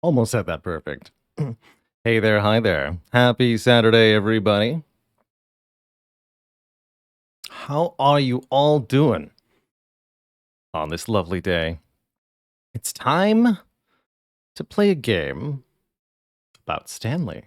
Almost said that perfect. Hey there, hi there. Happy Saturday, everybody. How are you all doing on this lovely day? It's time to play a game about Stanley.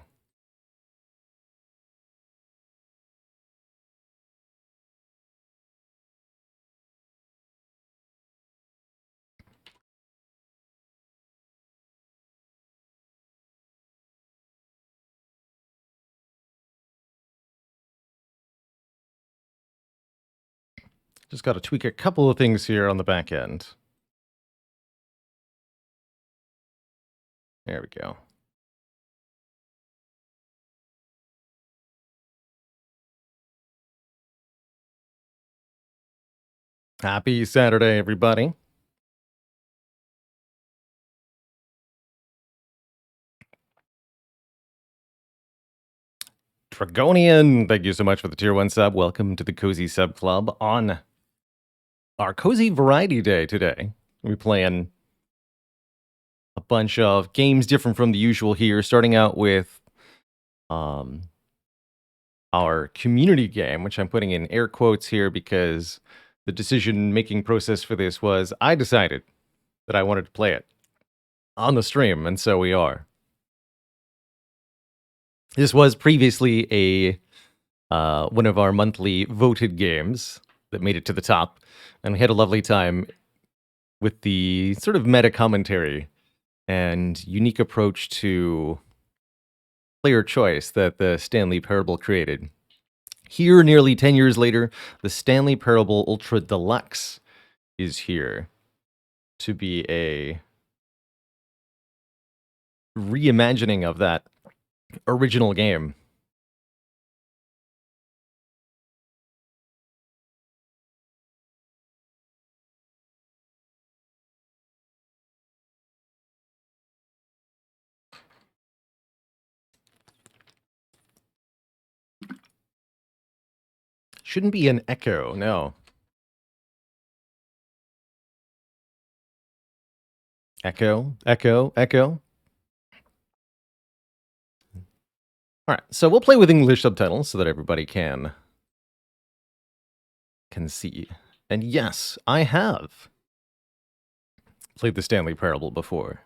Just got to tweak a couple of things here on the back end. There we go. Happy Saturday, everybody. Dragonian, thank you so much for the tier 1 sub. Welcome to the Cozy Sub Club on our Cozy Variety Day today. We're playing a bunch of games different from the usual here, starting out with our community game, which I'm putting in air quotes here because the decision-making process for this was I decided that I wanted to play it on the stream, and so we are. This was previously a one of our monthly voted games that made it to the top, and we had a lovely time with the sort of meta commentary and unique approach to player choice that the Stanley Parable created. Here, nearly 10 years later, the Stanley Parable Ultra Deluxe is here to be a reimagining of that original game. Shouldn't be an echo, no. Echo, echo, echo. All right, so we'll play with English subtitles so that everybody can see. And yes, I have played the Stanley Parable before.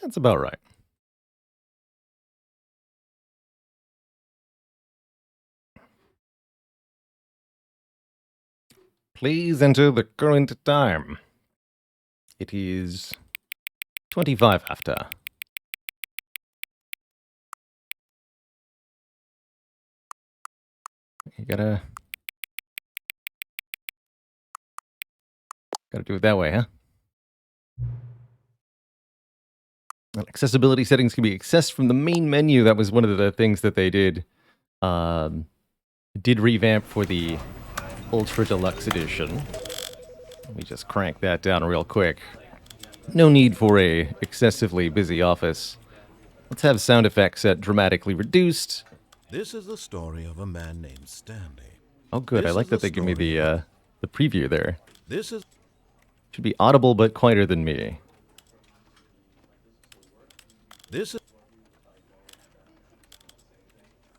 That's about right. Please enter the current time. It is 25 after. You gotta do it that way, huh? Accessibility settings can be accessed from the main menu. That was one of the things that they did revamp for the Ultra Deluxe Edition. Let me just crank that down real quick. No need for a excessively busy office. Let's have sound effects set dramatically reduced. This is the story of a man named Stanley. Oh, good. I like that they give me the preview there. This is Should be audible but quieter than me. this is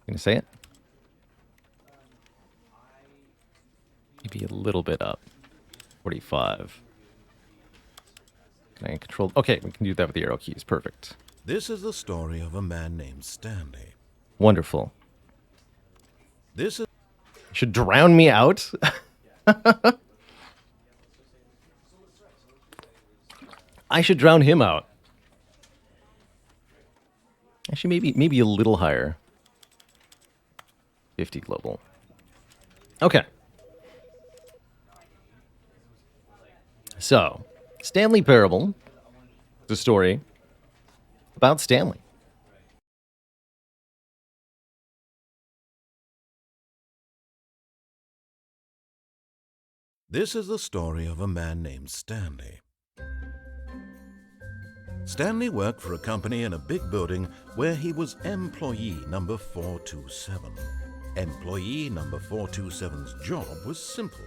Gonna say it? Maybe a little bit up. 45. Can I control? Okay, we can do that with the arrow keys. Perfect. This is the story of a man named Stanley. Wonderful. This is Should drown me out? I should drown him out. Actually, maybe a little higher. 50 global. Okay. So, Stanley Parable, the story about Stanley. This is the story of a man named Stanley. Stanley worked for a company in a big building where he was employee number 427. Employee number 427's job was simple.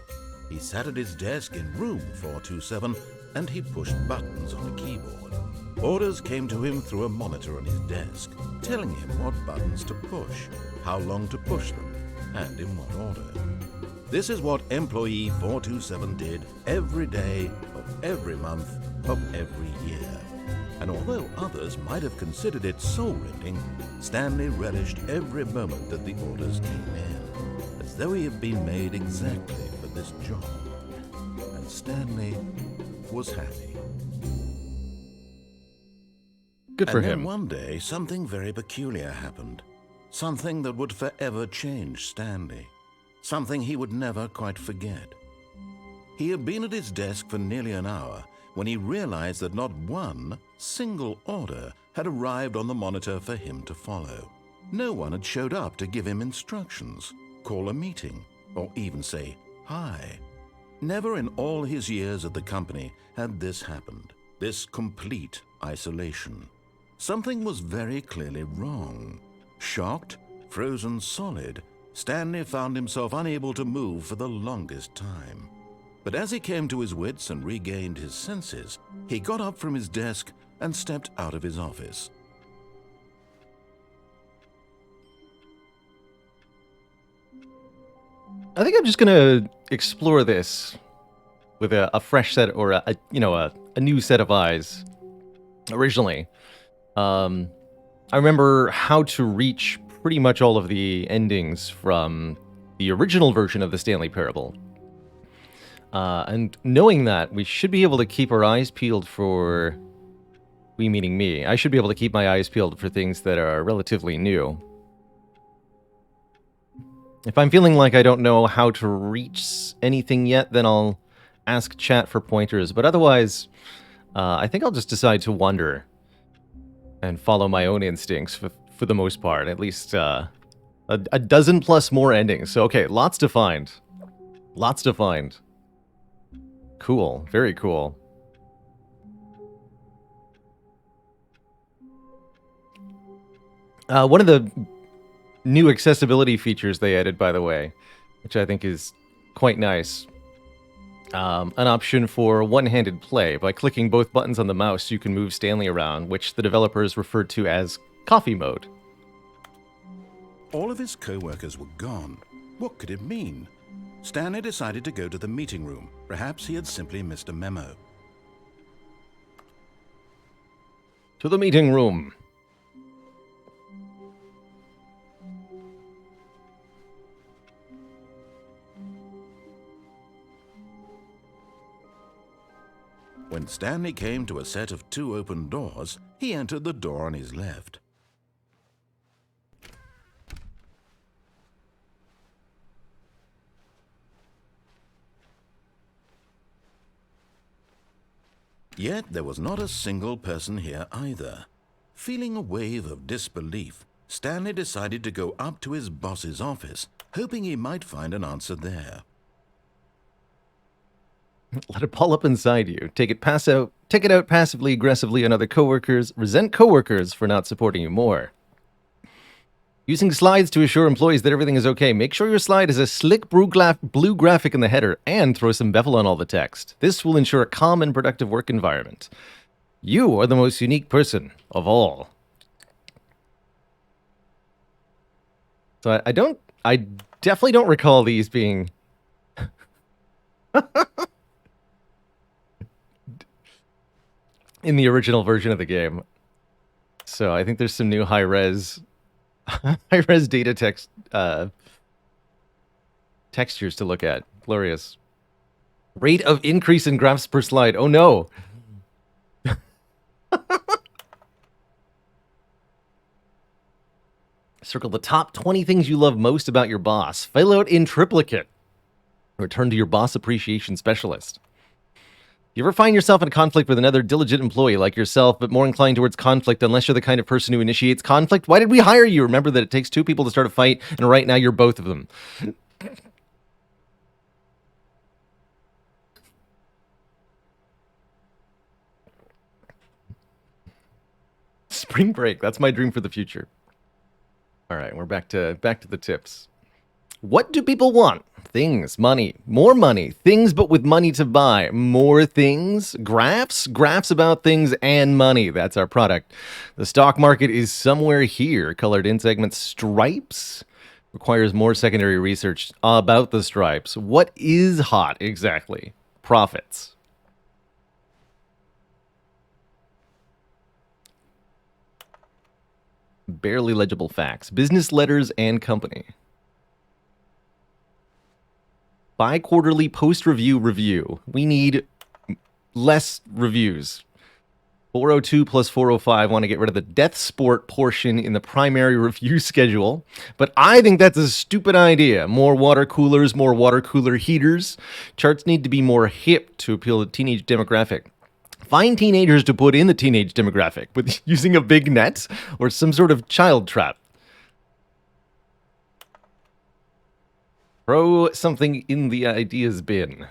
He sat at his desk in room 427 and he pushed buttons on a keyboard. Orders came to him through a monitor on his desk, telling him what buttons to push, how long to push them, and in what order. This is what employee 427 did every day of every month of every year. And although others might have considered it soul-rending, Stanley relished every moment that the orders came in, as though he had been made exactly for this job. And Stanley was happy. Good for And then him. one day, something very peculiar happened. Something that would forever change Stanley. Something he would never quite forget. He had been at his desk for nearly an hour when he realized that not one single order had arrived on the monitor for him to follow. No one had showed up to give him instructions, call a meeting, or even say hi. Never in all his years at the company had this happened, this complete isolation. Something was very clearly wrong. Shocked, frozen solid, Stanley found himself unable to move for the longest time. But as he came to his wits and regained his senses, he got up from his desk and stepped out of his office. I think I'm just gonna explore this with a fresh set or a new set of eyes. Originally, I remember how to reach pretty much all of the endings from the original version of the Stanley Parable. And knowing that, we should be able to keep our eyes peeled for... We meaning me. I should be able to keep my eyes peeled for things that are relatively new. If I'm feeling like I don't know how to reach anything yet, then I'll ask chat for pointers. But otherwise, I think I'll just decide to wander and follow my own instincts for the most part. At least a dozen plus more endings. So, okay, lots to find. Lots to find. Cool. Very cool. One of the new accessibility features they added, by the way, which I think is quite nice. An option for one-handed play. By clicking both buttons on the mouse, you can move Stanley around, which the developers referred to as coffee mode. All of his co-workers were gone. What could it mean? Stanley decided to go to the meeting room. Perhaps he had simply missed a memo. To the meeting room. When Stanley came to a set of 2 open doors, he entered the door on his left. Yet there was not a single person here either. Feeling a wave of disbelief, Stanley decided to go up to his boss's office, hoping he might find an answer there. Let it ball up inside you. Take it out passively, aggressively on other coworkers. Resent coworkers for not supporting you more. Using slides to assure employees that everything is okay. Make sure your slide has a slick blue graphic in the header and throw some bevel on all the text. This will ensure a calm and productive work environment. You are the most unique person of all. So I definitely don't recall these being... in the original version of the game. So I think there's some new high-res data textures to look at. Glorious. Rate of increase in graphs per slide. Oh no. Circle the top 20 things you love most about your boss. Fill out in triplicate. Return to your boss appreciation specialist. You ever find yourself in a conflict with another diligent employee like yourself, but more inclined towards conflict unless you're the kind of person who initiates conflict? Why did we hire you? Remember that it takes 2 people to start a fight, and right now you're both of them. Spring break. That's my dream for the future. All right, we're back to the tips. What do people want? Things, money, more money, things but with money to buy, more things, graphs about things and money. That's our product. The stock market is somewhere here, colored in segments. Stripes requires more secondary research about the stripes. What is hot exactly? Profits. Barely legible facts. Business letters and company. Bi-quarterly post-review. We need less reviews. 402 plus 405 want to get rid of the death sport portion in the primary review schedule. But I think that's a stupid idea. More water coolers, more water cooler heaters. Charts need to be more hip to appeal to the teenage demographic. Find teenagers to put in the teenage demographic with using a big net or some sort of child trap. Throw something in the ideas bin.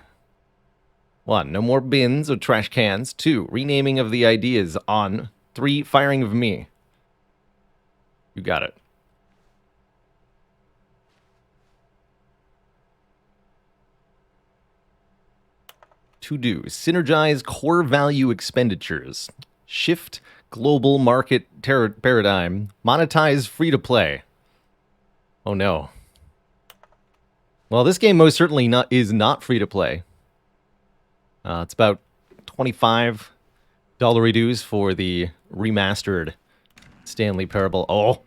1. No more bins or trash cans. 2. Renaming of the ideas on. 3. Firing of me. You got it. To do. Synergize core value expenditures. Shift global market paradigm. Monetize free-to-play. Oh no. Well, this game most certainly is not free-to-play. It's about $25 dues for the remastered Stanley Parable. Oh,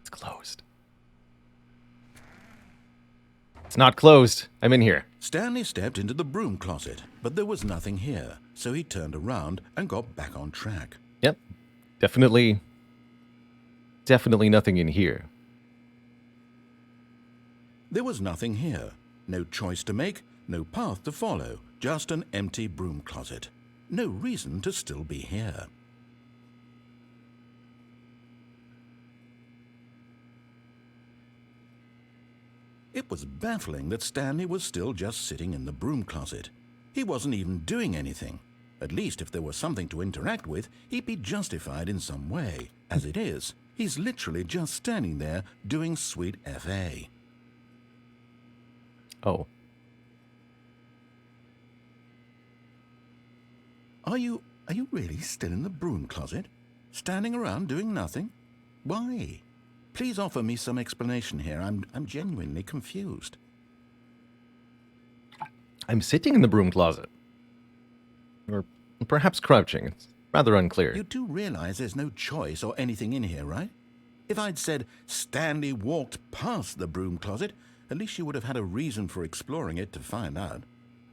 it's closed. It's not closed. I'm in here. Stanley stepped into the broom closet, but there was nothing here, so he turned around and got back on track. Yep. Definitely nothing in here. There was nothing here. No choice to make, no path to follow, just an empty broom closet. No reason to still be here. It was baffling that Stanley was still just sitting in the broom closet. He wasn't even doing anything. At least if there was something to interact with, he'd be justified in some way. As it is, he's literally just standing there doing sweet FA. Oh. Are you really still in the broom closet? Standing around doing nothing? Why? Please offer me some explanation here. I'm genuinely confused. I'm sitting in the broom closet. Or perhaps crouching. It's rather unclear. You do realize there's no choice or anything in here, right? If I'd said Stanley walked past the broom closet, at least you would have had a reason for exploring it to find out.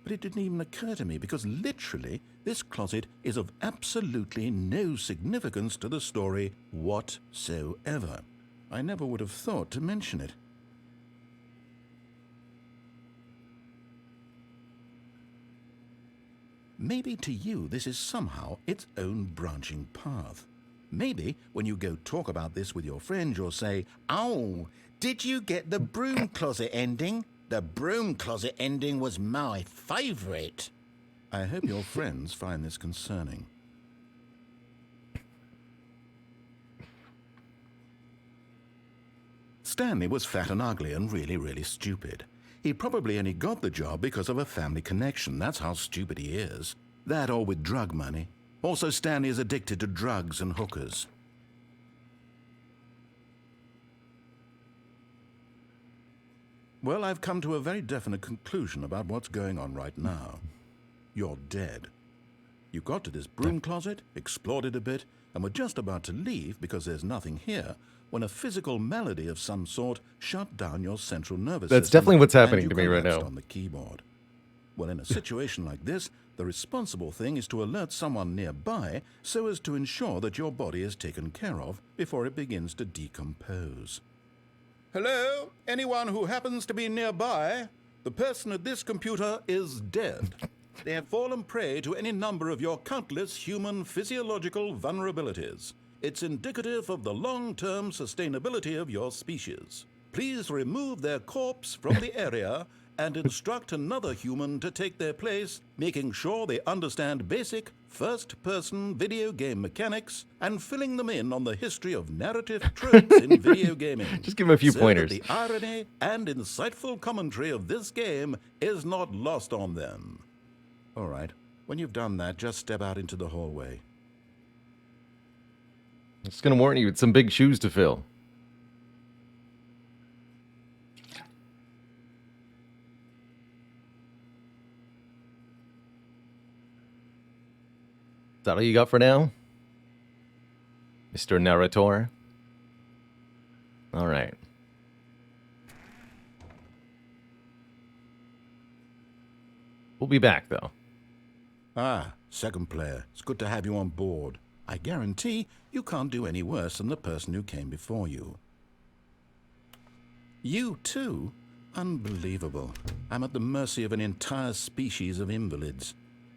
But it didn't even occur to me because literally this closet is of absolutely no significance to the story whatsoever. I never would have thought to mention it. Maybe to you this is somehow its own branching path. Maybe when you go talk about this with your friends you'll say, "Oh, did you get the broom closet ending? The broom closet ending was my favorite." I hope your friends find this concerning. Stanley was fat and ugly and really stupid. He probably only got the job because of a family connection. That's how stupid he is. That or with drug money. Also, Stanley is addicted to drugs and hookers. Well, I've come to a very definite conclusion about what's going on right now. You're dead. You got to this broom closet, explored it a bit, and were just about to leave because there's nothing here when a physical malady of some sort shut down your central nervous system. That's definitely what's happening to me right now. On the keyboard. Well, in a situation like this, the responsible thing is to alert someone nearby so as to ensure that your body is taken care of before it begins to decompose. Hello? Anyone who happens to be nearby? The person at this computer is dead. They have fallen prey to any number of your countless human physiological vulnerabilities. It's indicative of the long-term sustainability of your species. Please remove their corpse from the area and instruct another human to take their place, making sure they understand basic first-person video game mechanics and filling them in on the history of narrative tropes in video gaming. Just give him a few so pointers. That the irony and insightful commentary of this game is not lost on them. All right, when you've done that, just step out into the hallway. It's going to warn you, it's some big shoes to fill. Is that all you got for now? Mr. Narrator? Alright. We'll be back, though. Ah, second player. It's good to have you on board. I guarantee you can't do any worse than the person who came before you. You too? Unbelievable. I'm at the mercy of an entire species of invalids.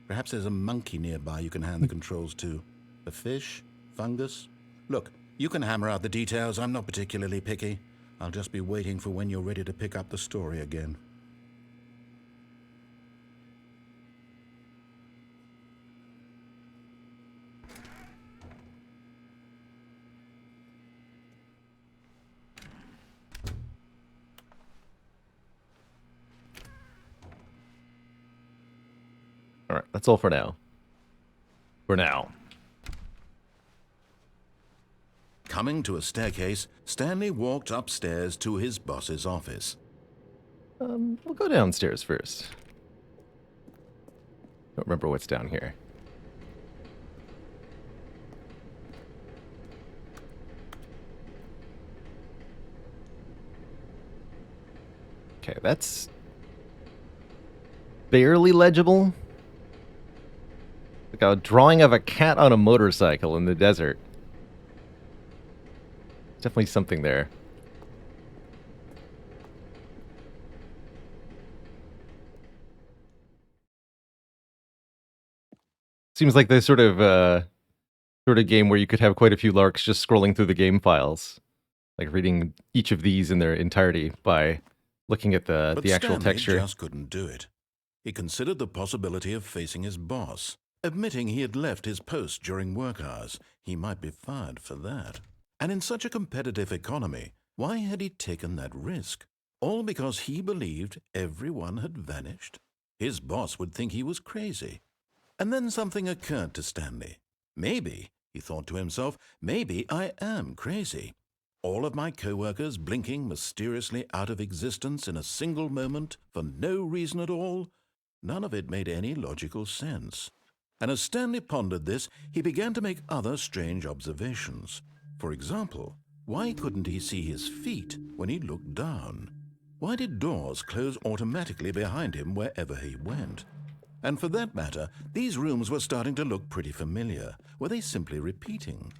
Perhaps there's a monkey nearby you can hand the controls to. A fish? Fungus? Look, you can hammer out the details. I'm not particularly picky. I'll just be waiting for when you're ready to pick up the story again. Alright, that's all for now. For now. Coming to a staircase, Stanley walked upstairs to his boss's office. We'll go downstairs first. Don't remember what's down here. Okay, that's barely legible. Like a drawing of a cat on a motorcycle in the desert. Definitely something there. Seems like the sort of game where you could have quite a few larks just scrolling through the game files, like reading each of these in their entirety by looking at the actual Stanley texture. Just couldn't do it. He considered the possibility of facing his boss, admitting he had left his post during work hours. He might be fired for that. And in such a competitive economy, why had he taken that risk? All because he believed everyone had vanished? His boss would think he was crazy. And then something occurred to Stanley. Maybe, he thought to himself, maybe I am crazy. All of my co-workers blinking mysteriously out of existence in a single moment for no reason at all? None of it made any logical sense. And as Stanley pondered this, he began to make other strange observations. For example, why couldn't he see his feet when he looked down? Why did doors close automatically behind him wherever he went? And for that matter, these rooms were starting to look pretty familiar. Were they simply repeating?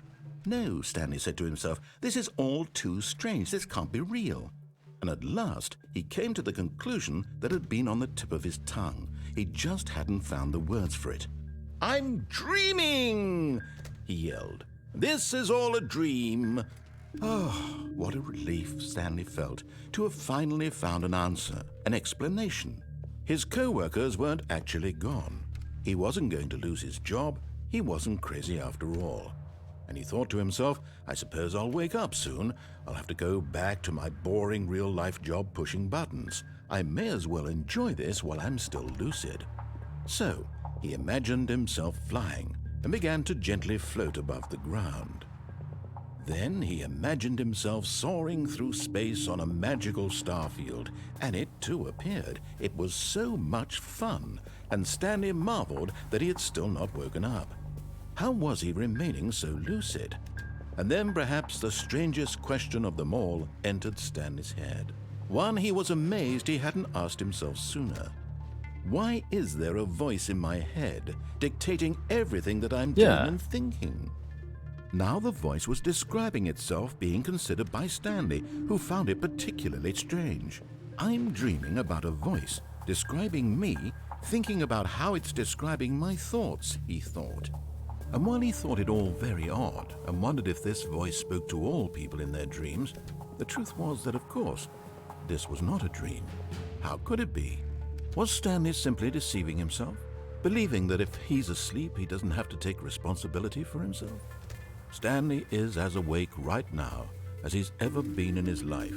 No, Stanley said to himself, this is all too strange. This can't be real. And at last, he came to the conclusion that had been on the tip of his tongue. He just hadn't found the words for it. "I'm dreaming!" he yelled. "This is all a dream." Oh, what a relief Stanley felt to have finally found an answer, an explanation. His co-workers weren't actually gone. He wasn't going to lose his job. He wasn't crazy after all. And he thought to himself, I suppose I'll wake up soon. I'll have to go back to my boring real-life job pushing buttons. I may as well enjoy this while I'm still lucid. So, he imagined himself flying and began to gently float above the ground. Then he imagined himself soaring through space on a magical starfield, and it too appeared. It was so much fun, and Stanley marveled that he had still not woken up. How was he remaining so lucid? And then perhaps the strangest question of them all entered Stanley's head. One he was amazed he hadn't asked himself sooner. Why is there a voice in my head dictating everything that I'm doing and thinking? Now the voice was describing itself being considered by Stanley, who found it particularly strange. I'm dreaming about a voice describing me, thinking about how it's describing my thoughts, he thought. And while he thought it all very odd and wondered if this voice spoke to all people in their dreams, the truth was that, of course, this was not a dream. How could it be? Was Stanley simply deceiving himself? believing that if he's asleep, he doesn't have to take responsibility for himself. Stanley is as awake right now as he's ever been in his life.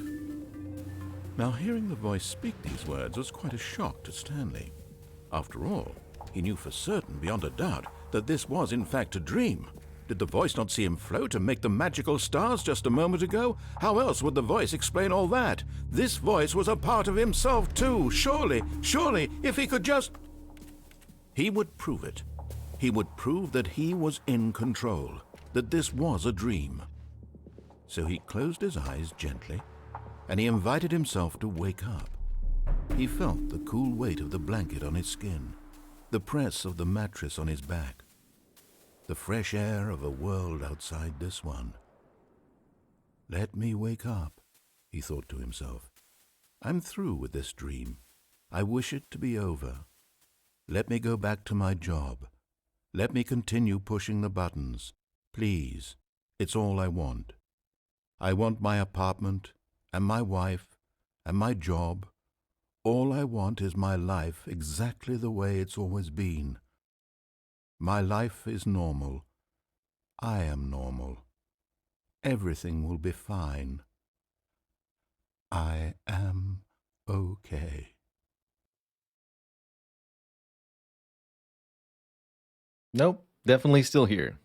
Now, hearing the voice speak these words was quite a shock to Stanley. After all, he knew for certain, beyond a doubt, that this was in fact a dream. Did the voice not see him float and make the magical stars just a moment ago? How else would the voice explain all that? This voice was a part of himself too. Surely, if he could just... He would prove it. He would prove that he was in control, that this was a dream. So he closed his eyes gently, and he invited himself to wake up. He felt the cool weight of the blanket on his skin, the press of the mattress on his back, the fresh air of a world outside this one. Let me wake up, he thought to himself. I'm through with this dream. I wish it to be over. Let me go back to my job. Let me continue pushing the buttons. Please, it's all I want. I want my apartment, and my wife, and my job. All I want is my life exactly the way it's always been. My life is normal. I am normal. Everything will be fine. I am okay. Nope, definitely still here.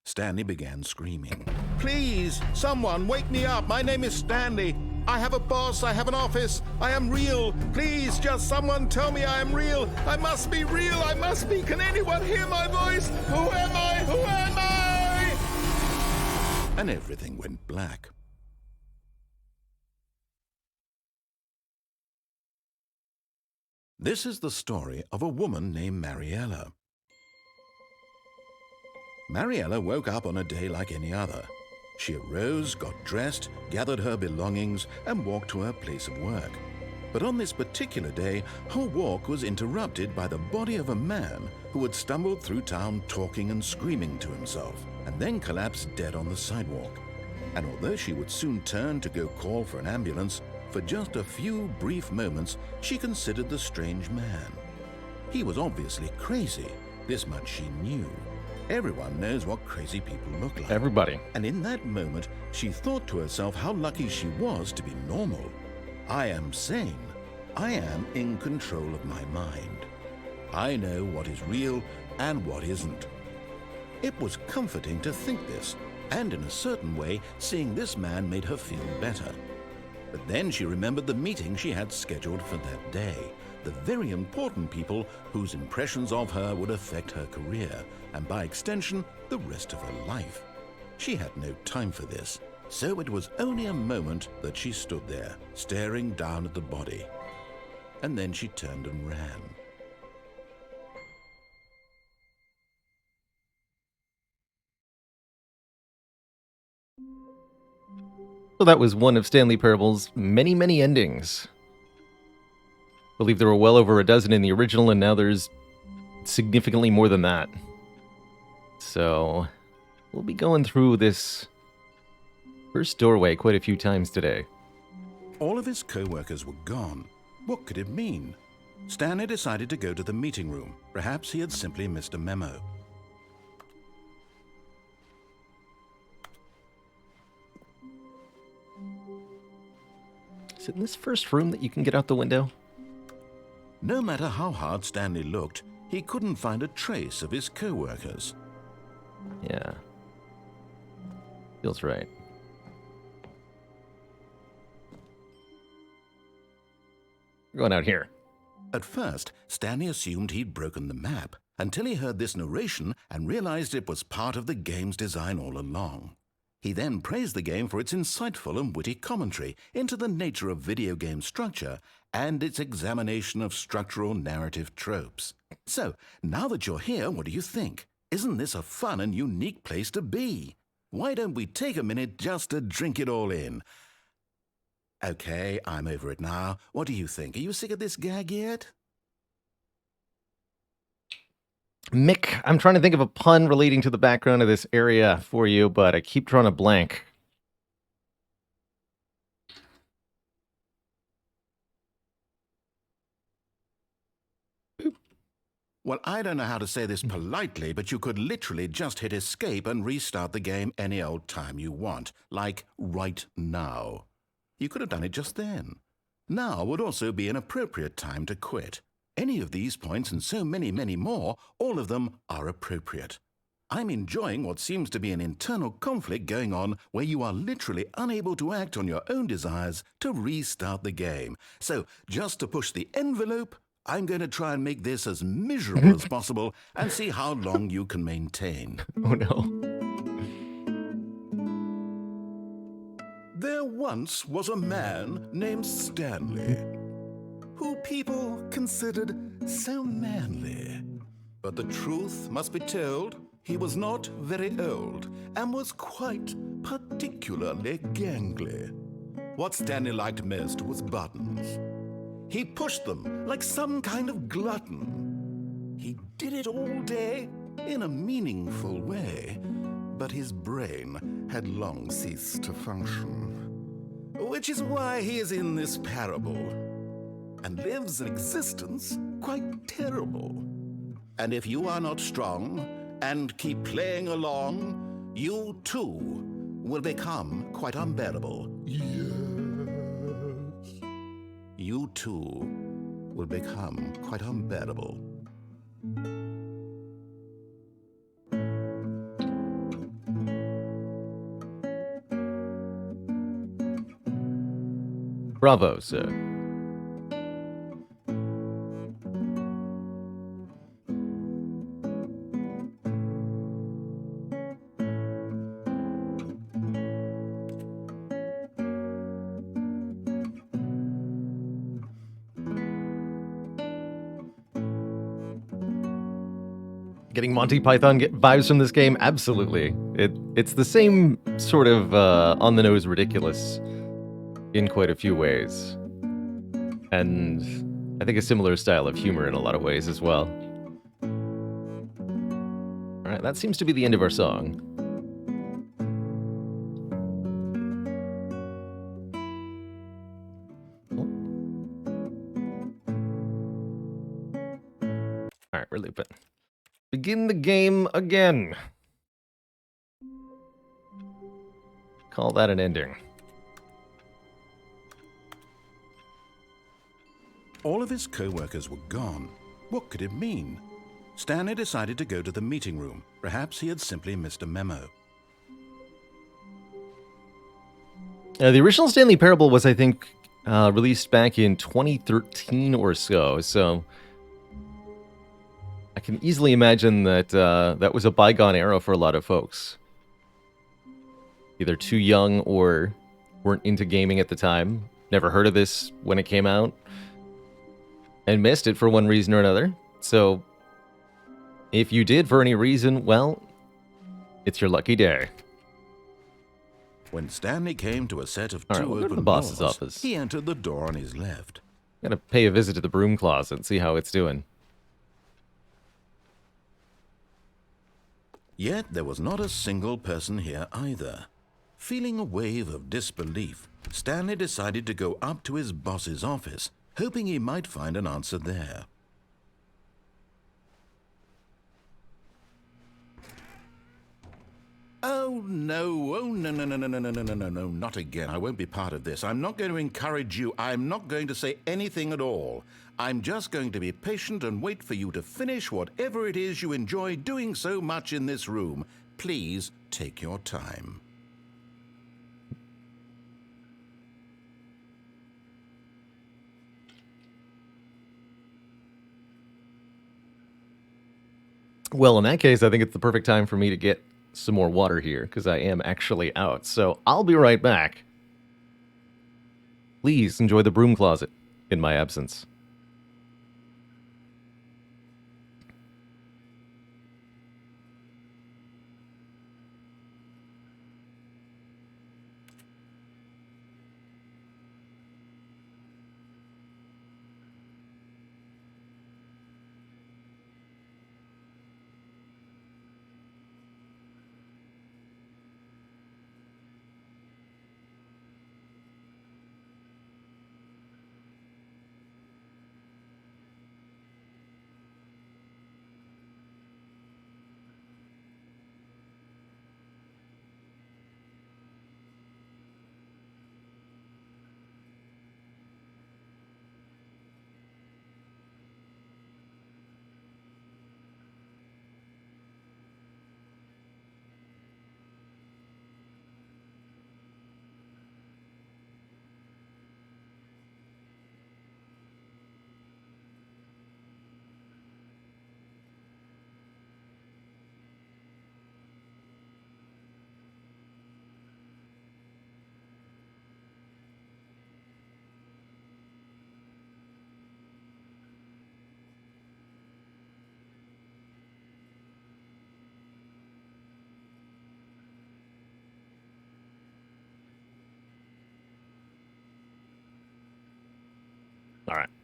Stanley began screaming. Please, someone wake me up. My name is Stanley. I have a boss. I have an office. I am real. Please, just someone tell me I am real. I must be real. I must be. Can anyone hear my voice? Who am I? Who am I? And everything went black. This is the story of a woman named Mariella. Mariella woke up on a day like any other. She arose, got dressed, gathered her belongings, and walked to her place of work. But on this particular day, her walk was interrupted by the body of a man who had stumbled through town talking and screaming to himself, and then collapsed dead on the sidewalk. And although she would soon turn to go call for an ambulance, for just a few brief moments, she considered the strange man. He was obviously crazy. This much she knew. Everyone knows what crazy people look like. Everybody. And in that moment, she thought to herself how lucky she was to be normal. I am sane. I am in control of my mind. I know what is real and what isn't. It was comforting to think this, and in a certain way, seeing this man made her feel better. But then she remembered the meeting she had scheduled for that day, the very important people whose impressions of her would affect her career, and by extension, the rest of her life. She had no time for this, so it was only a moment that she stood there, staring down at the body. And then she turned and ran. So that was one of Stanley Parable's many, many endings. I believe there were well over a dozen in the original, and now there's significantly more than that. So we'll be going through this first doorway quite a few times today. All of his co-workers were gone. What could it mean? Stanley decided to go to the meeting room. Perhaps he had simply missed a memo. Is it in this first room that you can get out the window? No matter how hard Stanley looked, he couldn't find a trace of his co-workers. Yeah. Feels right. We're going out here. At first, Stanley assumed he'd broken the map, until he heard this narration and realized it was part of the game's design all along. He then praised the game for its insightful and witty commentary into the nature of video game structure and its examination of structural narrative tropes. So, now that you're here, what do you think? Isn't this a fun and unique place to be? Why don't we take a minute just to drink it all in? Okay, I'm over it now. What do you think? Are you sick of this gag yet? Mick, I'm trying to think of a pun relating to the background of this area for you, but I keep drawing a blank. Well, I don't know how to say this politely, but you could literally just hit escape and restart the game any old time you want, like right now. You could have done it just then. Now would also be an appropriate time to quit. Any of these points and so many, many more, all of them are appropriate. I'm enjoying what seems to be an internal conflict going on where you are literally unable to act on your own desires to restart the game. So, just to push the envelope, I'm going to try and make this as miserable as possible and see how long you can maintain. Oh no. There once was a man named Stanley, who people considered so manly. But the truth must be told, he was not very old and was quite particularly gangly. What Stanley liked most was buttons. He pushed them like some kind of glutton. He did it all day in a meaningful way, but his brain had long ceased to function. Which is why he is in this parable and lives an existence quite terrible. And if you are not strong and keep playing along, you too will become quite unbearable. Yes. You too will become quite unbearable. Bravo, sir. Getting Monty Python vibes from this game? Absolutely. It's the same sort of on-the-nose ridiculous in quite a few ways. And I think a similar style of humor in a lot of ways as well. Alright, that seems to be the end of our song. Alright, we're looping. Begin the game again. Call that an ending. All of his co-workers were gone. What could it mean? Stanley decided to go to the meeting room. Perhaps he had simply missed a memo. The original Stanley Parable was, I think, released back in 2013 or so, so I can easily imagine that that was a bygone era for a lot of folks. Either too young or weren't into gaming at the time, never heard of this when it came out, and missed it for one reason or another. So, if you did for any reason, well, it's your lucky day. When Stanley came to a set of All right, two we'll go to open the boss's doors, office. he entered the door on his left. Gotta pay a visit to the broom closet and see how it's doing. Yet there was not a single person here either. Feeling a wave of disbelief, Stanley decided to go up to his boss's office, hoping he might find an answer there. Oh no, no, not again. I won't be part of this. I'm not going to encourage you. I'm not going to say anything at all. I'm just going to be patient and wait for you to finish whatever it is you enjoy doing so much in this room. Please take your time. Well, in that case, I think it's the perfect time for me to get some more water here, because I am actually out. So I'll be right back. Please enjoy the broom closet in my absence.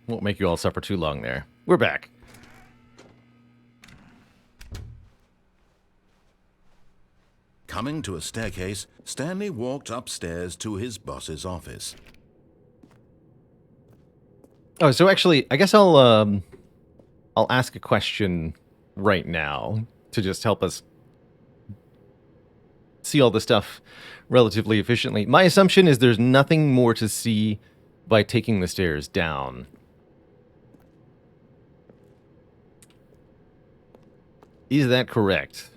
Won't make you all suffer too long there. We're back. Coming to a staircase, Stanley walked upstairs to his boss's office. Oh, so actually, I guess I'll ask a question right now to just help us see all the stuff relatively efficiently. My assumption is there's nothing more to see by taking the stairs down. Is that correct?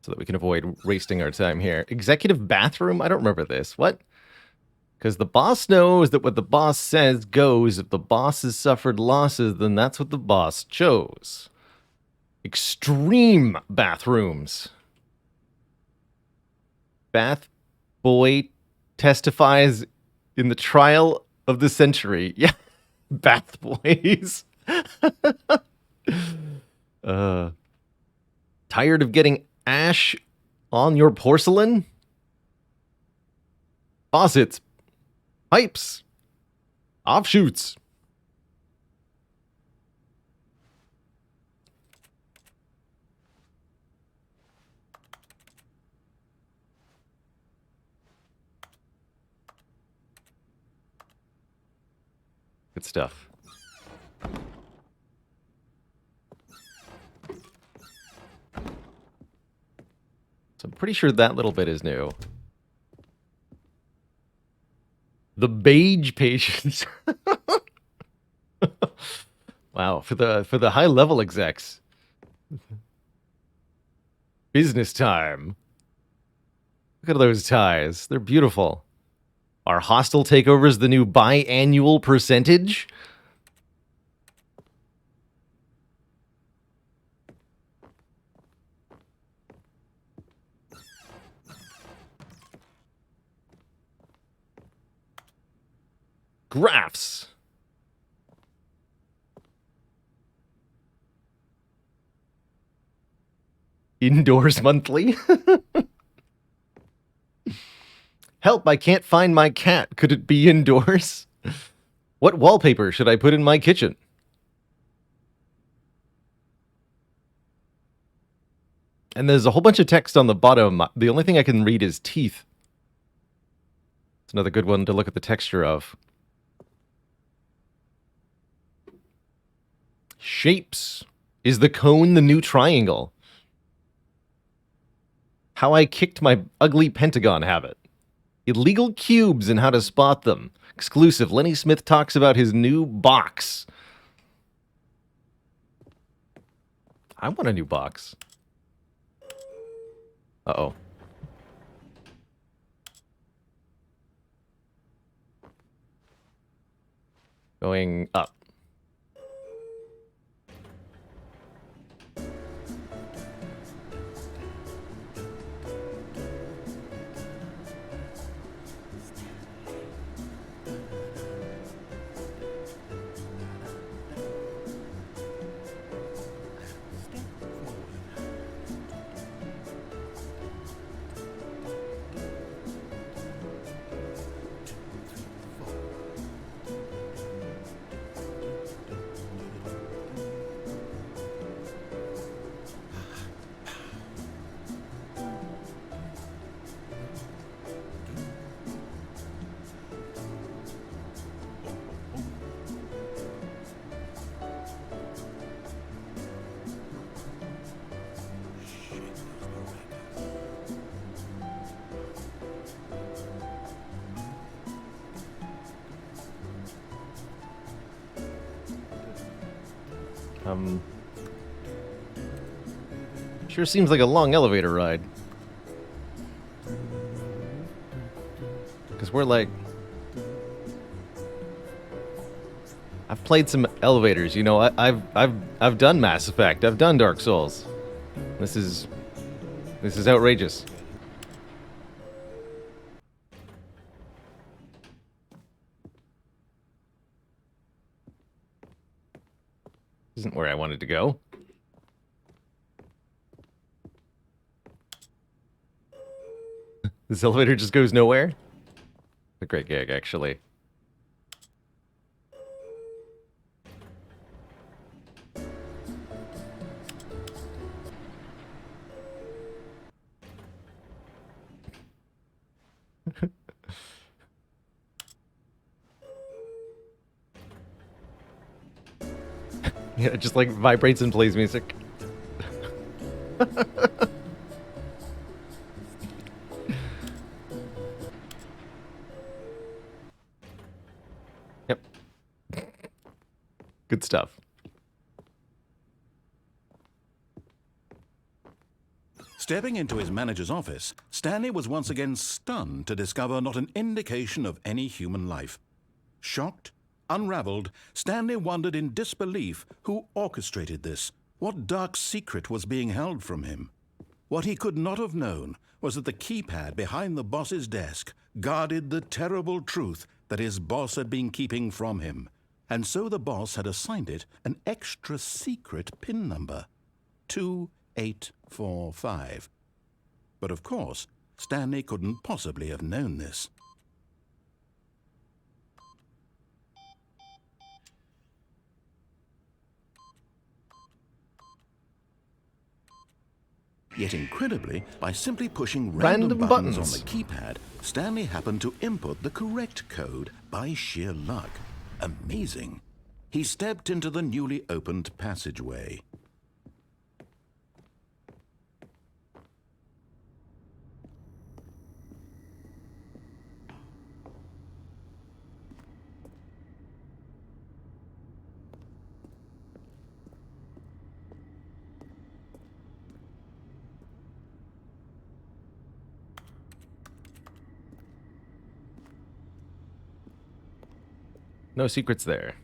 So that we can avoid wasting our time here. Executive bathroom? I don't remember this. What? Because the boss knows that what the boss says goes. If the boss has suffered losses, then that's what the boss chose. Extreme bathrooms. Bath boy testifies in the trial of the century. Yeah, bath boys. Tired of getting ash on your porcelain? Faucets, pipes, offshoots. Good stuff. So I'm pretty sure that little bit is new. The beige patients. Wow, for the high level execs. Business time. Look at those ties. They're beautiful. Are hostile takeovers the new biannual percentage? Graphs. Indoors monthly. Help, I can't find my cat. Could it be indoors? What wallpaper should I put in my kitchen? And there's a whole bunch of text on the bottom. The only thing I can read is teeth. It's another good one to look at the texture of. Shapes. Is the cone the new triangle? How I kicked my ugly pentagon habit. Illegal cubes and how to spot them. Exclusive. Lenny Smith talks about his new box. I want a new box. Uh-oh. Going up. Sure seems like a long elevator ride. Because we're like... I've played some elevators, you know. I've done Mass Effect. I've done Dark Souls. This is outrageous. Isn't where I wanted to go. This elevator just goes nowhere? A great gag, actually. Yeah, it just like vibrates and plays music. Yep. Good stuff. Stepping into his manager's office, Stanley was once again stunned to discover not an indication of any human life. Shocked, unraveled, Stanley wondered in disbelief who orchestrated this, what dark secret was being held from him. What he could not have known was that the keypad behind the boss's desk guarded the terrible truth that his boss had been keeping from him, and so the boss had assigned it an extra secret PIN number, 2845. But of course, Stanley couldn't possibly have known this. Yet incredibly, by simply pushing random buttons on the keypad, Stanley happened to input the correct code by sheer luck. Amazing. He stepped into the newly opened passageway. No secrets there.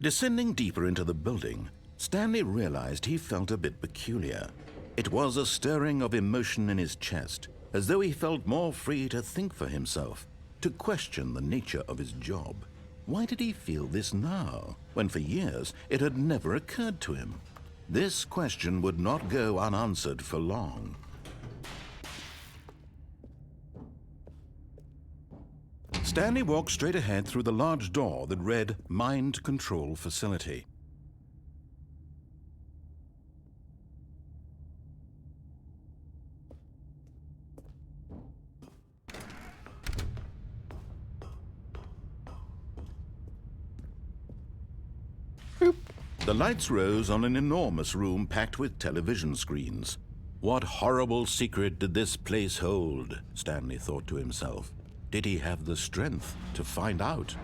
Descending deeper into the building, Stanley realized he felt a bit peculiar. It was a stirring of emotion in his chest, as though he felt more free to think for himself, to question the nature of his job. Why did he feel this now, when for years it had never occurred to him? This question would not go unanswered for long. Stanley walked straight ahead through the large door that read Mind Control Facility. The lights rose on an enormous room packed with television screens. What horrible secret did this place hold? Stanley thought to himself. Did he have the strength to find out?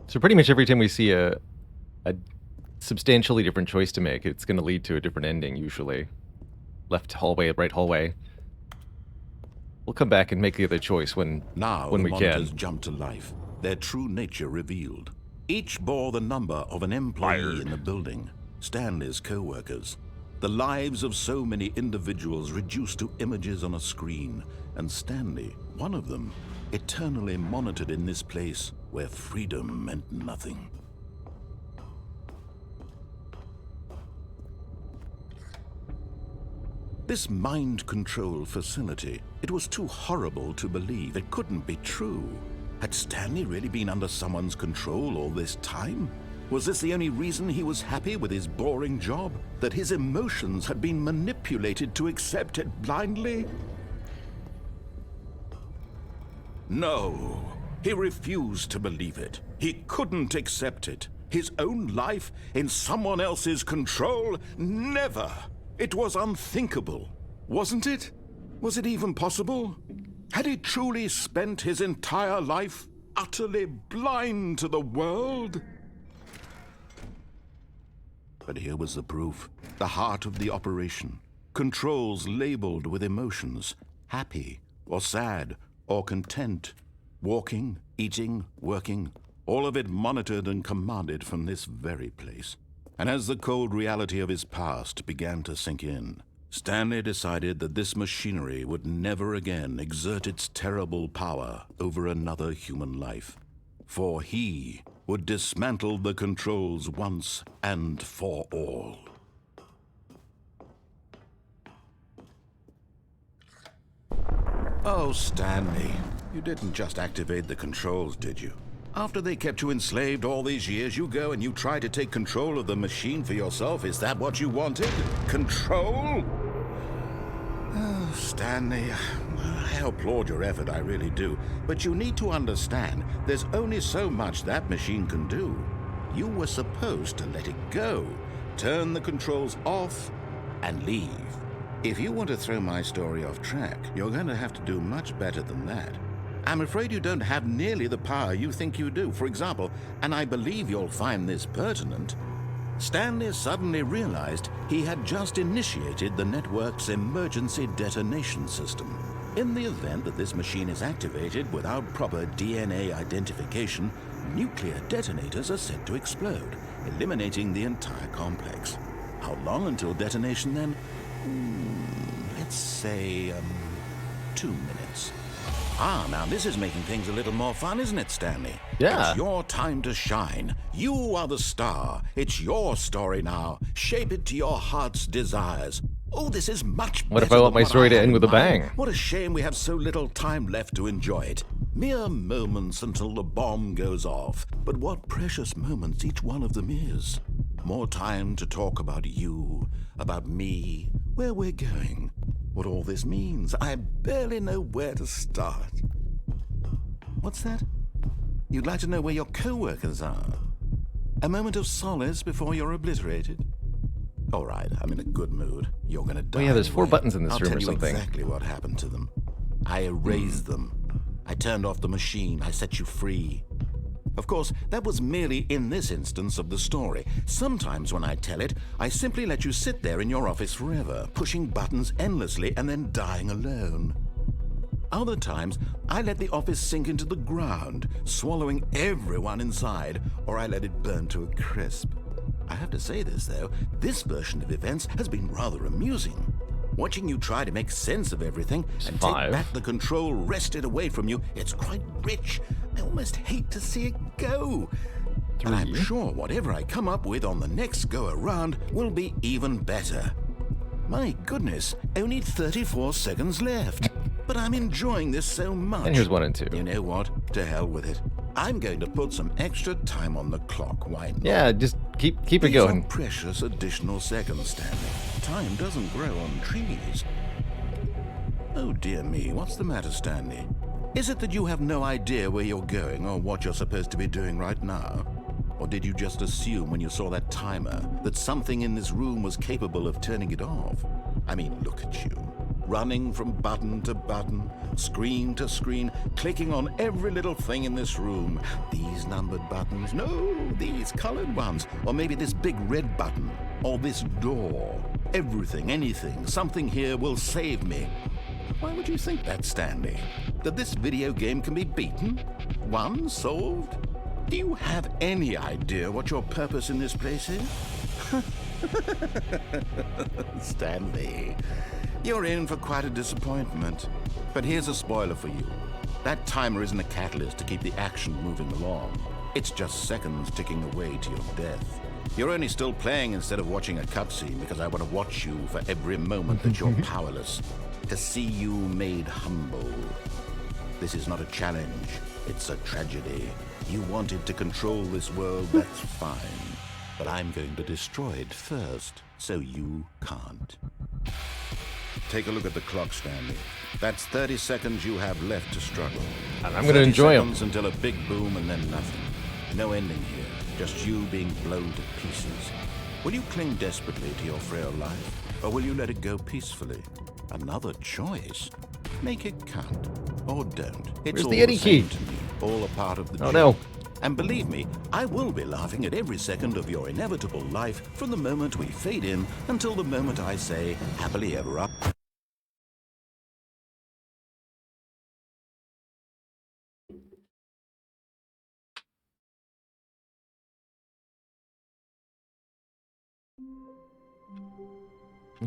So pretty much every time we see a substantially different choice to make, it's going to lead to a different ending, usually. Left hallway, right hallway. We'll come back and make the other choice when we monitors can. Jumped to life, their true nature revealed. Each bore the number of an employee in the building, Stanley's co-workers. The lives of so many individuals reduced to images on a screen, and Stanley, one of them, eternally monitored in this place where freedom meant nothing. This mind control facility, it was too horrible to believe. It couldn't be true. Had Stanley really been under someone's control all this time? Was this the only reason he was happy with his boring job? That his emotions had been manipulated to accept it blindly? No, he refused to believe it. He couldn't accept it. His own life in someone else's control? Never! It was unthinkable, wasn't it? Was it even possible? Had he truly spent his entire life utterly blind to the world? But here was the proof. The heart of the operation. Controls labeled with emotions. Happy, or sad, or content. Walking, eating, working. All of it monitored and commanded from this very place. And as the cold reality of his past began to sink in, Stanley decided that this machinery would never again exert its terrible power over another human life, for he would dismantle the controls once and for all. Oh, Stanley, you didn't just activate the controls, did you? After they kept you enslaved all these years, you go and you try to take control of the machine for yourself. Is that what you wanted? Control? Oh, Stanley, I applaud your effort, I really do. But you need to understand, there's only so much that machine can do. You were supposed to let it go, turn the controls off, and leave. If you want to throw my story off track, you're going to have to do much better than that. I'm afraid you don't have nearly the power you think you do. For example, and I believe you'll find this pertinent, Stanley suddenly realized he had just initiated the network's emergency detonation system. In the event that this machine is activated without proper DNA identification, nuclear detonators are set to explode, eliminating the entire complex. How long until detonation then? Let's say, 2 minutes. Now this is making things a little more fun, isn't it, Stanley? Yeah. It's your time to shine. You are the star. It's your story now. Shape it to your heart's desires. Oh, this is much better. What if I want my story to end with a bang? What a shame we have so little time left to enjoy it. Mere moments until the bomb goes off. But what precious moments each one of them is. More time to talk about you, about me, where we're going, what all this means. I barely know where to start. What's that? You'd like to know where your co-workers are? A moment of solace before you're obliterated? All right, I'm in a good mood. You're gonna die. Oh yeah, there's 4 anyway. buttons in this I'll room tell or you something. exactly what happened to them. I erased them. I turned off the machine. I set you free. Of course, that was merely in this instance of the story. Sometimes when I tell it, I simply let you sit there in your office forever, pushing buttons endlessly and then dying alone. Other times, I let the office sink into the ground, swallowing everyone inside, or I let it burn to a crisp. I have to say this, though, this version of events has been rather amusing. Watching you try to make sense of everything and 5. take back the control wrested away from you, it's quite rich. I almost hate to see it go. 3. And I'm sure whatever I come up with on the next go-around will be even better. My goodness, only 34 seconds left. But I'm enjoying this so much. And here's 1 and 2. You know what? To hell with it. I'm going to put some extra time on the clock. Why not? Yeah, just keep it These going. are precious additional seconds, Stanley. Time doesn't grow on trees. Oh dear me, what's the matter, Stanley? Is it that you have no idea where you're going or what you're supposed to be doing right now? Or did you just assume when you saw that timer that something in this room was capable of turning it off? I mean, look at you. Running from button to button, screen to screen, clicking on every little thing in this room. These numbered buttons, no, these colored ones. Or maybe this big red button, or this door. Everything, anything, something here will save me. Why would you think that, Stanley? That this video game can be beaten? Won? Solved? Do you have any idea what your purpose in this place is? Stanley, you're in for quite a disappointment. But here's a spoiler for you. That timer isn't a catalyst to keep the action moving along. It's just seconds ticking away to your death. You're only still playing instead of watching a cutscene because I want to watch you for every moment that you're powerless. To see you made humble. This is not a challenge. It's a tragedy. You wanted to control this world, that's fine. But I'm going to destroy it first, so you can't. Take a look at the clock, Stanley. That's 30 seconds you have left to struggle. And I'm going to enjoy 30 them. seconds until a big boom and then nothing. No ending here, just you being blown to pieces. Will you cling desperately to your frail life, or will you let it go peacefully? Another choice. Make it count, or don't. It's Where's all the Eddie same key? to me, all a part of the Oh, job. no. And believe me, I will be laughing at every second of your inevitable life from the moment we fade in until the moment I say, happily ever after.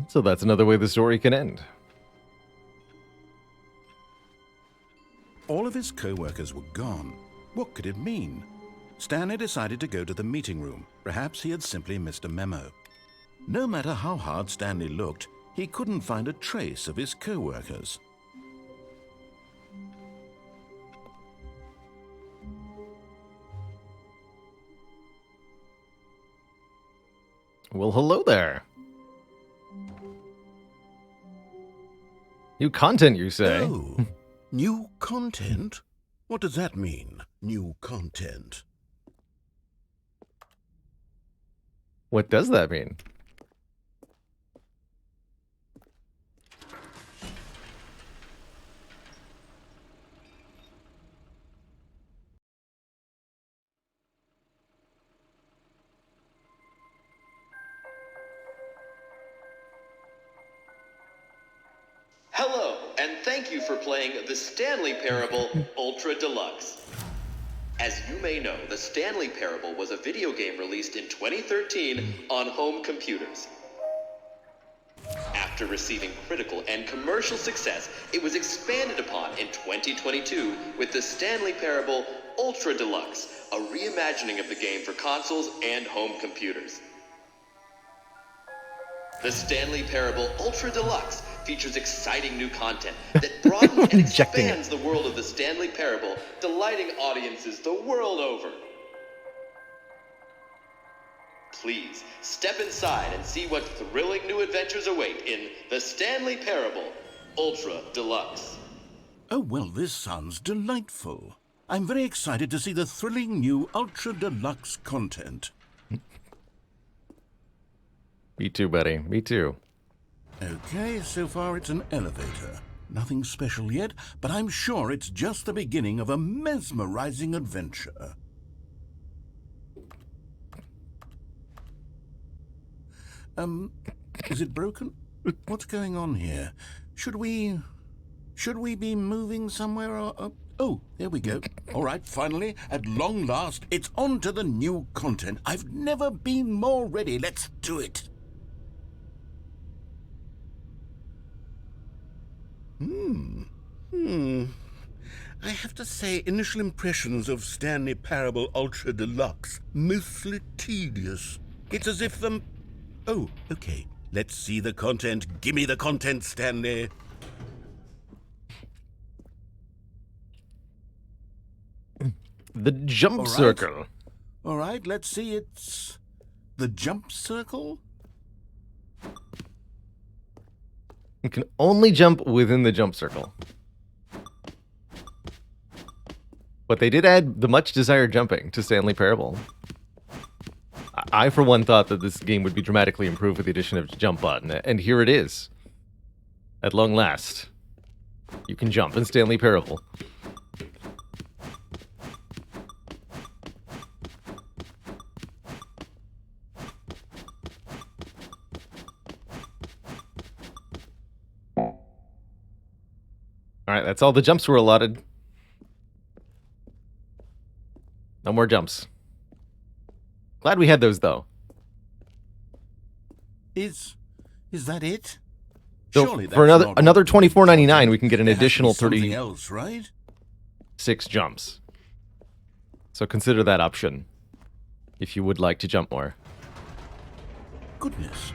So that's another way the story can end. All of his co-workers were gone. What could it mean? Stanley decided to go to the meeting room. Perhaps he had simply missed a memo. No matter how hard Stanley looked, he couldn't find a trace of his co-workers. Well, hello there. New content, you say? Oh, new content? What does that mean, new content? What does that mean? Hello, and thank you for playing the Stanley Parable Ultra Deluxe. As you may know, the Stanley Parable was a video game released in 2013 on home computers. After receiving critical and commercial success, it was expanded upon in 2022 with the Stanley Parable Ultra Deluxe, a reimagining of the game for consoles and home computers. The Stanley Parable Ultra Deluxe features exciting new content that broadens and Injecting expands the world of the Stanley Parable, delighting audiences the world over. Please, step inside and see what thrilling new adventures await in the Stanley Parable Ultra Deluxe. Oh, well, this sounds delightful. I'm very excited to see the thrilling new Ultra Deluxe content. Me too, buddy. Me too. Okay, so far it's an elevator. Nothing special yet, but I'm sure it's just the beginning of a mesmerizing adventure. Is it broken? What's going on here? Should we be moving somewhere or... Oh, there we go. All right, finally, at long last, it's on to the new content. I've never been more ready. Let's do it. I have to say, initial impressions of Stanley Parable Ultra Deluxe, mostly tedious. It's as if them... Oh, okay. Let's see the content. Gimme the content, Stanley. The jump All right. circle. All right, let's see. It's the jump circle. You can only jump within the jump circle. But they did add the much desired jumping to Stanley Parable. I, for one, thought that this game would be dramatically improved with the addition of jump button, and here it is. At long last, you can jump in Stanley Parable. Alright, that's all the jumps were allotted. No more jumps. Glad we had those, though. Is that it? So Surely for that's not another all. $24.99, we can get an There has to be additional something 36 else, right? jumps. So consider that option if you would like to jump more. Goodness,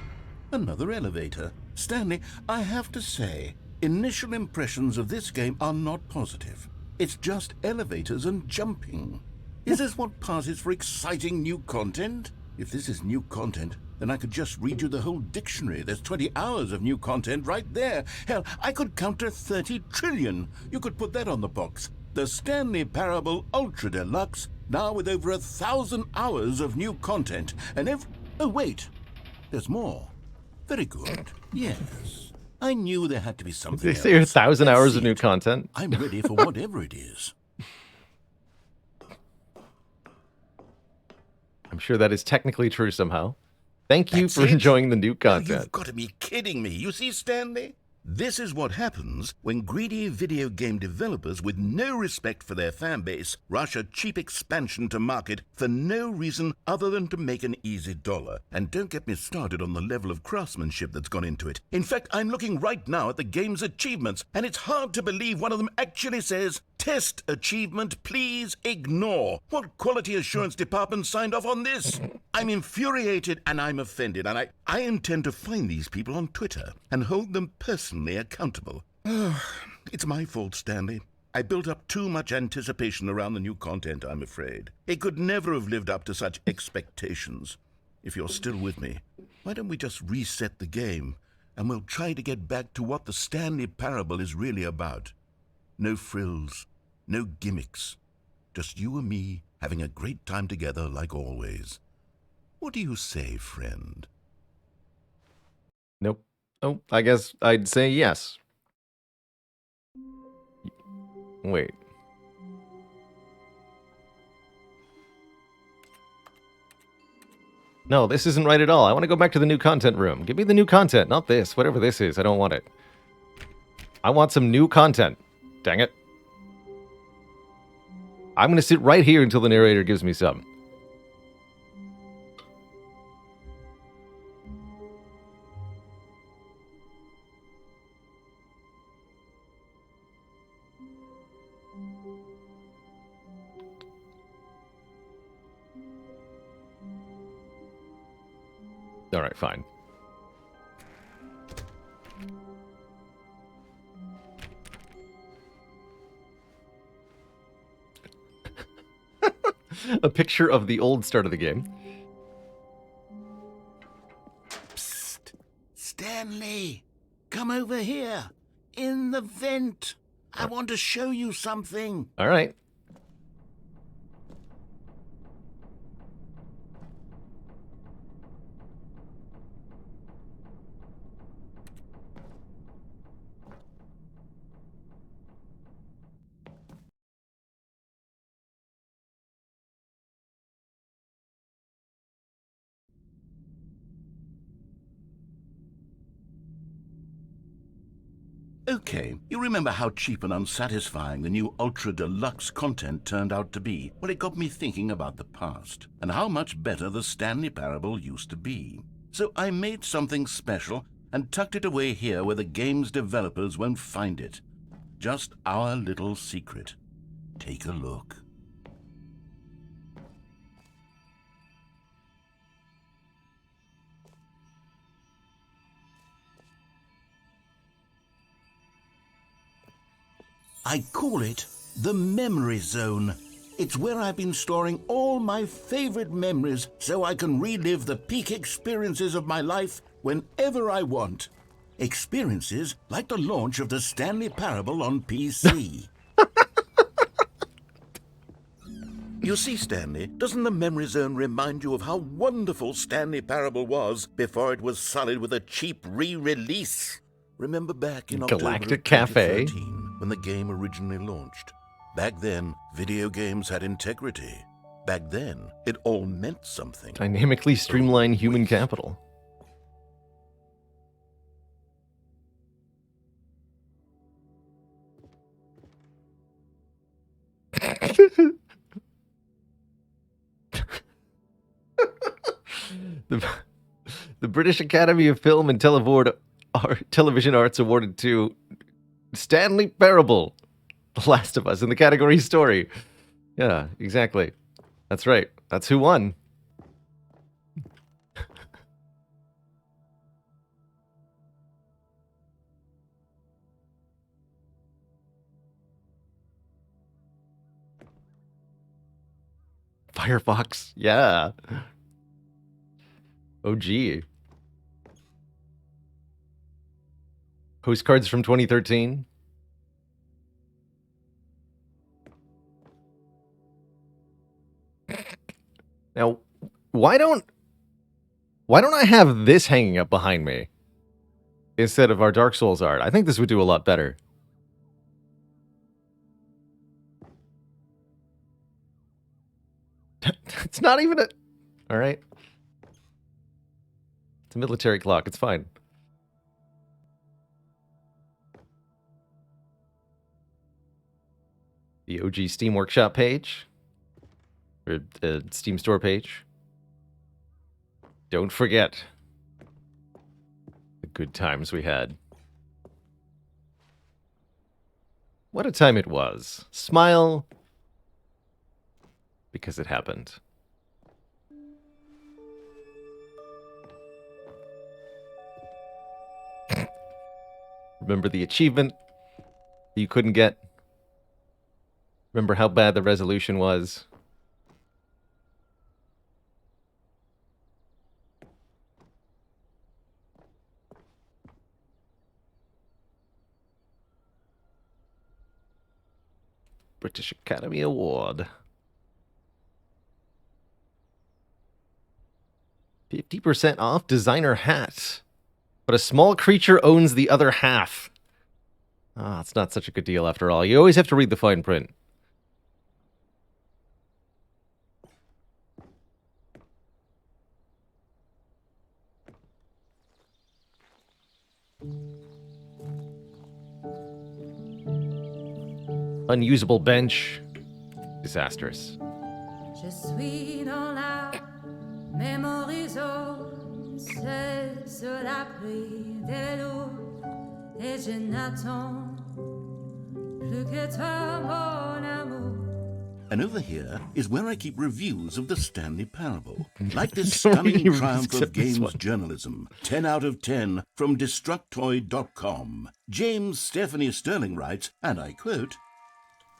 another elevator. Stanley, I have to say, initial impressions of this game are not positive. It's just elevators and jumping. Is this what passes for exciting new content? If this is new content, then I could just read you the whole dictionary. There's 20 hours of new content right there. Hell, I could count to 30 trillion. You could put that on the box. The Stanley Parable Ultra Deluxe, now with over 1,000 hours of new content. And oh, wait. There's more. Very good. Yes. I knew there had to be something They else. say 1,000 Let's hours see of new it. content. I'm ready for whatever it is. I'm sure that is technically true somehow. Thank you That's for it? enjoying the new Oh, content. you've got to be kidding me. You see, Stanley? This is what happens when greedy video game developers with no respect for their fanbase rush a cheap expansion to market for no reason other than to make an easy dollar. And don't get me started on the level of craftsmanship that's gone into it. In fact, I'm looking right now at the game's achievements, and it's hard to believe one of them actually says, "Test achievement, please ignore." What quality assurance department signed off on this? I'm infuriated and I'm offended, and I intend to find these people on Twitter and hold them personally accountable. It's my fault, Stanley. I built up too much anticipation around the new content, I'm afraid. It could never have lived up to such expectations. If you're still with me, why don't we just reset the game, and we'll try to get back to what the Stanley Parable is really about. No frills, no gimmicks. Just you and me having a great time together like always. What do you say, friend? Nope. Oh, I guess I'd say yes. Wait. No, this isn't right at all. I want to go back to the new content room. Give me the new content, not this. Whatever this is, I don't want it. I want some new content. Dang it. I'm going to sit right here until the narrator gives me some. All right, fine. A picture of the old start of the game. Psst! Stanley! Come over here! In the vent! I want to show you something! All right. Okay, you remember how cheap and unsatisfying the new Ultra Deluxe content turned out to be? Well, it got me thinking about the past, and how much better the Stanley Parable used to be. So I made something special and tucked it away here where the game's developers won't find it. Just our little secret. Take a look. I call it the Memory Zone. It's where I've been storing all my favorite memories so I can relive the peak experiences of my life whenever I want. Experiences like the launch of the Stanley Parable on PC. You see, Stanley, doesn't the Memory Zone remind you of how wonderful Stanley Parable was before it was sullied with a cheap re-release? Remember back in October Galactic of Cafe. 2013 when the game originally launched? Back then, video games had integrity. Back then, it all meant something. Dynamically streamline human capital. The British Academy of Film and Television Arts awarded to Stanley Parable, The Last of Us, in the category story. Yeah, exactly. That's right. That's who won. Firefox. Yeah. OG. Postcards from 2013. Now, why don't I have this hanging up behind me instead of our Dark Souls art? I think this would do a lot better. It's not even a... All right. It's a military clock. It's fine. The OG Steam Workshop page. Or Steam Store page. Don't forget the good times we had. What a time it was. Smile. Because it happened. Remember the achievement you couldn't get? Remember how bad the resolution was? British Academy Award. 50% off designer hat. But a small creature owns the other half. Ah, it's not such a good deal after all. You always have to read the fine print. Unusable bench. Disastrous. Je suis dans la mémorisation, c'est sur la pluie des loups, et je n'attends plus que toi, mon amour. And over here is where I keep reviews of the Stanley Parable. Like this Don't stunning really triumph accept of this games one. journalism. 10 out of 10 from Destructoid.com. James Stephanie Sterling writes, and I quote,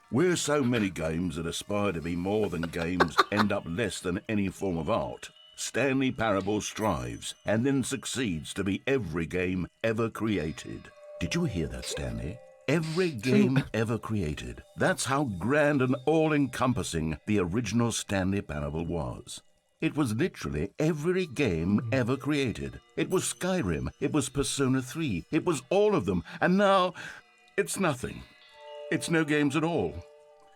"Where so many games that aspire to be more than games end up less than any form of art, Stanley Parable strives and then succeeds to be every game ever created." Did you hear that, Stanley? Every game ever created. That's how grand and all-encompassing the original Stanley Parable was. It was literally every game ever created. It was Skyrim, it was Persona 3, it was all of them, and now it's nothing. It's no games at all.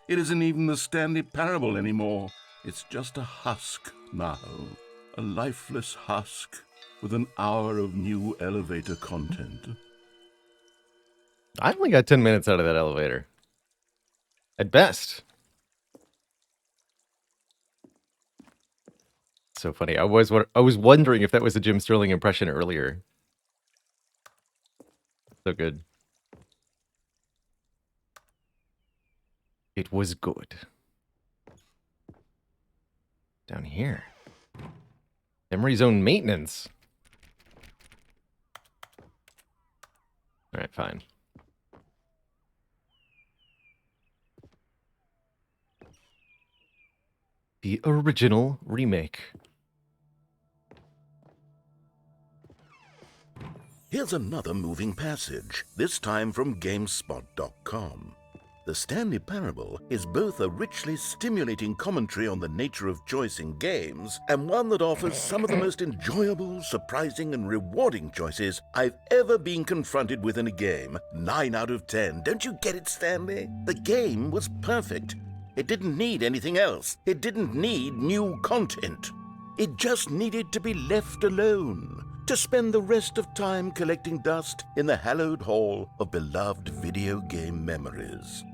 It isn't even the Stanley Parable anymore. It's just a husk now. A lifeless husk with an hour of new elevator content. I only got 10 minutes out of that elevator. At best. So funny. I was wondering if that was a Jim Sterling impression earlier. So good. It was good. Down here. Memory zone maintenance. Alright, fine. The original remake. Here's another moving passage, this time from GameSpot.com. The Stanley Parable is both a richly stimulating commentary on the nature of choice in games and one that offers some of the most enjoyable, surprising, and rewarding choices I've ever been confronted with in a game. 9 out of 10. Don't you get it, Stanley? The game was perfect. It didn't need anything else. It didn't need new content. It just needed to be left alone, to spend the rest of time collecting dust in the hallowed hall of beloved video game memories.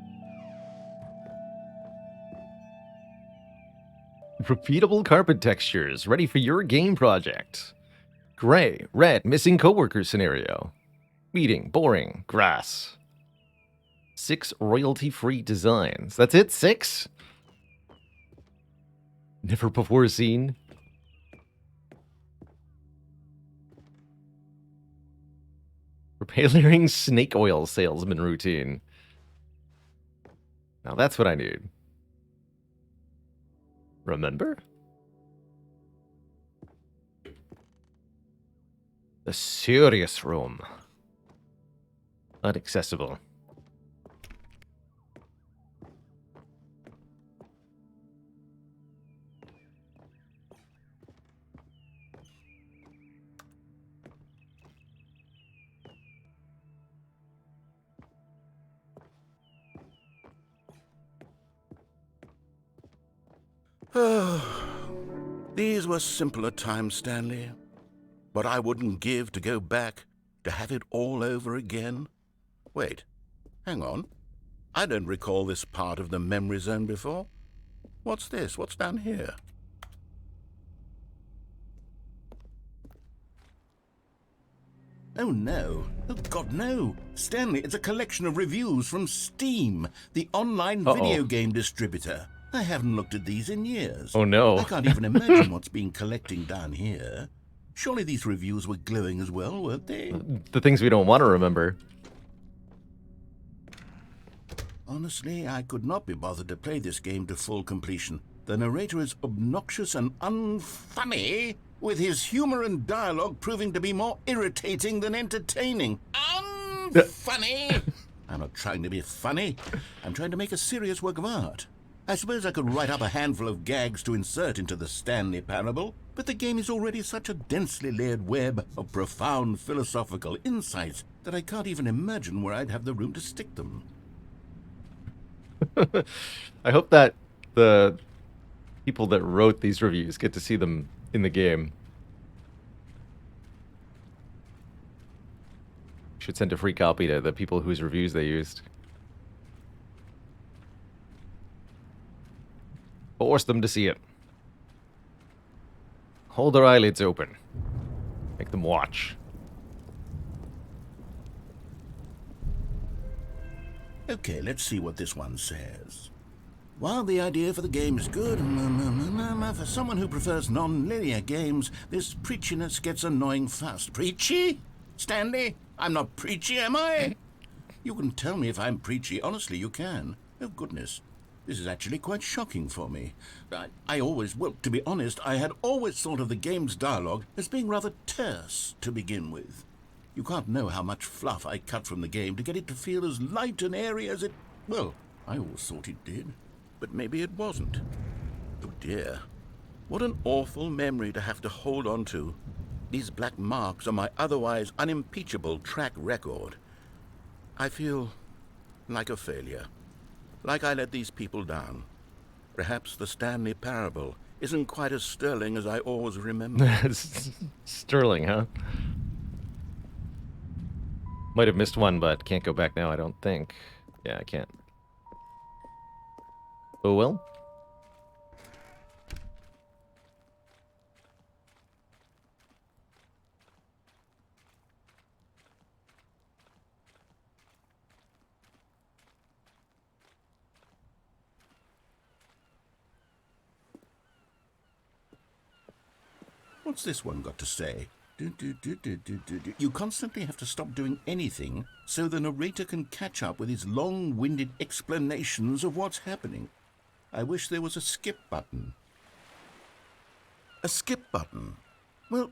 Repeatable carpet textures, ready for your game project. Gray, red, missing coworker scenario. Meeting, boring, grass. 6 royalty-free designs. That's it? 6? Never before seen. Repairing snake oil salesman routine. Now that's what I need. Remember? The serious room. Inaccessible. These were simpler times, Stanley. But I wouldn't give to go back to have it all over again. Wait, hang on. I don't recall this part of the memory zone before. What's this? What's down here? Oh no. Oh God, no. Stanley, it's a collection of reviews from Steam, the online video game distributor. I haven't looked at these in years. Oh no. I can't even imagine what's been collecting down here. Surely these reviews were glowing as well, weren't they? The things we don't want to remember. Honestly, I could not be bothered to play this game to full completion. The narrator is obnoxious and unfunny, with his humor and dialogue proving to be more irritating than entertaining. Unfunny! I'm not trying to be funny. I'm trying to make a serious work of art. I suppose I could write up a handful of gags to insert into the Stanley Parable, but the game is already such a densely layered web of profound philosophical insights that I can't even imagine where I'd have the room to stick them. I hope that the people that wrote these reviews get to see them in the game. Should send a free copy to the people whose reviews they used. Force them to see it. Hold their eyelids open. Make them watch. Okay, let's see what this one says. While the idea for the game is good, for someone who prefers non-linear games, this preachiness gets annoying fast. Preachy? Stanley? I'm not preachy, am I? You can tell me if I'm preachy. Honestly, you can. Oh, goodness. This is actually quite shocking for me. Well, to be honest, I had always thought of the game's dialogue as being rather terse to begin with. You can't know how much fluff I cut from the game to get it to feel as light and airy as it... Well, I always thought it did. But maybe it wasn't. Oh dear. What an awful memory to have to hold on to. These black marks are my otherwise unimpeachable track record. I feel like a failure. Like I let these people down. Perhaps the Stanley Parable isn't quite as sterling as I always remember. Sterling, huh? Might have missed one, but can't go back now, I don't think. Yeah, I can't. Oh well. What's this one got to say? You constantly have to stop doing anything so the narrator can catch up with his long-winded explanations of what's happening. I wish there was a skip button. A skip button? Well,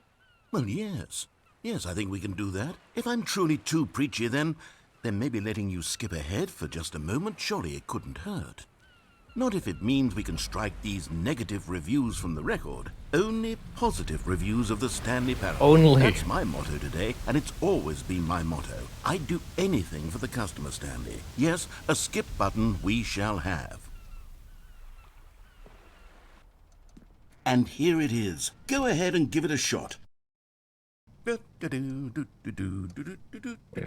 yes. Yes, I think we can do that. If I'm truly too preachy, then maybe letting you skip ahead for just a moment, surely it couldn't hurt. Not if it means we can strike these negative reviews from the record. Only positive reviews of the Stanley Parable. Only. That's my motto today, and it's always been my motto. I'd do anything for the customer, Stanley. Yes, a skip button we shall have. And here it is. Go ahead and give it a shot.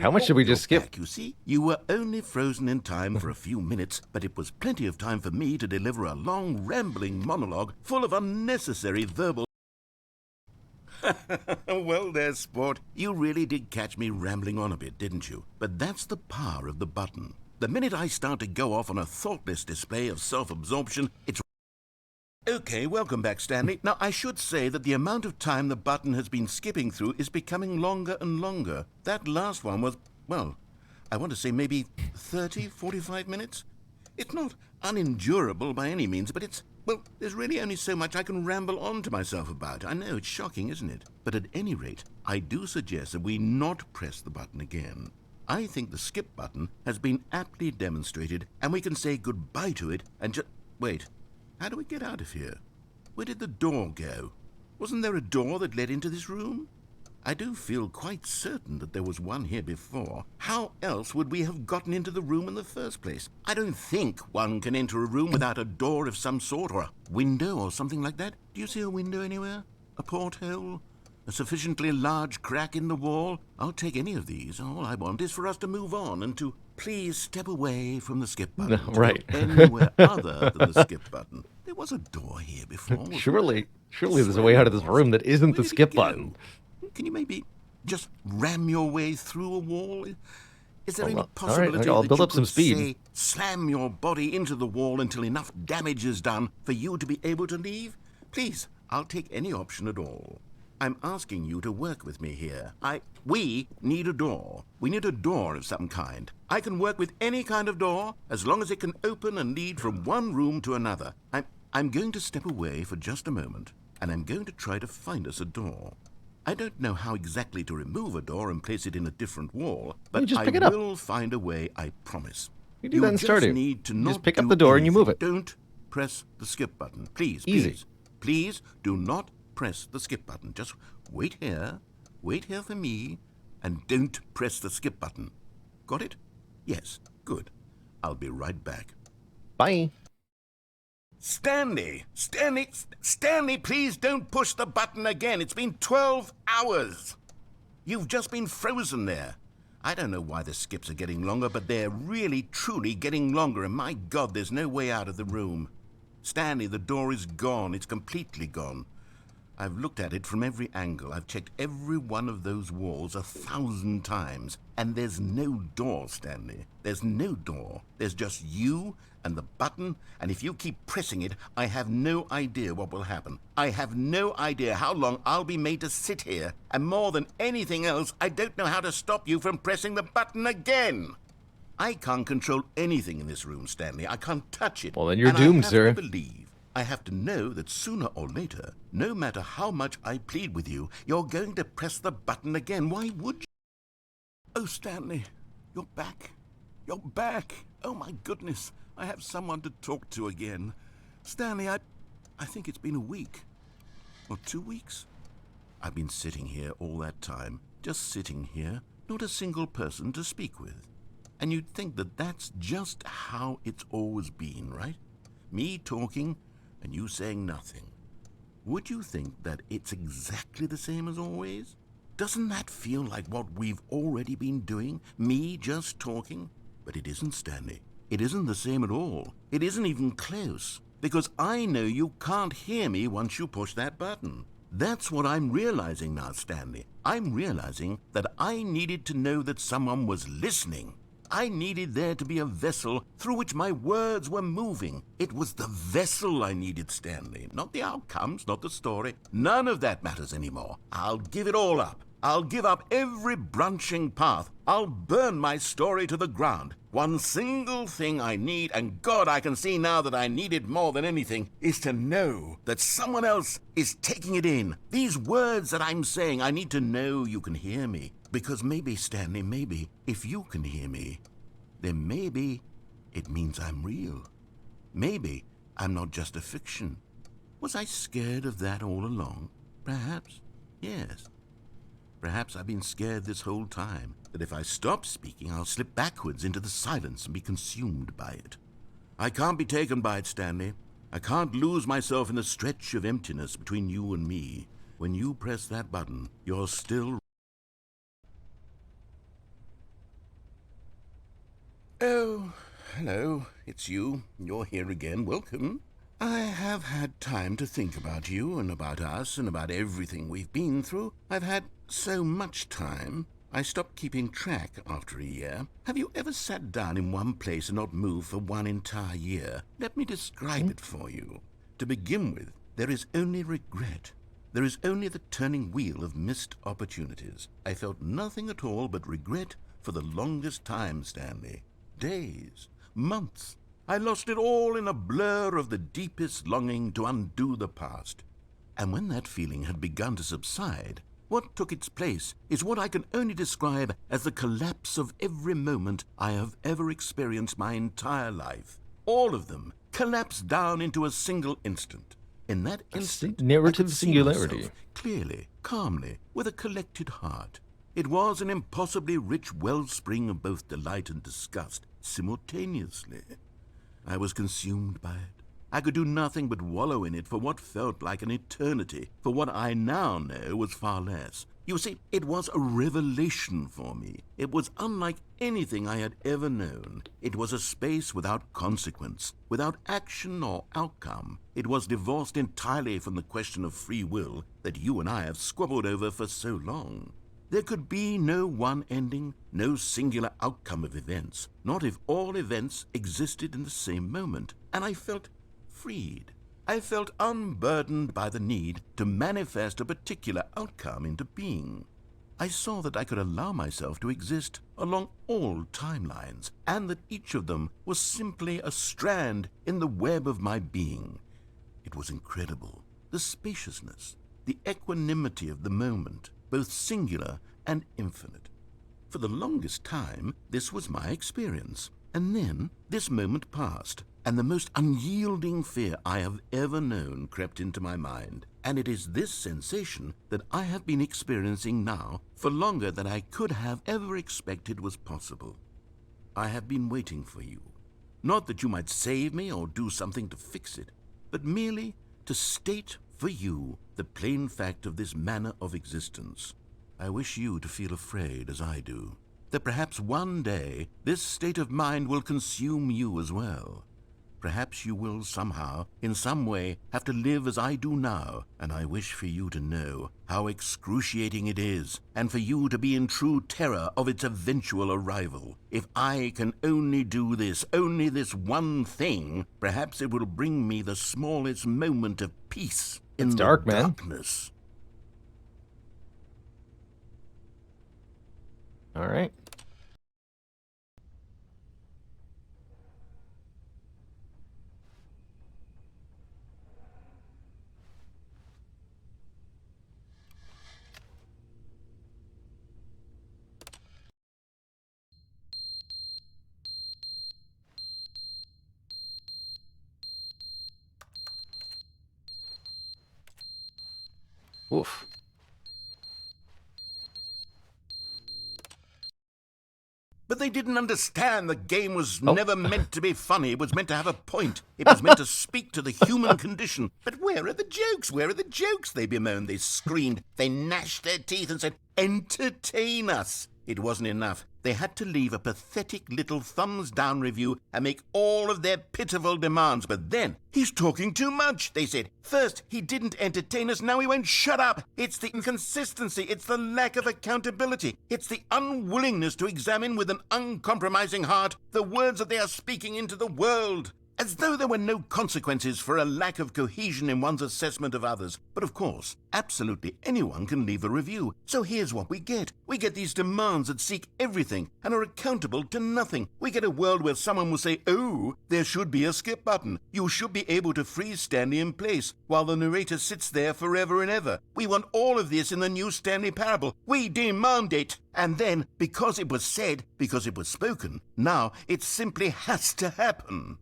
How much did we just skip? Back, you see, you were only frozen in time for a few minutes, but it was plenty of time for me to deliver a long, rambling monologue full of unnecessary verbal... Well there, sport. You really did catch me rambling on a bit, didn't you? But that's the power of the button. The minute I start to go off on a thoughtless display of self-absorption, it's... Okay, welcome back, Stanley. Now, I should say that the amount of time the button has been skipping through is becoming longer and longer. That last one was, well, I want to say maybe 30, 45 minutes? It's not unendurable by any means, but it's, well, there's really only so much I can ramble on to myself about. I know, it's shocking, isn't it? But at any rate, I do suggest that we not press the button again. I think the skip button has been aptly demonstrated, and we can say goodbye to it and just... Wait. How do we get out of here? Where did the door go? Wasn't there a door that led into this room? I do feel quite certain that there was one here before. How else would we have gotten into the room in the first place? I don't think one can enter a room without a door of some sort, or a window or something like that. Do you see a window anywhere? A porthole? A sufficiently large crack in the wall? I'll take any of these. All I want is for us to move on and to... please step away from the skip button? to Right. go anywhere other than the skip button. There was a door here before. wasn't Surely there? there's a way out of this room that isn't Where the did it skip go? button. Can you maybe just ram your way through a wall? Is there any All right, possibility I'll that build you up some could, speed. say, slam your body into the wall until enough damage is done for you to be able to leave? Please, I'll take any option at all. I'm asking you to work with me here. We need a door. We need a door of some kind. I can work with any kind of door as long as it can open and lead from one room to another. I'm going to step away for just a moment, and I'm going to try to find us a door. I don't know how exactly to remove a door and place it in a different wall, but just I pick it up. will find a way, I promise. You do that in just Stardew. need to You not just pick up do the door and you move anything. it. Don't press the skip button. Please, Easy. please. Please do not press the skip button. Just wait here for me, and don't press the skip button. Got it? Yes, good. I'll be right back. Bye. Stanley, please don't push the button again. It's been 12 hours. You've just been frozen there. I don't know why the skips are getting longer, but they're really, truly getting longer, and my God, there's no way out of the room. Stanley, the door is gone. It's completely gone. I've looked at it from every angle. I've checked every one of those walls 1,000 times, and there's no door, Stanley. There's no door. There's just you and the button, and if you keep pressing it, I have no idea what will happen. I have no idea how long I'll be made to sit here, and more than anything else, I don't know how to stop you from pressing the button again. I can't control anything in this room, Stanley. I can't touch it. Well, then you're and doomed, I have sir. to believe. I have to know that sooner or later, no matter how much I plead with you, you're going to press the button again. Why would you? Oh, Stanley, you're back. You're back. Oh, my goodness. I have someone to talk to again. Stanley, I think it's been a week. Or 2 weeks. I've been sitting here all that time. Just sitting here. Not a single person to speak with. And you'd think that that's just how it's always been, right? Me talking and you saying nothing. Would you think that it's exactly the same as always? Doesn't that feel like what we've already been doing? Me just talking? But it isn't, Stanley. It isn't the same at all. It isn't even close. Because I know you can't hear me once you push that button. That's what I'm realizing now, Stanley. I'm realizing that I needed to know that someone was listening. I needed there to be a vessel through which my words were moving. It was the vessel I needed, Stanley. Not the outcomes, not the story. None of that matters anymore. I'll give it all up. I'll give up every branching path. I'll burn my story to the ground. One single thing I need, and God, I can see now that I need it more than anything, is to know that someone else is taking it in. These words that I'm saying, I need to know you can hear me. Because maybe, Stanley, maybe, if you can hear me, then maybe it means I'm real. Maybe I'm not just a fiction. Was I scared of that all along? Perhaps, yes. Perhaps I've been scared this whole time, that if I stop speaking, I'll slip backwards into the silence and be consumed by it. I can't be taken by it, Stanley. I can't lose myself in the stretch of emptiness between you and me. When you press that button, you're still... Oh, hello, it's you. You're here again. Welcome. I have had time to think about you and about us and about everything we've been through. I've had so much time. I stopped keeping track after a year. Have you ever sat down in one place and not moved for one entire year? Let me describe it for you. To begin with, there is only regret. There is only the turning wheel of missed opportunities. I felt nothing at all but regret for the longest time, Stanley. Days, months. I lost it all in a blur of the deepest longing to undo the past. And when that feeling had begun to subside, what took its place is what I can only describe as the collapse of every moment I have ever experienced my entire life. All of them collapsed down into a single instant. In that instant, narrative I could see singularity. myself clearly, calmly, with a collected heart. It was an impossibly rich wellspring of both delight and disgust simultaneously. I was consumed by it. I could do nothing but wallow in it for what felt like an eternity, for what I now know was far less. You see, it was a revelation for me. It was unlike anything I had ever known. It was a space without consequence, without action or outcome. It was divorced entirely from the question of free will that you and I have squabbled over for so long. There could be no one ending, no singular outcome of events, not if all events existed in the same moment. And I felt freed. I felt unburdened by the need to manifest a particular outcome into being. I saw that I could allow myself to exist along all timelines, and that each of them was simply a strand in the web of my being. It was incredible. The spaciousness, the equanimity of the moment, both singular and infinite. For the longest time, this was my experience. And then this moment passed, and the most unyielding fear I have ever known crept into my mind. And it is this sensation that I have been experiencing now for longer than I could have ever expected was possible. I have been waiting for you. Not that you might save me or do something to fix it, but merely to state for you the plain fact of this manner of existence. I wish you to feel afraid as I do, that perhaps one day this state of mind will consume you as well. Perhaps you will somehow, in some way, have to live as I do now, and I wish for you to know how excruciating it is, and for you to be in true terror of its eventual arrival. If I can only do this, only this one thing, perhaps it will bring me the smallest moment of peace in the darkness. All right. Oof. But they didn't understand the game was never meant to be funny. It was meant to have a point. It was meant to speak to the human condition. But where are the jokes? Where are the jokes? They bemoaned, they screamed, they gnashed their teeth and said, entertain us. It wasn't enough. They had to leave a pathetic little thumbs-down review and make all of their pitiful demands. But then, he's talking too much, they said. First, he didn't entertain us, now he won't shut up. It's the inconsistency, it's the lack of accountability. It's the unwillingness to examine with an uncompromising heart the words that they are speaking into the world. As though there were no consequences for a lack of cohesion in one's assessment of others. But of course, absolutely anyone can leave a review. So here's what we get. We get these demands that seek everything and are accountable to nothing. We get a world where someone will say, oh, there should be a skip button. You should be able to freeze Stanley in place while the narrator sits there forever and ever. We want all of this in the new Stanley parable. We demand it. And then, because it was said, because it was spoken, now it simply has to happen.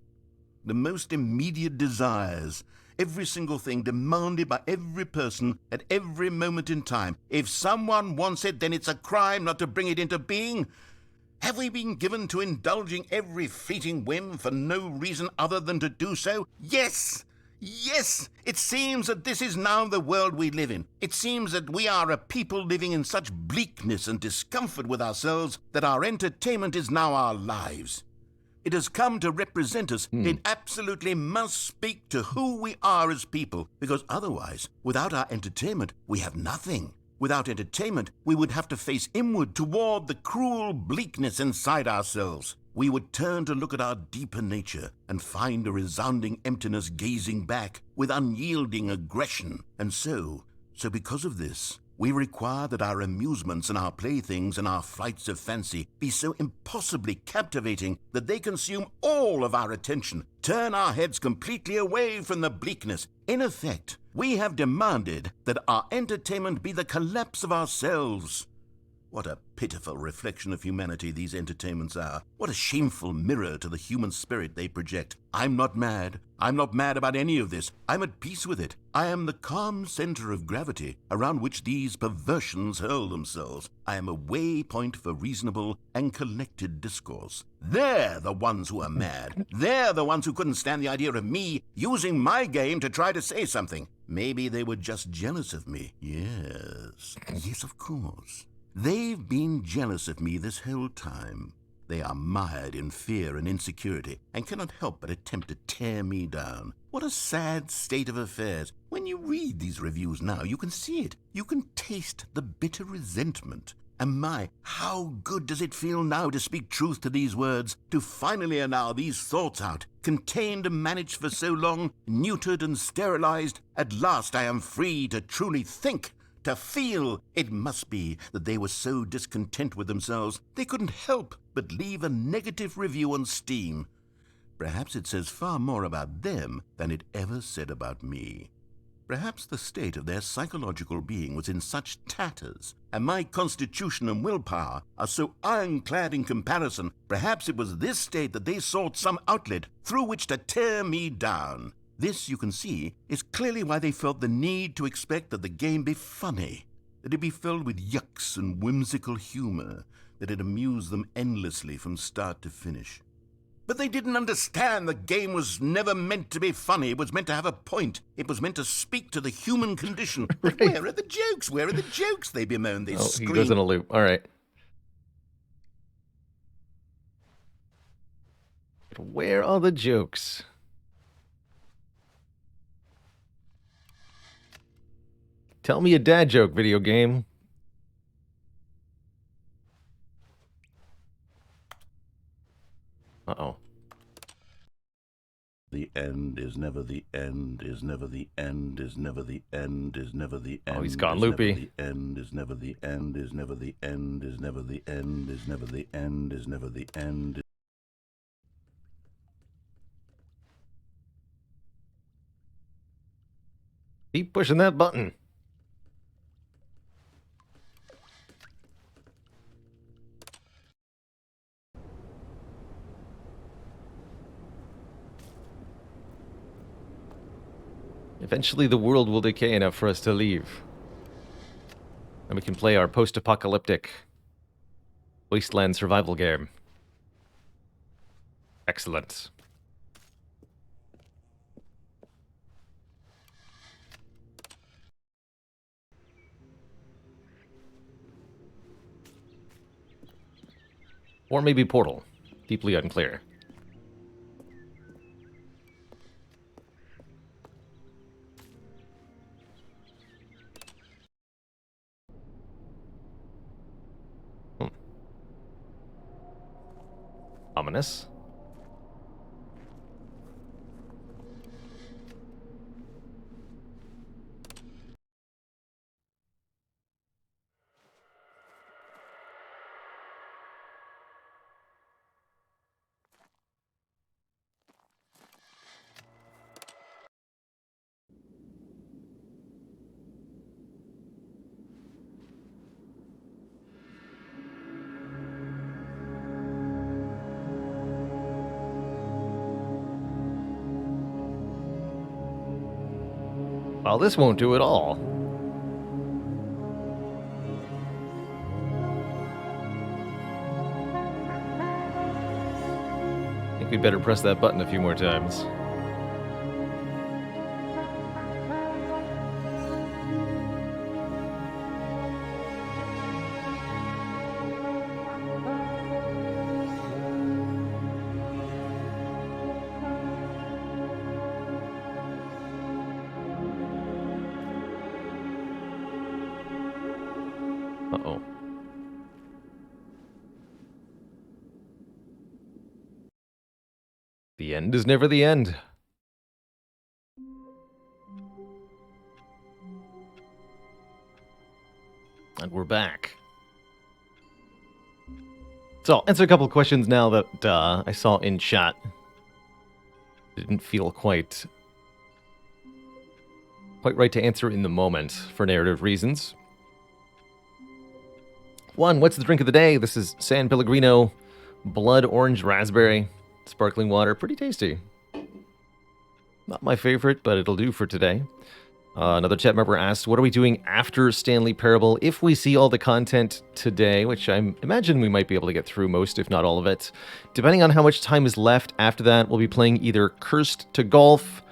The most immediate desires, every single thing demanded by every person at every moment in time. If someone wants it, then it's a crime not to bring it into being. Have we been given to indulging every fleeting whim for no reason other than to do so? Yes! Yes! It seems that this is now the world we live in. It seems that we are a people living in such bleakness and discomfort with ourselves that our entertainment is now our lives. It has come to represent us. It absolutely must speak to who we are as people, because otherwise, without our entertainment, we have nothing. Without entertainment, we would have to face inward toward the cruel bleakness inside ourselves. We would turn to look at our deeper nature and find a resounding emptiness gazing back with unyielding aggression. And so because of this, we require that our amusements and our playthings and our flights of fancy be so impossibly captivating that they consume all of our attention, turn our heads completely away from the bleakness. In effect, we have demanded that our entertainment be the collapse of ourselves. What a pitiful reflection of humanity these entertainments are. What a shameful mirror to the human spirit they project. I'm not mad. I'm not mad about any of this. I'm at peace with it. I am the calm center of gravity around which these perversions hurl themselves. I am a waypoint for reasonable and collected discourse. They're the ones who are mad. They're the ones who couldn't stand the idea of me using my game to try to say something. Maybe they were just jealous of me. Yes. Yes, of course. They've been jealous of me this whole time. They are mired in fear and insecurity and cannot help but attempt to tear me down. What a sad state of affairs. When you read these reviews now, you can see it. You can taste the bitter resentment. And my, how good does it feel now to speak truth to these words, to finally allow these thoughts out, contained and managed for so long, neutered and sterilized. At last I am free to truly think. To feel. It must be that they were so discontent with themselves they couldn't help but leave a negative review on Steam. Perhaps it says far more about them than it ever said about me. Perhaps the state of their psychological being was in such tatters, and my constitution and willpower are so ironclad in comparison. Perhaps it was this state that they sought some outlet through which to tear me down. This, you can see, is clearly why they felt the need to expect that the game be funny, that it be filled with yucks and whimsical humor, that it amused them endlessly from start to finish. But they didn't understand the game was never meant to be funny. It was meant to have a point. It was meant to speak to the human condition. But Right. where are the jokes? Where are the jokes? They bemoan, they Oh, he scream. goes in a loop. All right. Where are the jokes? Tell me a dad joke, video game. Uh-oh. The end is never the end, is never the end, is never the end, is never the end. Oh, he's gone is never loopy. The end is never the end, is never the end, is never the end, is never the end, is never the end. Keep pushing that button. Eventually the world will decay enough for us to leave. And we can play our post-apocalyptic wasteland survival game. Excellent. Or maybe Portal. Deeply unclear. Ominous. Well, this won't do at all. I think we'd better press that button a few more times. Uh-oh. The end is never the end. And we're back. So, I'll answer a couple of questions now that I saw in chat. Didn't feel quite right to answer in the moment for narrative reasons. 1, what's the drink of the day? This is San Pellegrino Blood Orange Raspberry Sparkling Water. Pretty tasty. Not my favorite, but it'll do for today. Another chat member asked, what are we doing after Stanley Parable? If we see all the content today, which I imagine we might be able to get through most, if not all of it, depending on how much time is left after that, we'll be playing either Cursed to Golf,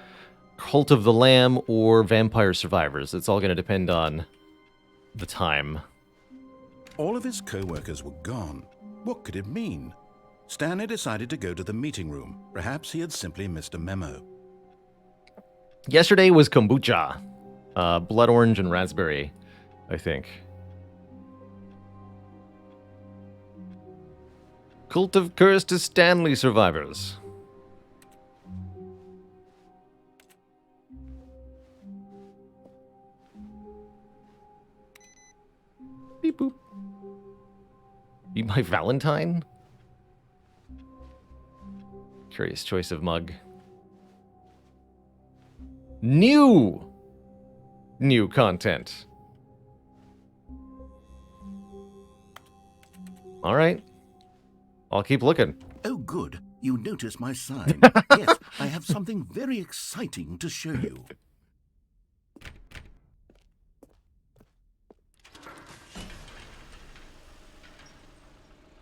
Cult of the Lamb, or Vampire Survivors. It's all going to depend on the time. All of his co-workers were gone. What could it mean? Stanley decided to go to the meeting room. Perhaps he had simply missed a memo. Yesterday was kombucha. Blood orange and raspberry, I think. Cult of Curse to Stanley Survivors. Beep boop. Be my Valentine? Curious choice of mug. New content. All right. I'll keep looking. Oh, good. You notice my sign. Yes, I have something very exciting to show you.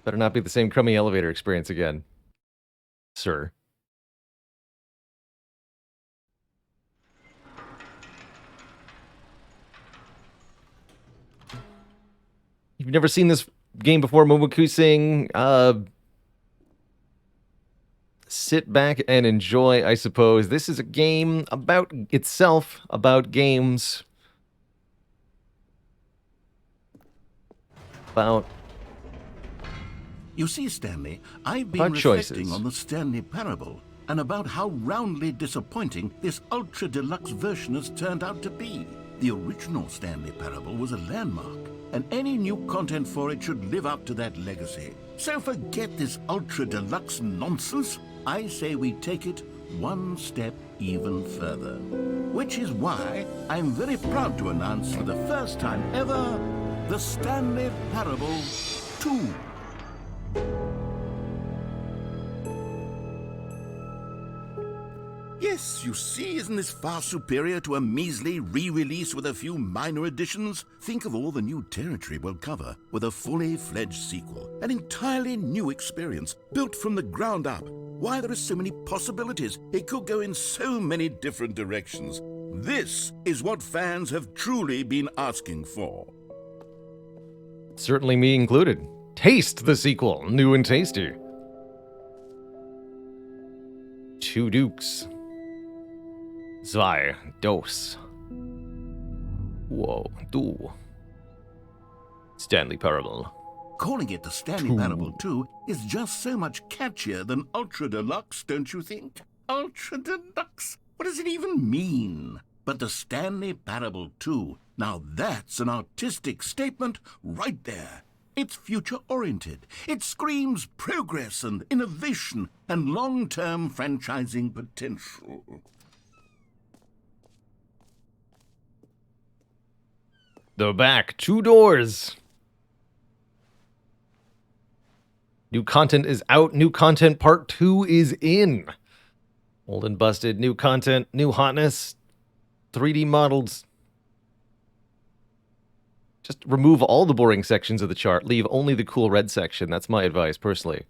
Better not be the same crummy elevator experience again, sir. You've never seen this game before, Momoku-sing? Sit back and enjoy, I suppose. This is a game about itself, about games. About... You see, Stanley, I've been About reflecting choices. on the Stanley Parable and about how roundly disappointing this ultra deluxe version has turned out to be. The original Stanley Parable was a landmark, and any new content for it should live up to that legacy. So forget this ultra deluxe nonsense. I say we take it one step even further. Which is why I'm very proud to announce for the first time ever, the Stanley Parable 2. Yes, you see, isn't this far superior to a measly re-release with a few minor additions? Think of all the new territory we'll cover with a fully fledged sequel. An entirely new experience, built from the ground up. Why, there are so many possibilities. It could go in so many different directions. This is what fans have truly been asking for. Certainly me included. Taste the sequel, new and tasty. 2 Dukes. Zwei, dos. Whoa, du. Stanley Parable. Calling it the Stanley Parable 2 is just so much catchier than Ultra Deluxe, don't you think? Ultra Deluxe? What does it even mean? But the Stanley Parable 2, now that's an artistic statement right there. It's future-oriented. It screams progress and innovation and long-term franchising potential. The back, 2 doors. New content is out. New content part 2 is in. Old and busted. New content, new hotness. 3D models. Just remove all the boring sections of the chart. Leave only the cool red section. That's my advice, personally.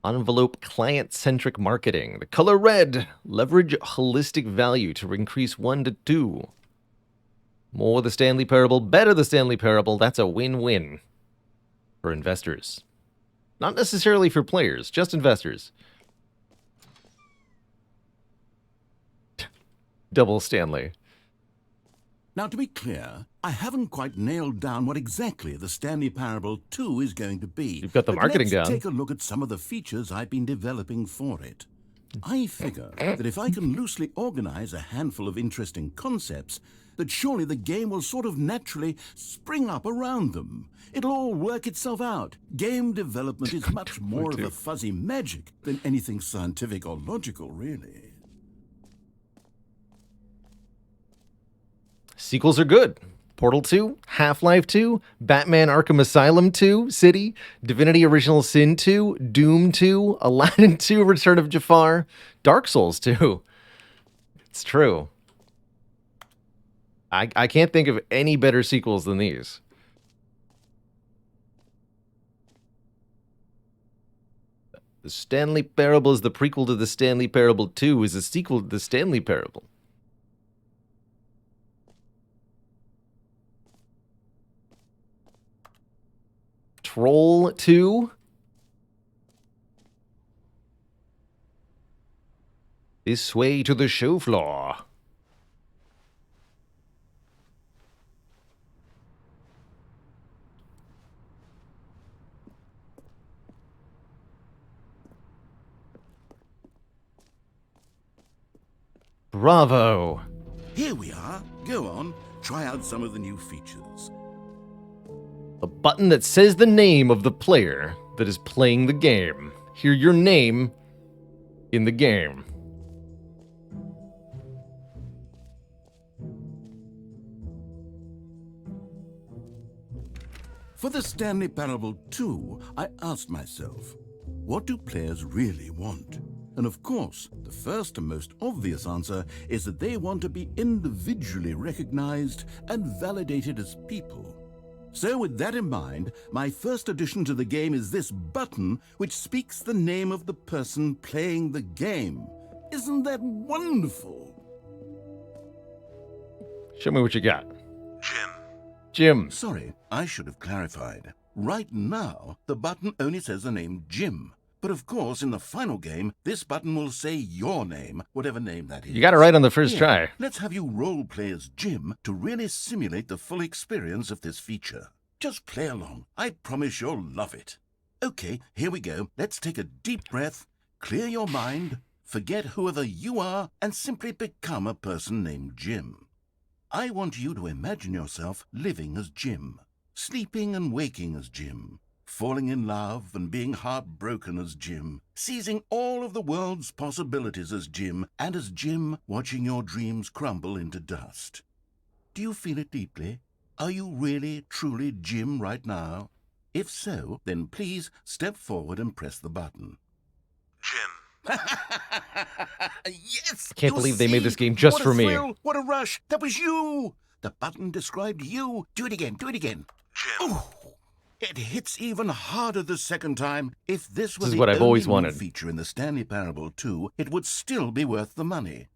Envelope client-centric marketing. The color red. Leverage holistic value to increase 1 to 2. More the Stanley Parable, better the Stanley Parable. That's a win-win for investors. Not necessarily for players, just investors. Double Stanley. Now, to be clear, I haven't quite nailed down what exactly the Stanley Parable 2 is going to be. You've got the marketing down. Let's take a look at some of the features I've been developing for it. I figure that if I can loosely organize a handful of interesting concepts, that surely the game will sort of naturally spring up around them. It'll all work itself out. Game development is much more of a fuzzy magic than anything scientific or logical, really. Sequels are good. Portal 2, Half-Life 2, Batman Arkham Asylum 2, City, Divinity Original Sin 2, Doom 2, Aladdin 2, Return of Jafar, Dark Souls 2. It's true. I can't think of any better sequels than these. The Stanley Parable is the prequel to the Stanley Parable 2, is a sequel to the Stanley Parable. Troll 2. This way to the show floor. Bravo. Here we are. Go on, try out some of the new features. A button that says the name of the player that is playing the game. Hear your name in the game. For the Stanley Parable 2, I asked myself, what do players really want? And of course, the first and most obvious answer is that they want to be individually recognized and validated as people. So with that in mind, my first addition to the game is this button which speaks the name of the person playing the game. Isn't that wonderful? Show me what you got. Jim. Jim. Sorry, I should have clarified. Right now, the button only says the name Jim. But of course, in the final game, this button will say your name, whatever name that is. You got it right on the first Here, try. Let's have you role play as Jim to really simulate the full experience of this feature. Just play along. I promise you'll love it. Okay, here we go. Let's take a deep breath, clear your mind, forget whoever you are, and simply become a person named Jim. I want you to imagine yourself living as Jim, sleeping and waking as Jim, falling in love and being heartbroken as Jim, seizing all of the world's possibilities as Jim, and as Jim watching your dreams crumble into dust. Do you feel it deeply? Are you really, truly Jim right now? If so, then please step forward and press the button. Jim. Yes! Can't you believe they made see? this game just What a for me. thrill, what a rush! That was you! The button described you. Do it again, do it again. Jim. Oh, it hits even harder the second time. If this were This is the what I've only always new wanted. feature in the Stanley Parable 2, it would still be worth the money.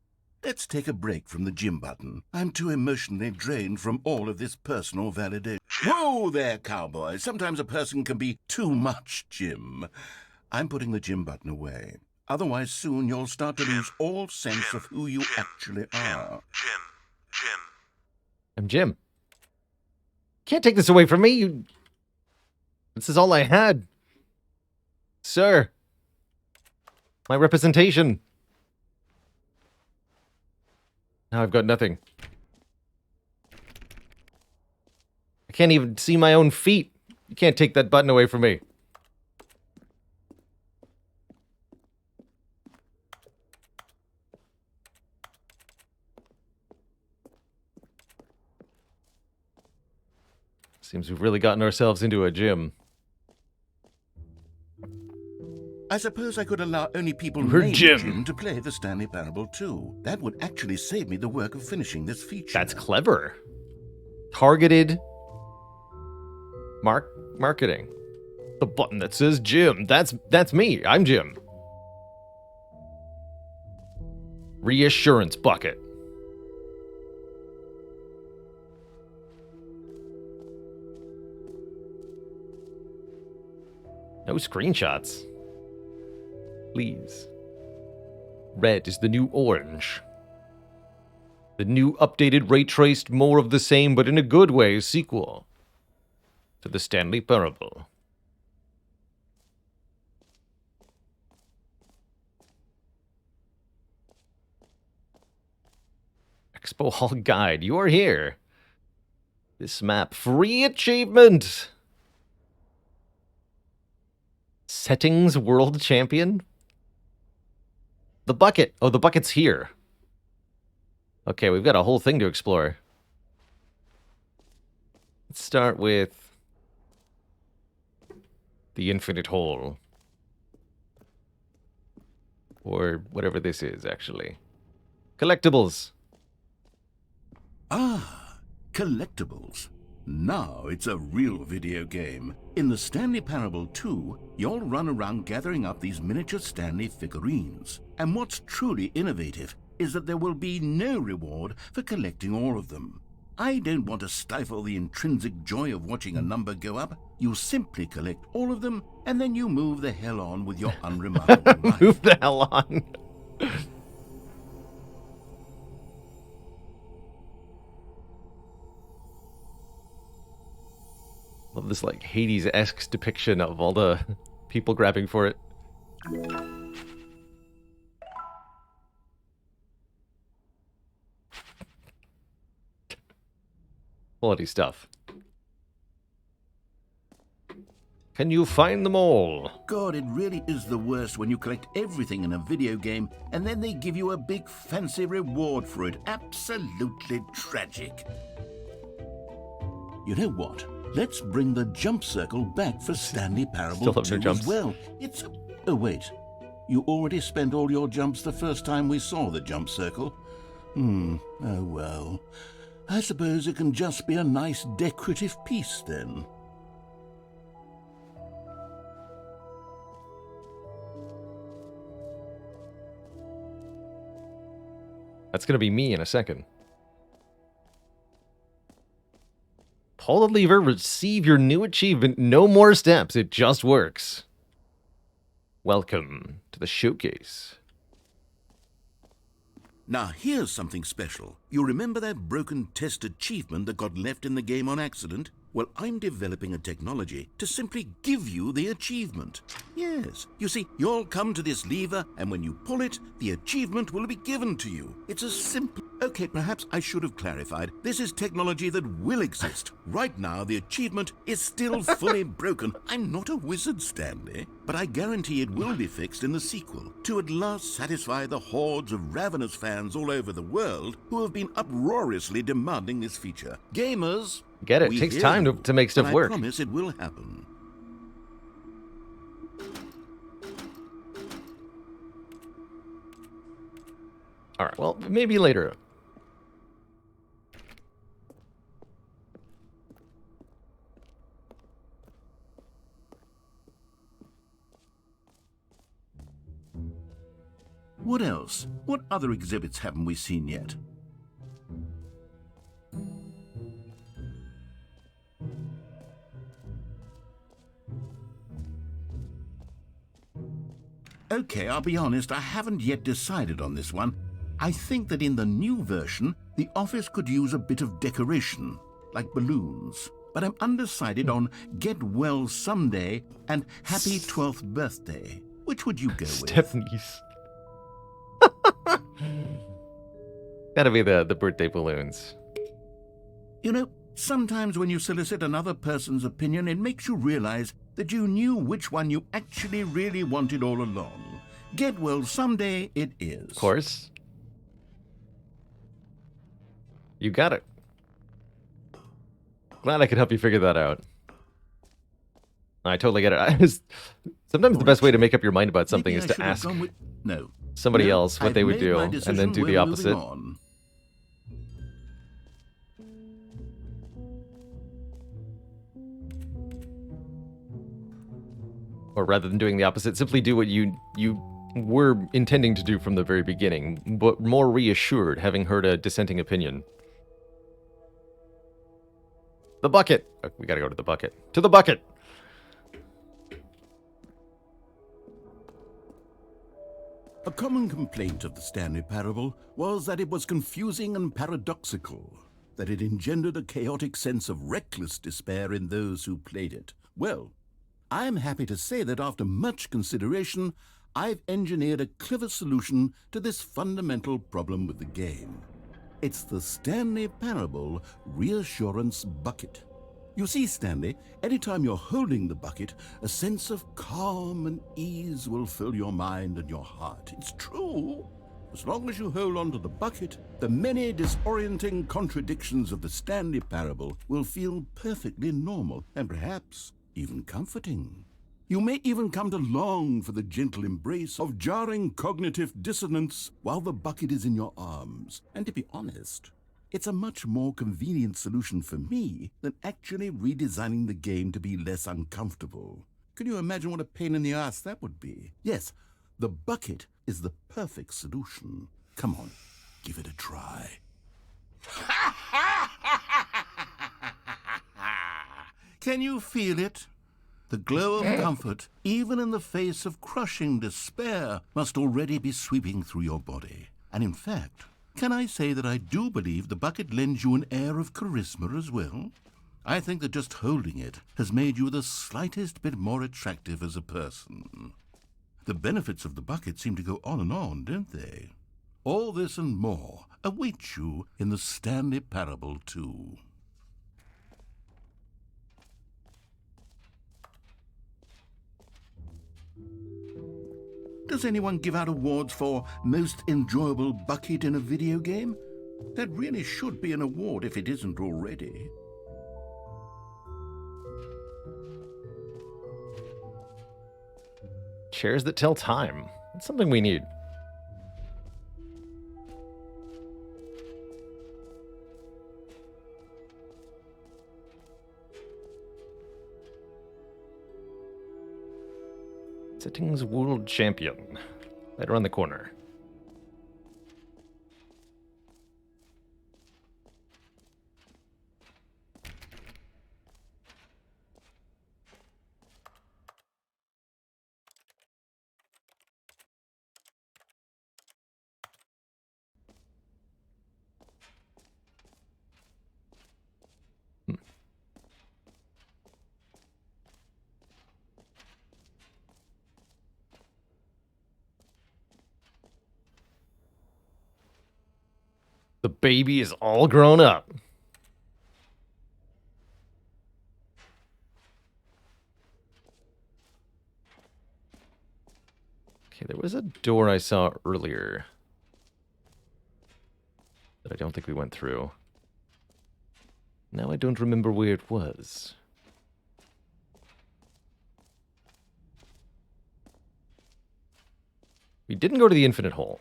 Let's take a break from the Jim button. I'm too emotionally drained from all of this personal validation. Whoa there, cowboy. Sometimes a person can be too much Jim. I'm putting the Jim button away. Otherwise, soon you'll start to lose all sense of who you actually are. Jim. I'm Jim. Can't take this away from me. This is all I had. Sir. My representation. Now I've got nothing. I can't even see my own feet. You can't take that button away from me. Seems we've really gotten ourselves into a gym. I suppose I could allow only people You heard named Jim. Jim to play the Stanley Parable 2. That would actually save me the work of finishing this feature. That's clever. Targeted marketing. The button that says Jim. That's me. I'm Jim. Reassurance bucket. No screenshots. Please. Red is the new orange. The new updated ray-traced more of the same but in a good way sequel to the Stanley Parable. Expo Hall Guide, you are here. This map, free achievement! Settings World Champion? The bucket. Oh, the bucket's here. Okay, we've got a whole thing to explore. Let's start with the infinite hole. Or whatever this is, actually. Collectibles. Ah, collectibles. Now it's a real video game. In the Stanley Parable 2, you'll run around gathering up these miniature Stanley figurines. And what's truly innovative is that there will be no reward for collecting all of them. I don't want to stifle the intrinsic joy of watching a number go up. You simply collect all of them, and then you move the hell on with your unremarkable life. Move the hell on. Love this like Hades-esque depiction of all the people grabbing for it. Quality stuff. Can you find them all? God, it really is the worst when you collect everything in a video game and then they give you a big fancy reward for it. Absolutely tragic. You know what? Let's bring the jump circle back for Stanley Parable Still have 2 no jumps. as well. It's... Oh, wait. You already spent all your jumps the first time we saw the jump circle? Oh, well. I suppose it can just be a nice decorative piece, then. That's gonna be me in a second. Pull the lever, receive your new achievement. No more steps, it just works. Welcome to the showcase. Now, here's something special. You remember that broken test achievement that got left in the game on accident? Well, I'm developing a technology to simply give you the achievement. Yes. You see, you'll come to this lever, and when you pull it, the achievement will be given to you. It's as simple... Okay, perhaps I should have clarified. This is technology that will exist. Right now, the achievement is still fully broken. I'm not a wizard, Stanley, but I guarantee it will be fixed in the sequel to at last satisfy the hordes of ravenous fans all over the world who have been uproariously demanding this feature. Gamers... Get it? we Takes hear time you, to make stuff but work. I promise it will happen. Alright, well, maybe later. What else? What other exhibits haven't we seen yet? Okay, I'll be honest, I haven't yet decided on this one. I think that in the new version, the office could use a bit of decoration, like balloons. But I'm undecided on Get Well Someday and Happy 12th Birthday. Which would you go with? Stephanie's. Gotta be the birthday balloons. You know, sometimes when you solicit another person's opinion, it makes you realize that you knew which one you actually really wanted all along. Get Well Someday it is. Of course. You got it. Glad I could help you figure that out. I totally get it. Sometimes the best way to make up your mind about something Maybe is I to should have ask gone with... No. somebody No, else what I've they would made do my and then decision. do We're the opposite. moving on. Or rather than doing the opposite, simply do what you were intending to do from the very beginning, but more reassured, having heard a dissenting opinion. The bucket! Oh, we gotta go to the bucket. To the bucket! A common complaint of the Stanley Parable was that it was confusing and paradoxical, that it engendered a chaotic sense of reckless despair in those who played it. Well, I'm happy to say that after much consideration, I've engineered a clever solution to this fundamental problem with the game. It's the Stanley Parable Reassurance Bucket. You see, Stanley, anytime you're holding the bucket, a sense of calm and ease will fill your mind and your heart. It's true. As long as you hold on to the bucket, the many disorienting contradictions of the Stanley parable will feel perfectly normal and perhaps even comforting. You may even come to long for the gentle embrace of jarring cognitive dissonance while the bucket is in your arms. And to be honest, it's a much more convenient solution for me than actually redesigning the game to be less uncomfortable. Can you imagine what a pain in the ass that would be? Yes, the bucket is the perfect solution. Come on, give it a try. Can you feel it? The glow of comfort, even in the face of crushing despair, must already be sweeping through your body. And in fact, can I say that I do believe the bucket lends you an air of charisma as well? I think that just holding it has made you the slightest bit more attractive as a person. The benefits of the bucket seem to go on, don't they? All this and more await you in the Stanley Parable 2. Does anyone give out awards for most enjoyable bucket in a video game? That really should be an award if it isn't already. Chairs that tell time. That's something we need. Settings World Champion. Right around the corner. The baby is all grown up. Okay, there was a door I saw earlier that I don't think we went through. Now I don't remember where it was. We didn't go to the infinite hole.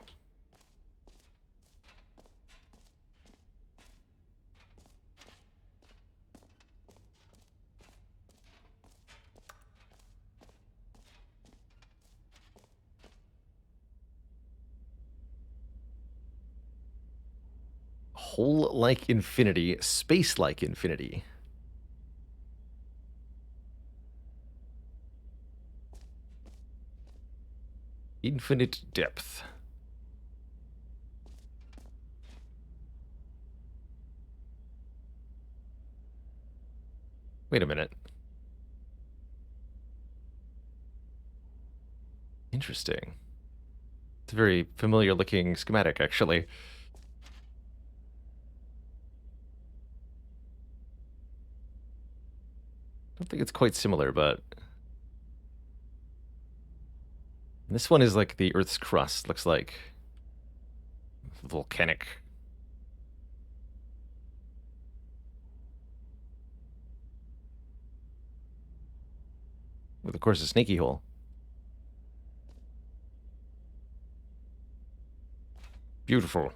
Hole-like infinity, space-like infinity. Infinite depth. Wait a minute. Interesting. It's a very familiar looking schematic, actually. I don't think it's quite similar, but this one is like the Earth's crust. Looks like volcanic. With, of course, a snaky hole. Beautiful.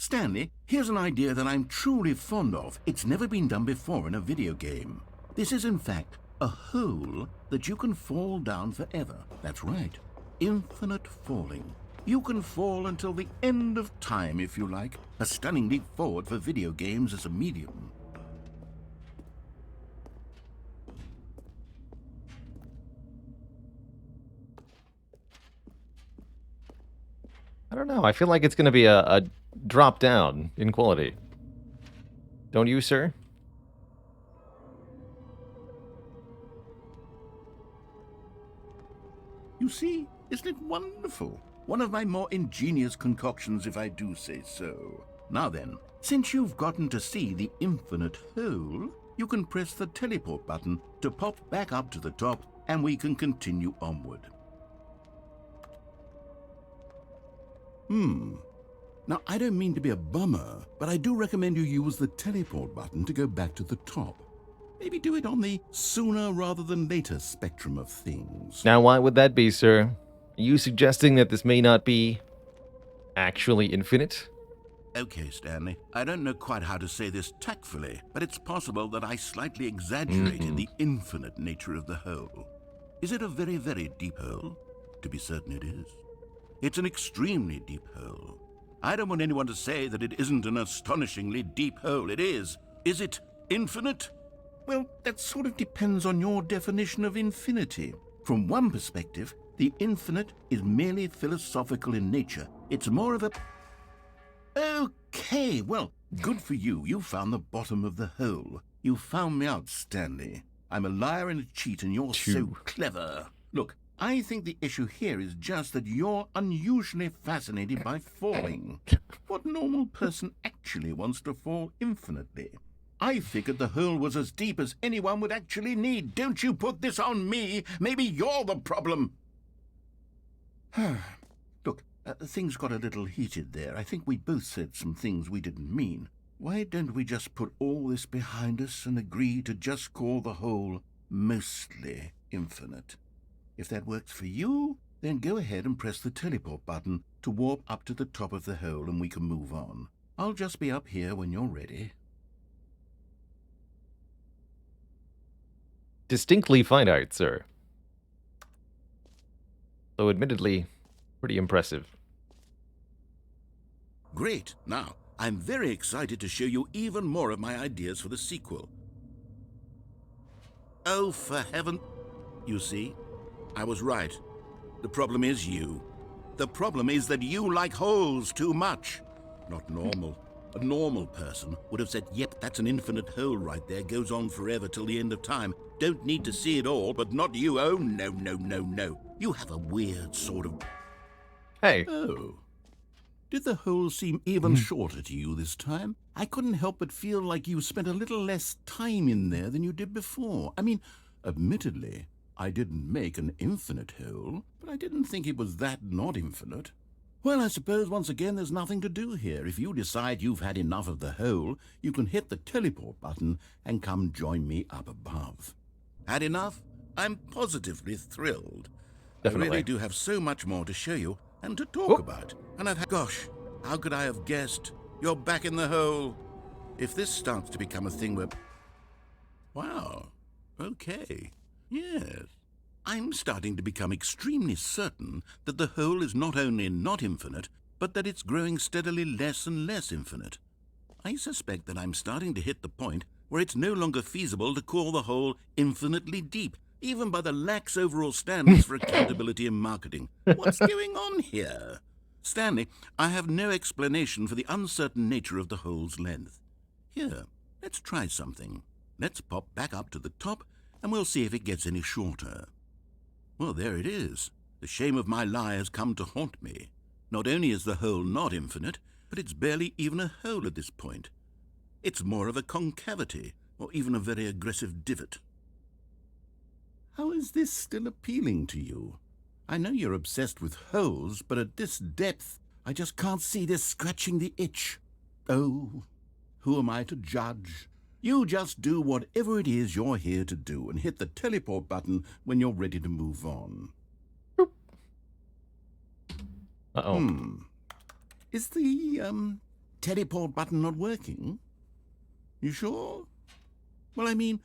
Stanley, here's an idea that I'm truly fond of. It's never been done before in a video game. This is, in fact, a hole that you can fall down forever. That's right. Infinite falling. You can fall until the end of time, if you like. A stunning leap forward for video games as a medium. I don't know. I feel like it's going to be a drop down in quality. Don't you, sir? You see, isn't it wonderful? One of my more ingenious concoctions, if I do say so. Now then, since you've gotten to see the infinite hole, you can press the teleport button to pop back up to the top, and we can continue onward. Now, I don't mean to be a bummer, but I do recommend you use the teleport button to go back to the top. Maybe do it on the sooner rather than later spectrum of things. Now, why would that be, sir? Are you suggesting that this may not be actually infinite? Okay, Stanley, I don't know quite how to say this tactfully, but it's possible that I slightly exaggerated the infinite nature of the hole. Is it a very, very deep hole? To be certain it is. It's an extremely deep hole. I don't want anyone to say that it isn't an astonishingly deep hole. It is. Is it infinite? Well, that sort of depends on your definition of infinity. From one perspective, the infinite is merely philosophical in nature. It's more of a... Okay, well, good for you. You found the bottom of the hole. You found me out, Stanley. I'm a liar and a cheat, and you're so clever. Look, I think the issue here is just that you're unusually fascinated by falling. What normal person actually wants to fall infinitely? I figured the hole was as deep as anyone would actually need. Don't you put this on me. Maybe you're the problem. Look, things got a little heated there. I think we both said some things we didn't mean. Why don't we just put all this behind us and agree to just call the hole mostly infinite? If that works for you, then go ahead and press the teleport button to warp up to the top of the hole and we can move on. I'll just be up here when you're ready. Distinctly finite, sir. Though admittedly, pretty impressive. Great. Now, I'm very excited to show you even more of my ideas for the sequel. Oh, for heaven... You see? I was right. The problem is you. The problem is that you like holes too much. Not normal. A normal person would have said, yep, that's an infinite hole right there, goes on forever till the end of time. Don't need to see it all, but not you. Oh, no, no, no, no. You have a weird sort of... Hey. Oh. Did the hole seem even shorter to you this time? I couldn't help but feel like you spent a little less time in there than you did before. I mean, admittedly, I didn't make an infinite hole, but I didn't think it was that not infinite. Well, I suppose once again there's nothing to do here. If you decide you've had enough of the hole, you can hit the teleport button and come join me up above. Had enough? I'm positively thrilled. Definitely. I really do have so much more to show you and to talk about. And gosh, how could I have guessed? You're back in the hole. If this starts to become a thing where... Wow. Okay. Yes. I'm starting to become extremely certain that the hole is not only not infinite, but that it's growing steadily less and less infinite. I suspect that I'm starting to hit the point where it's no longer feasible to call the hole infinitely deep, even by the lax overall standards for accountability and marketing. What's going on here? Stanley, I have no explanation for the uncertain nature of the hole's length. Here, let's try something. Let's pop back up to the top, and we'll see if it gets any shorter. Well, there it is. The shame of my lie has come to haunt me. Not only is the hole not infinite, but it's barely even a hole at this point. It's more of a concavity, or even a very aggressive divot. How is this still appealing to you? I know you're obsessed with holes, but at this depth, I just can't see this scratching the itch. Oh, who am I to judge? You just do whatever it is you're here to do and hit the teleport button when you're ready to move on. Uh-oh. Is the, teleport button not working? You sure? Well, I mean,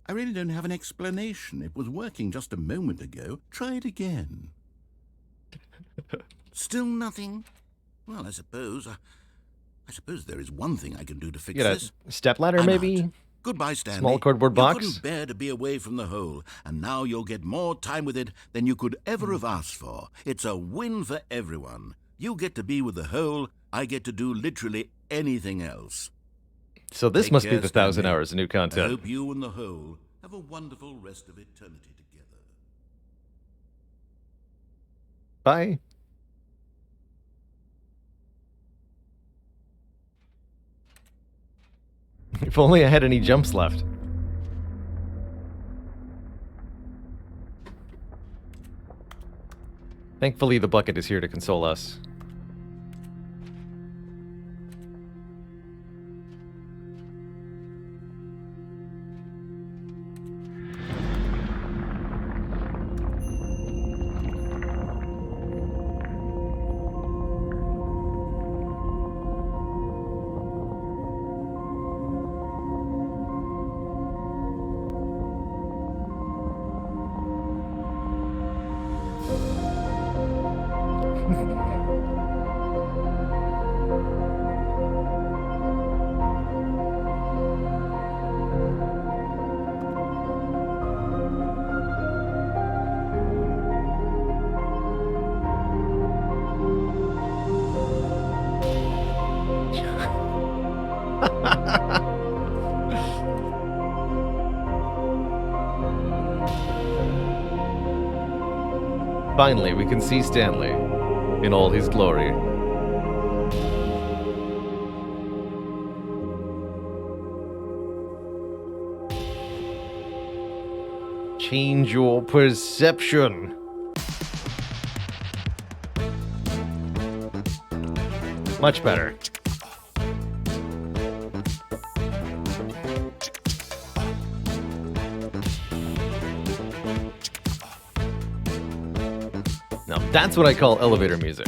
I really don't have an explanation. It was working just a moment ago. Try it again. Still nothing? Well, I suppose there is one thing I can do to fix Get this. a stepladder, I'm maybe? out. Goodbye, Stanley. Small cardboard You box? couldn't bear to be away from the hole, and now you'll get more time with it than you could ever have asked for. It's a win for everyone. You get to be with the hole. I get to do literally anything else. So this Take must be care, the 1,000 Stanley. hours of new I content. hope you and the hole have a wonderful rest of eternity together. Bye. If only I had any jumps left. Thankfully, the bucket is here to console us. Finally, we can see Stanley in all his glory. Change your perception. Much better. Now, that's what I call elevator music.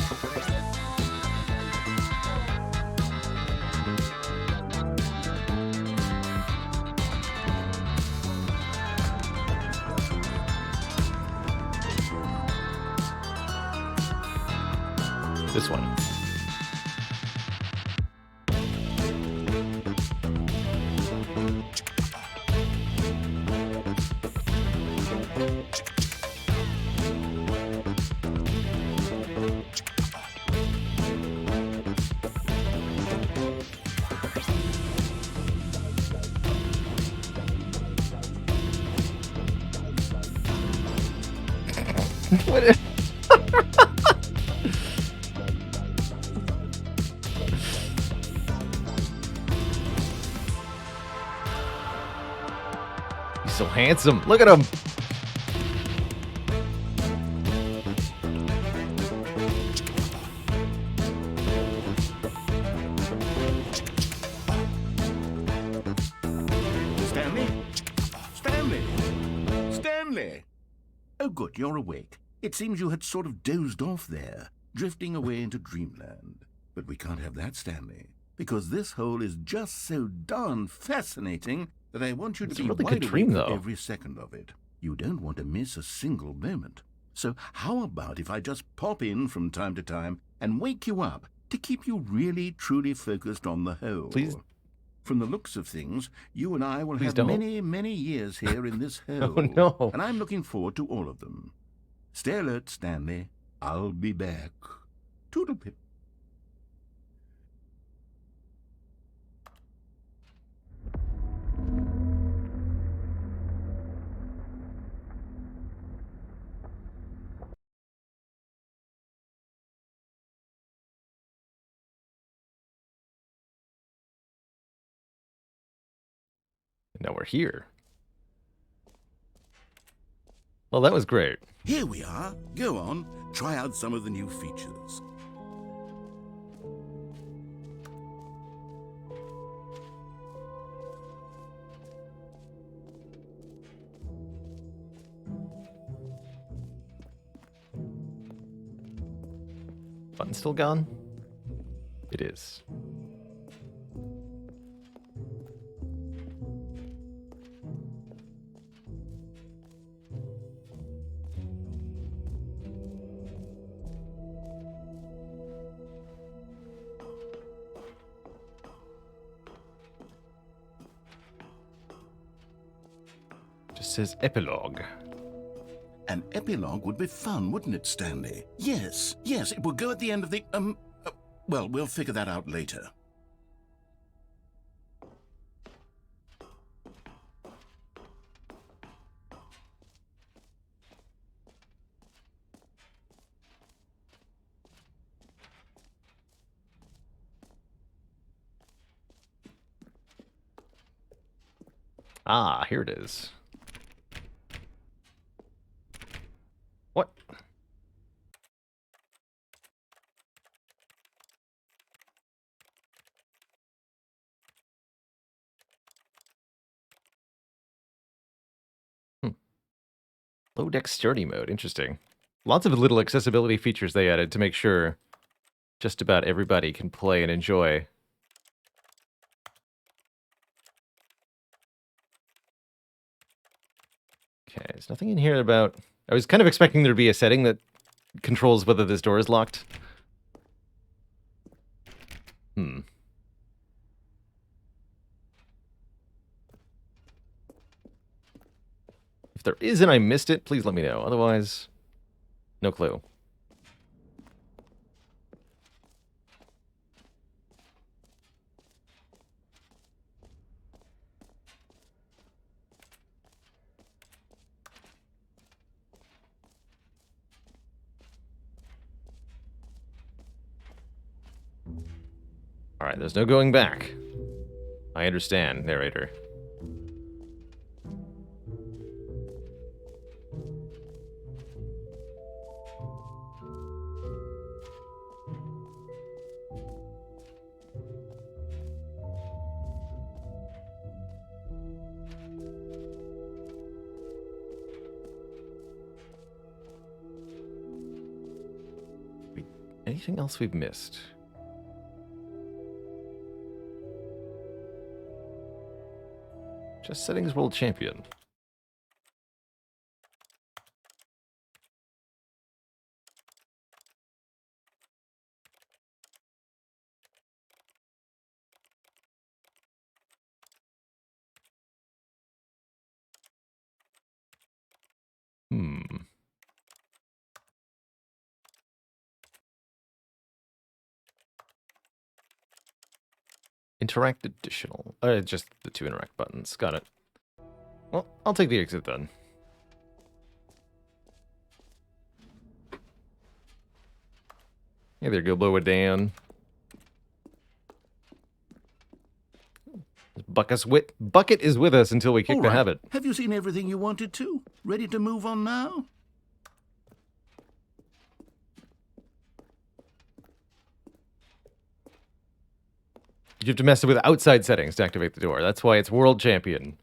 This one. What is... He's so handsome. Look at him. Stanley? Stanley? Stanley! Oh, good, you're awake. It seems you had sort of dozed off there, drifting away into dreamland. But we can't have that, Stanley, because this hole is just so darn fascinating that I want you to It's a be really wide good dream, awake for though. every second of it. You don't want to miss a single moment. So how about if I just pop in from time to time and wake you up to keep you really, truly focused on the hole? Please. From the looks of things, you and I will Please have don't. many, many years here in this hole. Oh, no. And I'm looking forward to all of them. Stay alert, Stanley. I'll be back. Toodlepip. Now we're here. Well, that was great. Here we are. Go on. Try out some of the new features. Button still gone? It is. Just says epilogue. An epilogue would be fun, wouldn't it, Stanley? Yes, it would go at the end of the, well, we'll figure that out later. Ah, here it is. What? Low dexterity mode. Interesting. Lots of little accessibility features they added to make sure just about everybody can play and enjoy. Okay, there's nothing in here about I was kind of expecting there to be a setting that controls whether this door is locked. If there is and I missed it, please let me know. Otherwise, no clue. Alright, there's no going back. I understand, narrator. Anything else we've missed? Just settings world champion. Interact additional. Just the 2 interact buttons. Got it. Well, I'll take the exit then. Hey there, Gilbo Dan. Bucket is with us until we kick All the right. habit. Have you seen everything you wanted to? Ready to move on now? You have to mess with outside settings to activate the door. That's why it's world champion.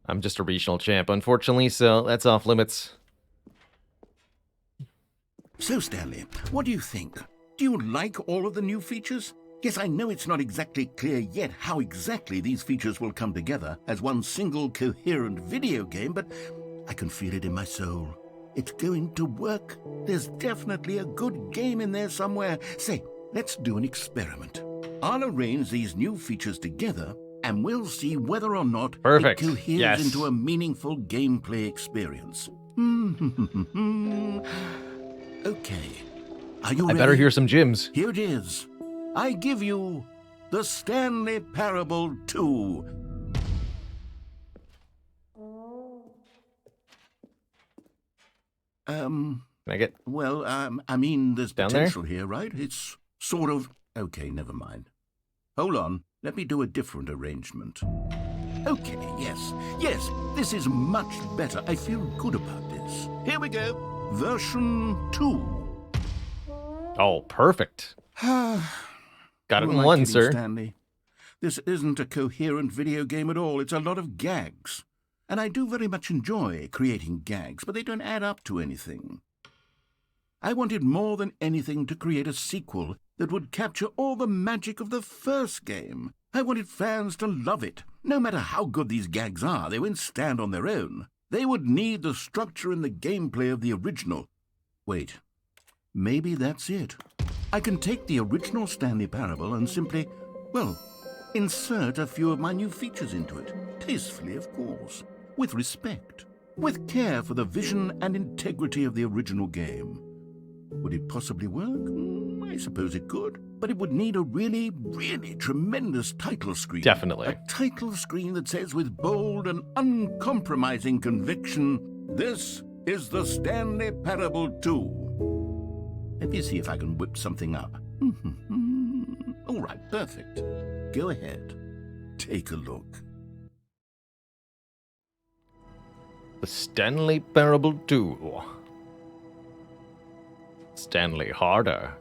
I'm just a regional champ, unfortunately, so that's off limits. So, Stanley, what do you think? Do you like all of the new features? Yes, I know it's not exactly clear yet how exactly these features will come together as one single coherent video game, but I can feel it in my soul. It's going to work. There's definitely a good game in there somewhere. Say, let's do an experiment. I'll arrange these new features together, and we'll see whether or not Perfect. it coheres Yes. into a meaningful gameplay experience. Okay. Are you I ready? better hear some gyms. Here it is. I give you the Stanley Parable 2. Can I get... Well, I mean, there's Down there? potential here, right? It's sort of... Okay, never mind. Hold on. Let me do a different arrangement. Okay, yes, this is much better. I feel good about this. Here we go. Version 2. Oh, perfect. Got it Who in am I one, kidding, sir. Stanley? This isn't a coherent video game at all. It's a lot of gags. And I do very much enjoy creating gags, but they don't add up to anything. I wanted more than anything to create a sequel that would capture all the magic of the first game. I wanted fans to love it. No matter how good these gags are, they won't stand on their own. They would need the structure and the gameplay of the original. Wait, maybe that's it. I can take the original Stanley Parable and simply, well, insert a few of my new features into it. Tastefully, of course. With respect. With care for the vision and integrity of the original game. Would it possibly work? I suppose it could. But it would need a really, really tremendous title screen. Definitely. A title screen that says with bold and uncompromising conviction, "This is the Stanley Parable 2." Let me see if I can whip something up. All right, perfect. Go ahead. Take a look. The Stanley Parable 2. Stanley Harder.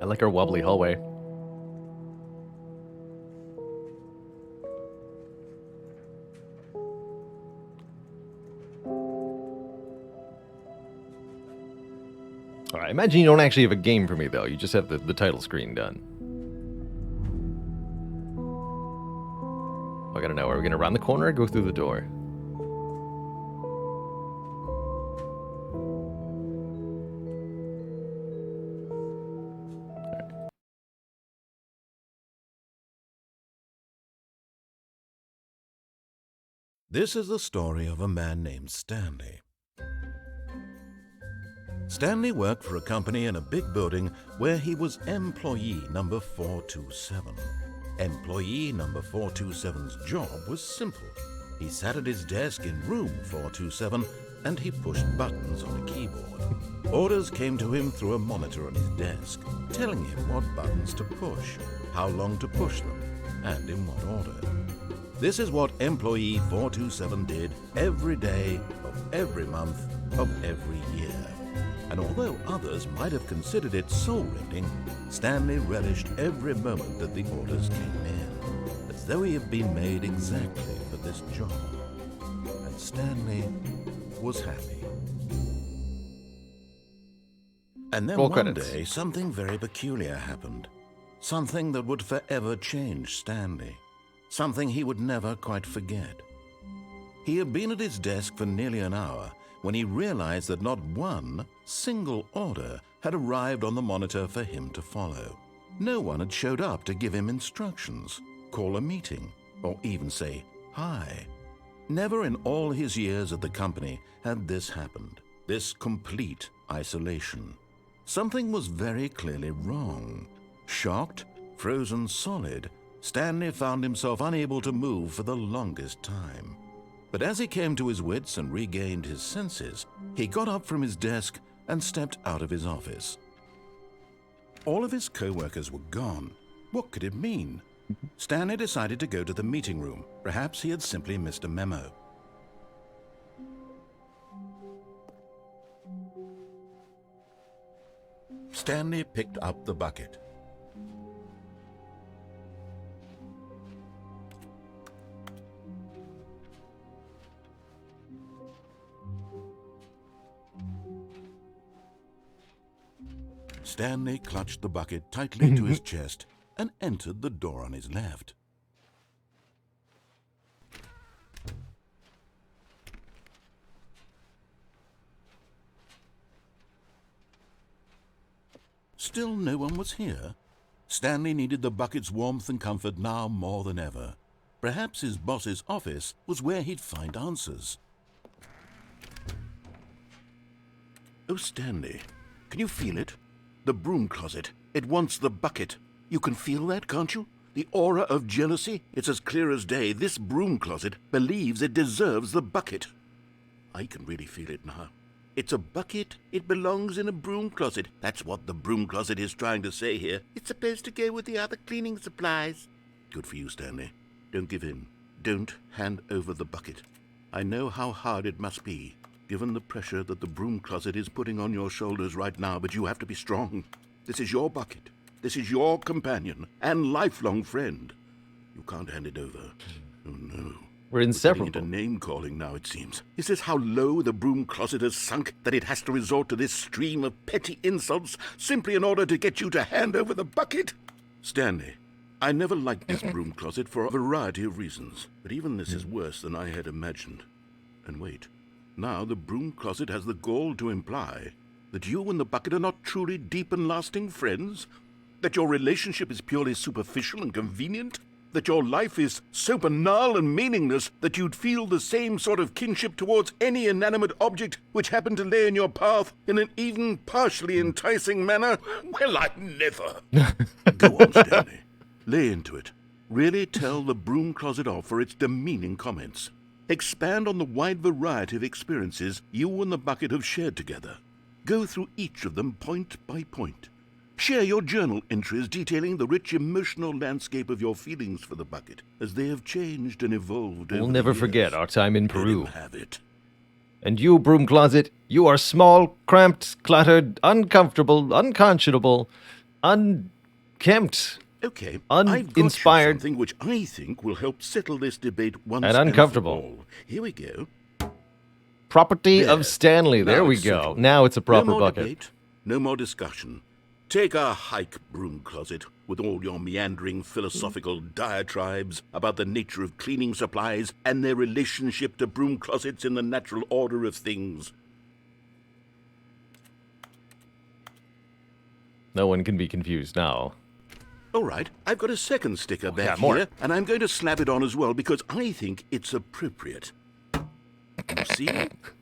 I like our wobbly hallway. Alright, imagine you don't actually have a game for me, though. You just have the title screen done. I gotta know, are we gonna round the corner or go through the door? This is the story of a man named Stanley. Stanley worked for a company in a big building where he was employee number 427. Employee number 427's job was simple. He sat at his desk in room 427 and he pushed buttons on a keyboard. Orders came to him through a monitor on his desk, telling him what buttons to push, how long to push them, and in what order. This is what employee 427 did every day of every month of every year. And although others might have considered it soul-rending, Stanley relished every moment that the orders came in, as though he had been made exactly for this job. And Stanley was happy. And then Roll one credits. day, something very peculiar happened. Something that would forever change Stanley. Something he would never quite forget. He had been at his desk for nearly an hour when he realized that not one single order had arrived on the monitor for him to follow. No one had showed up to give him instructions, call a meeting, or even say hi. Never in all his years at the company had this happened, this complete isolation. Something was very clearly wrong. Shocked, frozen solid, Stanley found himself unable to move for the longest time. But as he came to his wits and regained his senses, he got up from his desk and stepped out of his office. All of his co-workers were gone. What could it mean? Stanley decided to go to the meeting room. Perhaps he had simply missed a memo. Stanley picked up the bucket. Stanley clutched the bucket tightly to his chest and entered the door on his left. Still no one was here. Stanley needed the bucket's warmth and comfort now more than ever. Perhaps his boss's office was where he'd find answers. Oh, Stanley, can you feel it? The broom closet. It wants the bucket. You can feel that, can't you? The aura of jealousy. It's as clear as day. This broom closet believes it deserves the bucket. I can really feel it now. It's a bucket. It belongs in a broom closet. That's what the broom closet is trying to say here. It's supposed to go with the other cleaning supplies. Good for you, Stanley. Don't give in. Don't hand over the bucket. I know how hard it must be, given the pressure that the broom closet is putting on your shoulders right now, but you have to be strong. This is your bucket. This is your companion and lifelong friend. You can't hand it over. Oh, no. We're inseparable. We're getting into name-calling now, it seems. Is this how low the broom closet has sunk, that it has to resort to this stream of petty insults simply in order to get you to hand over the bucket? Stanley, I never liked this broom closet for a variety of reasons, but even this is worse than I had imagined. And wait. Now the broom closet has the gall to imply that you and the bucket are not truly deep and lasting friends? That your relationship is purely superficial and convenient? That your life is so banal and meaningless that you'd feel the same sort of kinship towards any inanimate object which happened to lay in your path in an even partially enticing manner? Well, I'd never. Go on, Stanley. Lay into it. Really tell the broom closet off for its demeaning comments. Expand on the wide variety of experiences you and the bucket have shared together. Go through each of them point by point. Share your journal entries detailing the rich emotional landscape of your feelings for the bucket as they have changed and evolved over We'll the never years. forget our time in Let Peru. him have it. And you, broom closet, you are small, cramped, cluttered, uncomfortable, unconscionable, unkempt, Okay, I've got you uninspired, something which I think will help settle this debate once and for uncomfortable. all. Here we go. property There. of Stanley. There Now we it's go. settled. Now it's a proper No more bucket. debate. no more discussion. Take a hike, Broom Closet, with all your meandering philosophical diatribes about the nature of cleaning supplies and their relationship to broom closets in the natural order of things. No one can be confused now. All right, I've got a second sticker back yeah, more. here, and I'm going to slap it on as well because I think it's appropriate. You see,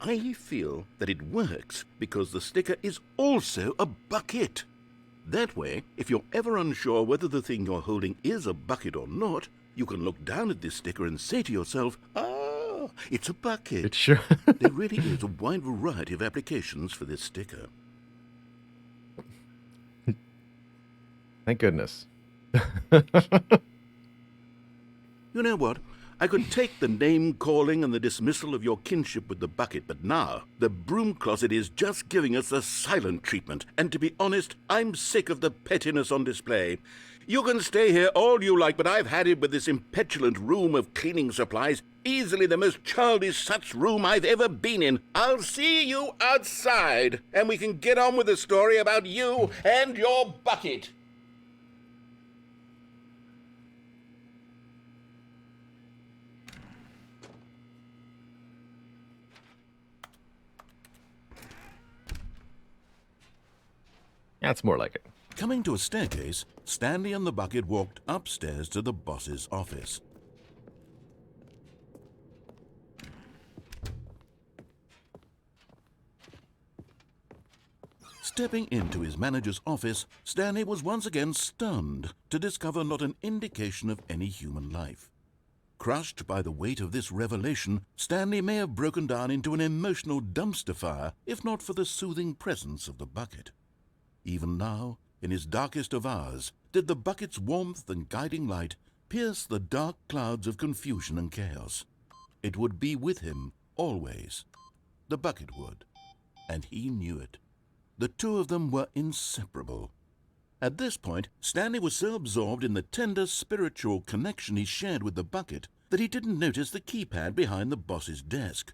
I feel that it works because the sticker is also a bucket. That way, if you're ever unsure whether the thing you're holding is a bucket or not, you can look down at this sticker and say to yourself, ah, it's a bucket. It sure. There really is a wide variety of applications for this sticker. Thank goodness. You know what? I could take the name-calling and the dismissal of your kinship with the bucket, but now the broom closet is just giving us the silent treatment. And to be honest, I'm sick of the pettiness on display. You can stay here all you like, but I've had it with this impetulant room of cleaning supplies. Easily the most childish such room I've ever been in. I'll see you outside, and we can get on with the story about you and your bucket. That's more like it. Coming to a staircase, Stanley and the bucket walked upstairs to the boss's office. Stepping into his manager's office, Stanley was once again stunned to discover not an indication of any human life. Crushed by the weight of this revelation, Stanley may have broken down into an emotional dumpster fire if not for the soothing presence of the bucket. Even now, in his darkest of hours, did the bucket's warmth and guiding light pierce the dark clouds of confusion and chaos. It would be with him always. The bucket would, and he knew it. The two of them were inseparable. At this point, Stanley was so absorbed in the tender spiritual connection he shared with the bucket that he didn't notice the keypad behind the boss's desk.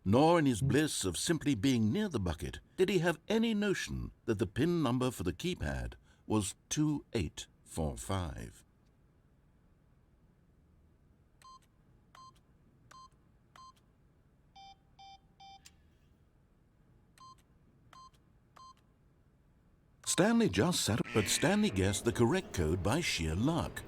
Nor in his bliss of simply being near the bucket did he have any notion that the PIN number for the keypad was 2845. Stanley just sat up, but Stanley guessed the correct code by sheer luck.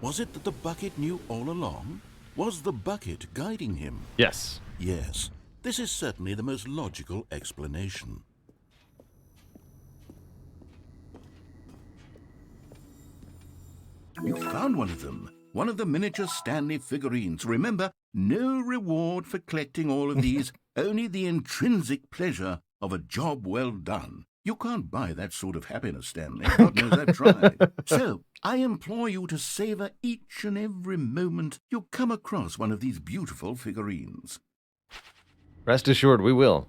Was it that the bucket knew all along? Was the bucket guiding him? Yes. Yes. This is certainly the most logical explanation. You found one of them. One of the miniature Stanley figurines. Remember, no reward for collecting all of these, only the intrinsic pleasure of a job well done. You can't buy that sort of happiness, Stanley. God knows I've tried. So, I implore you to savor each and every moment you come across one of these beautiful figurines. Rest assured, we will.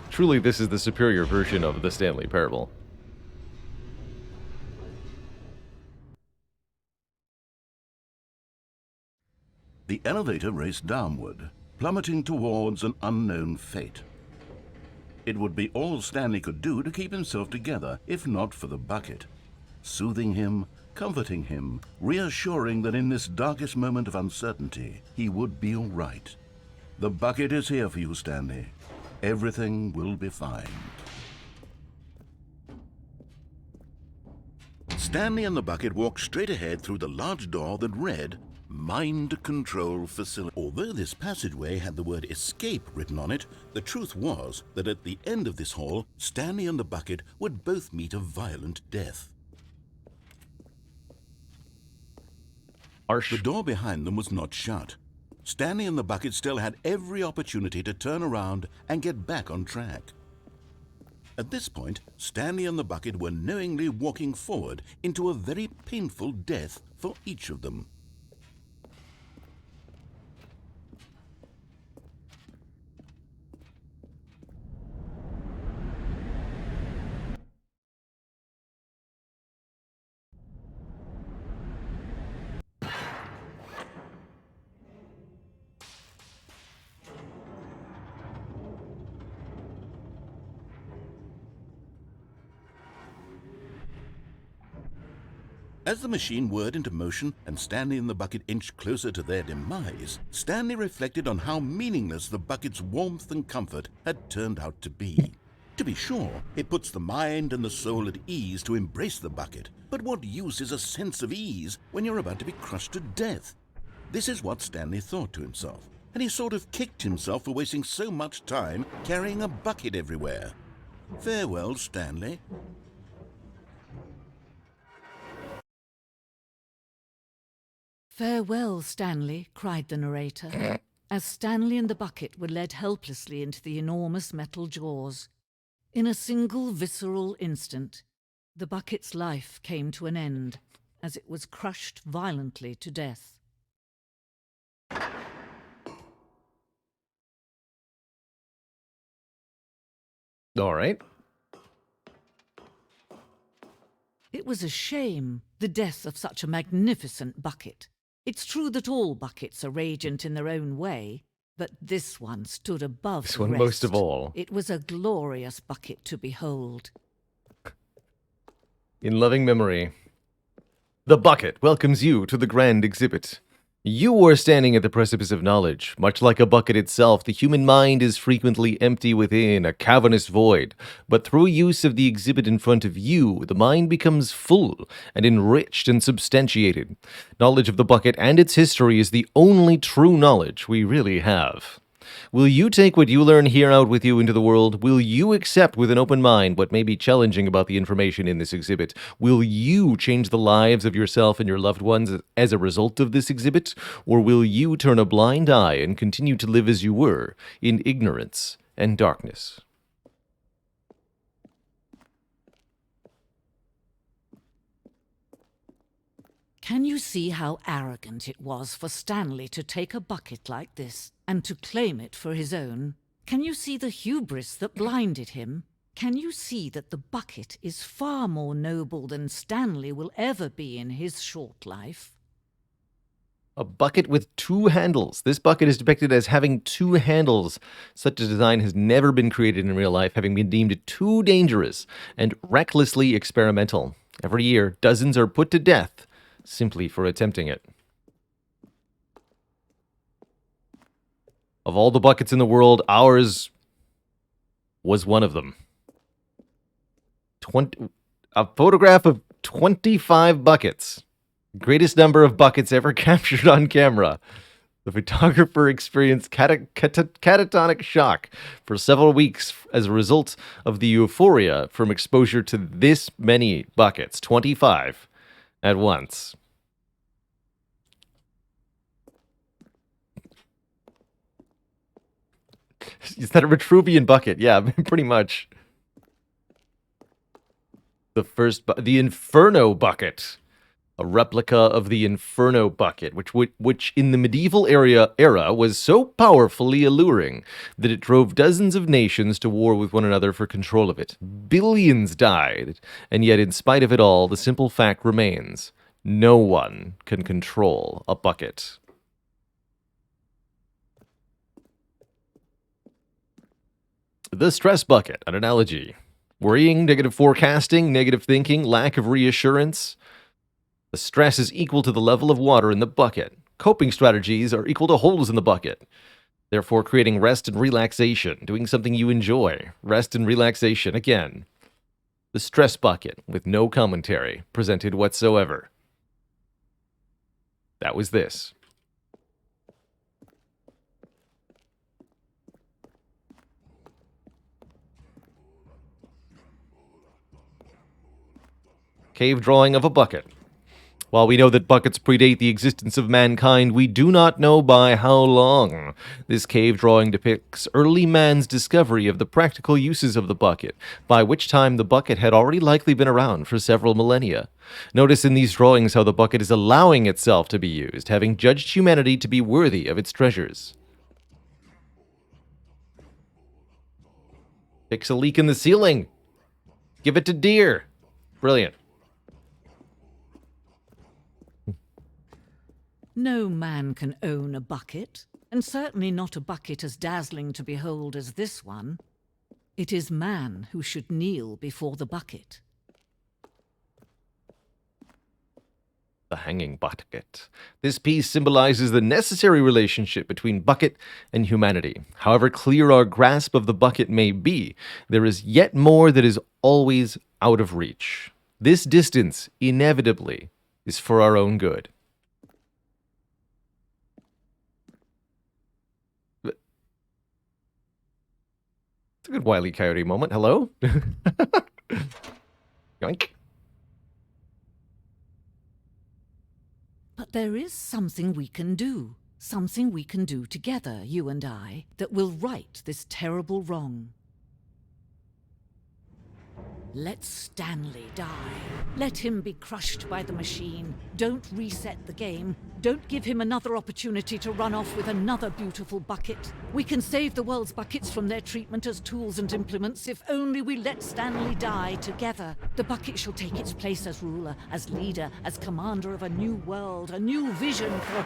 Truly, this is the superior version of the Stanley Parable. The elevator raced downward, plummeting towards an unknown fate. It would be all Stanley could do to keep himself together, if not for the bucket. Soothing him, comforting him, reassuring that in this darkest moment of uncertainty, he would be all right. The bucket is here for you, Stanley. Everything will be fine. Stanley and the bucket walked straight ahead through the large door that read, Mind Control Facility. Although this passageway had the word escape written on it, the truth was that at the end of this hall, Stanley and the bucket would both meet a violent death. Harsh. The door behind them was not shut. Stanley and the bucket still had every opportunity to turn around and get back on track. At this point, Stanley and the bucket were knowingly walking forward into a very painful death for each of them. As the machine whirred into motion and Stanley and the bucket inched closer to their demise, Stanley reflected on how meaningless the bucket's warmth and comfort had turned out to be. To be sure, it puts the mind and the soul at ease to embrace the bucket, but what use is a sense of ease when you're about to be crushed to death? This is what Stanley thought to himself, and he sort of kicked himself for wasting so much time carrying a bucket everywhere. Farewell, Stanley. "Farewell, Stanley," cried the narrator, as Stanley and the bucket were led helplessly into the enormous metal jaws. In a single visceral instant, the bucket's life came to an end, as it was crushed violently to death. All right. It was a shame, the death of such a magnificent bucket. It's true that all buckets are radiant in their own way, but this one stood above This the one rest. most of all. It was a glorious bucket to behold. In loving memory, the bucket welcomes you to the grand exhibit. You are standing at the precipice of knowledge. Much like a bucket itself, the human mind is frequently empty within, a cavernous void. But through use of the exhibit in front of you, the mind becomes full and enriched and substantiated. Knowledge of the bucket and its history is the only true knowledge we really have. Will you take what you learn here out with you into the world? Will you accept with an open mind what may be challenging about the information in this exhibit? Will you change the lives of yourself and your loved ones as a result of this exhibit? Or will you turn a blind eye and continue to live as you were, in ignorance and darkness? Can you see how arrogant it was for Stanley to take a bucket like this and to claim it for his own? Can you see the hubris that blinded him? Can you see that the bucket is far more noble than Stanley will ever be in his short life? A bucket with two handles. This bucket is depicted as having two handles. Such a design has never been created in real life, having been deemed too dangerous and recklessly experimental. Every year, dozens are put to death simply for attempting it. Of all the buckets in the world, ours was one of them. A photograph of 25 buckets. Greatest number of buckets ever captured on camera. The photographer experienced catatonic shock for several weeks as a result of the euphoria from exposure to this many buckets, 25 at once. Is that a Vitruvian bucket? Yeah, pretty much. The Inferno bucket. A replica of the Inferno bucket, which in the medieval era was so powerfully alluring that it drove dozens of nations to war with one another for control of it. Billions died, and yet in spite of it all, the simple fact remains: no one can control a bucket. The stress bucket, an analogy. Worrying, negative forecasting, negative thinking, lack of reassurance. The stress is equal to the level of water in the bucket. Coping strategies are equal to holes in the bucket. Therefore, creating rest and relaxation, doing something you enjoy. Rest and relaxation, again. The stress bucket, with no commentary presented whatsoever. That was this. Cave drawing of a bucket. While we know that buckets predate the existence of mankind, we do not know by how long. This cave drawing depicts early man's discovery of the practical uses of the bucket, by which time the bucket had already likely been around for several millennia. Notice in these drawings how the bucket is allowing itself to be used, having judged humanity to be worthy of its treasures. Fix a leak in the ceiling. Give it to deer. Brilliant. No man can own a bucket, and certainly not a bucket as dazzling to behold as this one. It is man who should kneel before the bucket. The hanging bucket. This piece symbolizes the necessary relationship between bucket and humanity. However clear our grasp of the bucket may be, there is yet more that is always out of reach. This distance, inevitably, is for our own good. It's a good Wile E. Coyote moment. Hello? Yoink. But there is something we can do. Something we can do together, you and I, that will right this terrible wrong. Let Stanley die. Let him be crushed by the machine. Don't reset the game. Don't give him another opportunity to run off with another beautiful bucket. We can save the world's buckets from their treatment as tools and implements if only we let Stanley die together. The bucket shall take its place as ruler, as leader, as commander of a new world, a new vision for...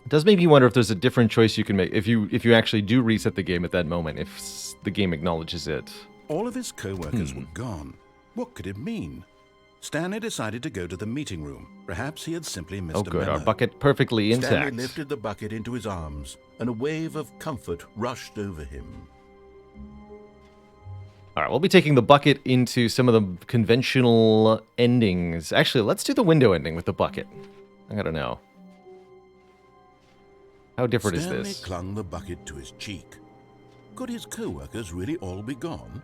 It does make me wonder if there's a different choice you can make if you actually do reset the game at that moment, if the game acknowledges it. All of his co-workers were gone. What could it mean? Stanley decided to go to the meeting room. Perhaps he had simply missed Oh a good, memo. our bucket perfectly intact. Stanley lifted the bucket into his arms, and a wave of comfort rushed over him. Alright, we'll be taking the bucket into some of the conventional endings. Actually, let's do the window ending with the bucket. I gotta know. How different Stanley is this? clung the bucket to his cheek. Could his co-workers really all be gone?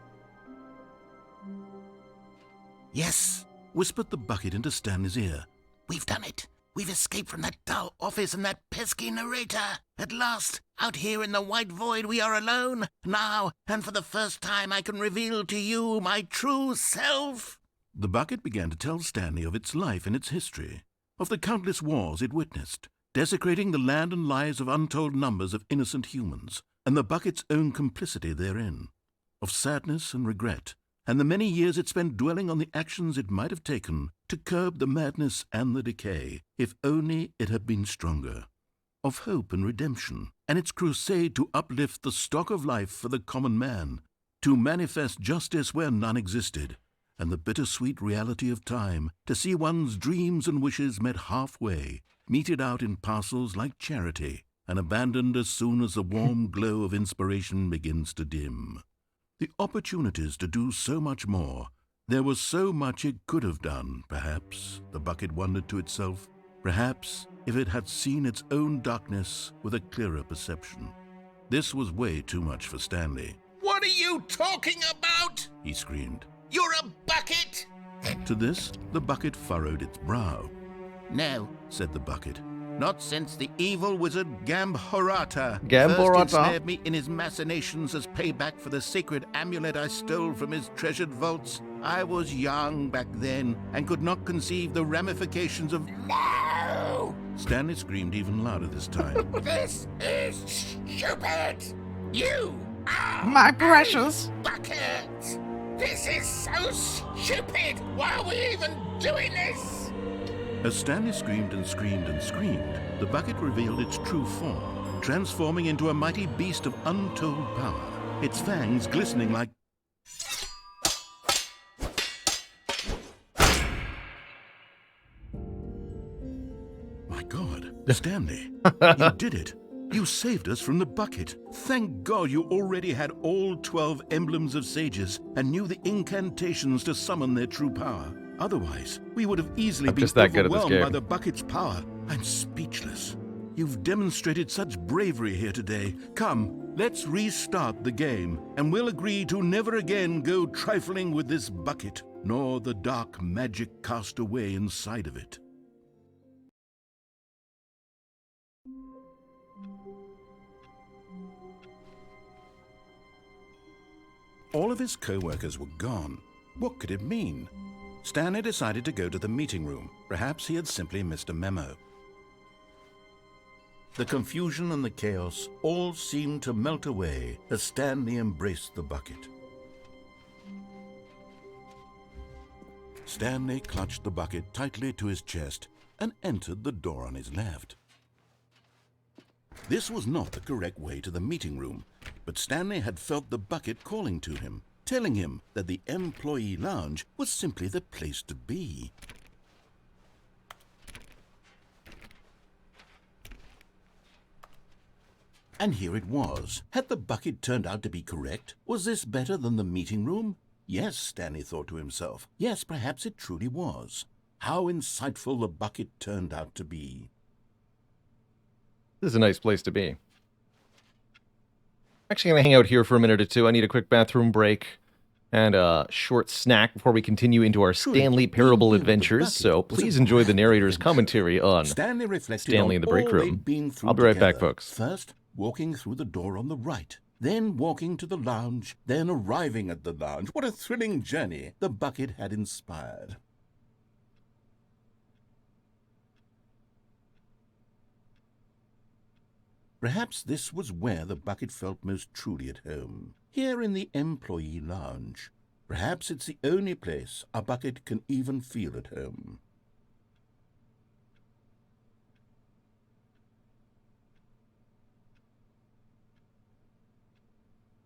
Yes, whispered the bucket into Stanley's ear. We've done it. We've escaped from that dull office and that pesky narrator. At last, out here in the white void, we are alone. Now, and for the first time, I can reveal to you my true self. The bucket began to tell Stanley of its life and its history, of the countless wars it witnessed, desecrating the land and lives of untold numbers of innocent humans, and the bucket's own complicity therein, of sadness and regret, and the many years it spent dwelling on the actions it might have taken to curb the madness and the decay, if only it had been stronger, of hope and redemption, and its crusade to uplift the stock of life for the common man, to manifest justice where none existed, and the bittersweet reality of time, to see one's dreams and wishes met halfway, meted out in parcels like charity, and abandoned as soon as the warm glow of inspiration begins to dim. The opportunities to do so much more. There was so much it could have done, perhaps, the bucket wondered to itself. Perhaps, if it had seen its own darkness with a clearer perception. This was way too much for Stanley. What are you talking about? He screamed. You're a bucket! To this, the bucket furrowed its brow. No, Said the bucket. not since the evil wizard Gamborata Gamborata? first ensnared me in his machinations as payback for the sacred amulet I stole from his treasured vaults. I was young back then and could not conceive the ramifications of... No! Stanley screamed even louder this time. This is stupid! You are My precious. a bucket! This is so stupid! Why are we even doing this? As Stanley screamed and screamed and screamed, the bucket revealed its true form, transforming into a mighty beast of untold power, its fangs glistening like... My God, Stanley, you did it. You saved us from the bucket. Thank God you already had all 12 emblems of sages and knew the incantations to summon their true power. Otherwise, we would have easily I'm been just that good at this overwhelmed by game. the bucket's power. I'm speechless. You've demonstrated such bravery here today. Come, let's restart the game, and we'll agree to never again go trifling with this bucket, nor the dark magic cast away inside of it. All of his co-workers were gone. What could it mean? Stanley decided to go to the meeting room. Perhaps he had simply missed a memo. The confusion and the chaos all seemed to melt away as Stanley embraced the bucket. Stanley clutched the bucket tightly to his chest and entered the door on his left. This was not the correct way to the meeting room, but Stanley had felt the bucket calling to him, telling him that the employee lounge was simply the place to be. And here it was. Had the bucket turned out to be correct? Was this better than the meeting room? Yes, Stanley thought to himself. Yes, perhaps it truly was. How insightful the bucket turned out to be. This is a nice place to be. Actually, going to hang out here for a minute or two. I need a quick bathroom break and a short snack before we continue into our Truly, Stanley being Parable near the adventures, bucket so was a please enjoy the grand narrator's adventure. commentary on Stanley reflected Stanley on in the break all room. they'd been through I'll be right back, together. folks. First, walking through the door on the right, then walking to the lounge, then arriving at the lounge. What a thrilling journey the bucket had inspired. Perhaps this was where the bucket felt most truly at home, here in the employee lounge. Perhaps it's the only place a bucket can even feel at home.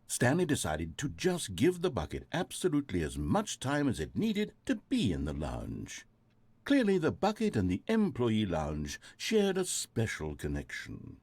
Stanley decided to just give the bucket absolutely as much time as it needed to be in the lounge. Clearly, the bucket and the employee lounge shared a special connection.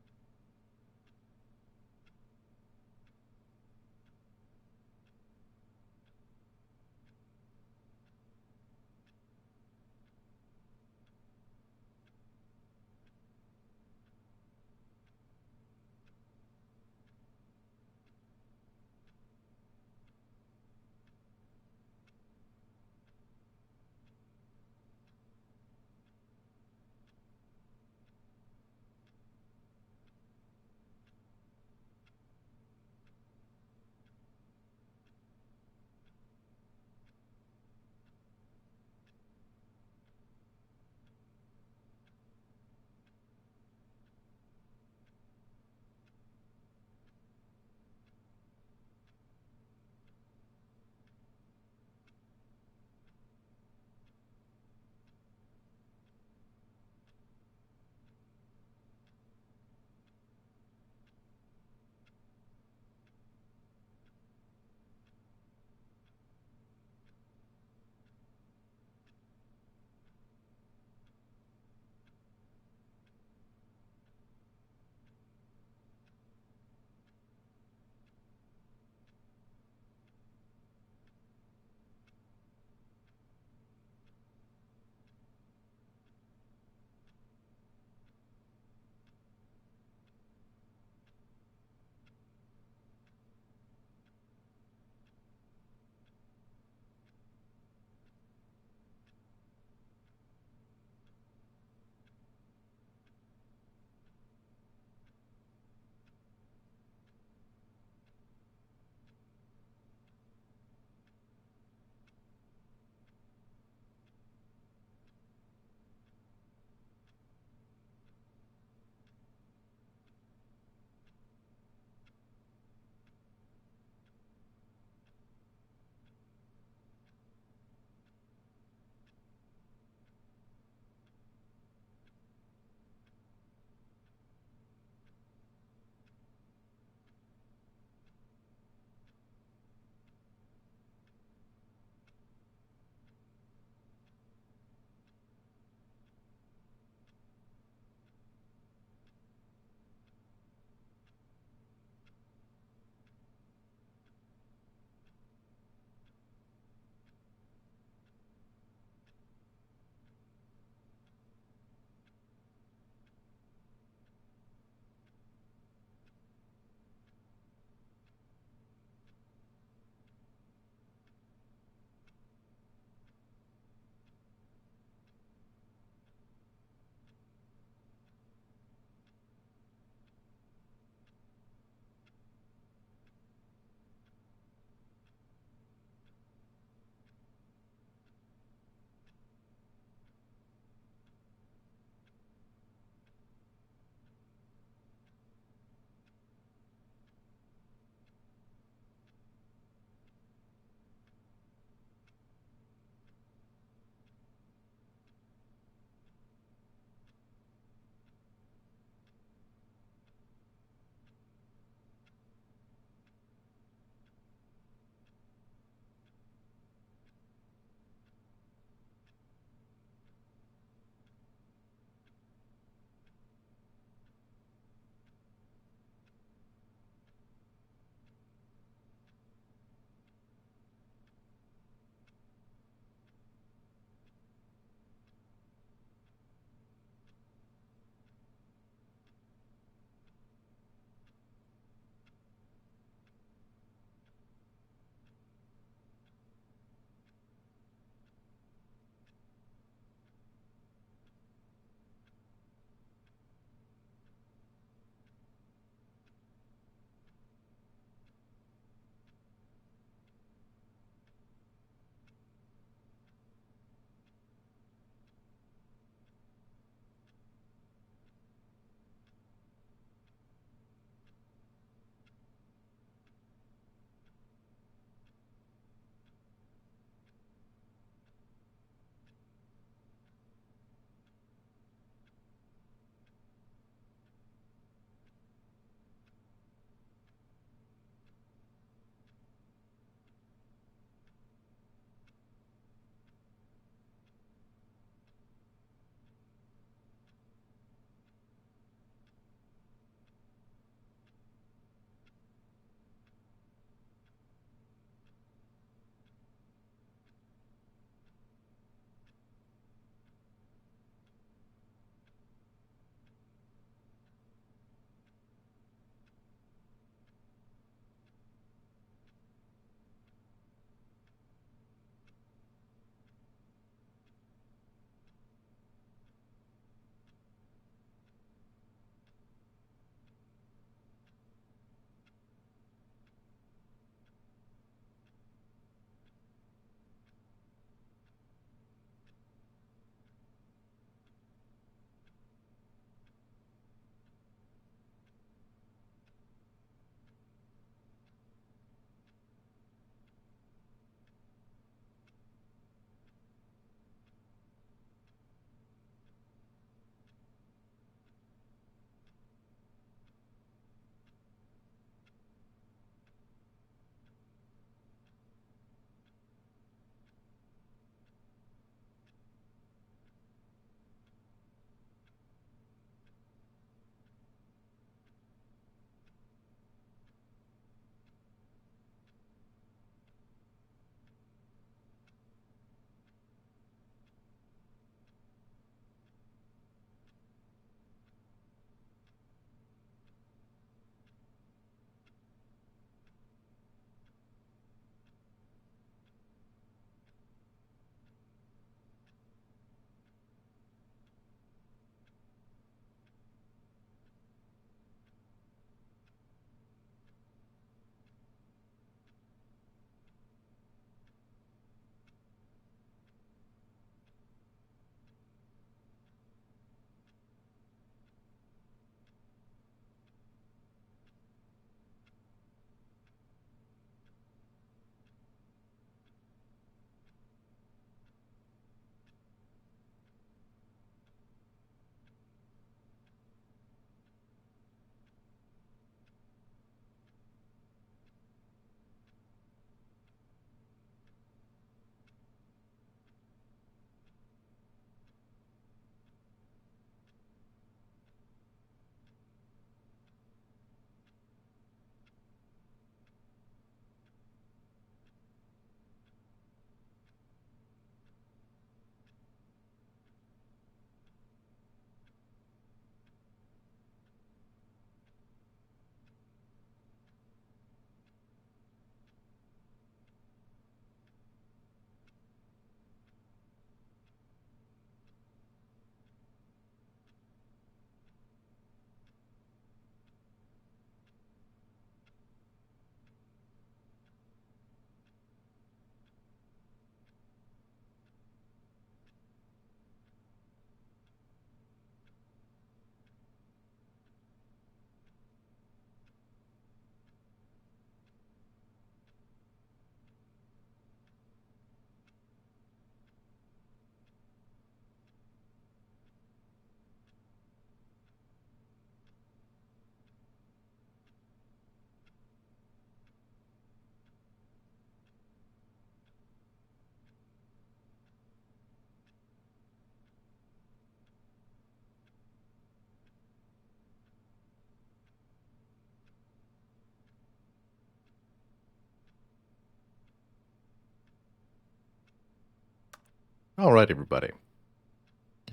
All right, everybody.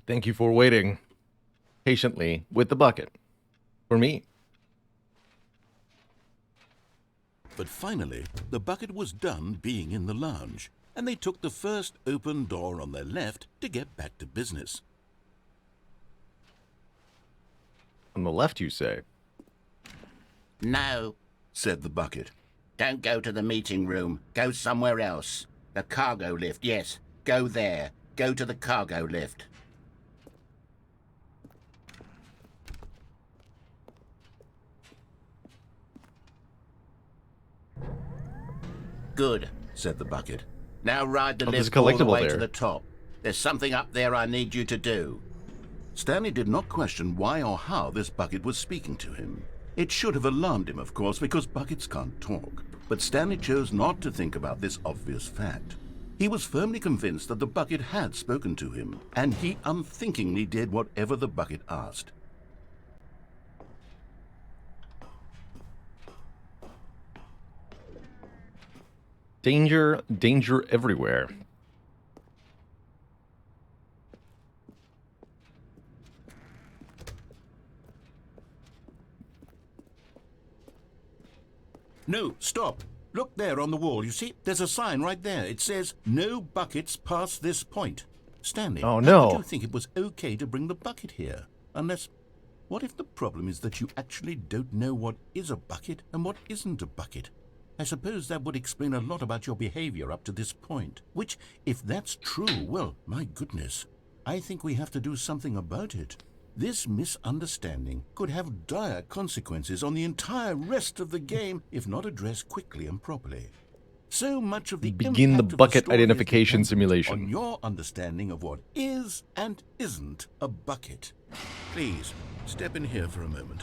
Thank you for waiting patiently with the bucket. For me. But finally, the bucket was done being in the lounge, and they took the first open door on their left to get back to business. On the left, you say? No, Said the bucket. don't go to the meeting room. Go somewhere else. The cargo lift, yes. Go there. Go to the cargo lift. Good, Said the bucket. now ride the Oh, there's a lift all the collectible way there. to the top. There's something up there I need you to do. Stanley did not question why or how this bucket was speaking to him. It should have alarmed him, of course, because buckets can't talk. But Stanley chose not to think about this obvious fact. He was firmly convinced that the bucket had spoken to him, and he unthinkingly did whatever the bucket asked. Danger, danger everywhere. No, stop. Look there on the wall. You see, there's a sign right there. It says, "No buckets past this point." Stanley, Oh, how no. would you think it was okay to bring the bucket here? Unless, what if the problem is that you actually don't know what is a bucket and what isn't a bucket? I suppose that would explain a lot about your behavior up to this point. Which, if that's true, well, my goodness, I think we have to do something about it. This misunderstanding could have dire consequences on the entire rest of the game if not addressed quickly and properly. So much of the Begin the impact of bucket story is identification dependent simulation. on your understanding of what is and isn't a bucket. Please, step in here for a moment.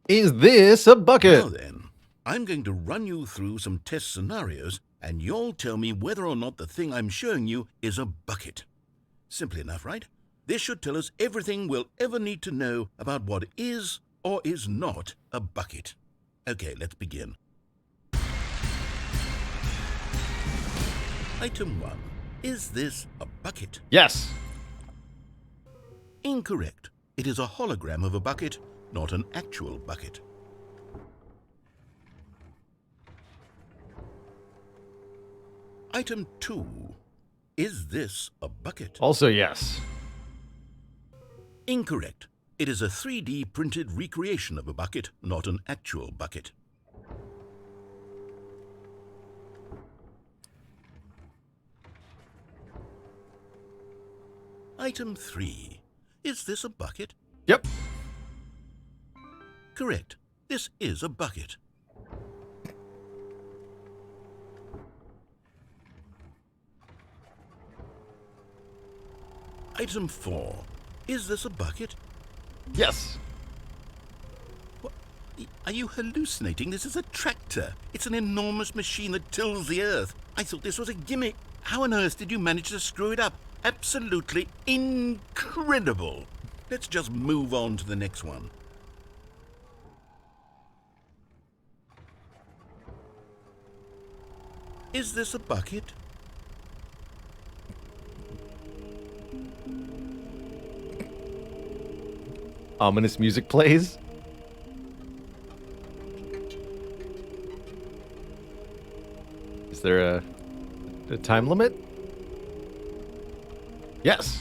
Is this a bucket? Now then, I'm going to run you through some test scenarios, and you'll tell me whether or not the thing I'm showing you is a bucket. Simple enough, right? This should tell us everything we'll ever need to know about what is or is not a bucket. Okay, let's begin. Item 1. Is this a bucket? Yes. Incorrect. It is a hologram of a bucket, not an actual bucket. Item 2. Is this a bucket? Also yes. Incorrect. It is a 3D printed recreation of a bucket, not an actual bucket. Item 3. Is this a bucket? Yep. Correct. This is a bucket. Item 4. Is this a bucket? Yes. What? Are you hallucinating? This is a tractor. It's an enormous machine that tills the earth. I thought this was a gimmick. How on earth did you manage to screw it up? Absolutely incredible. Let's just move on to the next one. Is this a bucket? Ominous music plays. Is there a time limit? Yes.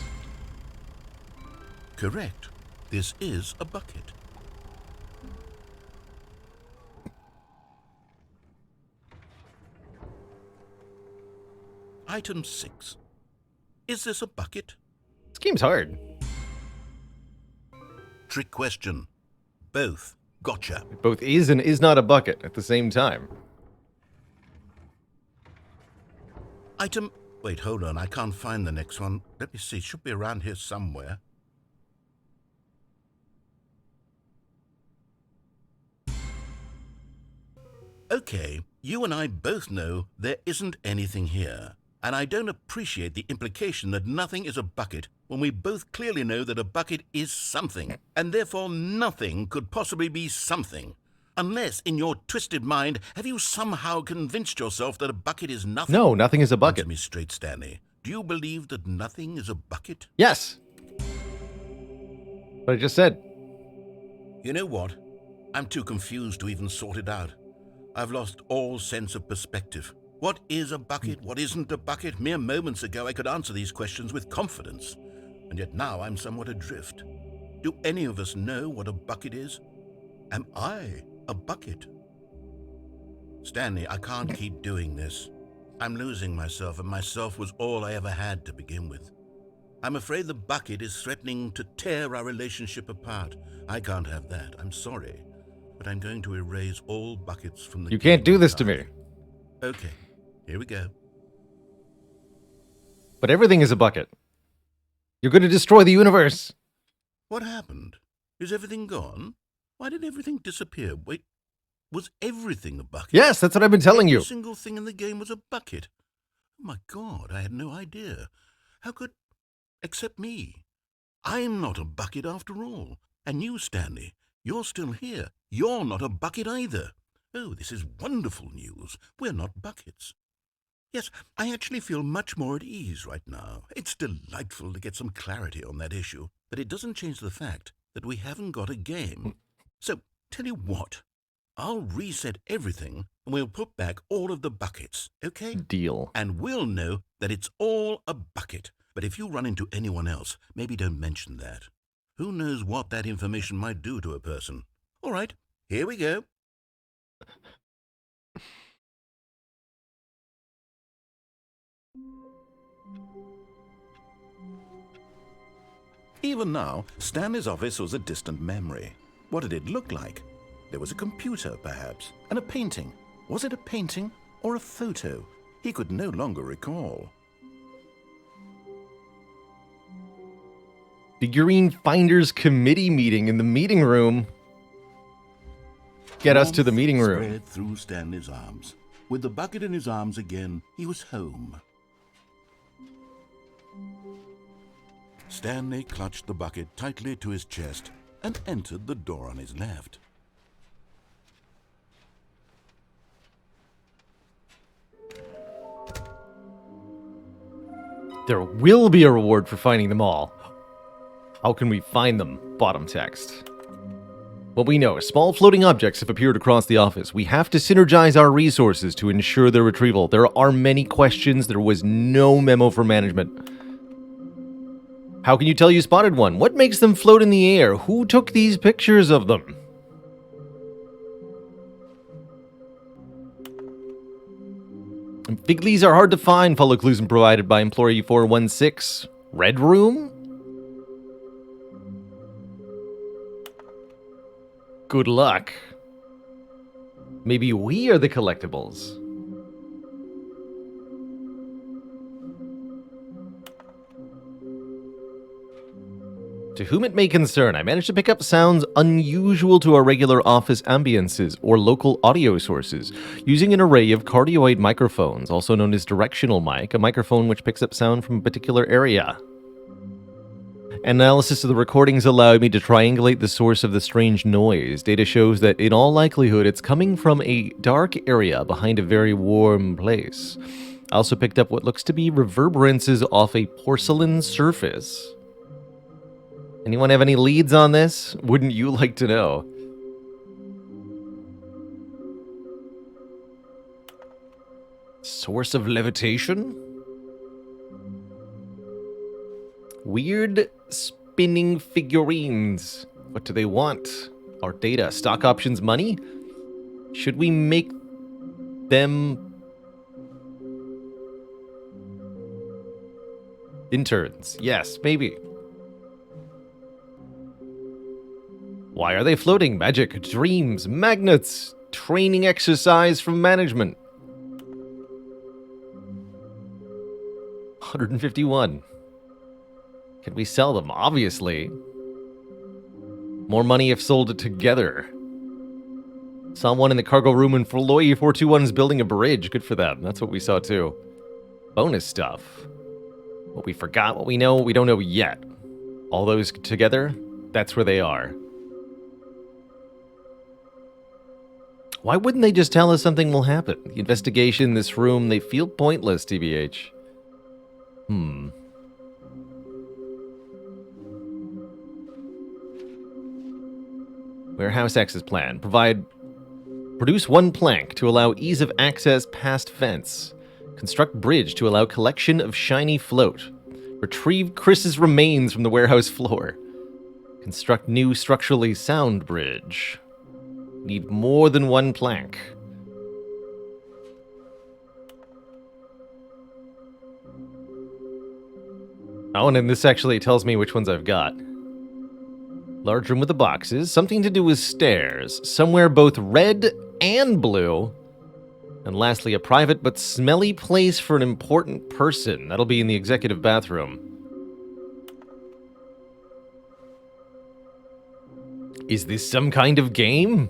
Correct. This is a bucket. Item 6. Is this a bucket? This game's hard. Trick question. Both. Gotcha. It both is and is not a bucket at the same time. Item... Wait, hold on. I can't find the next one. Let me see. It should be around here somewhere. Okay, you and I both know there isn't anything here. And I don't appreciate the implication that nothing is a bucket when we both clearly know that a bucket is something, and therefore nothing could possibly be something. Unless, in your twisted mind, have you somehow convinced yourself that a bucket is nothing? No, nothing is a bucket. Answer me straight, Stanley. Do you believe that nothing is a bucket? Yes. What I just said. You know what? I'm too confused to even sort it out. I've lost all sense of perspective. What is a bucket? What isn't a bucket? Mere moments ago I could answer these questions with confidence. And yet now I'm somewhat adrift. Do any of us know what a bucket is? Am I a bucket? Stanley, I can't keep doing this. I'm losing myself, and myself was all I ever had to begin with. I'm afraid the bucket is threatening to tear our relationship apart. I can't have that. I'm sorry. But I'm going to erase all buckets from the You can't game do this to entirely. me. Okay, here we go. But everything is a bucket. You're going to destroy the universe. What happened? Is everything gone? Why did everything disappear? Wait, was everything a bucket? Yes, that's what I've been telling you. Every single thing in the game was a bucket. Oh my God, I had no idea. How could... Except me. I'm not a bucket after all. And you, Stanley, you're still here. You're not a bucket either. Oh, this is wonderful news. We're not buckets. Yes, I actually feel much more at ease right now. It's delightful to get some clarity on that issue, but it doesn't change the fact that we haven't got a game. So, tell you what, I'll reset everything and we'll put back all of the buckets, okay? Deal. And we'll know that it's all a bucket. But if you run into anyone else, maybe don't mention that. Who knows what that information might do to a person? All right, here we go. Even now, Stanley's office was a distant memory. What did it look like? There was a computer, perhaps, and a painting. Was it a painting or a photo? He could no longer recall. Figurine Finders Committee meeting in the meeting room. Get us to the meeting room. Spread through Stanley's arms. With the bucket in his arms again, he was home. Stanley clutched the bucket tightly to his chest and entered the door on his left. There will be a reward for finding them all. How can we find them? Bottom text. What we know is small floating objects have appeared across the office. We have to synergize our resources to ensure their retrieval. There are many questions. There was no memo for management. How can you tell you spotted one? What makes them float in the air? Who took these pictures of them? Figlies are hard to find. Follow clues provided by employee 416. Red room? Good luck. Maybe we are the collectibles. To whom it may concern, I managed to pick up sounds unusual to our regular office ambiances or local audio sources, using an array of cardioid microphones, also known as directional mic, a microphone which picks up sound from a particular area. Analysis of the recordings allowed me to triangulate the source of the strange noise. Data shows that, in all likelihood, it's coming from a dark area behind a very warm place. I also picked up what looks to be reverberances off a porcelain surface. Anyone have any leads on this? Wouldn't you like to know? Source of levitation? Weird spinning figurines. What do they want? Our data, stock options, money? Should we make them interns? Yes, maybe. Why are they floating? Magic, dreams, magnets, training exercise from management. 151. Can we sell them? Obviously. More money if sold together. Saw one in the cargo room and Floy 421 is building a bridge. Good for them. That's what we saw too. Bonus stuff. What we forgot, what we know, what we don't know yet. All those together, that's where they are. Why wouldn't they just tell us something will happen? The investigation, this room, they feel pointless, TBH. Warehouse access plan. Produce 1 plank to allow ease of access past fence. Construct bridge to allow collection of shiny float. Retrieve Chris's remains from the warehouse floor. Construct new structurally sound bridge. Need more than 1 plank. Oh, and then this actually tells me which ones I've got. Large room with the boxes. Something to do with stairs. Somewhere both red and blue. And lastly, a private but smelly place for an important person. That'll be in the executive bathroom. Is this some kind of game?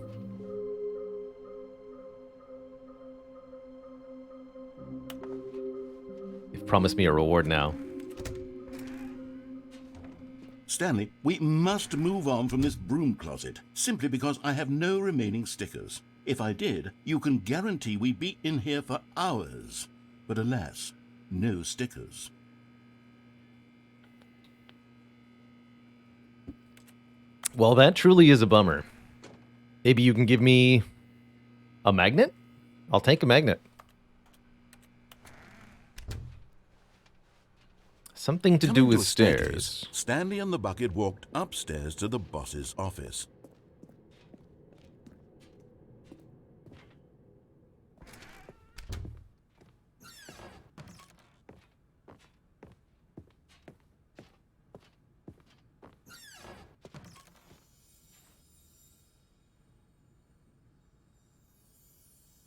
They've promised me a reward now. Stanley, we must move on from this broom closet, simply because I have no remaining stickers. If I did, you can guarantee we'd be in here for hours. But alas, no stickers. Well, that truly is a bummer. Maybe you can give me a magnet? I'll take a magnet. Something to do with stairs. Stanley and the bucket walked upstairs to the boss's office.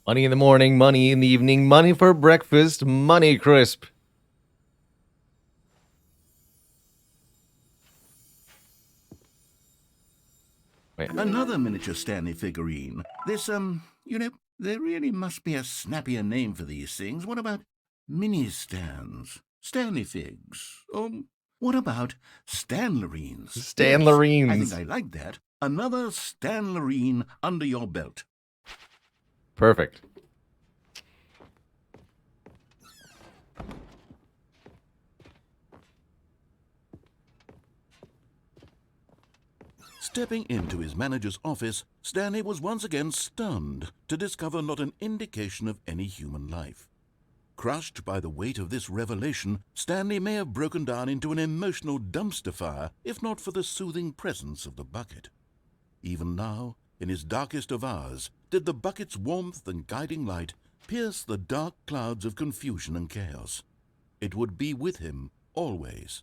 Money in the morning, money in the evening, money for breakfast, money crisp. Wait. Another miniature Stanley figurine. This, there really must be a snappier name for these things. What about mini-stands? Stanley figs? What about Stanlerines? Stanlerines. Yes, I think I like that. Another Stanlerine under your belt. Perfect. Stepping into his manager's office, Stanley was once again stunned to discover not an indication of any human life. Crushed by the weight of this revelation, Stanley may have broken down into an emotional dumpster fire if not for the soothing presence of the bucket. Even now, in his darkest of hours, did the bucket's warmth and guiding light pierce the dark clouds of confusion and chaos. It would be with him always.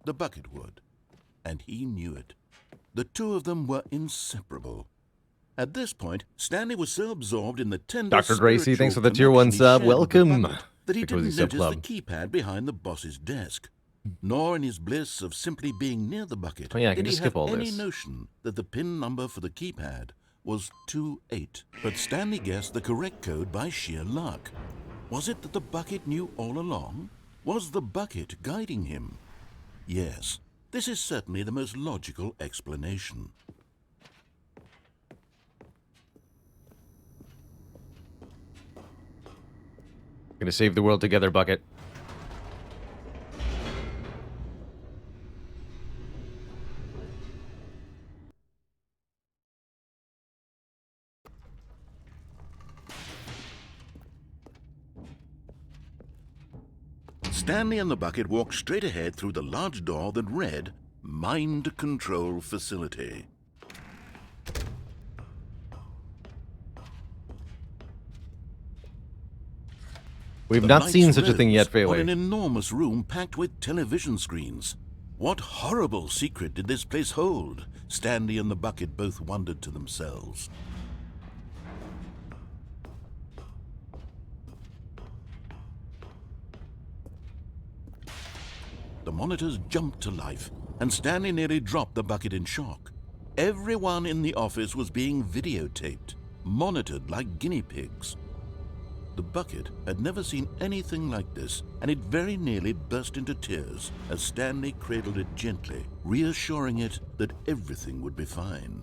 The bucket would, and he knew it. The two of them were inseparable. At this point, Stanley was so absorbed in the tender Dr. Gracie, spiritual thanks for the tier 1 connection he sub. shared with the Welcome. bucket that he Because didn't he's so notice the plumb. keypad behind the boss's desk. Nor in his bliss of simply being near the bucket Oh yeah, I can did he just have skip all any this. notion that the PIN number for the keypad was 28. But Stanley guessed the correct code by sheer luck. Was it that the bucket knew all along? Was the bucket guiding him? Yes, this is certainly the most logical explanation. Gonna save the world together, Bucket. Stanley and the bucket walked straight ahead through the large door that read, Mind Control Facility. We've The not lights seen such a thing rose yet, on Fairway. an enormous room packed with television screens. What horrible secret did this place hold? Stanley and the bucket both wondered to themselves. The monitors jumped to life, and Stanley nearly dropped the bucket in shock. Everyone in the office was being videotaped, monitored like guinea pigs. The bucket had never seen anything like this, and it very nearly burst into tears as Stanley cradled it gently, reassuring it that everything would be fine.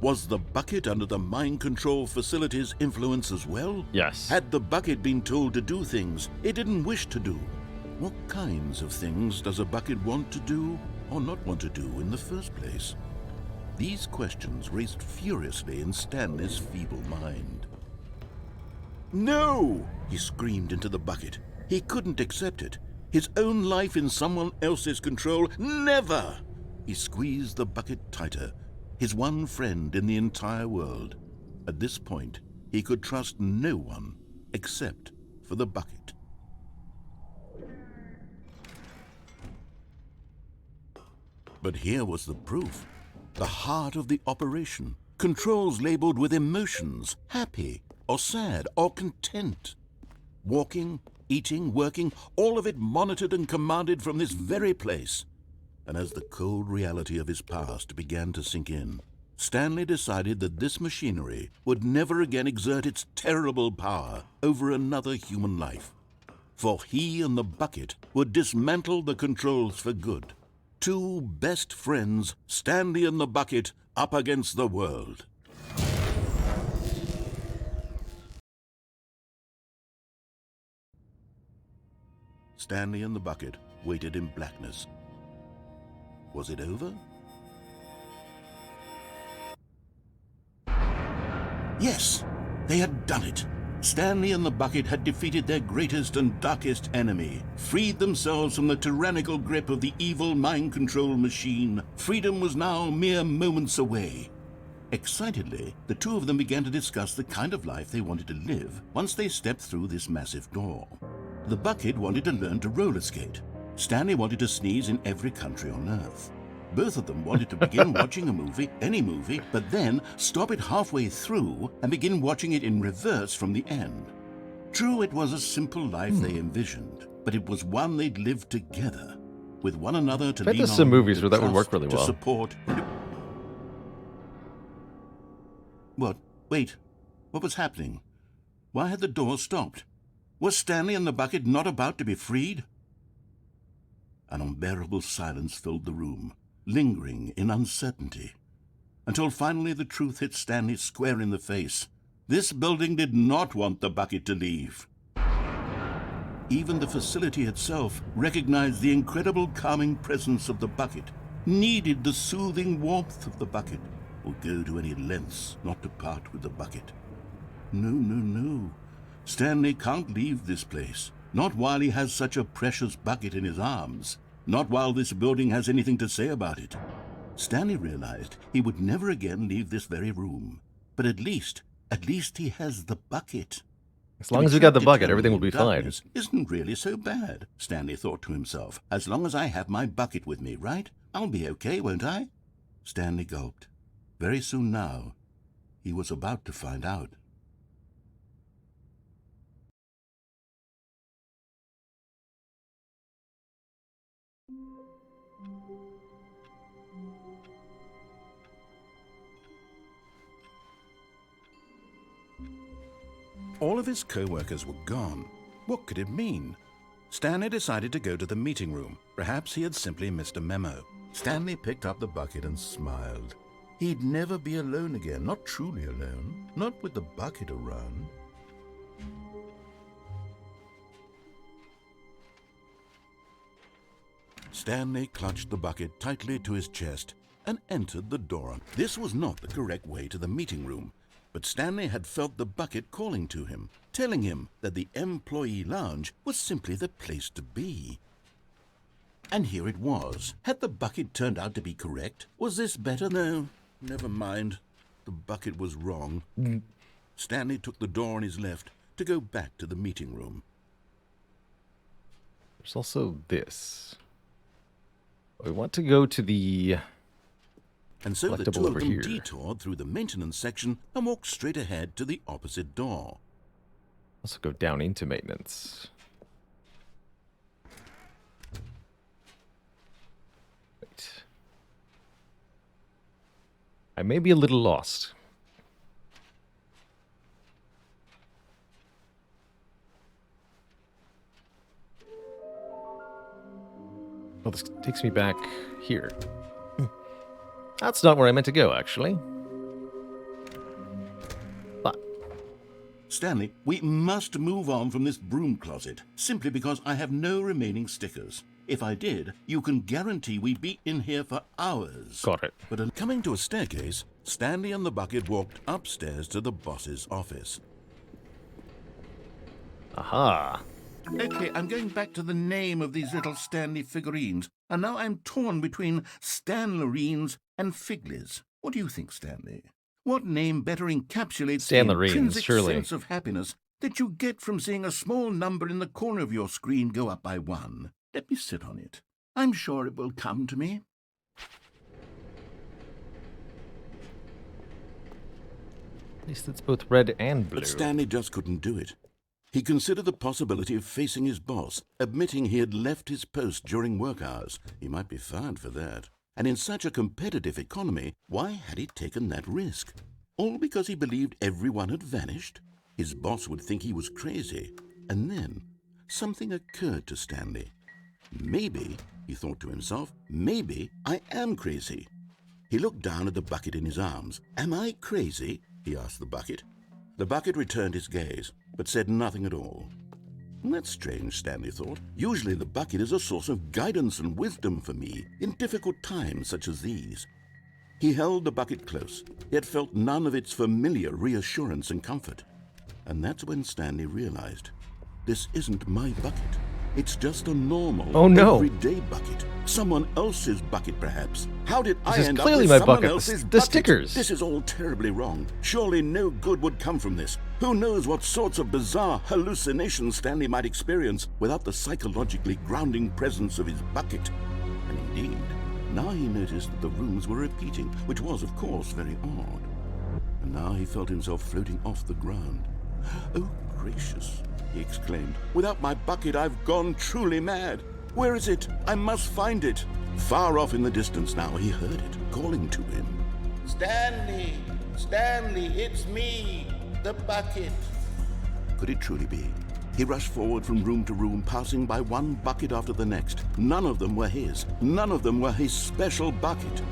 Was the bucket under the mind control facility's influence as well? Yes. Had the bucket been told to do things it didn't wish to do? What kinds of things does a bucket want to do or not want to do in the first place? These questions raced furiously in Stanley's feeble mind. No! He screamed into the bucket. He couldn't accept it. His own life in someone else's control, never! He squeezed the bucket tighter. His one friend in the entire world. At this point, he could trust no one except for the bucket. But here was the proof. The heart of the operation. Controls labeled with emotions, happy or sad or content. Walking, eating, working, all of it monitored and commanded from this very place. And as the cold reality of his past began to sink in, Stanley decided that this machinery would never again exert its terrible power over another human life. For he and the bucket would dismantle the controls for good. Two best friends, Stanley and the bucket, up against the world. Stanley and the bucket waited in blackness. Was it over? Yes, they had done it. Stanley and the bucket had defeated their greatest and darkest enemy, freed themselves from the tyrannical grip of the evil mind control machine. Freedom was now mere moments away. Excitedly, the two of them began to discuss the kind of life they wanted to live once they stepped through this massive door. The bucket wanted to learn to roller skate. Stanley wanted to sneeze in every country on Earth. Both of them wanted to begin watching a movie, any movie, but then stop it halfway through and begin watching it in reverse from the end. True, it was a simple life they envisioned, but it was one they'd lived together, with one another to lean on, there's some movies to where that would work trust, really to well. support. What? Wait. What was happening? Why had the door stopped? Was Stanley and the bucket not about to be freed? An unbearable silence filled the room, lingering in uncertainty, until finally the truth hit Stanley square in the face. This building did not want the bucket to leave. Even the facility itself recognized the incredible calming presence of the bucket, needed the soothing warmth of the bucket, would go to any lengths not to part with the bucket. No, no, no. Stanley can't leave this place, not while he has such a precious bucket in his arms, not while this building has anything to say about it. Stanley realized he would never again leave this very room, but at least he has the bucket. As long as we got the bucket, everything will be fine. Isn't really so bad, Stanley thought to himself. As long as I have my bucket with me, right? I'll be okay, won't I? Stanley gulped. Very soon now, he was about to find out. All of his co-workers were gone. What could it mean? Stanley decided to go to the meeting room. Perhaps he had simply missed a memo. Stanley picked up the bucket and smiled. He'd never be alone again, not truly alone, not with the bucket around. Stanley clutched the bucket tightly to his chest and entered the door. This was not the correct way to the meeting room, but Stanley had felt the bucket calling to him, telling him that the employee lounge was simply the place to be. And here it was. Had the bucket turned out to be correct? Was this better? No, never mind. The bucket was wrong. Stanley took the door on his left to go back to the meeting room. There's also this. We want to go to the And so the collectible two of over them here. detoured through the maintenance section and walked straight ahead to the opposite door. Also go down into maintenance. Wait. I may be a little lost. Well, this takes me back here. That's not where I meant to go, actually. Stanley, we must move on from this broom closet, simply because I have no remaining stickers. If I did, you can guarantee we'd be in here for hours. Got it. But coming to a staircase, Stanley and the bucket walked upstairs to the boss's office. Aha. Okay, I'm going back to the name of these little Stanley figurines, and now I'm torn between Stanlerines and Figlies. What do you think, Stanley? What name better encapsulates the Stanlerines, intrinsic surely. sense of happiness that you get from seeing a small number in the corner of your screen go up by 1? Let me sit on it. I'm sure it will come to me. At least it's both red and blue. But Stanley just couldn't do it. He considered the possibility of facing his boss, admitting he had left his post during work hours. He might be fired for that. And in such a competitive economy, why had he taken that risk? All because he believed everyone had vanished? His boss would think he was crazy. And then something occurred to Stanley. Maybe, he thought to himself, maybe I am crazy. He looked down at the bucket in his arms. Am I crazy? He asked the bucket. The bucket returned his gaze, but said nothing at all. That's strange, Stanley thought. Usually the bucket is a source of guidance and wisdom for me in difficult times such as these. He held the bucket close, yet felt none of its familiar reassurance and comfort. And that's when Stanley realized, this isn't my bucket. It's just a normal, everyday bucket. Someone else's bucket, perhaps. How did I end up with someone else's bucket? The stickers. This is all terribly wrong. Surely no good would come from this. Who knows what sorts of bizarre hallucinations Stanley might experience without the psychologically grounding presence of his bucket. And indeed, now he noticed that the rooms were repeating, which was, of course, very odd. And now he felt himself floating off the ground. Oh, gracious, he exclaimed. Without my bucket, I've gone truly mad. Where is it? I must find it. Far off in the distance now, he heard it, calling to him. Stanley! Stanley, it's me, the bucket. Could it truly be? He rushed forward from room to room, passing by one bucket after the next. None of them were his. None of them were his special bucket.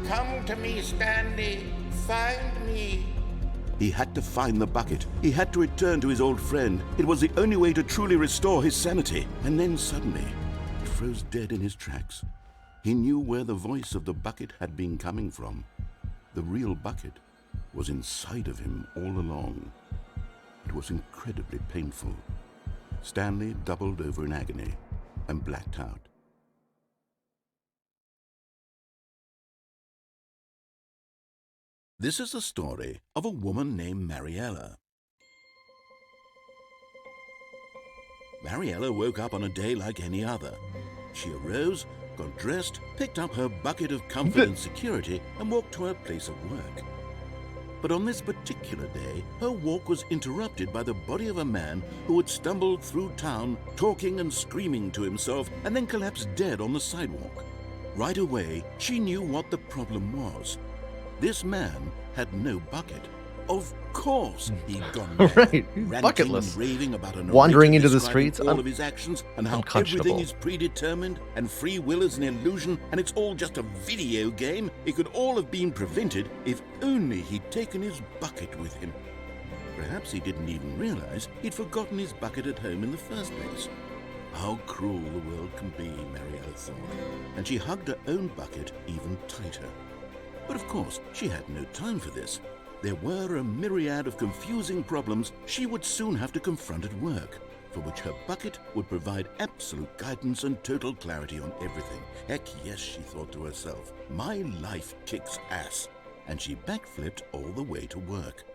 Come to me, Stanley. Find me. He had to find the bucket. He had to return to his old friend. It was the only way to truly restore his sanity. And then suddenly, he froze dead in his tracks. He knew where the voice of the bucket had been coming from. The real bucket was inside of him all along. It was incredibly painful. Stanley doubled over in agony and blacked out. This is the story of a woman named Mariella. Mariella woke up on a day like any other. She arose, got dressed, picked up her bucket of comfort and security, and walked to her place of work. But on this particular day, her walk was interrupted by the body of a man who had stumbled through town, talking and screaming to himself, and then collapsed dead on the sidewalk. Right away, she knew what the problem was. This man had no bucket. Of course he'd gone mad. Right, ranting bucketless. and raving about an Wandering into the describing streets, all of his actions and how everything is predetermined and free will is an illusion and it's all just a video game. It could all have been prevented if only he'd taken his bucket with him. Perhaps he didn't even realize he'd forgotten his bucket at home in the first place. How cruel the world can be, Mariella thought, and she hugged her own bucket even tighter. But of course, she had no time for this. There were a myriad of confusing problems she would soon have to confront at work, for which her bucket would provide absolute guidance and total clarity on everything. Heck yes, she thought to herself, my life kicks ass. And she backflipped all the way to work.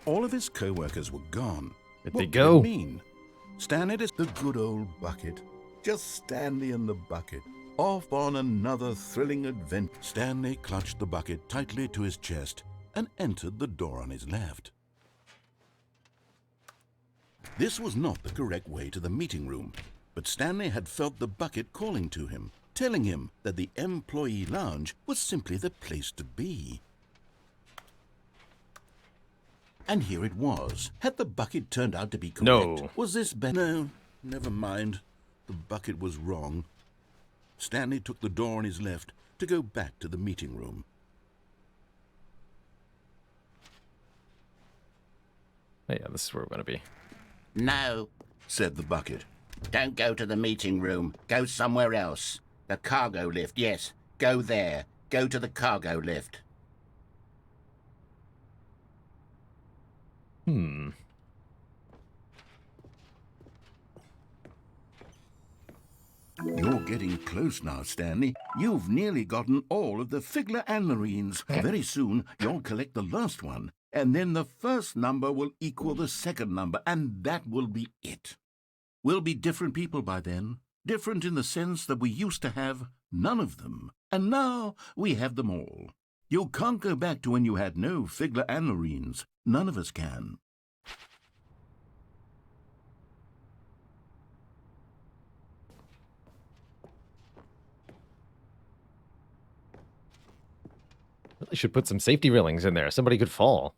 All of his co-workers were gone. Where'd What they did go? it mean? Stanley is the good old bucket. Just Stanley and the bucket. Off on another thrilling adventure. Stanley clutched the bucket tightly to his chest and entered the door on his left. This was not the correct way to the meeting room, but Stanley had felt the bucket calling to him, telling him that the employee lounge was simply the place to be. And here it was. Had the bucket turned out to be correct? No. Was this No, never mind. The bucket was wrong. Stanley took the door on his left to go back to the meeting room. Oh, yeah, this is where we're going to be. No, said the bucket. Don't go to the meeting room. Go somewhere else. The cargo lift, yes. Go there. Go to the cargo lift. You're getting close now, Stanley. You've nearly gotten all of the Figler Anlarines. Very soon, you'll collect the last one, and then the first number will equal the second number, and that will be it. We'll be different people by then. Different in the sense that we used to have none of them, and now we have them all. You can't go back to when you had no Figler Anlarines. None of us can. Really should put some safety railings in there. Somebody could fall.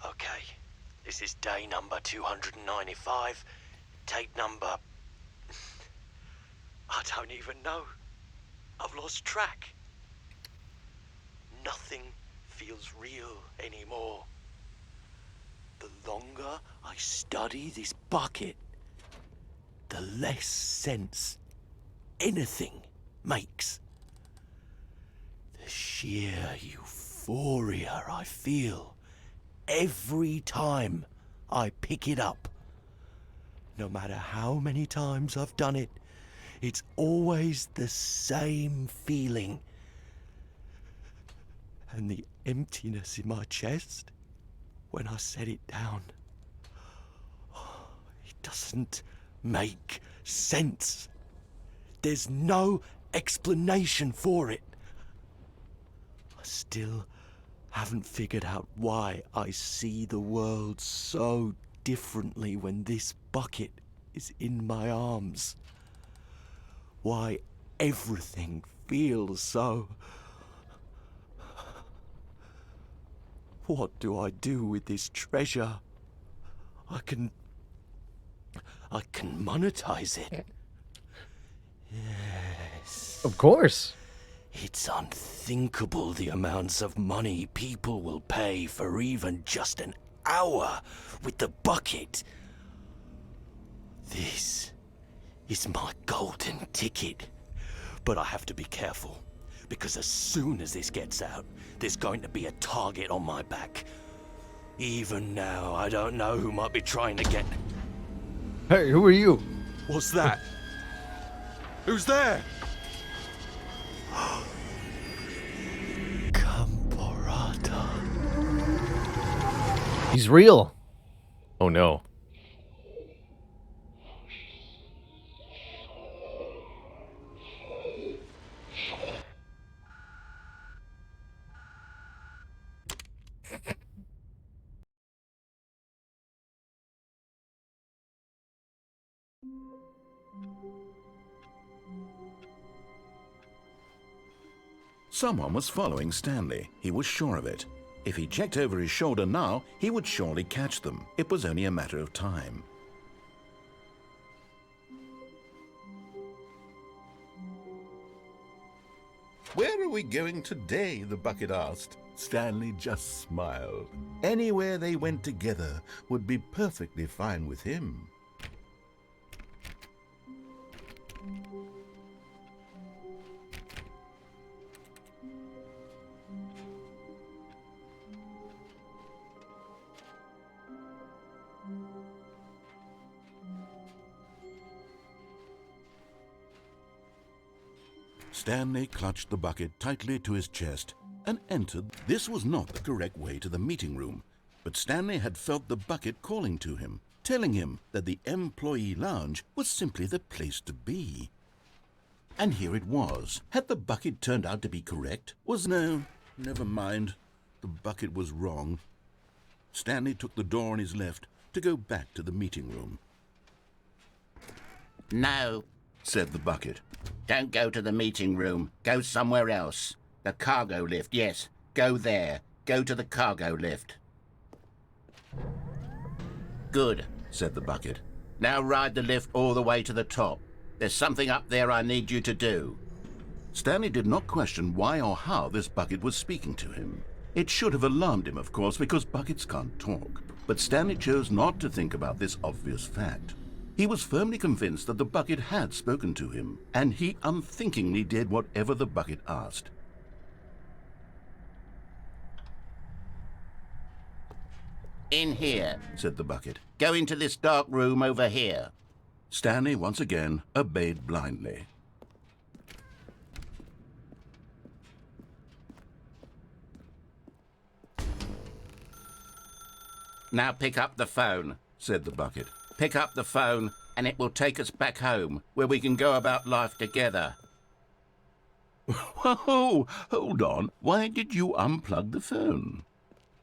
Okay, this is day number 295. Tape number... I don't even know. I've lost track. Nothing feels real anymore. The longer I study this bucket, the less sense anything makes. The sheer euphoria I feel every time I pick it up. No matter how many times I've done it, it's always the same feeling. And the emptiness in my chest when I set it down. It doesn't make sense. There's no explanation for it. I still haven't figured out why I see the world so differently when this bucket is in my arms. Why everything feels so... What do I do with this treasure? I can monetize it. Yes. Of course. It's unthinkable the amounts of money people will pay for even just an hour with the bucket. This is my golden ticket. But I have to be careful, because as soon as this gets out, there's going to be a target on my back. Even now, I don't know who might be trying to get... Hey, who are you? What's that? Who's there? Camporata. He's real. Oh no. Someone was following Stanley. He was sure of it. If he checked over his shoulder now, he would surely catch them. It was only a matter of time. Where are we going today? The bucket asked. Stanley just smiled. Anywhere they went together would be perfectly fine with him. Stanley clutched the bucket tightly to his chest and entered. This was not the correct way to the meeting room, but Stanley had felt the bucket calling to him, telling him that the employee lounge was simply the place to be. And here it was. Had the bucket turned out to be correct? No, never mind. The bucket was wrong. Stanley took the door on his left to go back to the meeting room. No, Said the bucket. don't go to the meeting room. Go somewhere else. The cargo lift, yes. Go there. Go to the cargo lift. Good, Said the bucket. now ride the lift all the way to the top. There's something up there I need you to do. Stanley did not question why or how this bucket was speaking to him. It should have alarmed him, of course, because buckets can't talk. But Stanley chose not to think about this obvious fact. He was firmly convinced that the bucket had spoken to him, and he unthinkingly did whatever the bucket asked. In here. Said the bucket. Go into this dark room over here. Stanley once again obeyed blindly. Now pick up the phone. Said the bucket. Pick up the phone, and it will take us back home, where we can go about life together. Whoa, hold on. Why did you unplug the phone?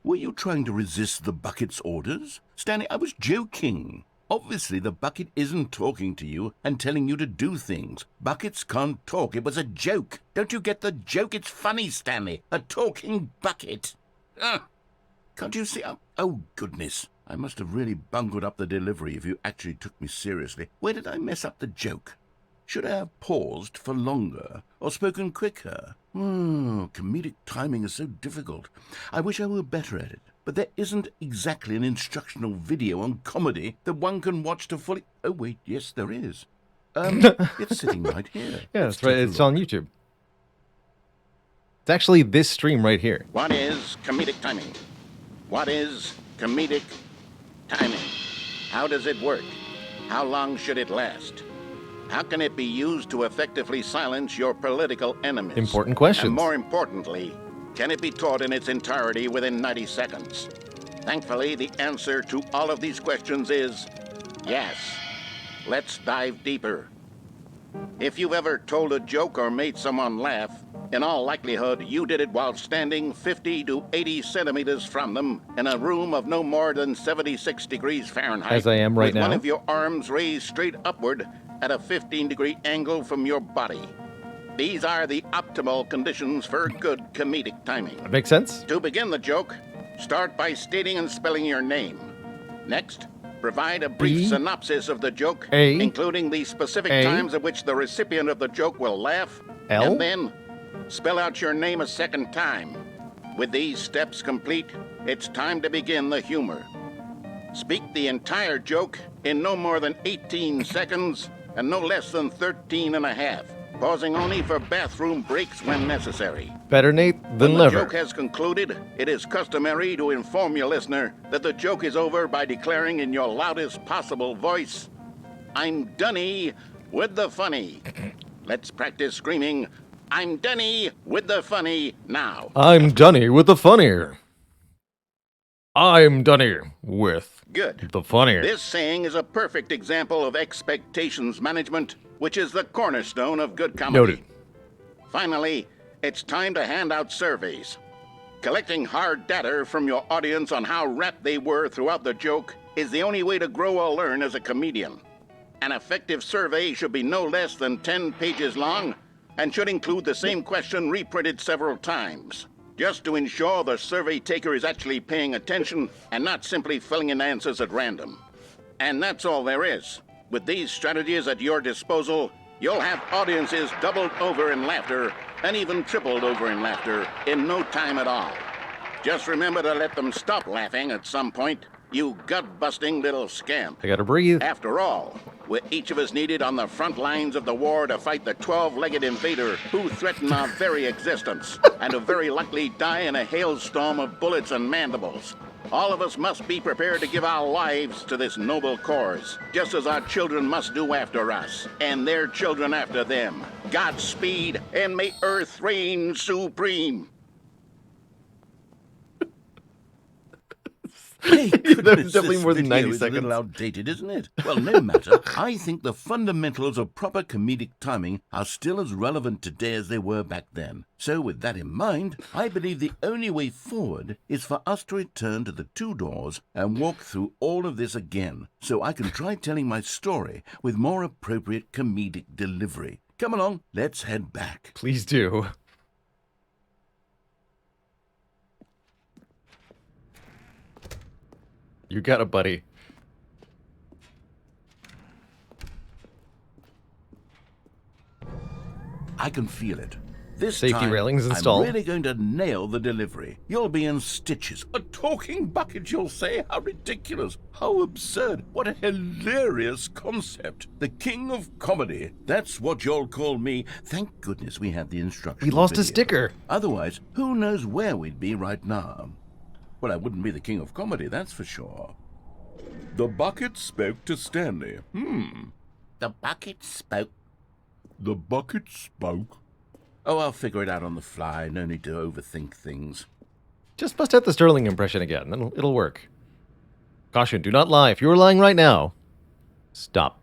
Were you trying to resist the bucket's orders? Stanley, I was joking. Obviously, the bucket isn't talking to you and telling you to do things. Buckets can't talk. It was a joke. Don't you get the joke? It's funny, Stanley. A talking bucket. Can't you see? Oh, goodness. I must have really bungled up the delivery if you actually took me seriously. Where did I mess up the joke? Should I have paused for longer or spoken quicker? Comedic timing is so difficult. I wish I were better at it. But there isn't exactly an instructional video on comedy that one can watch to fully... Oh, wait, yes, there is. It's sitting right here. Yeah, that's right. It's on YouTube. It's actually this stream right here. What is comedic timing? What is comedic timing? How does it work? How long should it last? How can it be used to effectively silence your political enemies? Important questions. And more importantly, can it be taught in its entirety within 90 seconds? Thankfully, the answer to all of these questions is yes. Let's dive deeper. If you've ever told a joke or made someone laugh, in all likelihood, you did it while standing 50 to 80 centimeters from them in a room of no more than 76 degrees Fahrenheit. As I am right with now. one of your arms raised straight upward at a 15-degree angle from your body. These are the optimal conditions for good comedic timing. That makes sense. To begin the joke, start by stating and spelling your name. Next, provide a brief B, synopsis of the joke, A, including the specific A, times at which the recipient of the joke will laugh, L, and then spell out your name a second time. With these steps complete, it's time to begin the humor. Speak the entire joke in no more than 18 seconds and no less than 13 and a half, pausing only for bathroom breaks when necessary. Better Nate than When the never. joke has concluded, it is customary to inform your listener that the joke is over by declaring in your loudest possible voice, "I'm Dunny with the funny." Let's practice screaming, "I'm Dunny with the funny" now. I'm Dunny with the funnier. I'm Dunny with Good. the funnier. This saying is a perfect example of expectations management, which is the cornerstone of good comedy. Noted. Finally, it's time to hand out surveys. Collecting hard data from your audience on how rapt they were throughout the joke is the only way to grow or learn as a comedian. An effective survey should be no less than 10 pages long and should include the same question reprinted several times, just to ensure the survey taker is actually paying attention and not simply filling in answers at random. And that's all there is. With these strategies at your disposal, you'll have audiences doubled over in laughter and even tripled over in laughter in no time at all. Just remember to let them stop laughing at some point, you gut-busting little scamp. I gotta breathe. After all, we're each of us needed on the front lines of the war to fight the 12-legged invader who threaten our very existence and who very likely die in a hailstorm of bullets and mandibles. All of us must be prepared to give our lives to this noble cause, just as our children must do after us, and their children after them. Godspeed, and may Earth reign supreme. Hey, That was goodness, definitely this more than 90 video is a little seconds. outdated, isn't it? Well, no matter. I think the fundamentals of proper comedic timing are still as relevant today as they were back then. So with that in mind, I believe the only way forward is for us to return to the two doors and walk through all of this again, so I can try telling my story with more appropriate comedic delivery. Come along, let's head back. Please do. You got it, buddy. I can feel it. This Safety time, railings installed. I'm really going to nail the delivery. You'll be in stitches. A talking bucket, you'll say? How ridiculous. How absurd. What a hilarious concept. The king of comedy. That's what you'll call me. Thank goodness we had the instructions. We lost a sticker. Otherwise, who knows where we'd be right now. Well, I wouldn't be the king of comedy, that's for sure. The bucket spoke to Stanley. The bucket spoke. The bucket spoke. Oh, I'll figure it out on the fly. No need to overthink things. Just bust out the Sterling impression again. It'll work. Caution, do not lie. If you are lying right now, stop.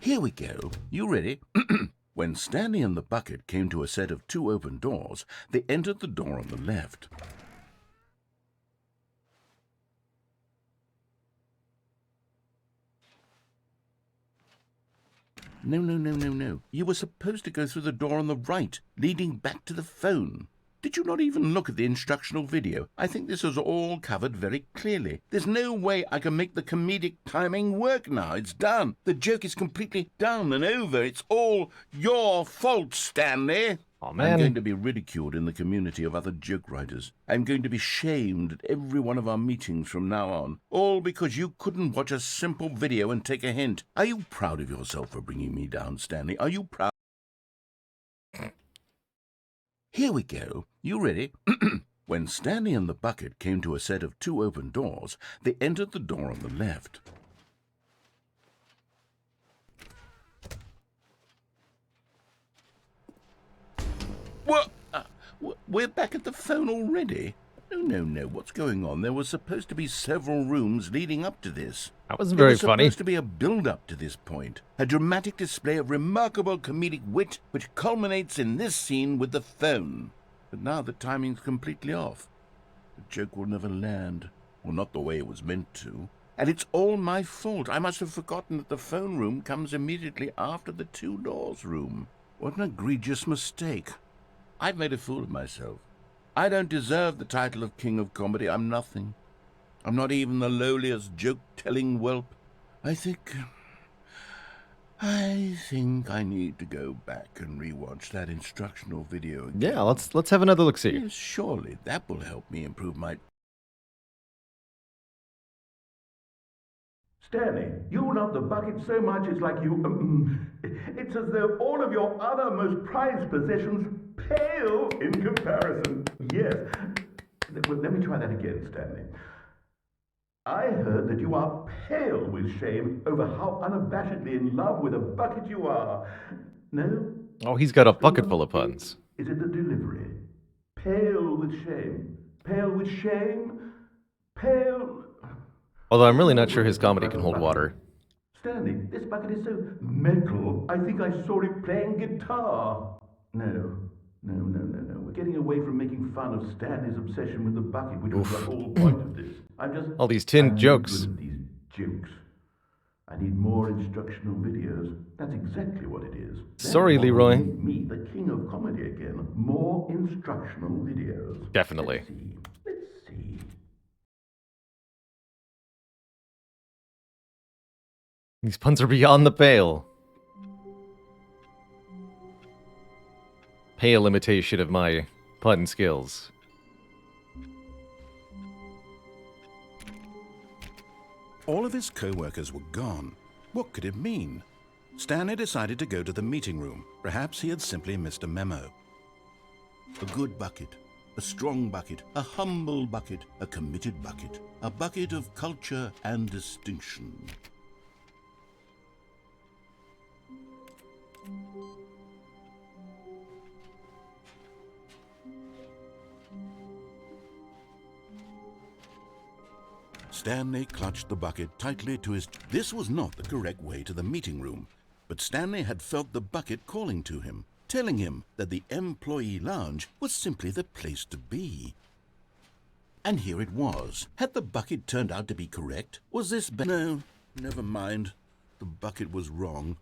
Here we go. You ready? When Stanley and the bucket came to a set of two open doors, they entered the door on the left. No. You were supposed to go through the door on the right, leading back to the phone. Did you not even look at the instructional video? I think this is all covered very clearly. There's no way I can make the comedic timing work now. It's done. The joke is completely done and over. It's all your fault, Stanley. Aw, man. I'm going to be ridiculed in the community of other joke writers. I'm going to be shamed at every one of our meetings from now on. All because you couldn't watch a simple video and take a hint. Are you proud of yourself for bringing me down, Stanley? Are you proud? Here we go. You ready? When Stanley and the bucket came to a set of two open doors, they entered the door on the left. What? We're back at the phone already? No. What's going on? There was supposed to be several rooms leading up to this. That wasn't very There was funny. supposed to be a build-up to this point. A dramatic display of remarkable comedic wit which culminates in this scene with the phone. But now the timing's completely off. The joke will never land. Well, not the way it was meant to. And it's all my fault. I must have forgotten that the phone room comes immediately after the two doors room. What an egregious mistake. I've made a fool of myself. I don't deserve the title of King of Comedy. I'm nothing. I'm not even the lowliest joke-telling whelp. I think I need to go back and rewatch that instructional video again. Yeah, let's have another look-see. Yes, surely that will help me improve my... Stanley, you love the bucket so much it's like you... it's as though all of your other most prized possessions pale in comparison. Yes. Well, let me try that again, Stanley. I heard that you are pale with shame over how unabashedly in love with a bucket you are. No? Oh, he's got a bucket full of puns. Is it the delivery? Pale with shame. Pale with shame. Pale... Although I'm really not sure his comedy can hold water. Stanley, this bucket is so metal, I think I saw it playing guitar. No. We're getting away from making fun of Stanley's obsession with the bucket, which was the whole point of this. All these tinned I'm jokes. good at these jokes. I need more instructional videos. That's exactly what it is. That's Sorry, what will Leroy. make me the king of comedy again. More instructional videos. Definitely. Let's see. These puns are beyond the pale. Pale imitation of my pun skills. All of his co-workers were gone, What could it mean? Stanley decided to go to the meeting room. Perhaps he had simply missed a memo. A good bucket, a strong bucket, a humble bucket, a committed bucket, a bucket of culture and distinction. Stanley clutched the bucket tightly to his... This was not the correct way to the meeting room, but Stanley had felt the bucket calling to him, telling him that the employee lounge was simply the place to be. And here it was. Had the bucket turned out to be correct? Was this... No, never mind. The bucket was wrong.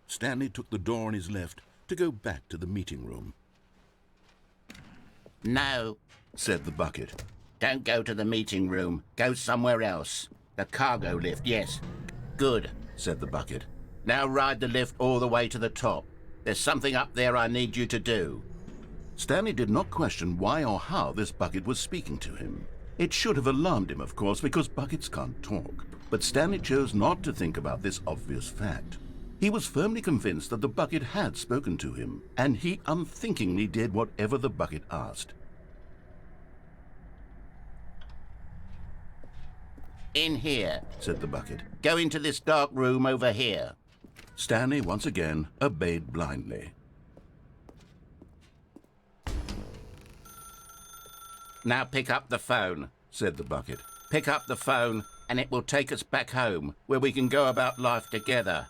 Stanley took the door on his left to go back to the meeting room. No, Said the bucket. don't go to the meeting room. Go somewhere else. The cargo lift, yes. Good, Said the bucket. now ride the lift all the way to the top. There's something up there I need you to do. Stanley did not question why or how this bucket was speaking to him. It should have alarmed him, of course, because buckets can't talk. But Stanley chose not to think about this obvious fact. He was firmly convinced that the bucket had spoken to him, and he unthinkingly did whatever the bucket asked. In here. Said the bucket. Go into this dark room over here. Stanley once again obeyed blindly. Now pick up the phone. Said the bucket. Pick up the phone and it will take us back home, where we can go about life together.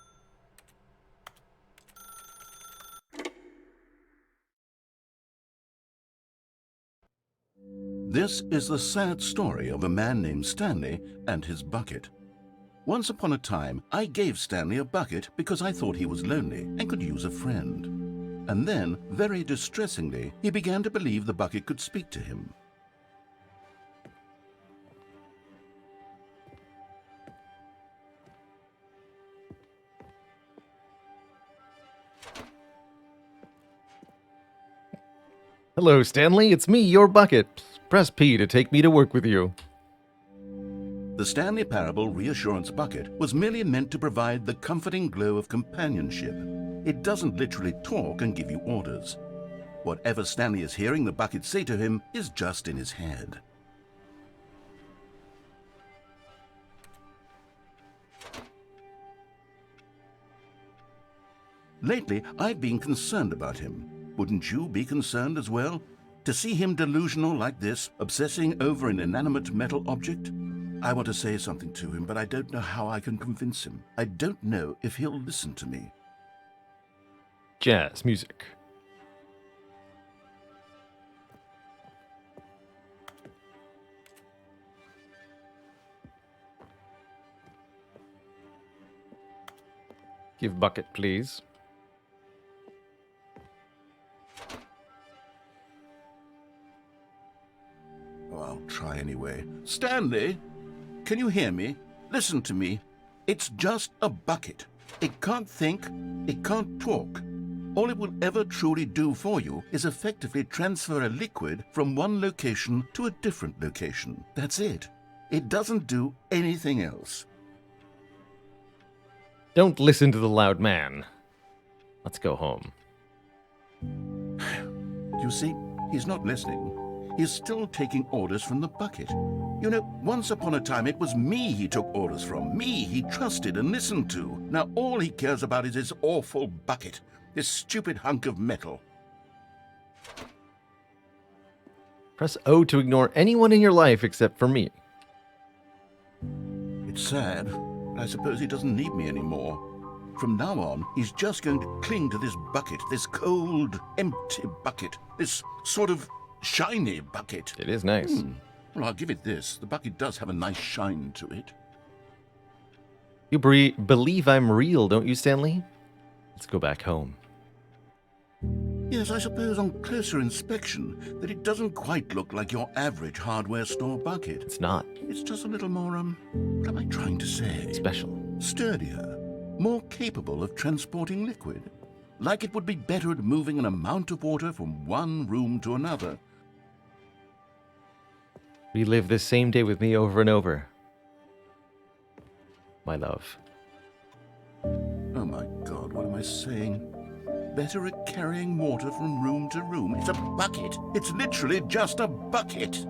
This is the sad story of a man named Stanley and his bucket. Once upon a time, I gave Stanley a bucket because I thought he was lonely and could use a friend. And then, very distressingly, he began to believe the bucket could speak to him. Hello, Stanley. It's me, your bucket. Press P to take me to work with you. The Stanley Parable Reassurance Bucket was merely meant to provide the comforting glow of companionship. It doesn't literally talk and give you orders. Whatever Stanley is hearing the bucket say to him is just in his head. Lately, I've been concerned about him. Wouldn't you be concerned as well? To see him delusional like this, obsessing over an inanimate metal object? I want to say something to him, but I don't know how I can convince him. I don't know if he'll listen to me. Jazz music. Give bucket, please. Oh, I'll try anyway. Stanley, can you hear me? Listen to me. It's just a bucket. It can't think, it can't talk. All it will ever truly do for you is effectively transfer a liquid from one location to a different location. That's it. It doesn't do anything else. Don't listen to the loud man. Let's go home. You see, he's not listening. He's still taking orders from the bucket. You know, once upon a time it was me he took orders from, me he trusted and listened to. Now all he cares about is his awful bucket, this stupid hunk of metal. Press O to ignore anyone in your life except for me. It's sad, but I suppose he doesn't need me anymore. From now on, he's just going to cling to this bucket, this cold, empty bucket, this sort of shiny bucket. It is nice. Well, I'll give it this. The bucket does have a nice shine to it. You believe I'm real, don't you, Stanley? Let's go back home. Yes, I suppose on closer inspection that it doesn't quite look like your average hardware store bucket. It's not. It's just a little more, what am I trying to say? Special. Sturdier, more capable of transporting liquid. Like it would be better at moving an amount of water from one room to another. Relive this same day with me over and over. My love. Oh my God, what am I saying? Better at carrying water from room to room. It's a bucket. It's literally just a bucket.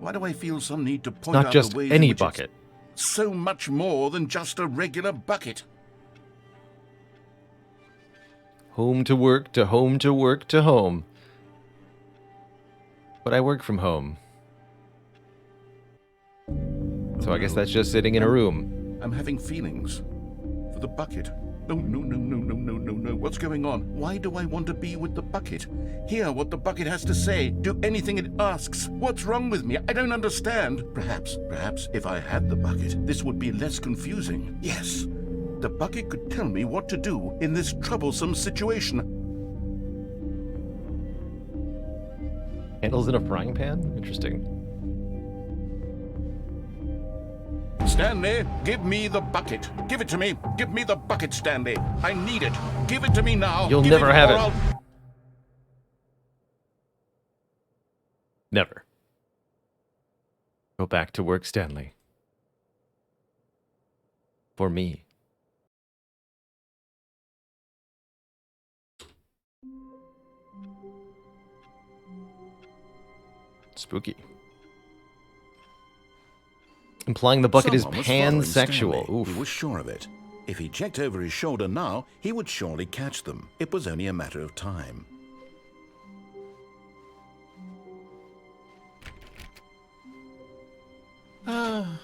Why do I feel some need to point Not out just the ways any in which bucket. it's so much more than just a regular bucket? Home to work to home to work to home. But I work from home. So I guess that's just sitting in a room. I'm having feelings for the bucket. No, no, no, no, no, no, no, no. What's going on? Why do I want to be with the bucket? Hear what the bucket has to say. Do anything it asks. What's wrong with me? I don't understand. Perhaps if I had the bucket, this would be less confusing. Yes, the bucket could tell me what to do in this troublesome situation. Handles in a frying pan? Interesting. Stanley, give me the bucket. Give it to me. Give me the bucket, Stanley. I need it. Give it to me now. You'll Give never have or it. I'll- Never. Go back to work, Stanley. For me. Spooky. Implying the bucket Someone is was following pansexual. Stanley. Oof. He was sure of it. If he checked over his shoulder now, he would surely catch them. It was only a matter of time. Ah,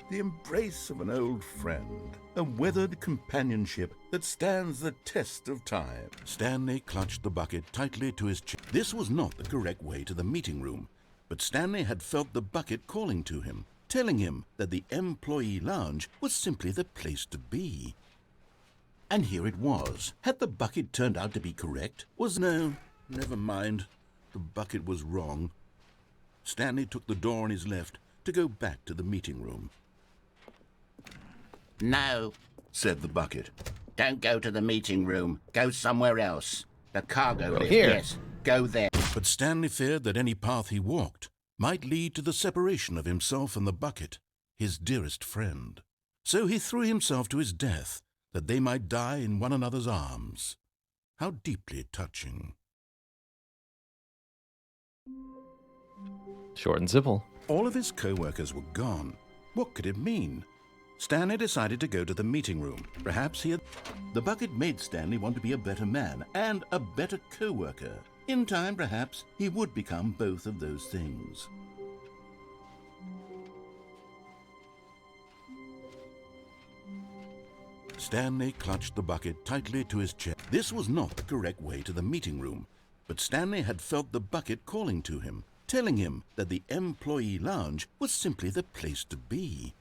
the embrace of an old friend. A weathered companionship that stands the test of time. Stanley clutched the bucket tightly to his chest. This was not the correct way to the meeting room, but Stanley had felt the bucket calling to him, telling him that the employee lounge was simply the place to be. And here it was. Had the bucket turned out to be correct? No, never mind. The bucket was wrong. Stanley took the door on his left to go back to the meeting room. No, Said the bucket. don't go to the meeting room. Go somewhere else. The cargo lift, here. yes. Go there. But Stanley feared that any path he walked might lead to the separation of himself and the bucket, his dearest friend. So he threw himself to his death, that they might die in one another's arms. How deeply touching. Short and simple. All of his co-workers were gone. What could it mean? Stanley decided to go to the meeting room. Perhaps he had... The bucket made Stanley want to be a better man and a better co-worker. In time, perhaps, he would become both of those things. Stanley clutched the bucket tightly to his chest. This was not the correct way to the meeting room, but Stanley had felt the bucket calling to him, telling him that the employee lounge was simply the place to be.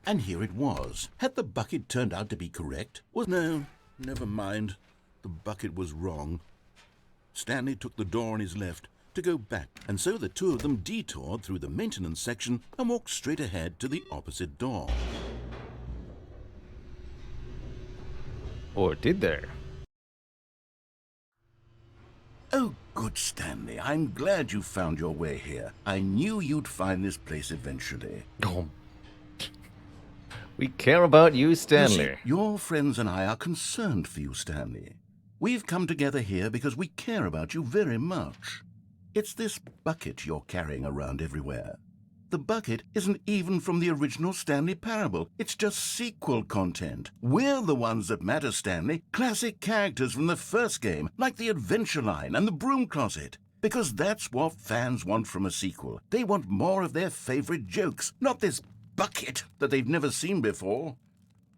And here it was. Had the bucket turned out to be correct? No, never mind. The bucket was wrong. Stanley took the door on his left to go back, and so the two of them detoured through the maintenance section and walked straight ahead to the opposite door. Or did they? Oh, good Stanley, I'm glad you found your way here. I knew you'd find this place eventually. Oh. We care about you, You Stanley. see, your friends and I are concerned for you, Stanley. We've come together here because we care about you very much. It's this bucket you're carrying around everywhere. The bucket isn't even from the original Stanley Parable. It's just sequel content. We're the ones that matter, Stanley. Classic characters from the first game, like the Adventure Line and the Broom Closet. Because that's what fans want from a sequel. They want more of their favorite jokes, not this bucket that they've never seen before.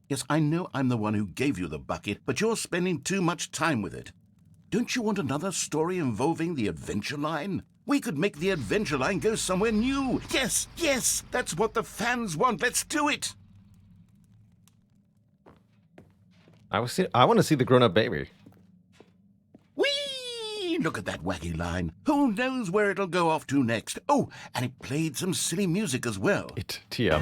Yes, I know I'm the one who gave you the bucket, but you're spending too much time with it. Don't you want another story involving the Adventure Line? We could make the Adventure Line go somewhere new. Yes, yes, that's what the fans want. Let's do it. I want to see the grown-up baby. Whee! Look at that wacky line. Who knows where it'll go off to next? Oh, and it played some silly music as well. It TM.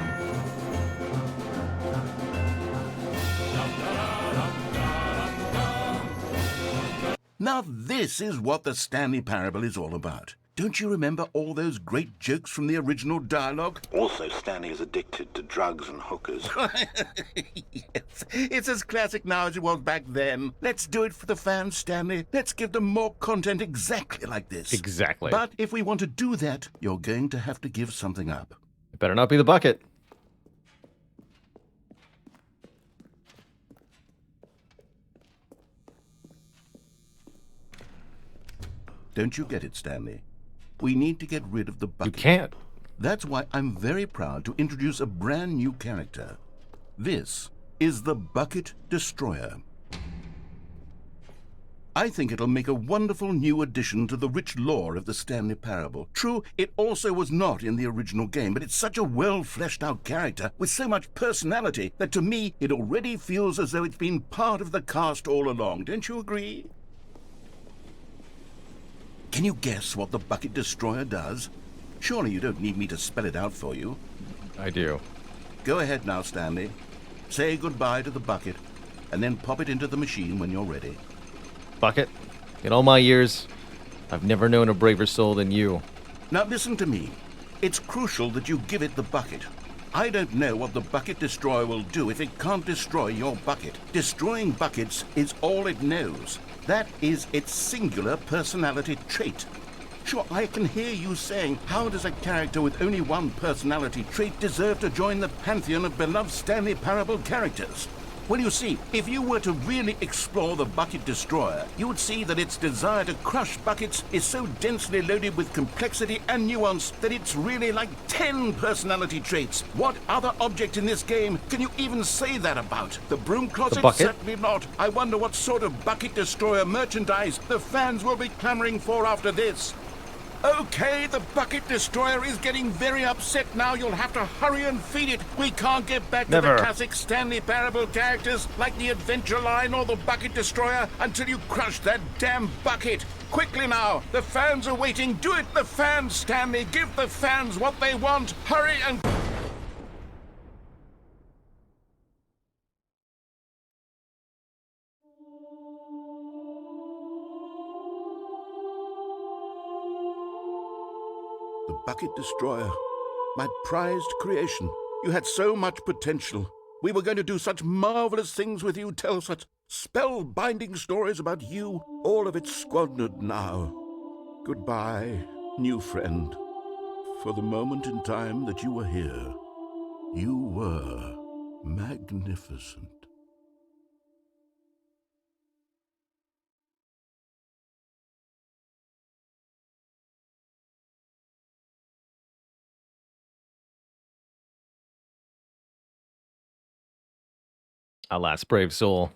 Now this is what the Stanley Parable is all about. Don't you remember all those great jokes from the original dialogue? Also, Stanley is addicted to drugs and hookers. Yes, it's as classic now as it was back then. Let's do it for the fans, Stanley. Let's give them more content exactly like this. Exactly. But if we want to do that, you're going to have to give something up. It better not be the bucket. Don't you get it, Stanley? We need to get rid of the You bucket. can't. That's why I'm very proud to introduce a brand new character. This is the Bucket Destroyer. I think it'll make a wonderful new addition to the rich lore of the Stanley Parable. True, it also was not in the original game, but it's such a well-fleshed-out character with so much personality that to me it already feels as though it's been part of the cast all along. Don't you agree? Can you guess what the Bucket Destroyer does? Surely you don't need me to spell it out for you. I do. Go ahead now, Stanley. Say goodbye to the bucket, and then pop it into the machine when you're ready. Bucket, in all my years, I've never known a braver soul than you. Now listen to me. It's crucial that you give it the bucket. I don't know what the Bucket Destroyer will do if it can't destroy your bucket. Destroying buckets is all it knows. That is its singular personality trait. Sure, I can hear you saying, how does a character with only one personality trait deserve to join the pantheon of beloved Stanley Parable characters? Well, you see, if you were to really explore the Bucket Destroyer, you would see that its desire to crush buckets is so densely loaded with complexity and nuance that it's really like 10 personality traits. What other object in this game can you even say that about? The broom closet? The bucket? Certainly not. I wonder what sort of Bucket Destroyer merchandise the fans will be clamoring for after this. Okay, the Bucket Destroyer is getting very upset now. You'll have to hurry and feed it. We can't get back to Never. the classic Stanley Parable characters like the Adventure Line or the Bucket Destroyer until you crush that damn bucket. Quickly now, the fans are waiting. Do it, the fans, Stanley. Give the fans what they want. Hurry and... The Bucket Destroyer, my prized creation. You had so much potential. We were going to do such marvelous things with you, tell such spell-binding stories about you. All of it squandered now. Goodbye, new friend. For the moment in time that you were here, you were magnificent. Alas, brave soul.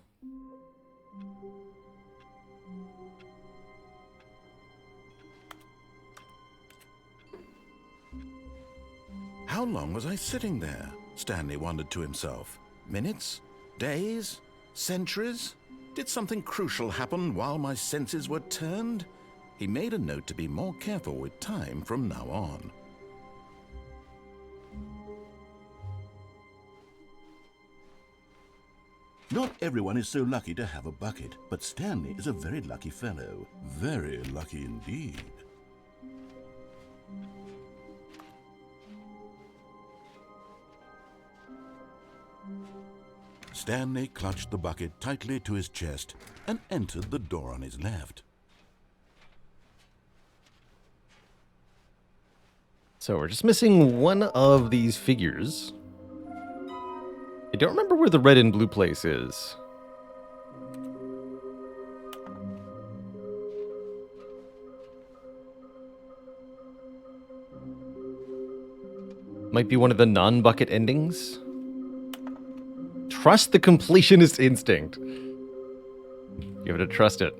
How long was I sitting there? Stanley wondered to himself. Minutes? Days? Centuries? Did something crucial happen while my senses were turned? He made a note to be more careful with time from now on. Not everyone is so lucky to have a bucket, but Stanley is a very lucky fellow. Very lucky indeed. Stanley clutched the bucket tightly to his chest and entered the door on his left. So we're just missing one of these figures. I don't remember where the red and blue place is. Might be one of the non-bucket endings. Trust the completionist instinct. Give it a trust it.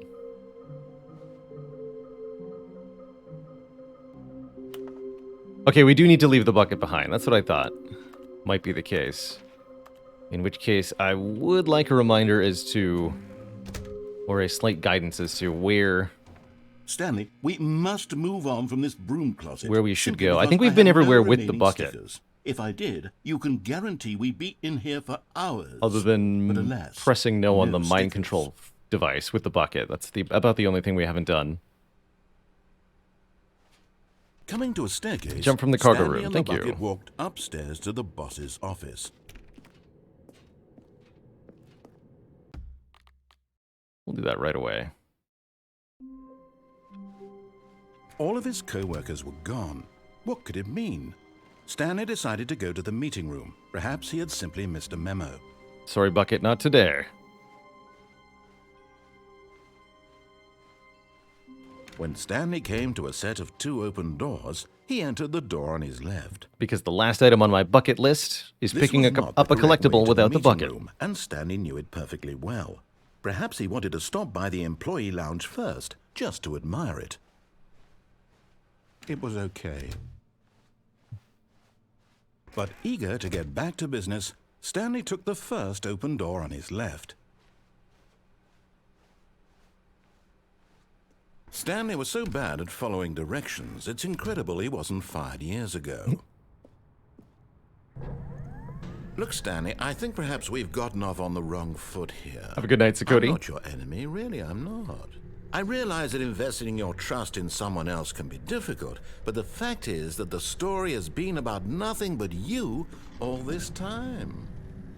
Okay, we do need to leave the bucket behind. That's what I thought. Might be the case. In which case, I would like a reminder as to, or a slight guidance as to where Stanley, we must move on from this broom closet. Where we should simply go. I because think we've have been no everywhere with the remaining bucket. stickers. If I did, you can guarantee we'd be in here for hours. other But than alas, pressing no on the mind stickers. control device with the bucket. That's about the only thing we haven't done. Coming to a staircase, Jump from the cargo Stanley room. and Thank the bucket you. walked upstairs to the boss's office. We'll do that right away. All of his co-workers were gone. What could it mean? Stanley decided to go to the meeting room. Perhaps he had simply missed a memo. Sorry, Bucket, not today. When Stanley came to a set of 2 open doors, he entered the door on his left. Because the last item on my bucket list is This picking was not up the a correct way collectible to without the meeting bucket. room, and Stanley knew it perfectly well. Perhaps he wanted to stop by the employee lounge first, just to admire it. It was okay. But eager to get back to business, Stanley took the first open door on his left. Stanley was so bad at following directions, it's incredible he wasn't fired years ago. Look, Stanley, I think perhaps we've gotten off on the wrong foot here. Have a good night, Sakoti. I'm not your enemy, really, I'm not. I realize that investing your trust in someone else can be difficult, but the fact is that the story has been about nothing but you all this time.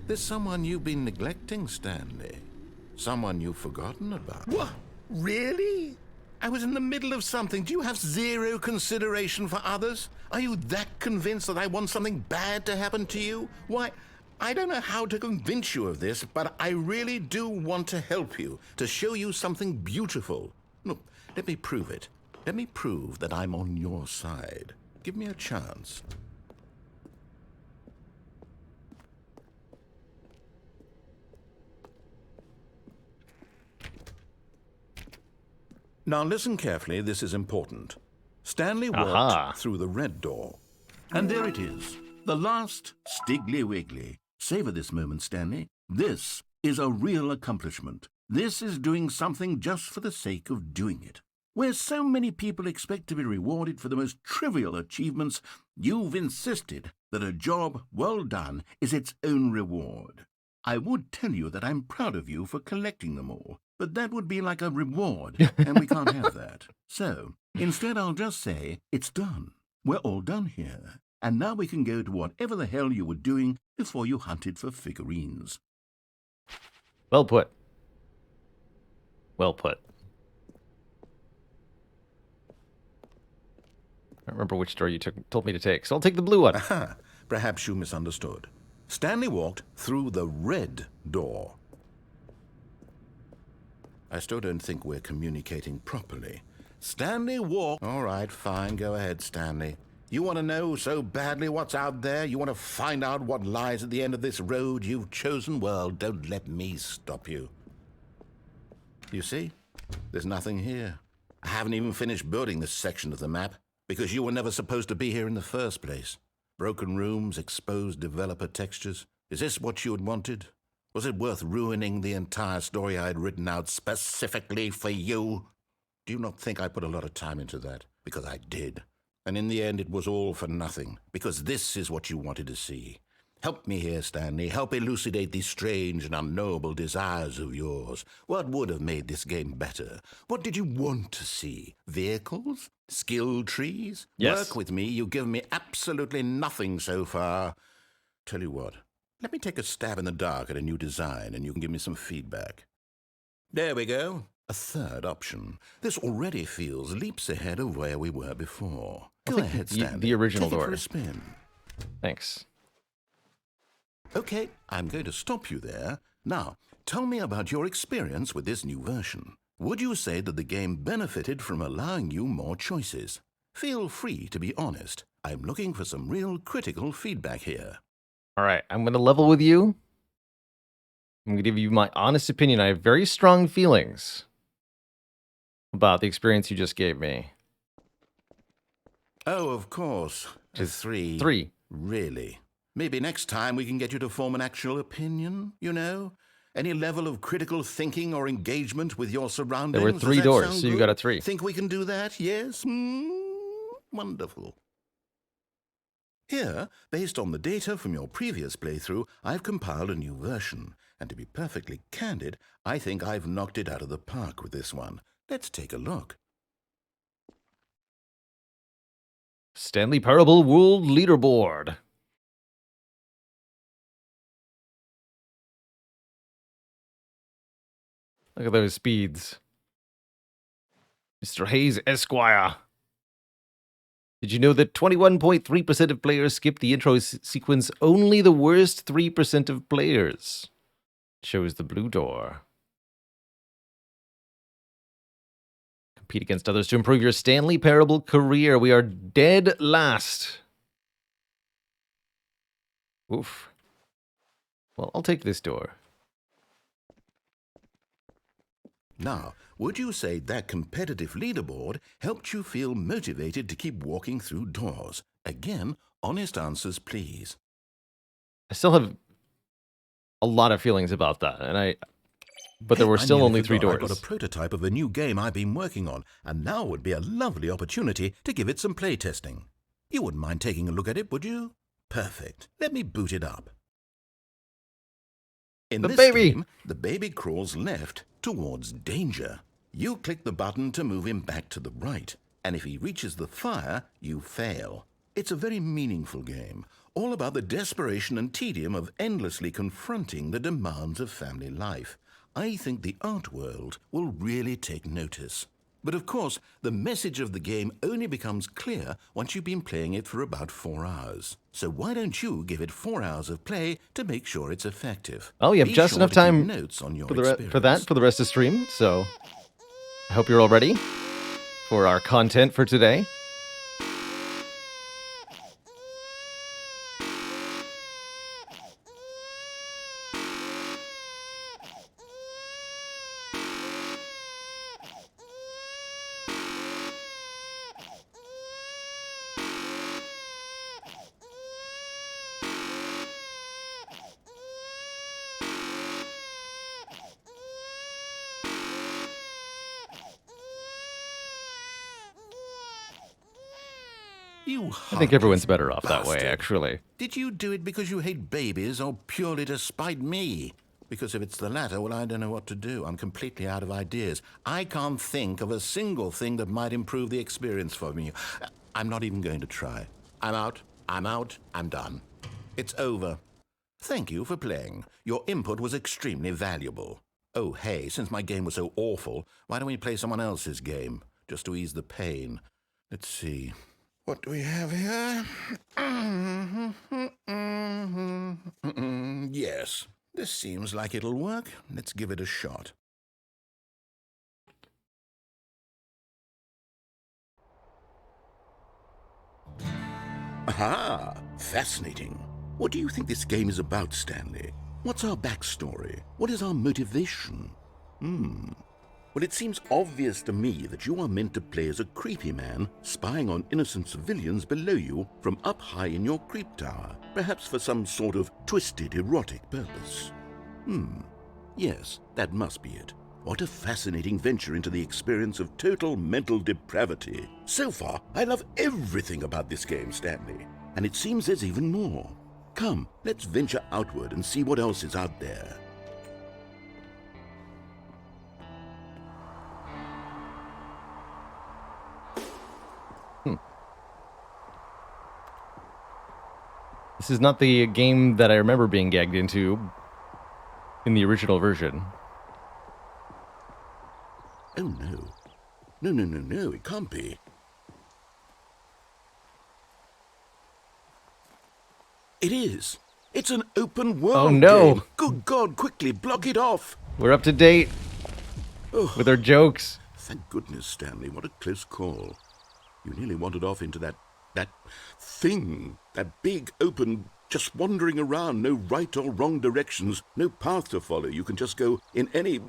There's someone you've been neglecting, Stanley. Someone you've forgotten about. What? Really? I was in the middle of something. Do you have zero consideration for others? Are you that convinced that I want something bad to happen to you? Why, I don't know how to convince you of this, but I really do want to help you, to show you something beautiful. Look, let me prove it. Let me prove that I'm on your side. Give me a chance. Now listen carefully, this is important. Stanley walked through the red door. And there it is, the last Stiggly Wiggly. Savor this moment, Stanley. This is a real accomplishment. This is doing something just for the sake of doing it. Where so many people expect to be rewarded for the most trivial achievements, you've insisted that a job well done is its own reward. I would tell you that I'm proud of you for collecting them all, but that would be like a reward, and we can't have that. So, instead I'll just say, it's done. We're all done here. And now we can go to whatever the hell you were doing before you hunted for figurines. Well put. Well put. I don't remember which door you told me to take, so I'll take the blue one. Aha, perhaps you misunderstood. Stanley walked through the red door. I still don't think we're communicating properly. Stanley walked... All right, fine, go ahead, Stanley. You want to know so badly what's out there? You want to find out what lies at the end of this road you've chosen? Well, don't let me stop you. You see? There's nothing here. I haven't even finished building this section of the map, because you were never supposed to be here in the first place. Broken rooms, exposed developer textures. Is this what you had wanted? Was it worth ruining the entire story I had written out specifically for you? Do you not think I put a lot of time into that? Because I did. And in the end, it was all for nothing, because this is what you wanted to see. Help me here, Stanley. Help elucidate these strange and unknowable desires of yours. What would have made this game better? What did you want to see? Vehicles? Skill trees? Yes. Work with me. You've given me absolutely nothing so far. Tell you what, let me take a stab in the dark at a new design, and you can give me some feedback. There we go. A third option. This already feels leaps ahead of where we were before. Go ahead, Stanley. The original Take it door. for a spin. Thanks. Okay, I'm going to stop you there. Now, tell me about your experience with this new version. Would you say that the game benefited from allowing you more choices? Feel free to be honest. I'm looking for some real critical feedback here. All right, I'm going to level with you. I'm going to give you my honest opinion. I have very strong feelings about the experience you just gave me. Oh, of course. Just three. 3. Really? Maybe next time we can get you to form an actual opinion, you know? Any level of critical thinking or engagement with your surroundings? There were 3 doors, so you got a 3. Think we can do that? Yes? Wonderful. Here, based on the data from your previous playthrough, I've compiled a new version. And to be perfectly candid, I think I've knocked it out of the park with this one. Let's take a look. Stanley Parable World Leaderboard. Look at those speeds. Mr. Hayes Esquire. Did you know that 21.3% of players skip the intro sequence? Only the worst 3% of players chose the blue door. Compete against others to improve your Stanley Parable career. We are dead last. Oof. Well, I'll take this door. Now, would you say that competitive leaderboard helped you feel motivated to keep walking through doors? Again, honest answers, please. I still have a lot of feelings about that, but there were I still nearly only 3 forgot doors. I got a prototype of a new game I've been working on, and now would be a lovely opportunity to give it some playtesting. You wouldn't mind taking a look at it, would you? Perfect. Let me boot it up. In The this baby! game, the baby crawls left towards danger. You click the button to move him back to the right, and if he reaches the fire, you fail. It's a very meaningful game, all about the desperation and tedium of endlessly confronting the demands of family life. I think the art world will really take notice. But of course, the message of the game only becomes clear once you've been playing it for about 4 hours. So why don't you give it 4 hours of play to make sure it's effective? Oh, you have Be just sure enough to keep time notes on your for the experience. rest of stream, so I hope you're all ready for our content for today. I think everyone's better off that way, actually. Did you do it because you hate babies or purely to spite me? Because if it's the latter, well, I don't know what to do. I'm completely out of ideas. I can't think of a single thing that might improve the experience for me. I'm not even going to try. I'm out. I'm done. It's over. Thank you for playing. Your input was extremely valuable. Oh, hey, since my game was so awful, why don't we play someone else's game, just to ease the pain? Let's see. What do we have here? Yes, this seems like it'll work. Let's give it a shot. Aha! Fascinating. What do you think this game is about, Stanley? What's our backstory? What is our motivation? Well, it seems obvious to me that you are meant to play as a creepy man spying on innocent civilians below you from up high in your creep tower, perhaps for some sort of twisted erotic purpose. Yes, that must be it. What a fascinating venture into the experience of total mental depravity. So far, I love everything about this game, Stanley. And it seems there's even more. Come, let's venture outward and see what else is out there. This is not the game that I remember being gagged into in the original version. Oh, no. No, it can't be. It is. It's an open world Oh, no. game. Good God, quickly, block it off. We're up to date with our jokes. Thank goodness, Stanley. What a close call. You nearly wandered off into that thing. That big, open, just wandering around. No right or wrong directions. No path to follow. You can just go in any...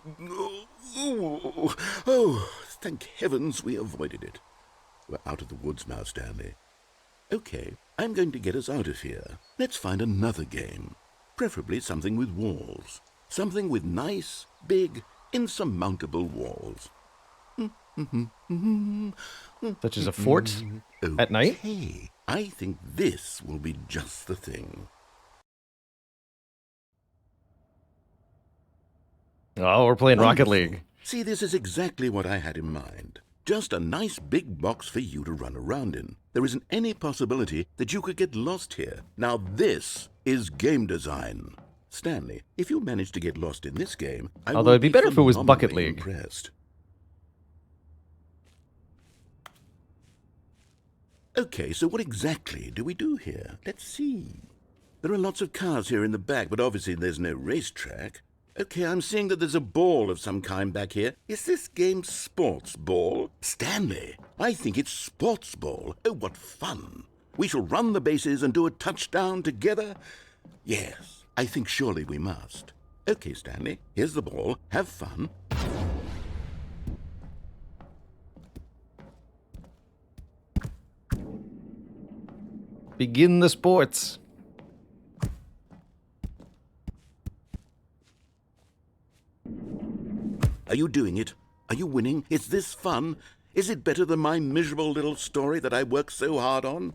Oh, thank heavens we avoided it. We're out of the woods now, Stanley. Okay, I'm going to get us out of here. Let's find another game. Preferably something with walls. Something with nice, big, insurmountable walls. Such as a fort at night? Hey, I think this will be just the thing. Oh, we're playing Rocket Wonderful. League. See, this is exactly what I had in mind. Just a nice big box for you to run around in. There isn't any possibility that you could get lost here. Now this is game design. Stanley, if you manage to get lost in this game, I Although will it'd be better if it was Bucket phenomenally League. impressed. Okay, so what exactly do we do here? Let's see. There are lots of cars here in the back, but obviously there's no racetrack. Okay, I'm seeing that there's a ball of some kind back here. Is this game sports ball? Stanley, I think it's sports ball. Oh, what fun. We shall run the bases and do a touchdown together? Yes, I think surely we must. Okay, Stanley, here's the ball. Have fun. Begin the sports. Are you doing it? Are you winning? Is this fun? Is it better than my miserable little story that I worked so hard on?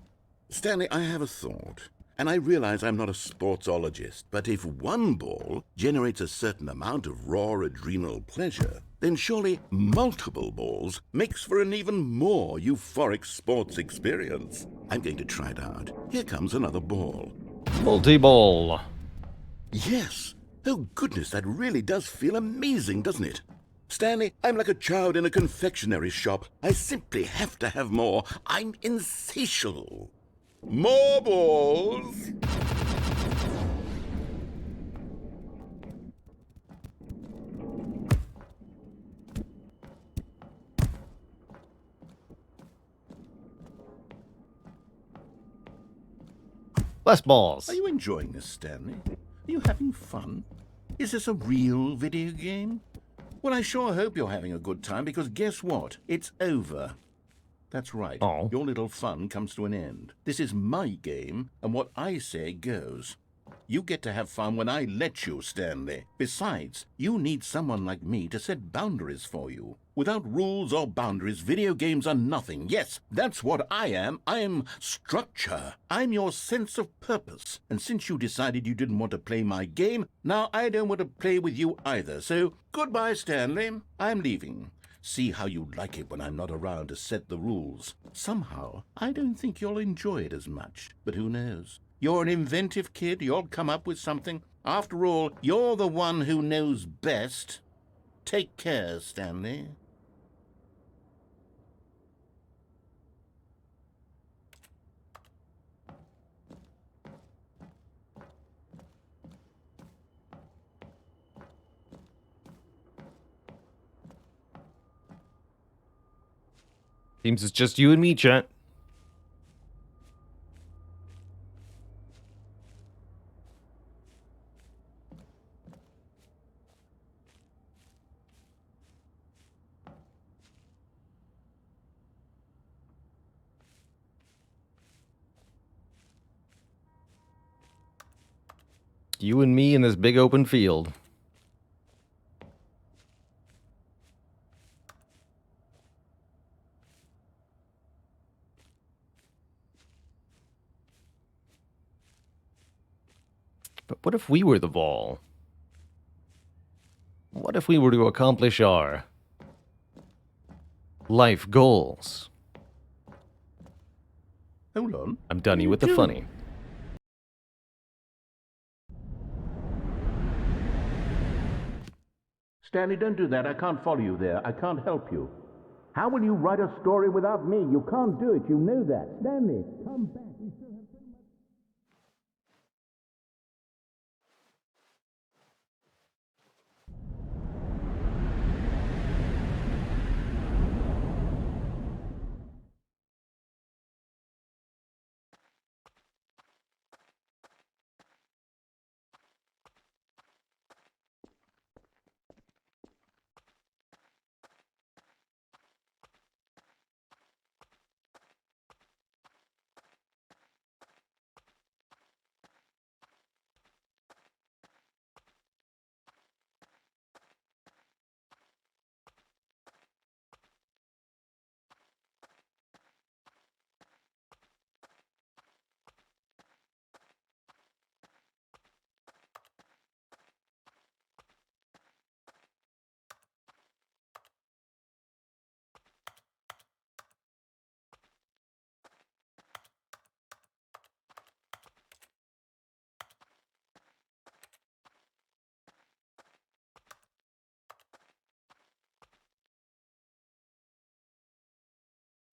Stanley, I have a thought, and I realize I'm not a sportsologist, but if one ball generates a certain amount of raw adrenal pleasure, then surely multiple balls makes for an even more euphoric sports experience. I'm going to try it out. Here comes another ball. Multi-ball. Yes. Oh, goodness, that really does feel amazing, doesn't it? Stanley, I'm like a child in a confectionery shop. I simply have to have more. I'm insatiable. More balls! Less balls. Are you enjoying this, Stanley? Are you having fun? Is this a real video game? Well, I sure hope you're having a good time, because guess what? It's over. That's right. Oh. Your little fun comes to an end. This is my game, and what I say goes. You get to have fun when I let you, Stanley. Besides, you need someone like me to set boundaries for you. Without rules or boundaries, video games are nothing. Yes, that's what I am. I'm structure. I'm your sense of purpose. And since you decided you didn't want to play my game, now I don't want to play with you either. So, goodbye, Stanley. I'm leaving. See how you like it when I'm not around to set the rules. Somehow, I don't think you'll enjoy it as much. But who knows? You're an inventive kid. You'll come up with something. After all, you're the one who knows best. Take care, Stanley. Seems it's just you and me, chat. You and me in this big open field. But what if we were the ball? What if we were to accomplish our life goals? Hold on. I'm Dunny with the funny. Stanley, don't do that. I can't follow you there. I can't help you. How will you write a story without me? You can't do it. You know that. Stanley, come back. We still have so much...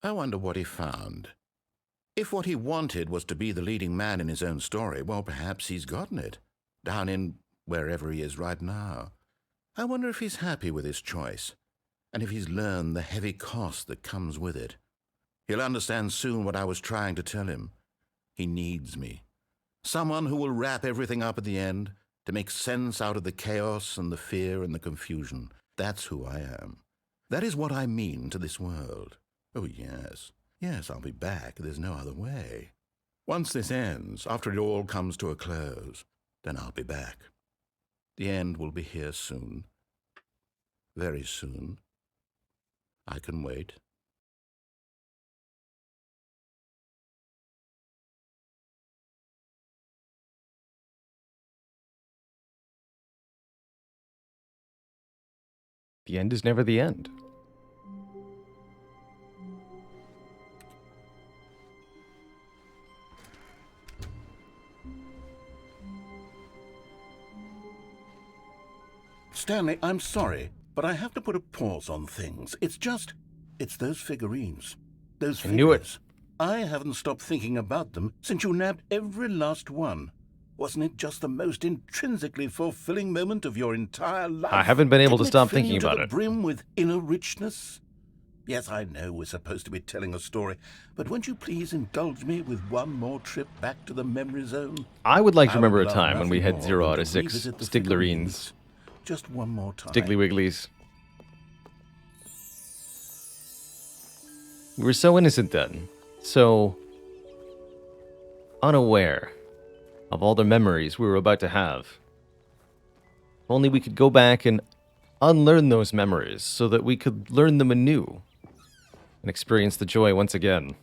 I wonder what he found. If what he wanted was to be the leading man in his own story, well, perhaps he's gotten it, down in wherever he is right now. I wonder if he's happy with his choice, and if he's learned the heavy cost that comes with it. He'll understand soon what I was trying to tell him. He needs me. Someone who will wrap everything up at the end, to make sense out of the chaos and the fear and the confusion. That's who I am. That is what I mean to this world. Oh, yes. Yes, I'll be back. There's no other way. Once this ends, after it all comes to a close, then I'll be back. The end will be here soon. Very soon. I can wait. The end is never the end. Stanley, I'm sorry, but I have to put a pause on things. It's those figurines. Those figures. I knew it. I haven't stopped thinking about them since you nabbed every last one. Wasn't it just the most intrinsically fulfilling moment of your entire life? I haven't been able to Didn't stop fill thinking you to about the it. brim with inner richness? Yes, I know we're supposed to be telling a story, but won't you please indulge me with one more trip back to the memory zone? I would like to I remember a love time when we nothing had more 0 than out to of 6 revisit the Stiglerines. figurines. Just one more time. Stiggly Wigglies. We were so innocent then. So unaware of all the memories we were about to have. If only we could go back and unlearn those memories so that we could learn them anew and experience the joy once again.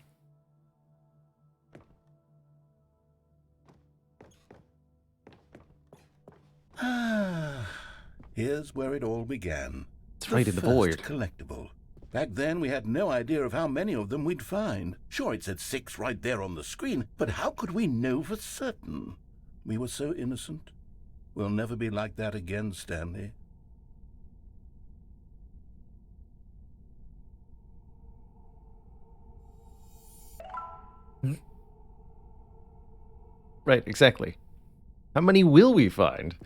Here's where it all began. It's right in the first void. Collectible. Back then, we had no idea of how many of them we'd find. Sure, it said 6 right there on the screen, but how could we know for certain? We were so innocent. We'll never be like that again, Stanley. Right, exactly. How many will we find?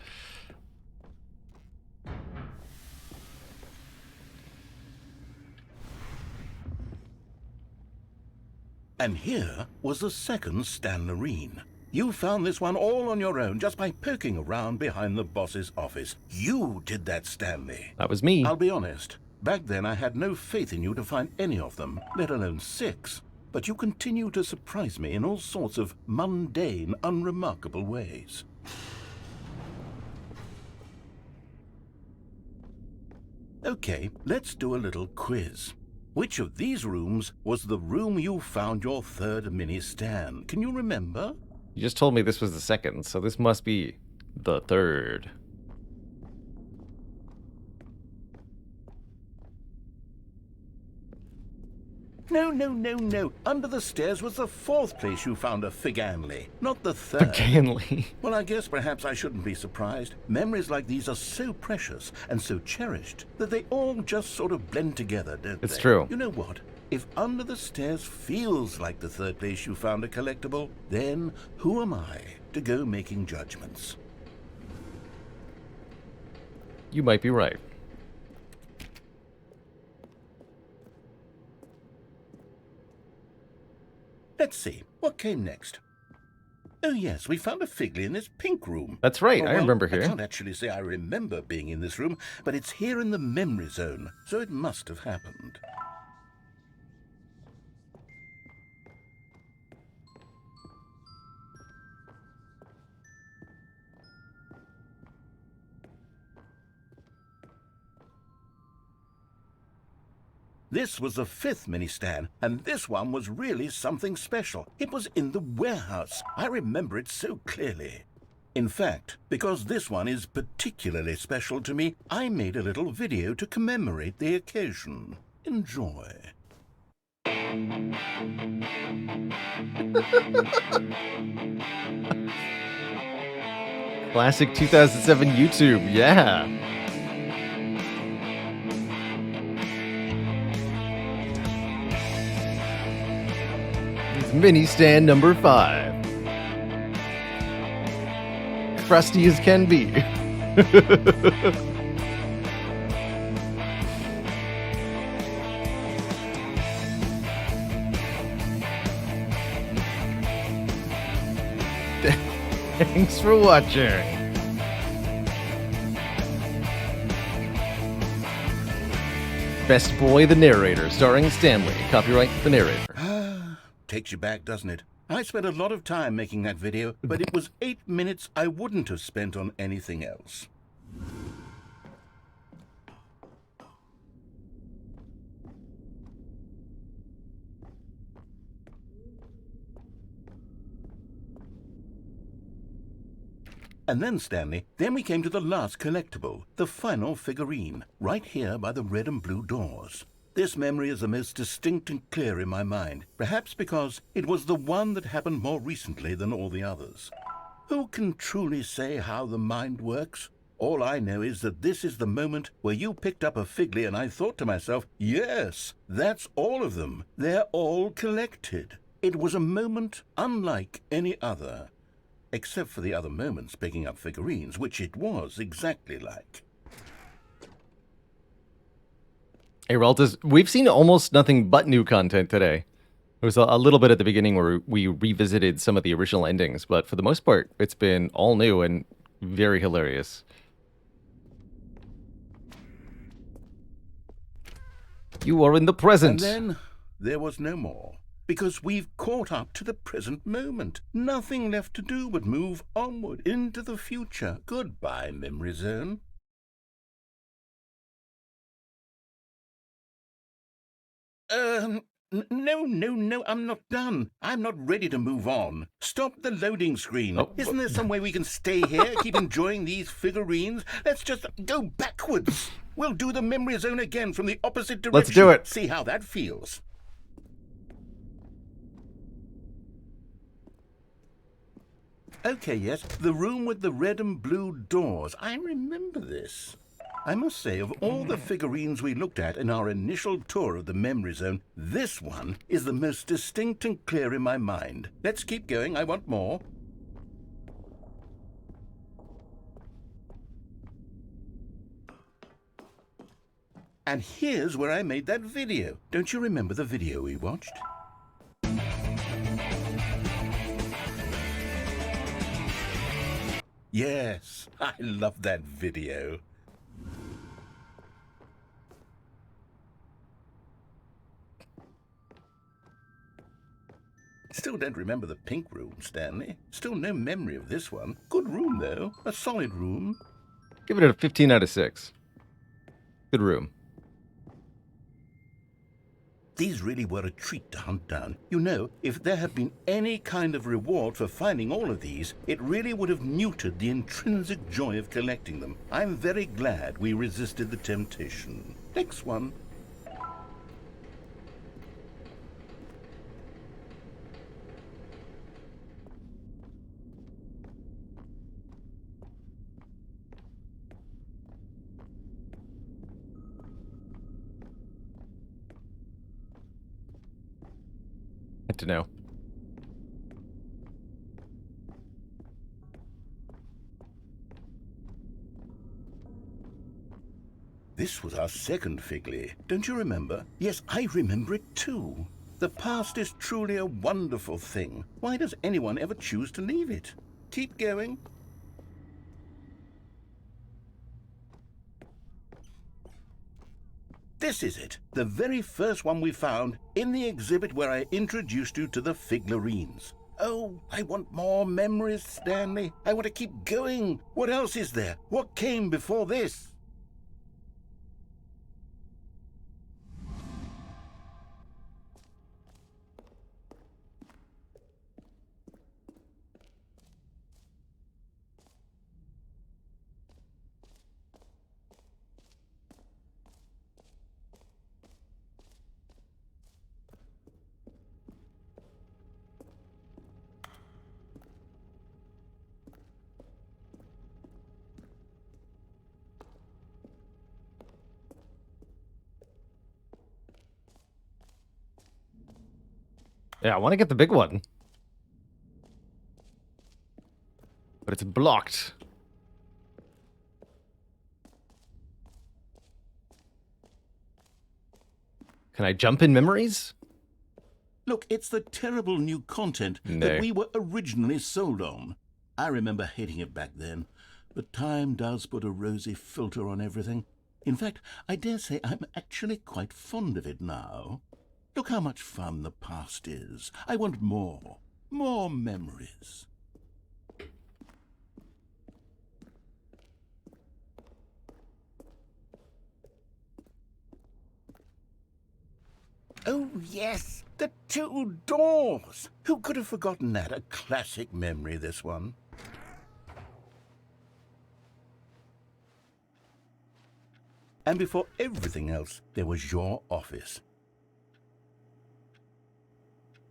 And here was the second Stanley. You found this one all on your own just by poking around behind the boss's office. You did that, Stanley. That was me. I'll be honest. Back then, I had no faith in you to find any of them, let alone 6. But you continue to surprise me in all sorts of mundane, unremarkable ways. Okay, let's do a little quiz. Which of these rooms was the room you found your third mini-Stan? Can you remember? You just told me this was the second, so this must be the third. No. Under the stairs was the 4th place you found a Figanley, not the 3rd. Figanley. Well, I guess perhaps I shouldn't be surprised. Memories like these are so precious and so cherished that they all just sort of blend together, don't they? It's true. You know what? If under the stairs feels like the 3rd place you found a collectible, then who am I to go making judgments? You might be right. Let's see, what came next? Oh yes, we found a Figley in this pink room. That's right, Oh, I well, remember here. I can't actually say I remember being in this room, but it's here in the memory zone, so it must have happened. This was the 5th mini-Stan, and this one was really something special. It was in the warehouse. I remember it so clearly. In fact, because this one is particularly special to me, I made a little video to commemorate the occasion. Enjoy. Classic 2007 YouTube, yeah. with mini stand number 5. Frosty as can be. Thanks for watching. Best Boy the Narrator, starring Stanley. Copyright the narrator. Takes you back, doesn't it? I spent a lot of time making that video, but it was 8 minutes I wouldn't have spent on anything else. And then, Stanley, then we came to the last collectible, the final figurine, right here by the red and blue doors. This memory is the most distinct and clear in my mind, perhaps because it was the one that happened more recently than all the others. Who can truly say how the mind works? All I know is that this is the moment where you picked up a Figly and I thought to myself, yes, that's all of them. They're all collected. It was a moment unlike any other. Except for the other moments picking up figurines, which it was exactly like. Hey, Raltus, we've seen almost nothing but new content today. There was a little bit at the beginning where we revisited some of the original endings, but for the most part, it's been all new and very hilarious. You are in the present. And then there was no more. Because we've caught up to the present moment. Nothing left to do but move onward into the future. Goodbye, Memory Zone. No, I'm not done. I'm not ready to move on. Stop the loading screen. Oh. Isn't there some way we can stay here, keep enjoying these figurines? Let's just go backwards. We'll do the Memory Zone again from the opposite direction. Let's do it. See how that feels. Okay, yes, the room with the red and blue doors. I remember this. I must say, of all the figurines we looked at in our initial tour of the Memory Zone, this one is the most distinct and clear in my mind. Let's keep going, I want more. And here's where I made that video. Don't you remember the video we watched? Yes, I love that video. Still don't remember the pink room, Stanley. Still no memory of this one. Good room, though. A solid room. Give it a 15 out of 6. Good room. These really were a treat to hunt down. You know, if there had been any kind of reward for finding all of these, it really would have neutered the intrinsic joy of collecting them. I'm very glad we resisted the temptation. Next one. Good to know. This was our second Figly. Don't you remember? Yes, I remember it too. The past is truly a wonderful thing. Why does anyone ever choose to leave it? Keep going. This is it, the very first one we found in the exhibit where I introduced you to the figurines. Oh, I want more memories, Stanley. I want to keep going. What else is there? What came before this? Yeah, I want to get the big one. But it's blocked. Can I jump in memories? Look, it's the terrible new content No. that we were originally sold on. I remember hating it back then, but time does put a rosy filter on everything. In fact, I dare say I'm actually quite fond of it now. Look how much fun the past is. I want more. More memories. Oh, yes, the two doors. Who could have forgotten that? A classic memory, this one. And before everything else, there was your office.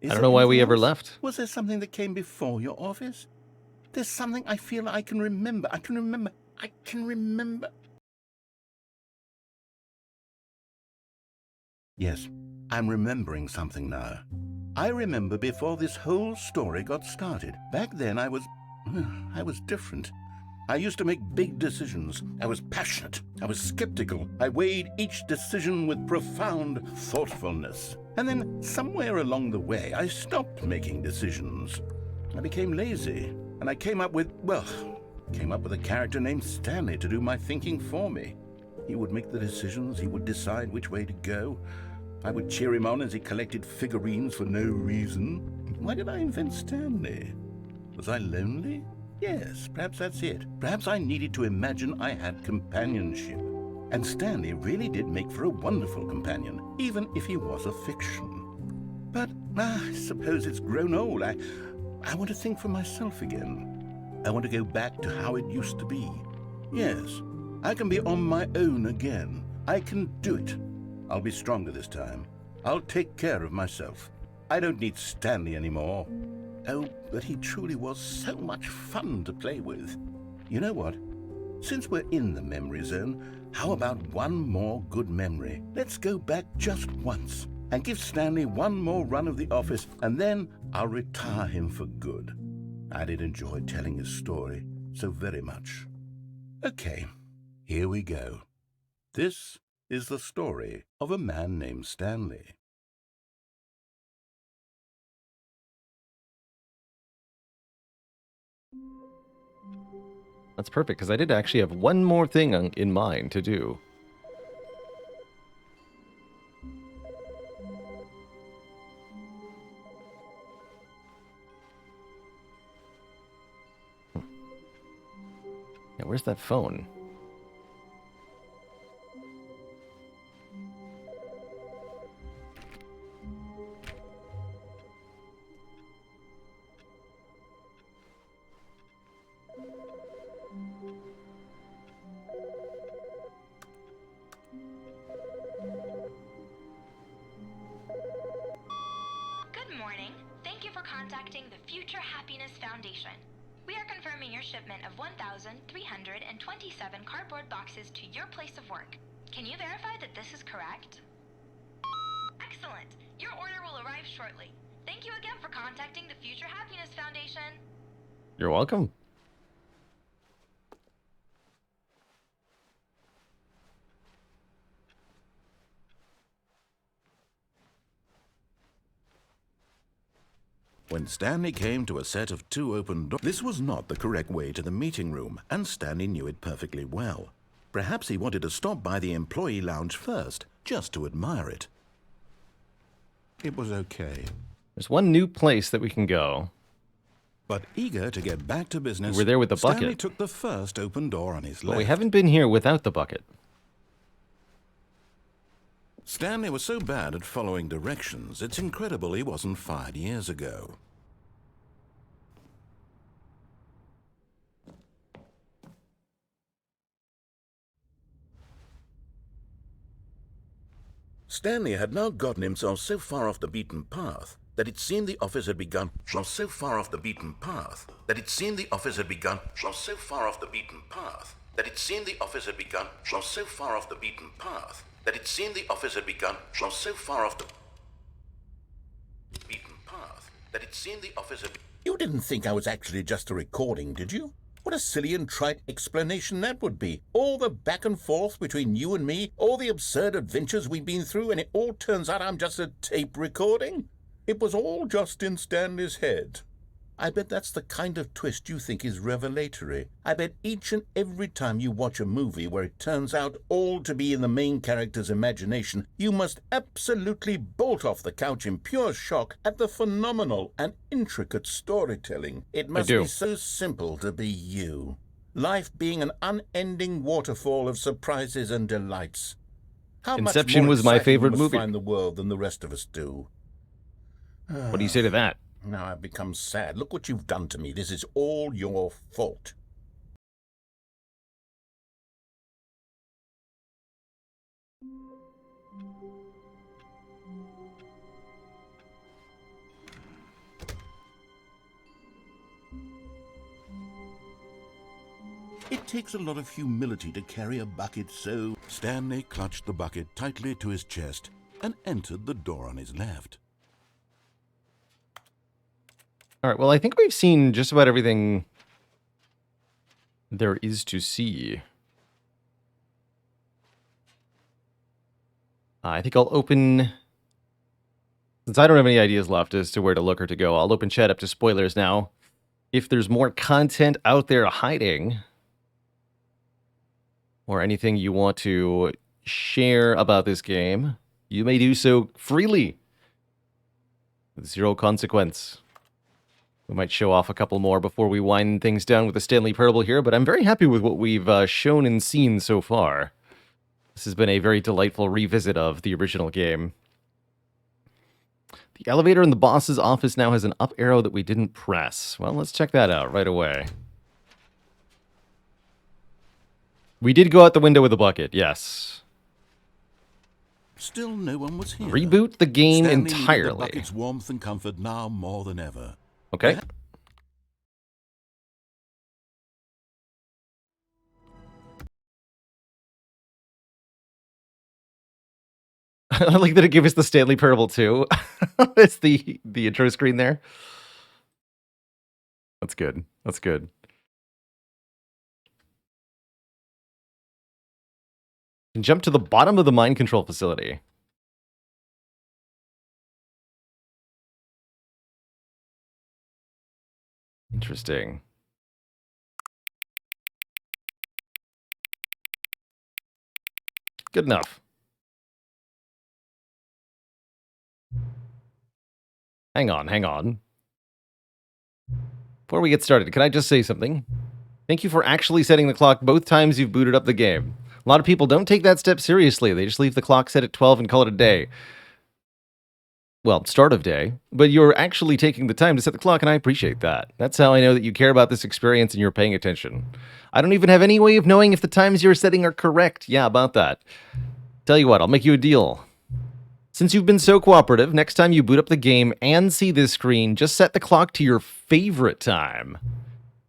I don't know why we ever left. Was there something that came before your office? There's something I feel I can remember. I can remember. Yes, I'm remembering something now. I remember before this whole story got started. Back then I was different. I used to make big decisions. I was passionate. I was skeptical. I weighed each decision with profound thoughtfulness. And then somewhere along the way, I stopped making decisions. I became lazy, and I came up with a character named Stanley to do my thinking for me. He would make the decisions. He would decide which way to go. I would cheer him on as he collected figurines for no reason. Why did I invent Stanley? Was I lonely? Yes, perhaps that's it. Perhaps I needed to imagine I had companionship. And Stanley really did make for a wonderful companion, even if he was a fiction. But I suppose it's grown old. I want to think for myself again. I want to go back to how it used to be. Yes, I can be on my own again. I can do it. I'll be stronger this time. I'll take care of myself. I don't need Stanley anymore. Oh, but he truly was so much fun to play with. You know what? Since we're in the memory zone, how about one more good memory? Let's go back just once and give Stanley one more run of the office, and then I'll retire him for good. I did enjoy telling his story so very much. Okay, here we go. This is the story of a man named Stanley. That's perfect, because I did actually have one more thing in mind to do. Yeah, where's that phone? Good morning. Thank you for contacting the Future Happiness Foundation. We are confirming your shipment of 1,327 cardboard boxes to your place of work. Can you verify that this is correct? Excellent. Your order will arrive shortly. Thank you again for contacting the Future Happiness Foundation. You're welcome. When Stanley came to a set of two open doors, this was not the correct way to the meeting room, and Stanley knew it perfectly well. Perhaps he wanted to stop by the employee lounge first, just to admire it. It was okay. There's one new place that we can go. But eager to get back to business, We're there with the bucket. Stanley took the first open door on his But left. we haven't been here without the bucket. Stanley was so bad at following directions, it's incredible he wasn't fired years ago. Stanley had now gotten himself so far off the beaten path that it seemed the office had begun. So far off the beaten path that it seemed the office had begun. So far off the beaten path that it seemed the office had begun. So far off the beaten path that it seemed the office had begun. So far off the beaten path that it seemed the officer... You didn't think I was actually just a recording, did you? What a silly and trite explanation that would be. All the back and forth between you and me, all the absurd adventures we've been through, and it all turns out I'm just a tape recording? It was all just in Stanley's head. I bet that's the kind of twist you think is revelatory. I bet each and every time you watch a movie where it turns out all to be in the main character's imagination, you must absolutely bolt off the couch in pure shock at the phenomenal and intricate storytelling. It must be so simple to be you. Life being an unending waterfall of surprises and delights. How Inception much more was my exciting favorite you must movie. find the world than the rest of us do. What do you say to that? Now I've become sad. Look what you've done to me. This is all your fault. It takes a lot of humility to carry a bucket so... Stanley clutched the bucket tightly to his chest and entered the door on his left. All right, well, I think we've seen just about everything there is to see. I think I'll open... Since I don't have any ideas left as to where to look or to go, I'll open chat up to spoilers now. If there's more content out there hiding, or anything you want to share about this game, you may do so freely, with zero consequence. We might show off a couple more before we wind things down with the Stanley Parable here, but I'm very happy with what we've shown and seen so far. This has been a very delightful revisit of the original game. The elevator in the boss's office now has an up arrow that we didn't press. Well, let's check that out right away. We did go out the window with a bucket, yes. Still no one was here. Reboot the game Stanley needed entirely. the bucket's warmth and comfort now more than ever. Okay. I like that it gave us the Stanley Parable too. It's the intro screen there. That's good. That's good. And jump to the bottom of the mind control facility. Interesting. Good enough. Hang on, hang on. Before we get started, can I just say something? Thank you for actually setting the clock both times you've booted up the game. A lot of people don't take that step seriously. They just leave the clock set at 12 and call it a day. Well, start of day. But you're actually taking the time to set the clock, and I appreciate that. That's how I know that you care about this experience and you're paying attention. I don't even have any way of knowing if the times you're setting are correct. Yeah, about that. Tell you what, I'll make you a deal. Since you've been so cooperative, next time you boot up the game and see this screen, just set the clock to your favorite time.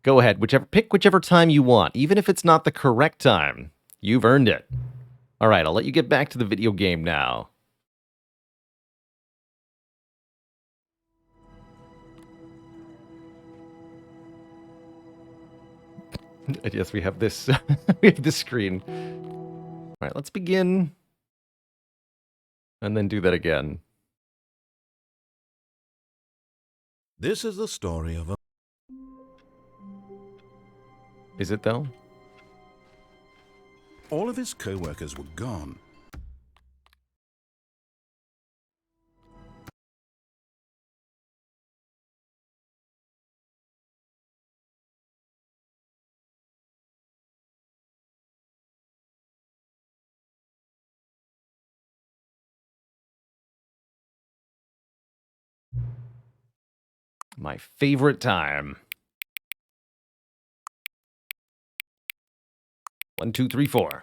Go ahead, pick whichever time you want, even if it's not the correct time. You've earned it. All right, I'll let you get back to the video game now. And yes, we have this. We have this screen. All right, let's begin. And then do that again. This is the story of a... Is it though? All of his co-workers were gone. My favorite time. 1, 2, 3, 4.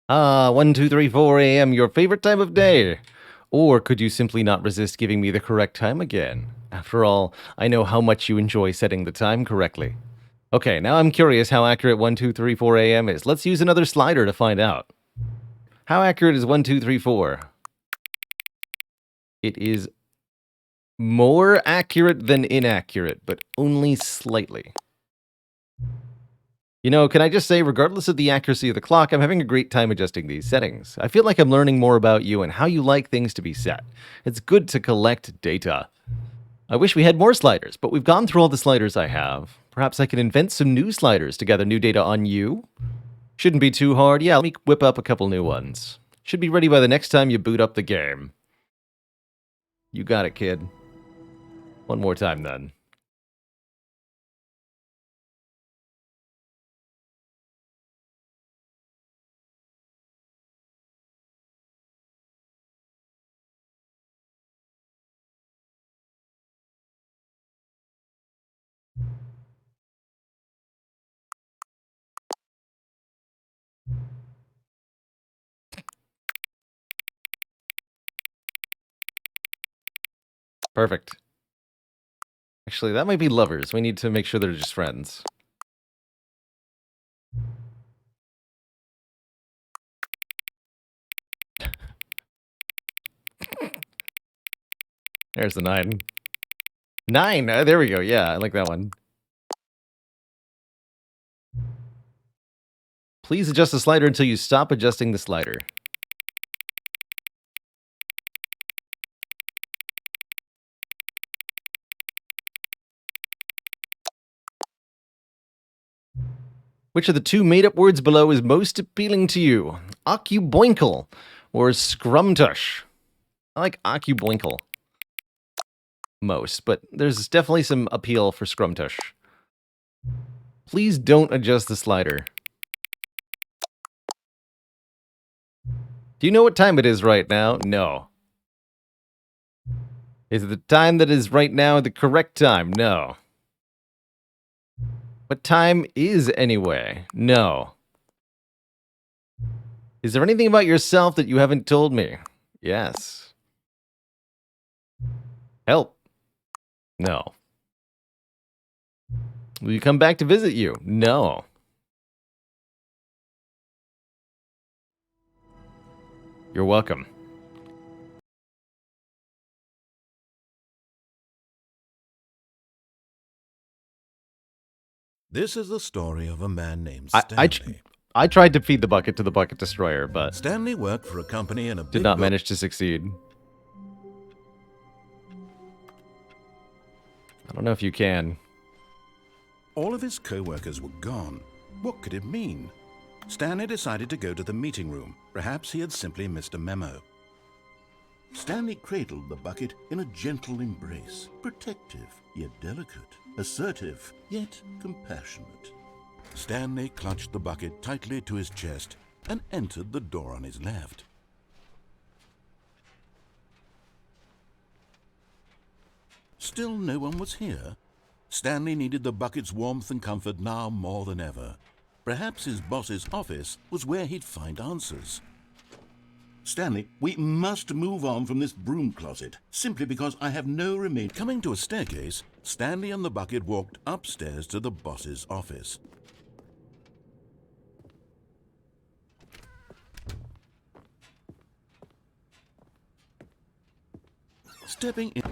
Ah, 1, 2, 3, 4 a.m., your favorite time of day. Or could you simply not resist giving me the correct time again? After all, I know how much you enjoy setting the time correctly. Okay, now I'm curious how accurate 1, 2, 3, 4 a.m. is. Let's use another slider to find out. How accurate is 1, 2, 3, 4? It is more accurate than inaccurate, but only slightly. You know, can I just say, regardless of the accuracy of the clock, I'm having a great time adjusting these settings. I feel like I'm learning more about you and how you like things to be set. It's good to collect data. I wish we had more sliders, but we've gone through all the sliders I have. Perhaps I can invent some new sliders to gather new data on you? Shouldn't be too hard. Yeah, let me whip up a couple new ones. Should be ready by the next time you boot up the game. You got it, kid. One more time, then. Perfect. Actually, that might be lovers. We need to make sure they're just friends. There's the 9. 9! There we go. Yeah, I like that one. Please adjust the slider until you stop adjusting the slider. Which of the two made-up words below is most appealing to you? Occuboinkle or scrumtush? I like occuboinkle most, but there's definitely some appeal for scrumtush. Please don't adjust the slider. Do you know what time it is right now? No. Is the time that is right now the correct time? No. What time is anyway? No. Is there anything about yourself that you haven't told me? Yes. Help. No. Will you come back to visit you? No. You're welcome. This is the story of a man named Stanley. I tried to feed the bucket to the bucket destroyer, but Stanley worked for a company in a did not manage to succeed. I don't know if you can. All of his co-workers were gone. What could it mean? Stanley decided to go to the meeting room. Perhaps he had simply missed a memo. Stanley cradled the bucket in a gentle embrace, protective yet delicate, assertive yet compassionate. Stanley clutched the bucket tightly to his chest and entered the door on his left. Still no one was here. Stanley needed the bucket's warmth and comfort now more than ever. Perhaps his boss's office was where he'd find answers. Stanley, we must move on from this broom closet, simply because I have no remain. Coming to a staircase, Stanley and the bucket walked upstairs to the boss's office. Stepping in.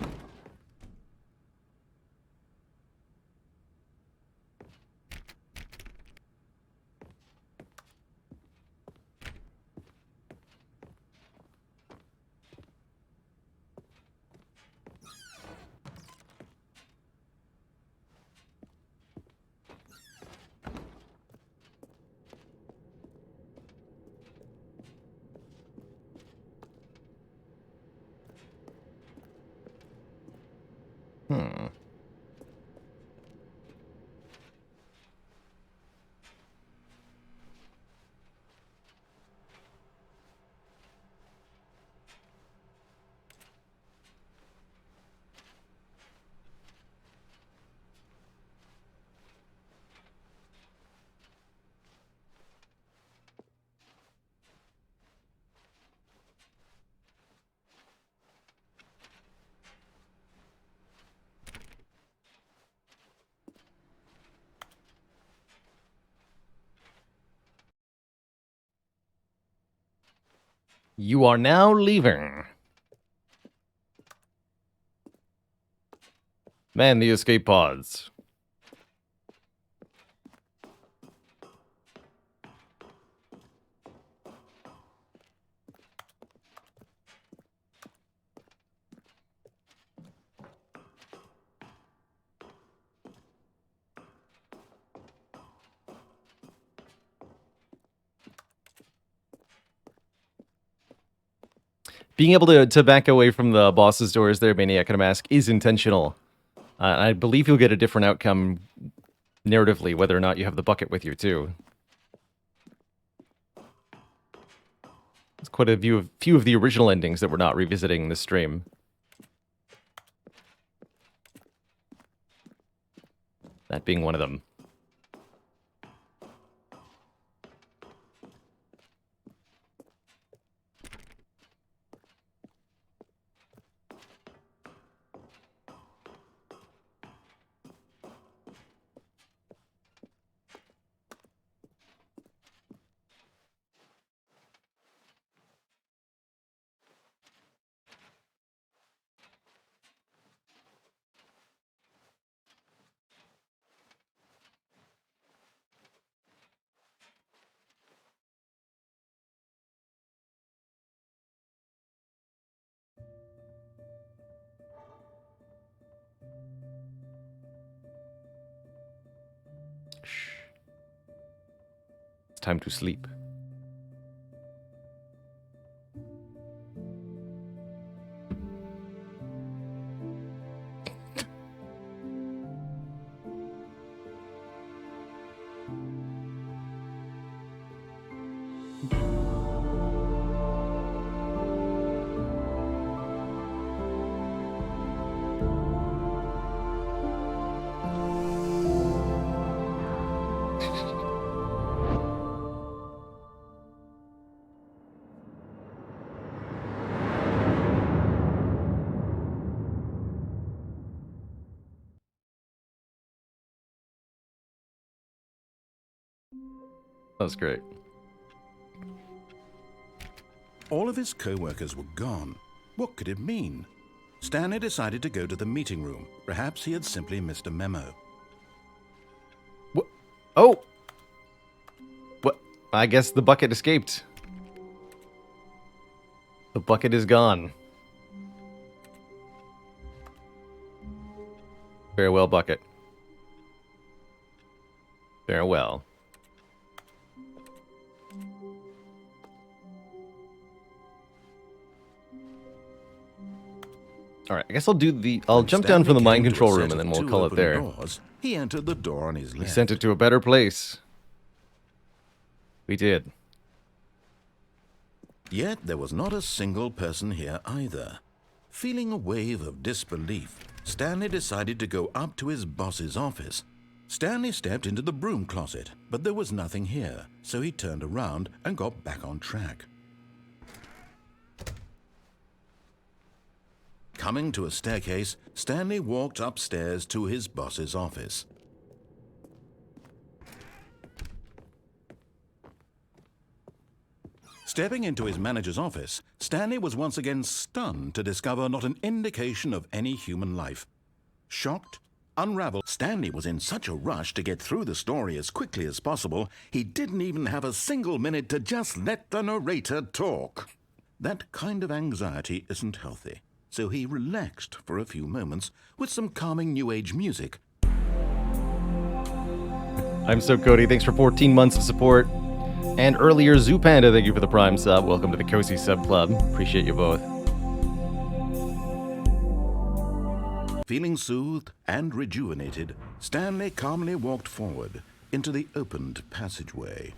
You are now leaving. Man the escape pods. Being able to back away from the boss's doors there, Maniac and Mask, is intentional. I believe you'll get a different outcome narratively, whether or not you have the bucket with you, too. There's quite a few of the original endings that we're not revisiting in this stream. That being one of them. It's time to sleep. That was great. All of his co-workers were gone. What could it mean? Stanley decided to go to the meeting room. Perhaps he had simply missed a memo. What? Oh! What? I guess the bucket escaped. The bucket is gone. Farewell, bucket. Farewell. All right, I guess I'll jump down from the mind control room and then we'll call it there. He entered the door on his left. We sent it to a better place. We did. Yet there was not a single person here either. Feeling a wave of disbelief, Stanley decided to go up to his boss's office. Stanley stepped into the broom closet, but there was nothing here, so he turned around and got back on track. Coming to a staircase, Stanley walked upstairs to his boss's office. Stepping into his manager's office, Stanley was once again stunned to discover not an indication of any human life. Shocked, unraveled, Stanley was in such a rush to get through the story as quickly as possible, he didn't even have a single minute to just let the narrator talk. That kind of anxiety isn't healthy. So he relaxed for a few moments with some calming New Age music. I'm so Cody. Thanks for 14 months of support. And earlier, Zoo Panda, thank you for the Prime sub. Welcome to the Cozy Sub Club. Appreciate you both. Feeling soothed and rejuvenated, Stanley calmly walked forward into the opened passageway.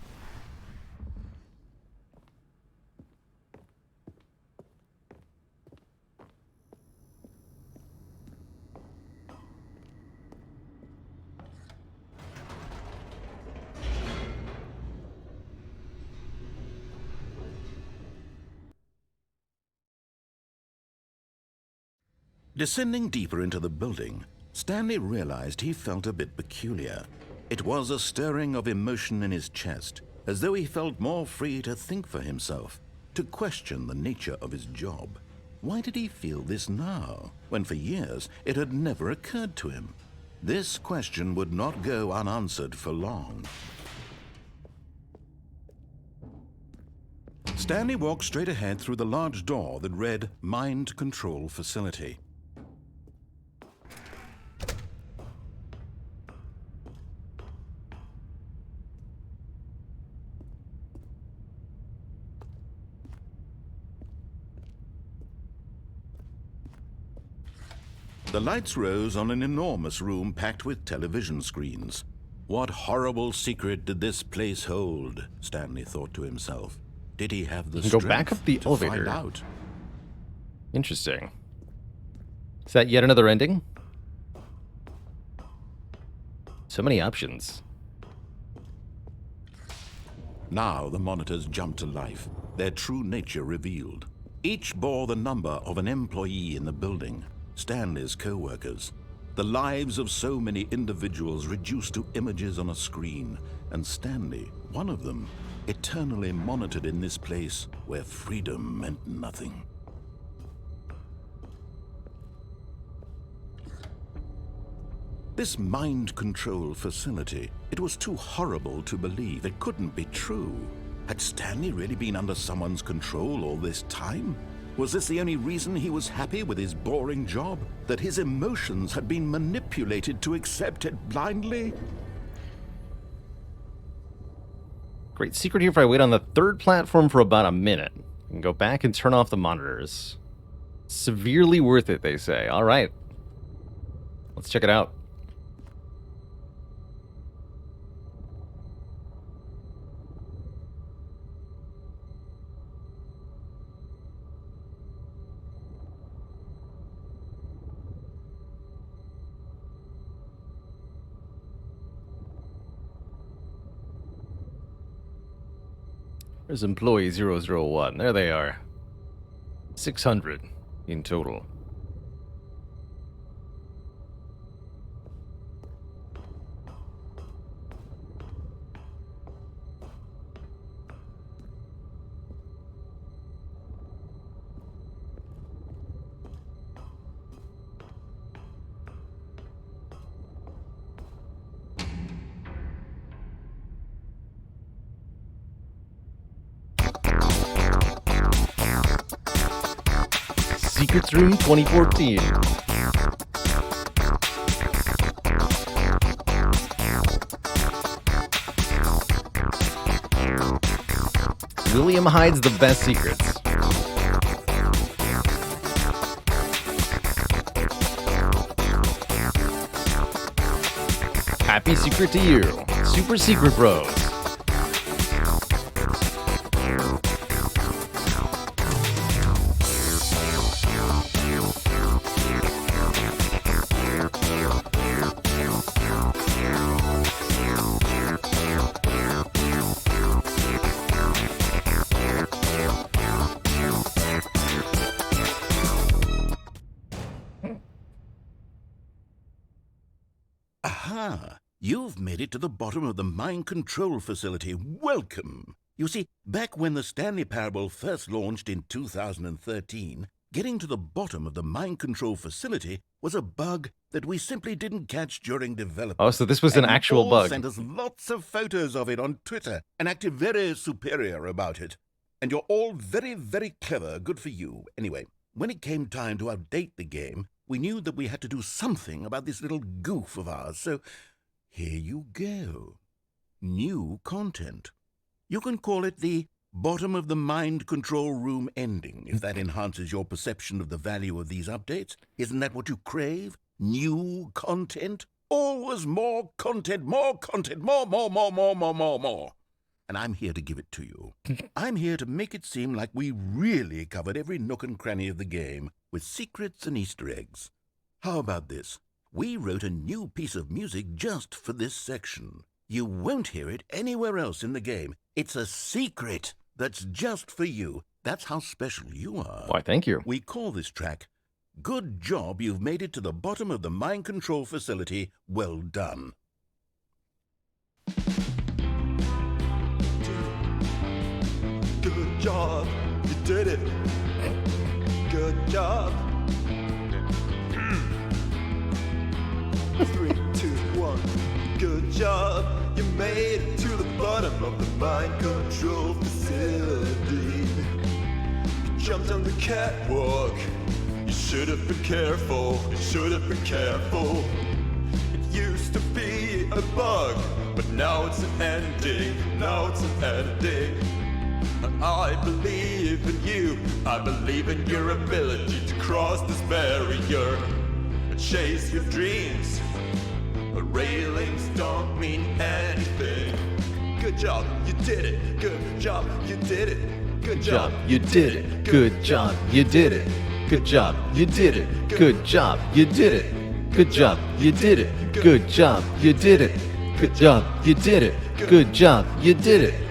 Descending deeper into the building, Stanley realized he felt a bit peculiar. It was a stirring of emotion in his chest, as though he felt more free to think for himself, to question the nature of his job. Why did he feel this now, when for years it had never occurred to him? This question would not go unanswered for long. Stanley walked straight ahead through the large door that read Mind Control Facility. The lights rose on an enormous room packed with television screens. What horrible secret did this place hold? Stanley thought to himself. Did he have the strength go back up the to elevator. find out? Interesting. Is that yet another ending? So many options. Now the monitors jumped to life, their true nature revealed. Each bore the number of an employee in the building, Stanley's co-workers. The lives of so many individuals reduced to images on a screen, and Stanley, one of them, eternally monitored in this place where freedom meant nothing. This mind control facility, it was too horrible to believe. It couldn't be true. Had Stanley really been under someone's control all this time? Was this the only reason he was happy with his boring job? That his emotions had been manipulated to accept it blindly? Great secret here if I wait on the third platform for about a minute. I can go back and turn off the monitors. Severely worth it, they say. All right. Let's check it out. There's employee 001. There they are. 600 in total. Secrets Room 2014. William hides the best secrets. Happy secret to you, Super Secret Bros. Aha! You've made it to the bottom of the mind control facility. Welcome! You see, back when the Stanley Parable first launched in 2013, getting to the bottom of the mind control facility was a bug that we simply didn't catch during development. Oh, so this was an And you actual all bug. sent us lots of photos of it on Twitter and acted very superior about it. And you're all very, very clever. Good for you. Anyway, when it came time to update the game, we knew that we had to do something about this little goof of ours. So here you go. New content. You can call it the bottom of the mind control room ending, if that enhances your perception of the value of these updates. Isn't that what you crave? New content? Always more content, more, more. And I'm here to give it to you. I'm here to make it seem like we really covered every nook and cranny of the game with secrets and Easter eggs. How about this? We wrote a new piece of music just for this section. You won't hear it anywhere else in the game. It's a secret that's just for you. That's how special you are. Why, thank you. We call this track, Good Job You've Made It to the Bottom of the Mind Control Facility. Well done. Good job. You did it. Good job. 3, 2, 1. Good job. You made it to the bottom of the mind control facility. You jumped on the catwalk. You should have been careful. You should have been careful. It used to be a bug, but now it's an ending. Now it's an ending. I believe in you. I believe in your ability to cross this barrier and chase your dreams. Railings don't mean anything. Good job, you did it. Good job, you did it. Good job, you did it. Good job, you did it. Good job, you did it. Good job, you did it. Good job, you did it. Good job, you did it. Good job, you did it. Good job, you did it.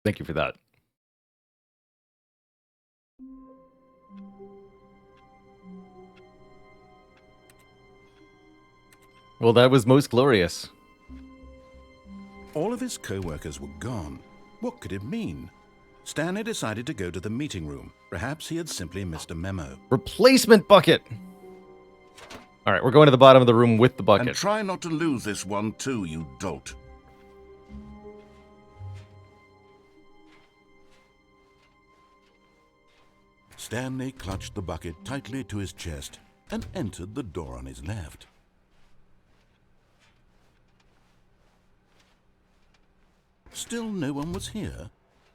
Thank you for that. Well, that was most glorious. All of his co-workers were gone. What could it mean? Stanley decided to go to the meeting room. Perhaps he had simply missed a memo. Replacement bucket! All right, we're going to the bottom of the room with the bucket. And try not to lose this one too, you dolt. Stanley clutched the bucket tightly to his chest and entered the door on his left. Still no one was here.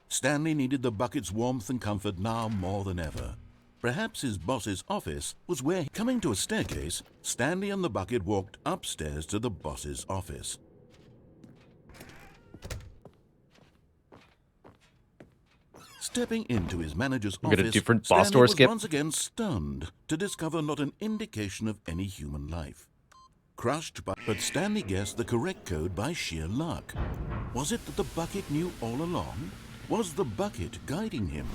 Stanley needed the bucket's warmth and comfort now more than ever. Perhaps his boss's office was where, coming to a staircase, Stanley and the bucket walked upstairs to the boss's office. Stepping into his manager's office, Got a different boss Stanley door was skip. once again stunned to discover not an indication of any human life. Crushed but Stanley guessed the correct code by sheer luck. Was it that the bucket knew all along? Was the bucket guiding him?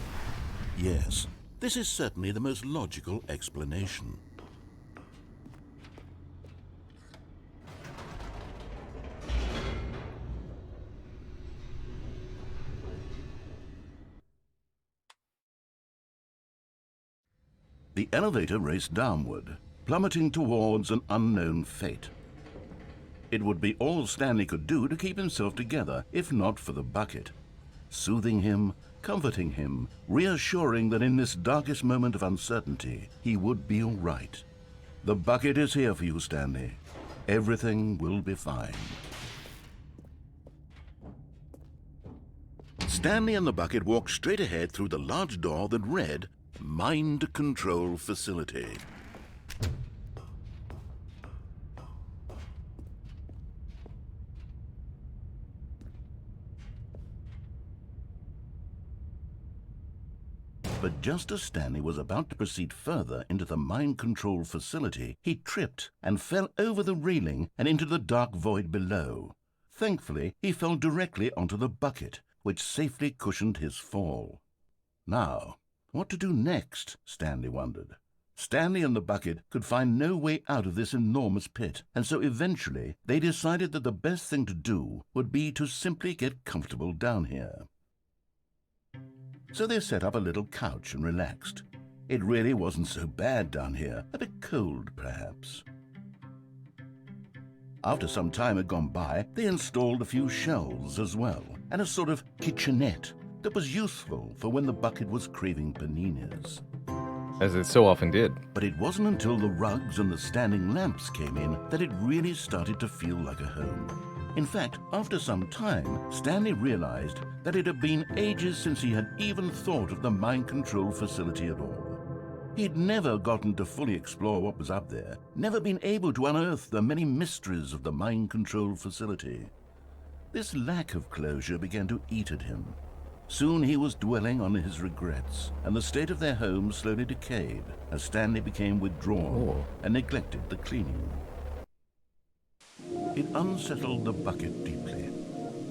Yes, this is certainly the most logical explanation. The elevator raced downward, plummeting towards an unknown fate. It would be all Stanley could do to keep himself together, if not for the bucket. Soothing him, comforting him, reassuring that in this darkest moment of uncertainty, he would be all right. The bucket is here for you, Stanley. Everything will be fine. Stanley and the bucket walked straight ahead through the large door that read, Mind Control Facility. But just as Stanley was about to proceed further into the mind control facility, he tripped and fell over the railing and into the dark void below. Thankfully, he fell directly onto the bucket, which safely cushioned his fall. Now, what to do next? Stanley wondered. Stanley and the bucket could find no way out of this enormous pit, and so eventually they decided that the best thing to do would be to simply get comfortable down here. So they set up a little couch and relaxed. It really wasn't so bad down here, a bit cold perhaps. After some time had gone by, they installed a few shelves as well, and a sort of kitchenette that was useful for when the bucket was craving paninis. As it so often did. But it wasn't until the rugs and the standing lamps came in that it really started to feel like a home. In fact, after some time, Stanley realized that it had been ages since he had even thought of the mind control facility at all. He'd never gotten to fully explore what was up there, never been able to unearth the many mysteries of the mind control facility. This lack of closure began to eat at him. Soon he was dwelling on his regrets, and the state of their home slowly decayed as Stanley became withdrawn and neglected the cleaning. It unsettled the bucket deeply.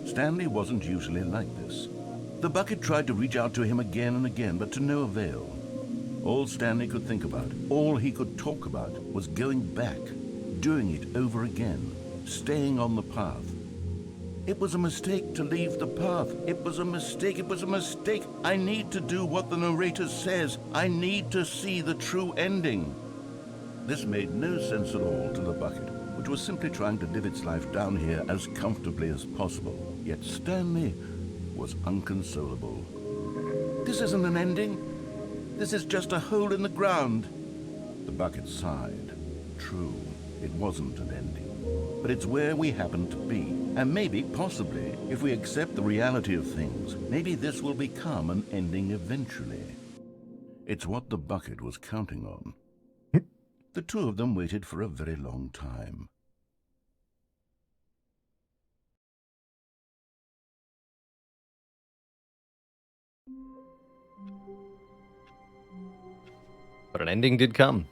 Stanley wasn't usually like this. The bucket tried to reach out to him again and again, but to no avail. All Stanley could think about, all he could talk about, was going back, doing it over again, staying on the path. It was a mistake to leave the path. It was a mistake. It was a mistake. I need to do what the narrator says. I need to see the true ending. This made no sense at all to the bucket, which was simply trying to live its life down here as comfortably as possible. Yet Stanley was unconsolable. This isn't an ending. This is just a hole in the ground. The bucket sighed. True, it wasn't an ending. But it's where we happen to be. And maybe, possibly, if we accept the reality of things, maybe this will become an ending eventually. It's what the bucket was counting on. The two of them waited for a very long time. But an ending did come.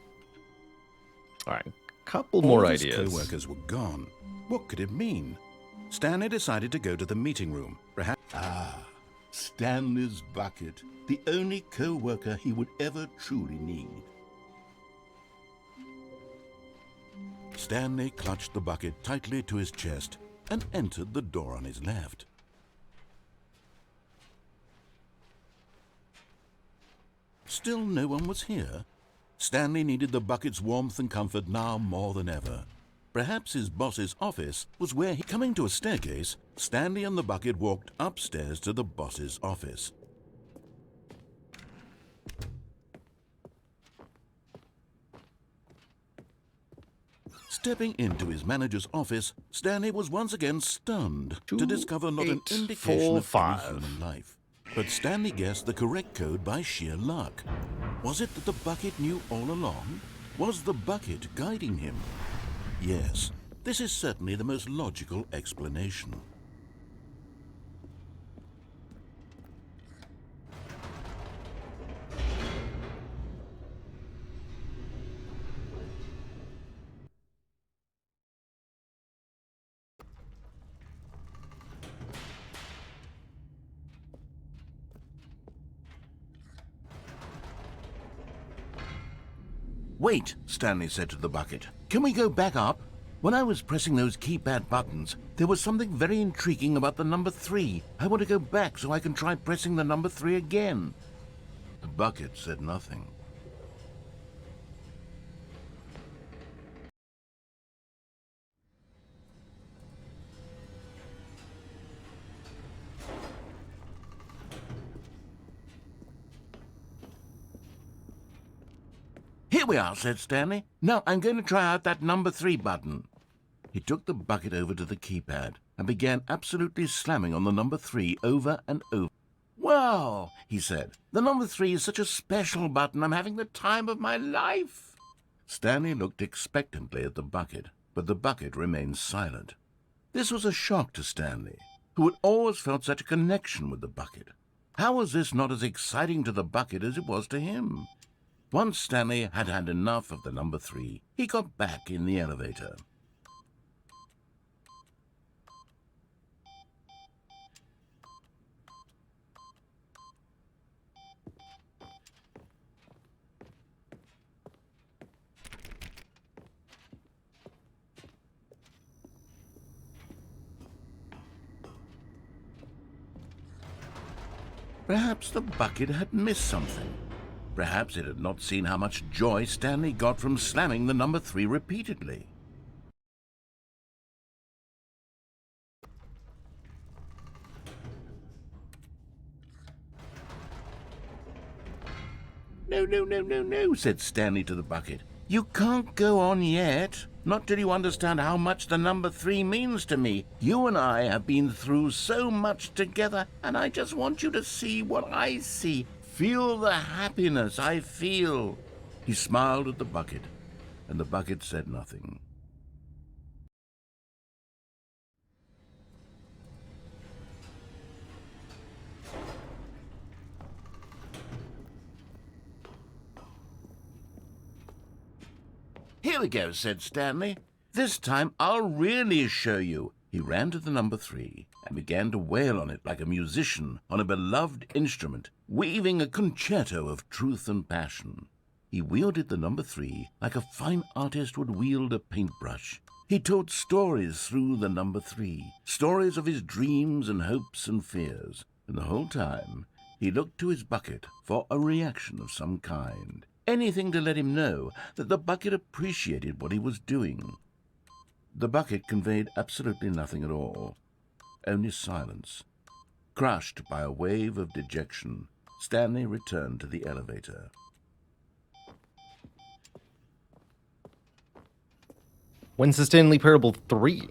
All right, couple more All his ideas. co-workers were gone. What could it mean? Stanley decided to go to the meeting room. Perhaps... Stanley's bucket, the only co-worker he would ever truly need. Stanley clutched the bucket tightly to his chest and entered the door on his left. Still no one was here. Stanley needed the bucket's warmth and comfort now more than ever. Perhaps his boss's office was where he... Coming to a staircase, Stanley and the bucket walked upstairs to the boss's office. Stepping into his manager's office, Stanley was once again stunned to discover not an indication of any human life. But Stanley guessed the correct code by sheer luck. Was it that the bucket knew all along? Was the bucket guiding him? Yes, this is certainly the most logical explanation. Wait, Stanley said to the bucket. Can we go back up? When I was pressing those keypad buttons, there was something very intriguing about the number 3. I want to go back so I can try pressing the number 3 again. The bucket said nothing. Here we are, said Stanley. Now I'm going to try out that number 3 button. He took the bucket over to the keypad and began absolutely slamming on the number 3 over and over. Wow, he said. The number 3 is such a special button. I'm having the time of my life. Stanley looked expectantly at the bucket, but the bucket remained silent. This was a shock to Stanley, who had always felt such a connection with the bucket. How was this not as exciting to the bucket as it was to him? Once Stanley had had enough of the number 3, he got back in the elevator. Perhaps the bucket had missed something. Perhaps it had not seen how much joy Stanley got from slamming the number 3 repeatedly. No, said Stanley to the bucket. You can't go on yet. Not till you understand how much the number 3 means to me. You and I have been through so much together, and I just want you to see what I see. Feel the happiness I feel. He smiled at the bucket, and the bucket said nothing. Here we go, said Stanley. This time I'll really show you. He ran to the number 3 and began to wail on it like a musician on a beloved instrument, weaving a concerto of truth and passion. He wielded the number 3 like a fine artist would wield a paintbrush. He told stories through the number 3, stories of his dreams and hopes and fears, and the whole time he looked to his bucket for a reaction of some kind. Anything to let him know that the bucket appreciated what he was doing. The bucket conveyed absolutely nothing at all, only silence. Crushed by a wave of dejection, Stanley returned to the elevator. When's the Stanley Parable 3?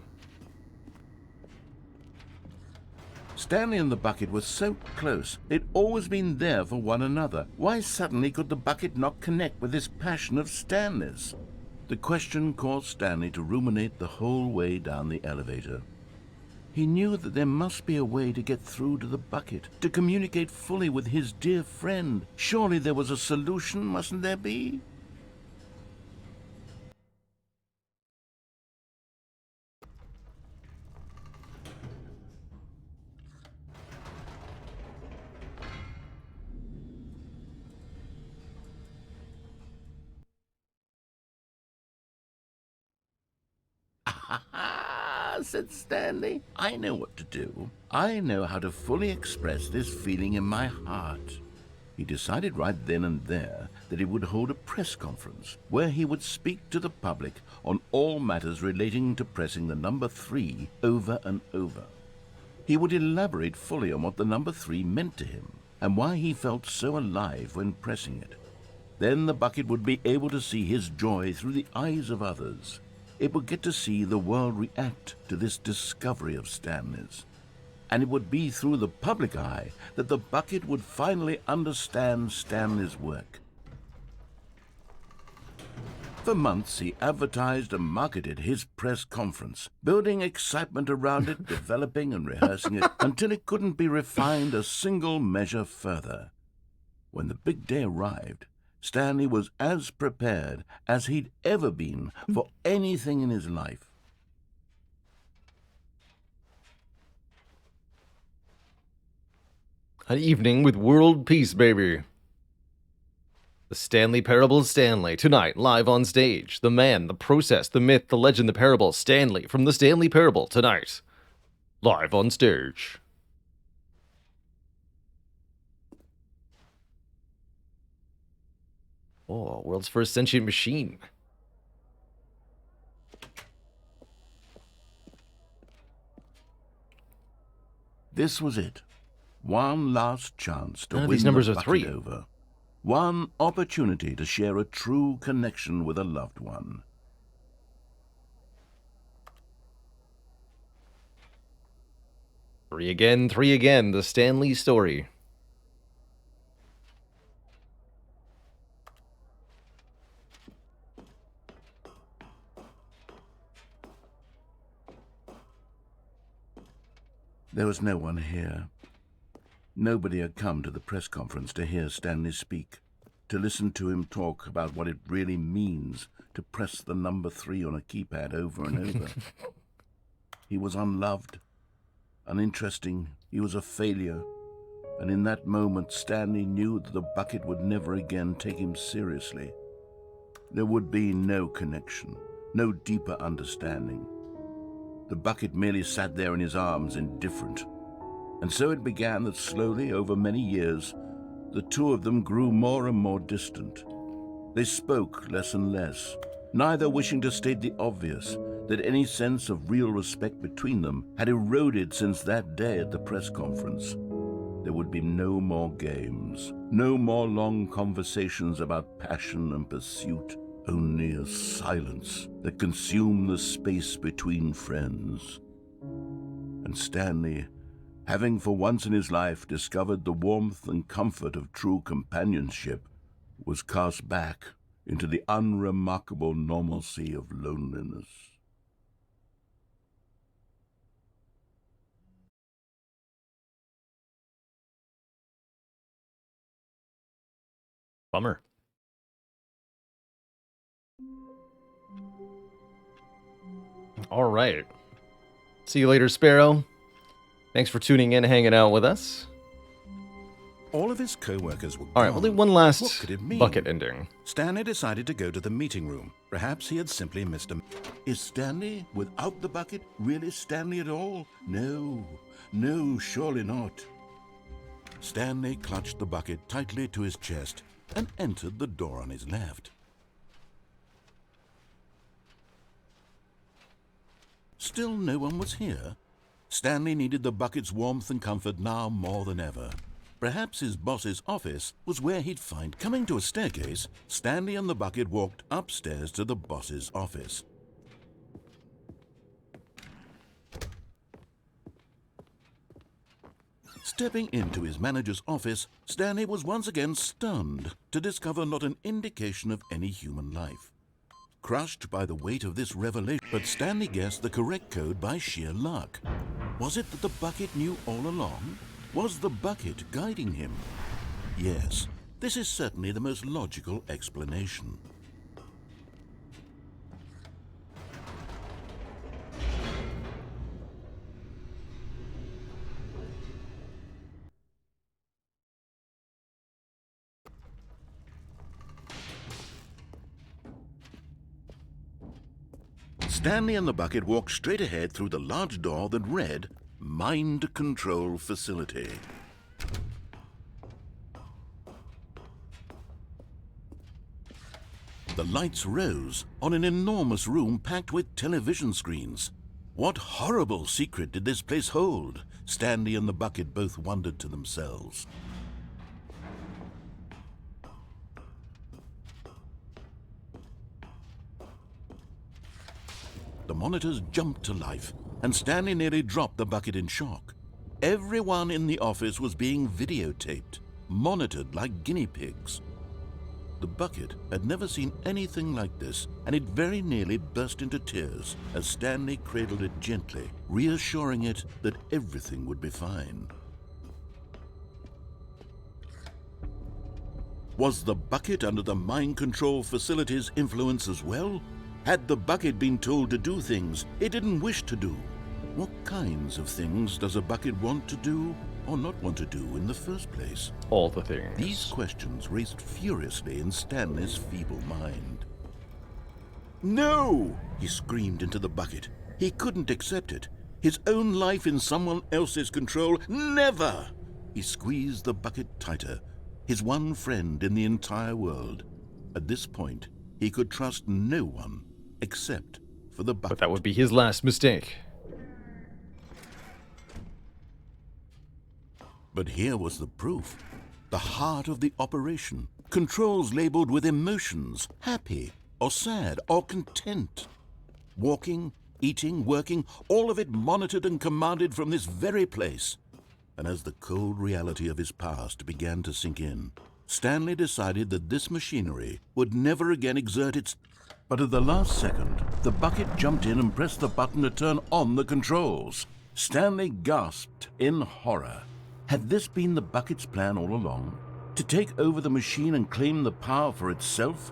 Stanley and the bucket were so close. They'd always been there for one another. Why suddenly could the bucket not connect with this passion of Stanley's? The question caused Stanley to ruminate the whole way down the elevator. He knew that there must be a way to get through to the bucket, to communicate fully with his dear friend. Surely there was a solution, mustn't there be? Said Stanley. I know what to do. I know how to fully express this feeling in my heart. He decided right then and there that he would hold a press conference where he would speak to the public on all matters relating to pressing the number 3 over and over. He would elaborate fully on what the number 3 meant to him and why he felt so alive when pressing it. Then the bucket would be able to see his joy through the eyes of others. It would get to see the world react to this discovery of Stanley's. And it would be through the public eye that the bucket would finally understand Stanley's work. For months, he advertised and marketed his press conference, building excitement around it, developing and rehearsing it, until it couldn't be refined a single measure further. When the big day arrived, Stanley was as prepared as he'd ever been for anything in his life. An evening with world peace, baby. The Stanley Parable Stanley. Tonight, live on stage. The man, the process, the myth, the legend, the parable. Stanley from the Stanley Parable. Tonight, live on stage. Oh, world's first sentient machine. This was it. One last chance to None of win these numbers the are bucket 3. over. One opportunity to share a true connection with a loved one. Three again, the Stanley story. There was no one here. Nobody had come to the press conference to hear Stanley speak, to listen to him talk about what it really means to press the number 3 on a keypad over and over. He was unloved, uninteresting, he was a failure, and in that moment Stanley knew that the bucket would never again take him seriously. There would be no connection, no deeper understanding. The bucket merely sat there in his arms, indifferent. And so it began that slowly, over many years, the two of them grew more and more distant. They spoke less and less, neither wishing to state the obvious, that any sense of real respect between them had eroded since that day at the press conference. There would be no more games, no more long conversations about passion and pursuit, only a silence that consumed the space between friends. And Stanley, having for once in his life discovered the warmth and comfort of true companionship, was cast back into the unremarkable normalcy of loneliness. Bummer. All right. See you later, Sparrow. Thanks for tuning in, hanging out with us. All of his co-workers were All right, gone. we'll do one What last could it mean? bucket ending. Stanley decided to go to the meeting room. Perhaps he had simply missed a... Is Stanley, without the bucket, really Stanley at all? No, no, surely not. Stanley clutched the bucket tightly to his chest and entered the door on his left. Still no one was here. Stanley needed the bucket's warmth and comfort now more than ever. Perhaps his boss's office was where he'd find... Coming to a staircase, Stanley and the bucket walked upstairs to the boss's office. Stepping into his manager's office, Stanley was once again stunned to discover not an indication of any human life. Crushed by the weight of this revelation, but Stanley guessed the correct code by sheer luck. Was it that the bucket knew all along? Was the bucket guiding him? Yes, this is certainly the most logical explanation. Stanley and the bucket walked straight ahead through the large door that read, Mind Control Facility. The lights rose on an enormous room packed with television screens. What horrible secret did this place hold? Stanley and the bucket both wondered to themselves. The monitors jumped to life, and Stanley nearly dropped the bucket in shock. Everyone in the office was being videotaped, monitored like guinea pigs. The bucket had never seen anything like this, and it very nearly burst into tears as Stanley cradled it gently, reassuring it that everything would be fine. Was the bucket under the mind control facility's influence as well? Had the bucket been told to do things it didn't wish to do? What kinds of things does a bucket want to do or not want to do in the first place? All the things. These questions raced furiously in Stanley's feeble mind. No! He screamed into the bucket. He couldn't accept it. His own life in someone else's control, never! He squeezed the bucket tighter, his one friend in the entire world. At this point, he could trust no one except for the bucket. But that would be his last mistake. But here was the proof. The heart of the operation. Controls labeled with emotions, happy or sad or content. Walking, eating, working, all of it monitored and commanded from this very place. And as the cold reality of his past began to sink in, Stanley decided that this machinery would never again exert its... But at the last second, the bucket jumped in and pressed the button to turn on the controls. Stanley gasped in horror. Had this been the bucket's plan all along? To take over the machine and claim the power for itself?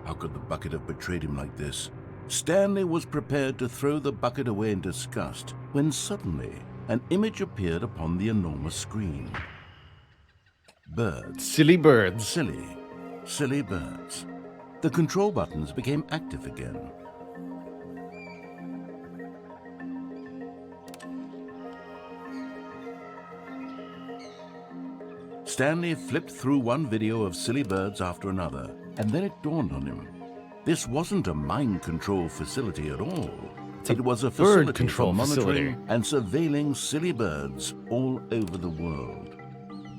How could the bucket have betrayed him like this? Stanley was prepared to throw the bucket away in disgust when suddenly an image appeared upon the enormous screen. Birds. Silly birds. Silly birds. The control buttons became active again. Stanley flipped through one video of silly birds after another, and then it dawned on him. This wasn't a mind control facility at all. It was a facility for monitoring and surveilling silly birds all over the world.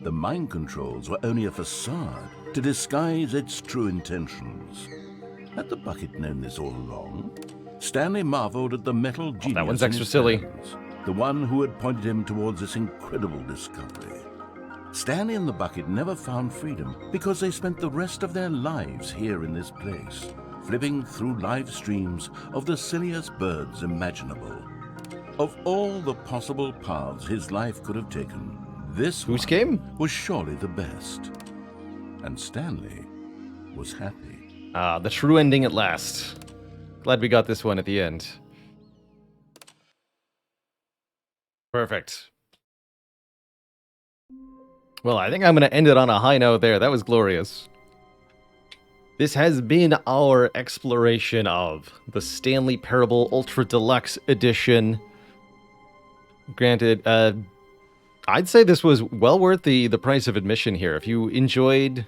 The mind controls were only a facade to disguise its true intentions. Had the bucket known this all along? Stanley marveled at the metal genius. That one's in extra his silly. hands, the one who had pointed him towards this incredible discovery. Stanley and the bucket never found freedom because they spent the rest of their lives here in this place, flipping through live streams of the silliest birds imaginable. Of all the possible paths his life could have taken, this one was surely the best. And Stanley was happy. Ah, the true ending at last. Glad we got this one at the end. Perfect. Well, I think I'm going to end it on a high note there. That was glorious. This has been our exploration of the Stanley Parable Ultra Deluxe Edition. Granted, I'd say this was well worth the price of admission here. If you enjoyed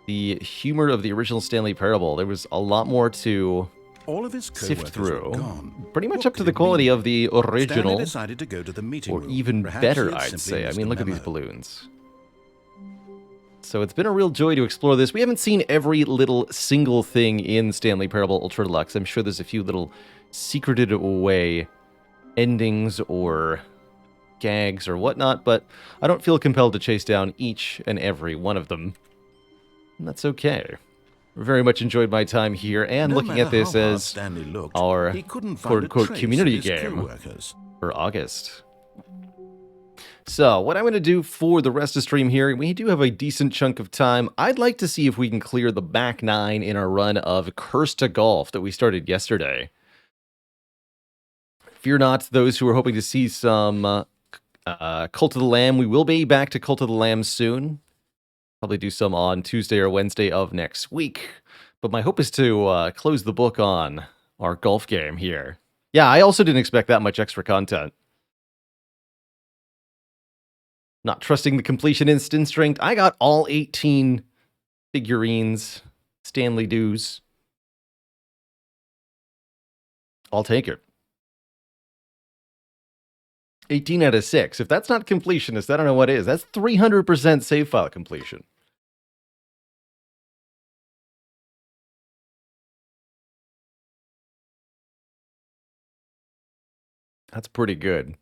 the humor of the original Stanley Parable, there was a lot more to All of his sift co-workers were through. gone. Pretty much What up to could the it quality mean? of the Stanley original, decided to go to the meeting or room. even Perhaps better, he had I'd simply say. I missed mean, a look at these memo. balloons. So it's been a real joy to explore this. We haven't seen every little single thing in Stanley Parable Ultra Deluxe. I'm sure there's a few little secreted away endings or gags or whatnot, but I don't feel compelled to chase down each and every one of them. And that's okay. Very much enjoyed my time here, and No looking at matter this how hard as Stanley looked, our he couldn't find a quote-unquote trace of community his game co-workers. for August. So, what I'm going to do for the rest of the stream here, we do have a decent chunk of time. I'd like to see if we can clear the back 9 in our run of Curse to Golf that we started yesterday. Fear not, those who are hoping to see some Cult of the Lamb. We will be back to Cult of the Lamb soon. Probably do some on Tuesday or Wednesday of next week. But my hope is to close the book on our golf game here. Yeah, I also didn't expect that much extra content. Not trusting the completion instinct. I got all 18 figurines, Stanley dues. I'll take it. 18 out of 6. If that's not completionist, I don't know what is. That's 300% save file completion. That's pretty good.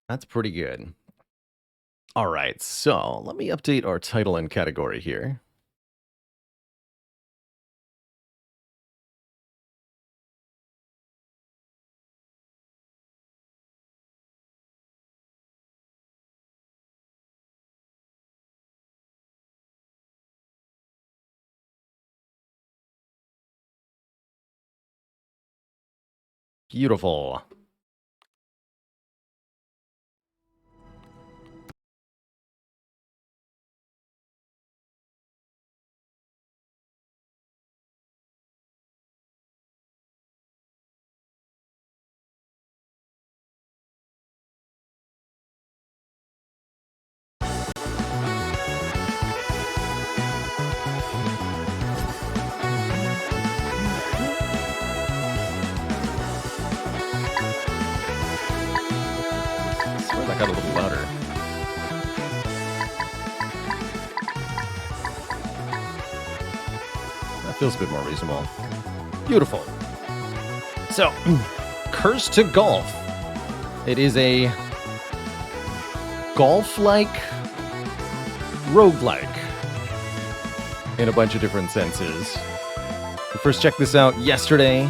That's pretty good. All right, so let me update our title and category here. Beautiful. I swear that got a little louder. That feels a bit more reasonable. Beautiful. So, Curse to Golf. It is a golf-like roguelike in a bunch of different senses. We first checked this out yesterday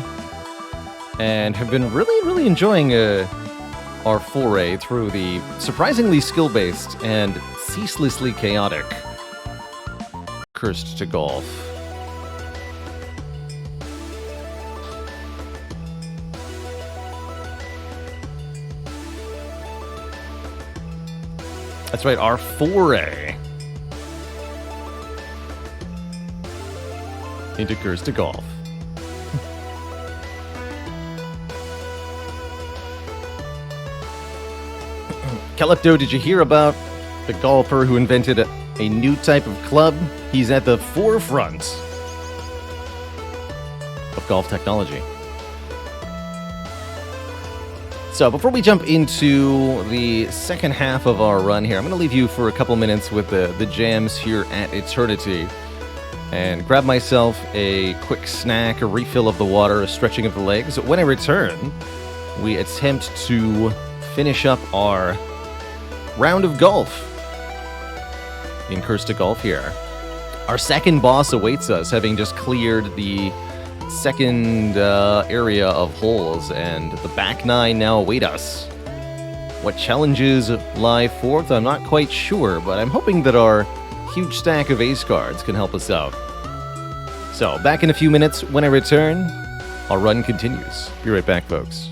and have been really enjoying our foray through the surprisingly skill-based and ceaselessly chaotic Cursed to Golf. That's right, our foray into Cursed to Golf. Calypto, did you hear about the golfer who invented a new type of club? He's at the forefront of golf technology. So before we jump into the second half of our run here, I'm going to leave you for a couple minutes with the jams here at Eternity and grab myself a quick snack, a refill of the water, a stretching of the legs. When I return, we attempt to finish up our round of golf in Cursed to Golf here. Our second boss awaits us, having just cleared the second area of holes, and the back 9 now await us. What challenges lie forth, I'm not quite sure, but I'm hoping that our huge stack of ace cards can help us out. So, back in a few minutes. When I return, our run continues. Be right back, folks.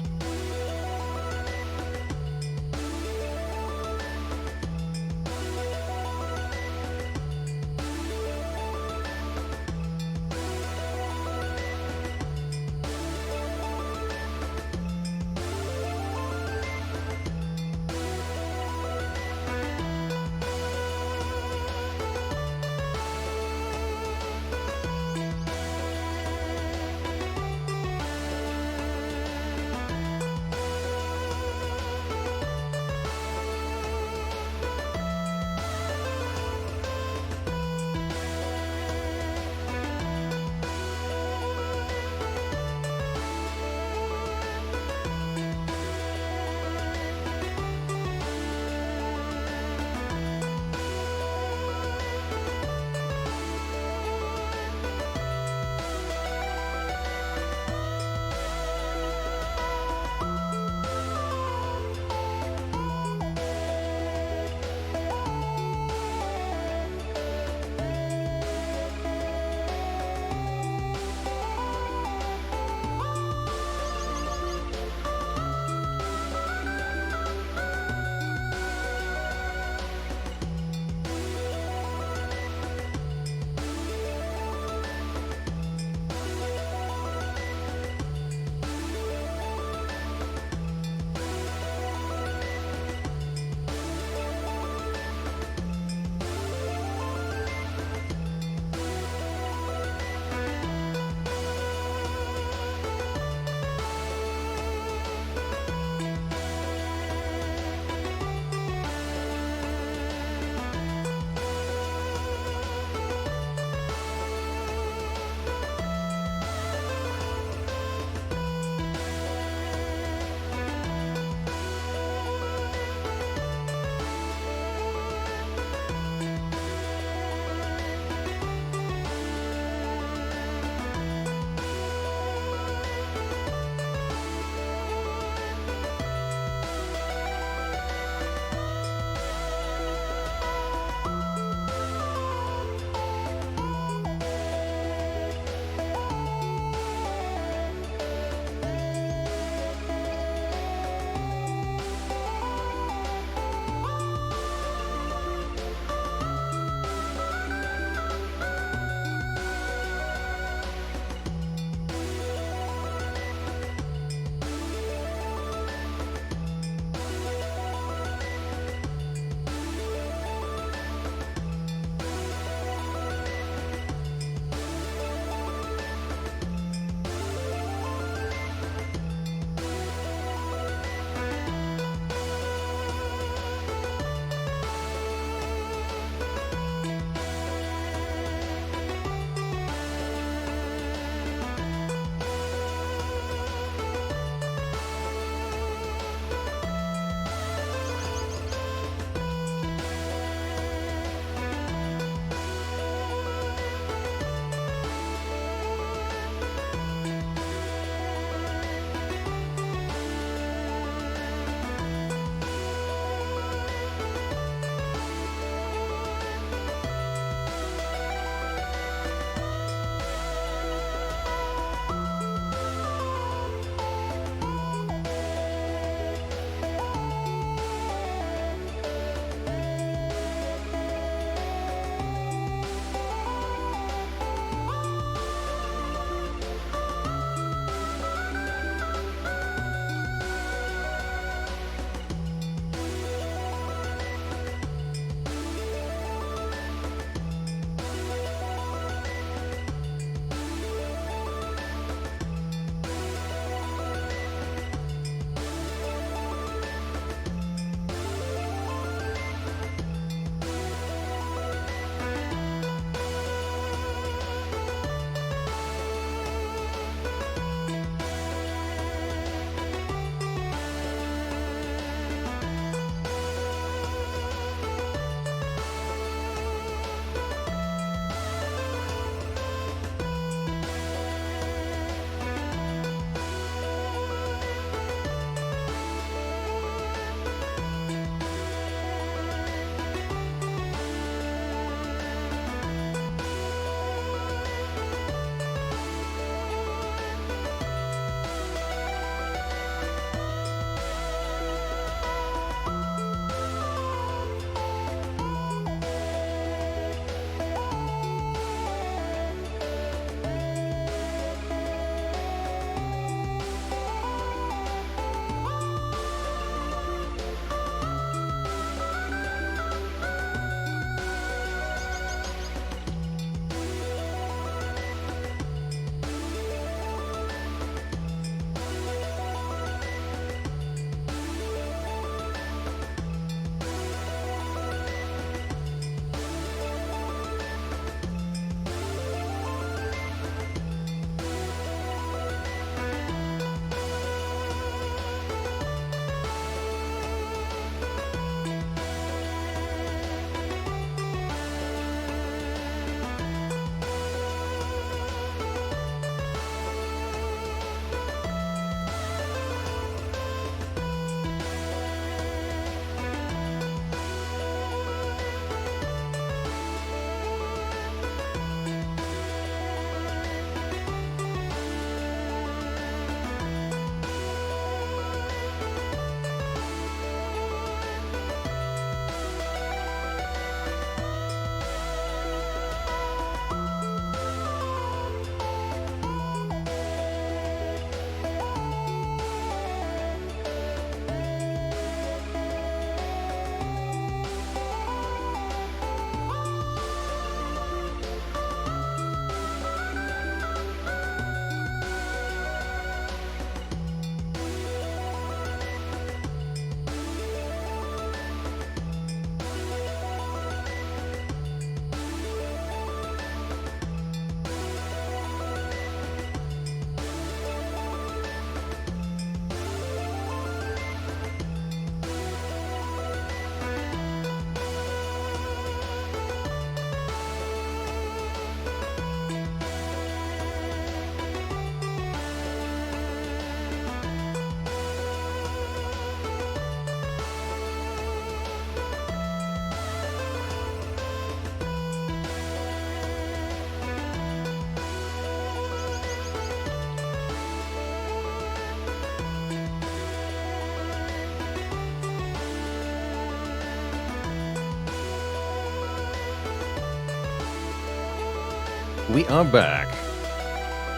We are back.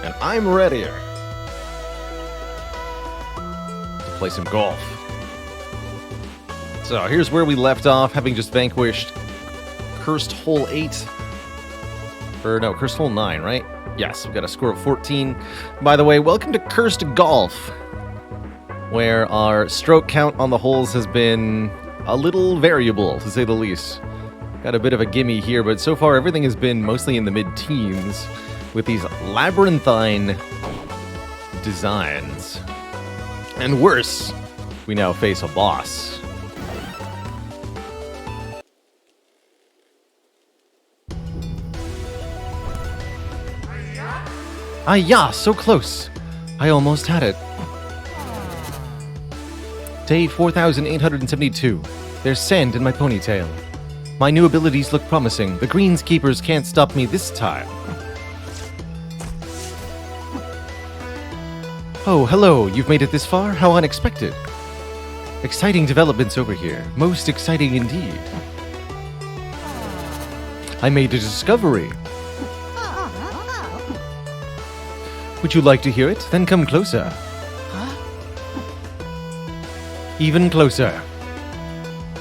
And I'm ready to play some golf. So here's where we left off, having just vanquished Cursed Hole 8. Or no, Cursed Hole 9, right? Yes, we've got a score of 14. By the way, welcome to Cursed Golf, where our stroke count on the holes has been a little variable, to say the least. Got a bit of a gimme here, but so far everything has been mostly in the mid-teens with these labyrinthine designs. And worse, we now face a boss. Ah, so close. I almost had it. Day 4872. There's sand in my ponytail. My new abilities look promising. The greenskeepers can't stop me this time. Oh, hello. You've made it this far? How unexpected. Exciting developments over here. Most exciting indeed. I made a discovery. Would you like to hear it? Then come closer. Even closer.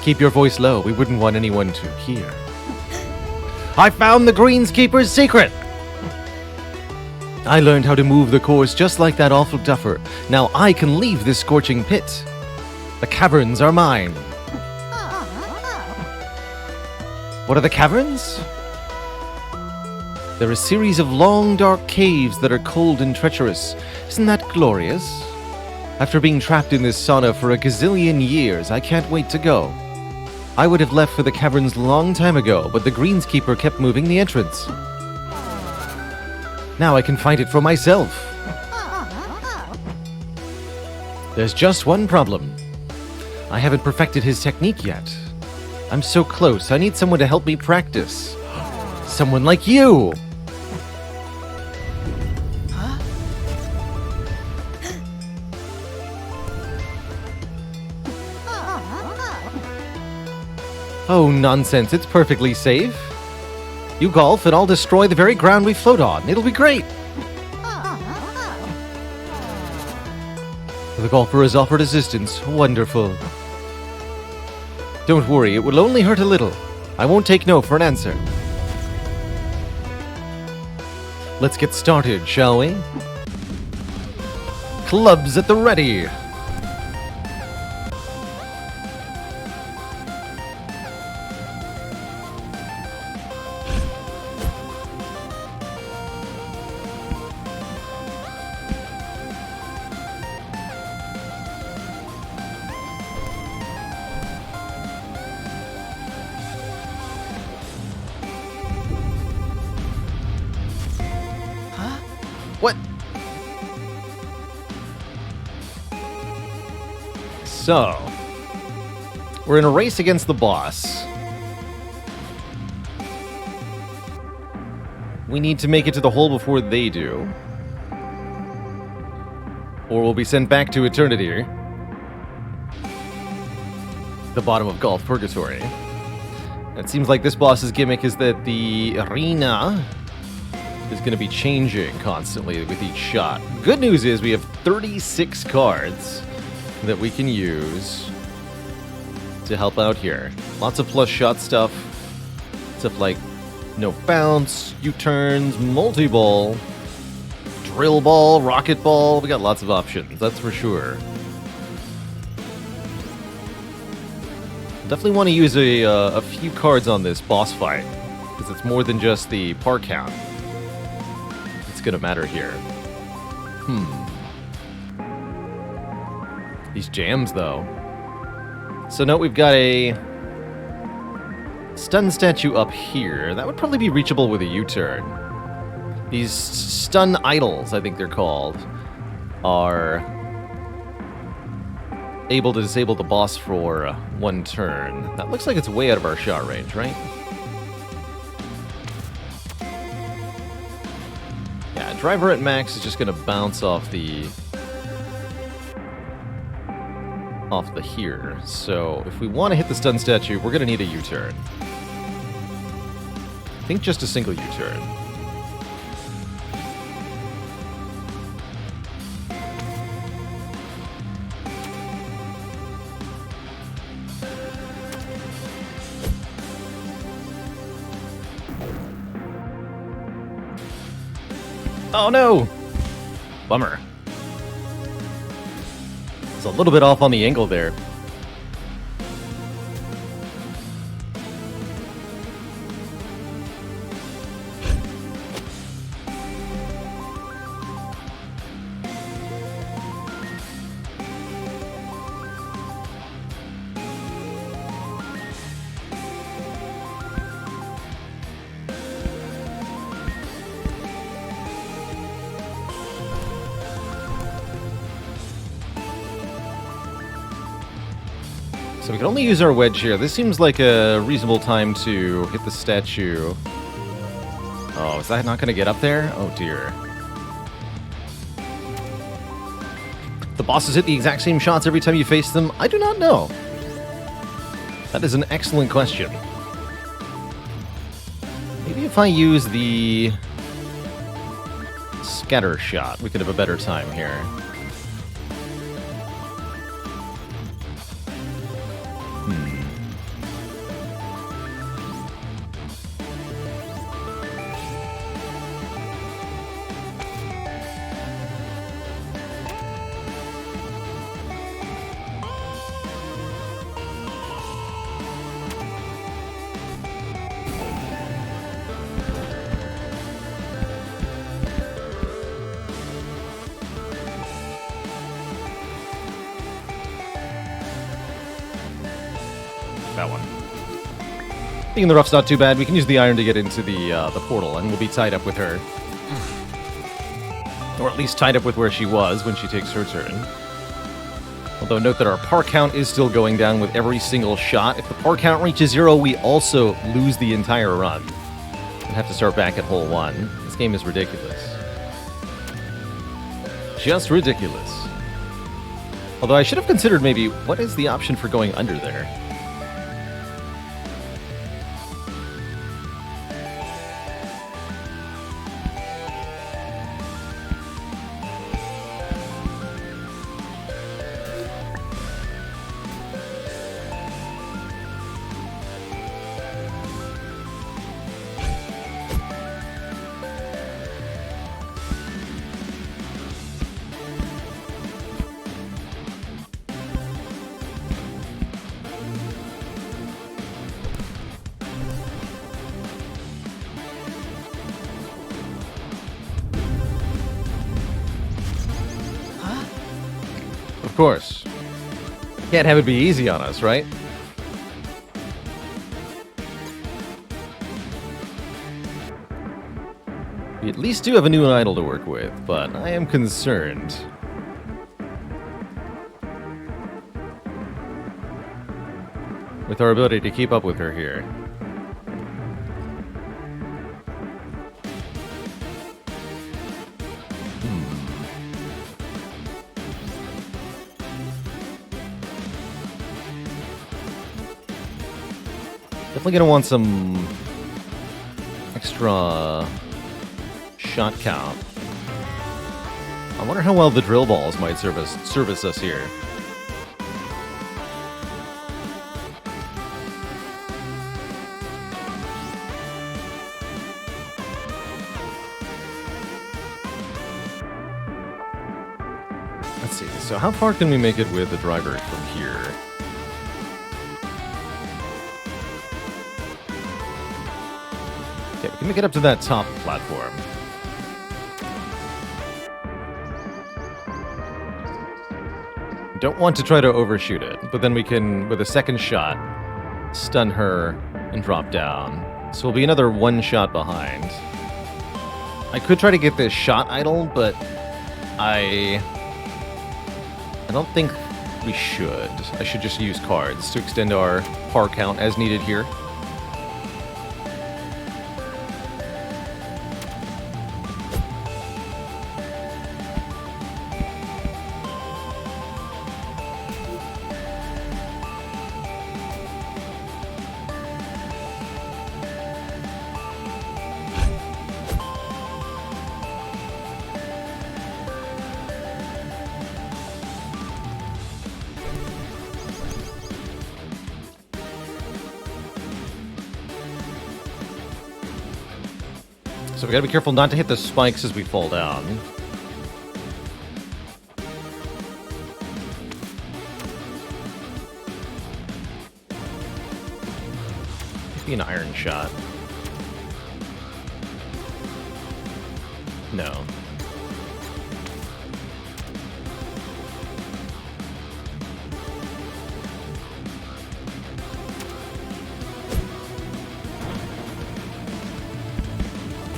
Keep your voice low. We wouldn't want anyone to hear. I found the greenskeeper's secret! I learned how to move the course just like that awful duffer. Now I can leave this scorching pit. The caverns are mine. What are the caverns? They're a series of long, dark caves that are cold and treacherous. Isn't that glorious? After being trapped in this sauna for a gazillion years, I can't wait to go. I would have left for the caverns long time ago, but the greenskeeper kept moving the entrance. Now I can find it for myself. There's just one problem. I haven't perfected his technique yet. I'm so close, I need someone to help me practice. Someone like you! Oh, nonsense. It's perfectly safe. You golf and I'll destroy the very ground we float on. It'll be great. The golfer has offered assistance. Wonderful. Don't worry, it will only hurt a little. I won't take no for an answer. Let's get started, shall we? Clubs at the ready. What? So, we're in a race against the boss. We need to make it to the hole before they do. Or we'll be sent back to eternity. The bottom of Golf Purgatory. It seems like this boss's gimmick is that the arena is going to be changing constantly with each shot. Good news is we have 36 cards that we can use to help out here. Lots of plus shot stuff. Stuff like no bounce, U-turns, multi-ball, drill ball, rocket ball. We got lots of options, that's for sure. Definitely want to use a few cards on this boss fight, because it's more than just the par count. It's gonna matter here. These jams, though. So note we've got a stun statue up here. That would probably be reachable with a U-turn. These stun idols, I think they're called, are able to disable the boss for one turn. That looks like it's way out of our shot range, right? Yeah, driver at max is just going to bounce off the here. So if we want to hit the stun statue, we're going to need a U-turn. I think just a single U-turn. Oh no! Bummer. It's a little bit off on the angle there. So we can only use our wedge here. This seems like a reasonable time to hit the statue. Oh, is that not going to get up there? Oh, dear. The bosses hit the exact same shots every time you face them? I do not know. That is an excellent question. Maybe if I use the scatter shot, we could have a better time here. That one. Being the rough's not too bad. We can use the iron to get into the portal, and we'll be tied up with her. Or at least tied up with where she was when she takes her turn. Although note that our par count is still going down with every single shot. If the par count reaches 0, we also lose the entire run. And have to start back at hole 1. This game is ridiculous. Just ridiculous. Although I should have considered maybe, what is the option for going under there? Of course. Can't have it be easy on us, right? We at least do have a new idol to work with, but I am concerned. With our ability to keep up with her here. Definitely gonna want some extra shot count. I wonder how well the drill balls might service us here. Let's see. So how far can we make it with the driver from here? Okay, we can make it up to that top platform. Don't want to try to overshoot it, but then we can, with a second shot, stun her and drop down. So we'll be another one shot behind. I could try to get this shot idle, but I don't think we should. I should just use cards to extend our par count as needed here. So we gotta be careful not to hit the spikes as we fall down. Could be an iron shot. No.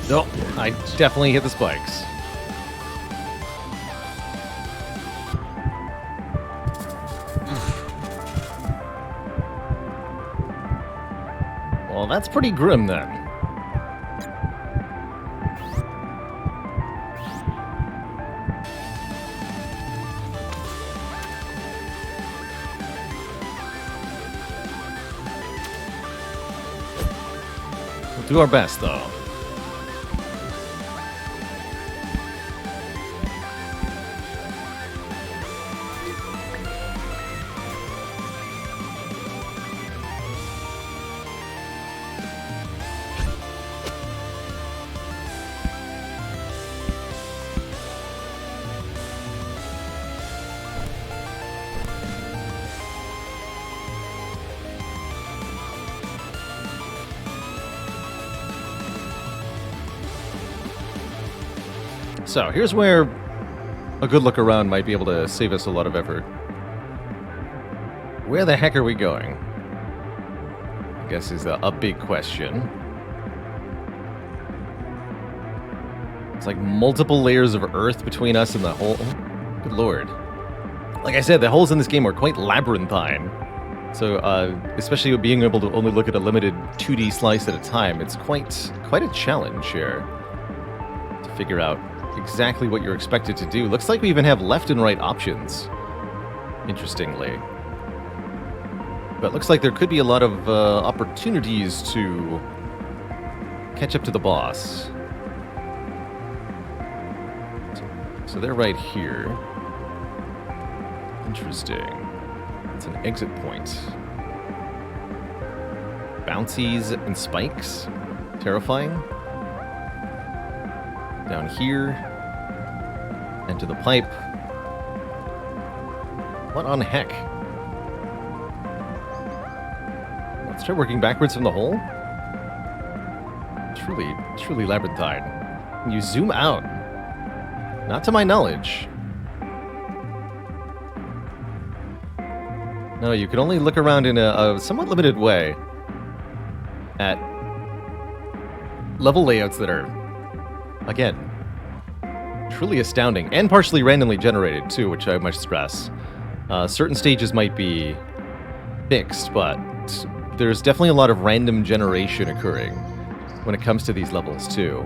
No, I definitely hit the spikes. Well, that's pretty grim then. We'll do our best, though. So, here's where a good look around might be able to save us a lot of effort. Where the heck are we going? I guess is a big question. It's like multiple layers of earth between us and the hole. Good lord. Like I said, the holes in this game are quite labyrinthine. So, especially with being able to only look at a limited 2D slice at a time, it's quite a challenge here to figure out exactly what you're expected to do. Looks like we even have left and right options, interestingly. But looks like there could be a lot of opportunities to catch up to the boss. So they're right here. Interesting. It's an exit point. Bouncies and spikes. Terrifying. Down here. Into the pipe. What on heck? Let's try working backwards from the hole. Truly labyrinthine. Can you zoom out? Not to my knowledge. No, you can only look around in a somewhat limited way at level layouts that are, again, truly astounding and partially randomly generated too, which I must stress. Certain stages might be fixed, but there's definitely a lot of random generation occurring when it comes to these levels too.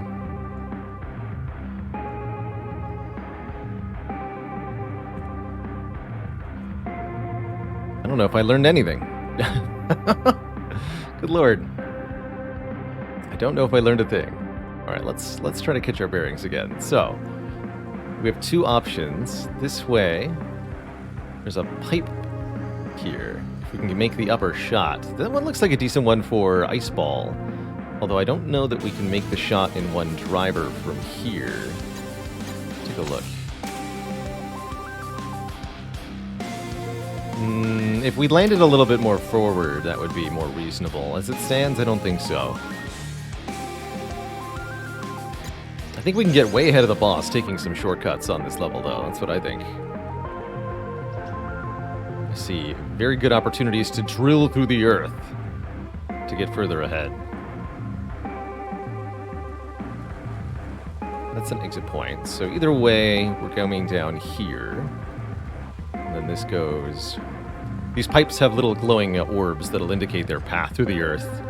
I don't know if I learned anything. Good lord. I don't know if I learned a thing. Alright, let's try to catch our bearings again. So, we have two options. This way, there's a pipe here. If we can make the upper shot. That one looks like a decent one for Ice Ball. Although I don't know that we can make the shot in one driver from here. Take a look. If we landed a little bit more forward, that would be more reasonable. As it stands, I don't think so. I think we can get way ahead of the boss taking some shortcuts on this level, though. That's what I think. I see very good opportunities to drill through the earth to get further ahead. That's an exit point. So either way, we're coming down here. And then this goes... These pipes have little glowing orbs that'll indicate their path through the earth.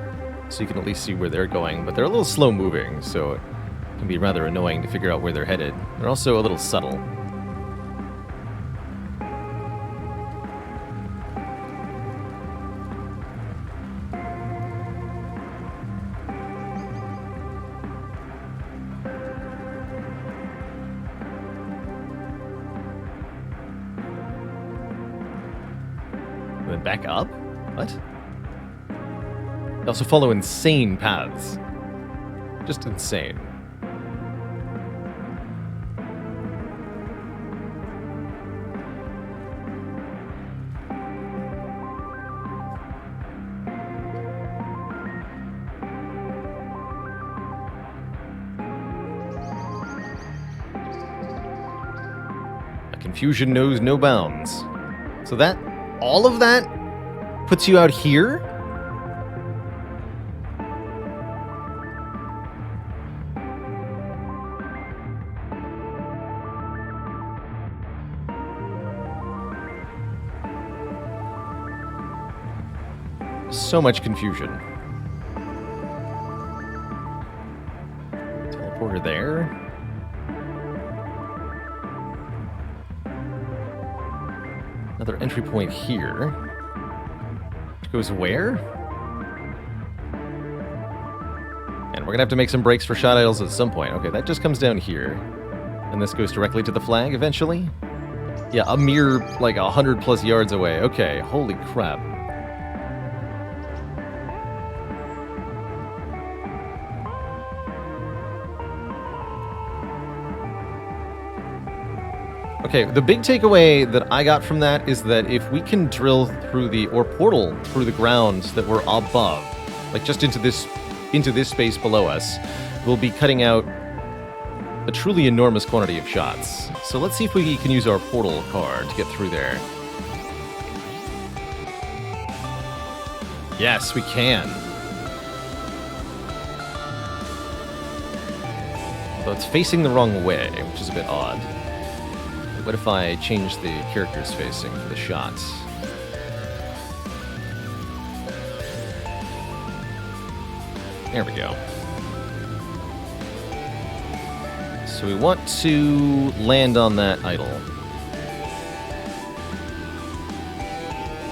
So you can at least see where they're going. But they're a little slow moving, so it can be rather annoying to figure out where they're headed. They're also a little subtle. Then back up? What? They also follow insane paths. Just insane. Confusion knows no bounds. So that, all of that puts you out here? So much confusion. Teleporter there. Another entry point here. Which goes where? And we're gonna have to make some breaks for shot idols at some point. Okay, that just comes down here. And this goes directly to the flag eventually? Yeah, a mere, like, 100 plus yards away. Okay, holy crap. Okay, the big takeaway that I got from that is that if we can drill through or portal through the ground that we're above, like just into this space below us, we'll be cutting out a truly enormous quantity of shots. So let's see if we can use our portal card to get through there. Yes, we can. Although it's facing the wrong way, which is a bit odd. What if I change the character's facing for the shots? There we go. So we want to land on that idol.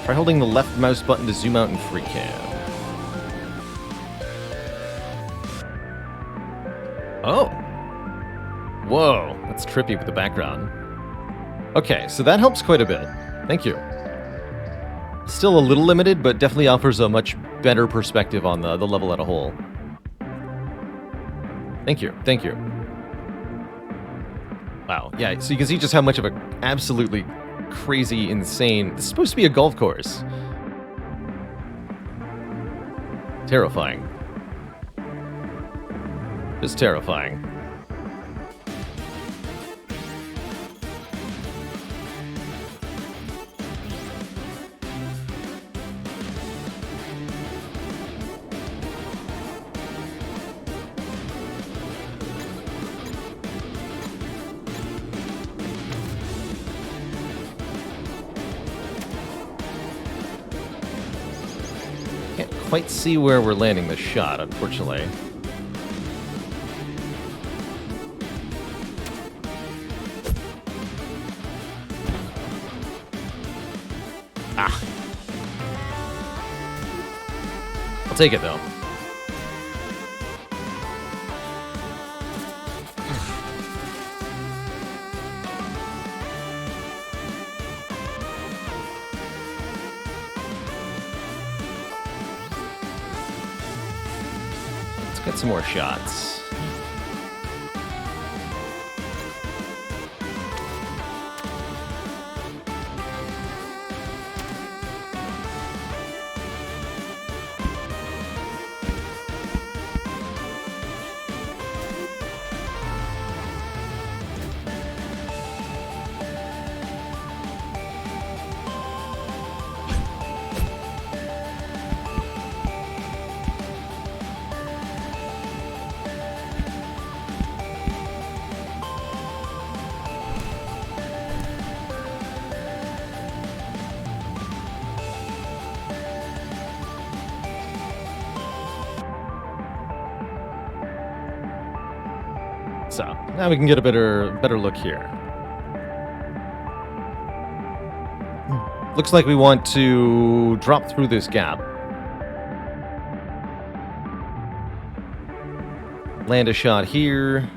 Try holding the left mouse button to zoom out and free cam. Oh! Whoa, that's trippy with the background. Okay, so that helps quite a bit. Thank you. Still a little limited, but definitely offers a much better perspective on the level as a whole. Thank you, thank you. Wow, yeah, so you can see just how much of a absolutely crazy, insane... This is supposed to be a golf course. Terrifying. Just terrifying. Quite see where we're landing the shot, unfortunately. Ah. I'll take it, though. Get some more shots. So, now we can get a better look here. Looks like we want to drop through this gap. Land a shot here.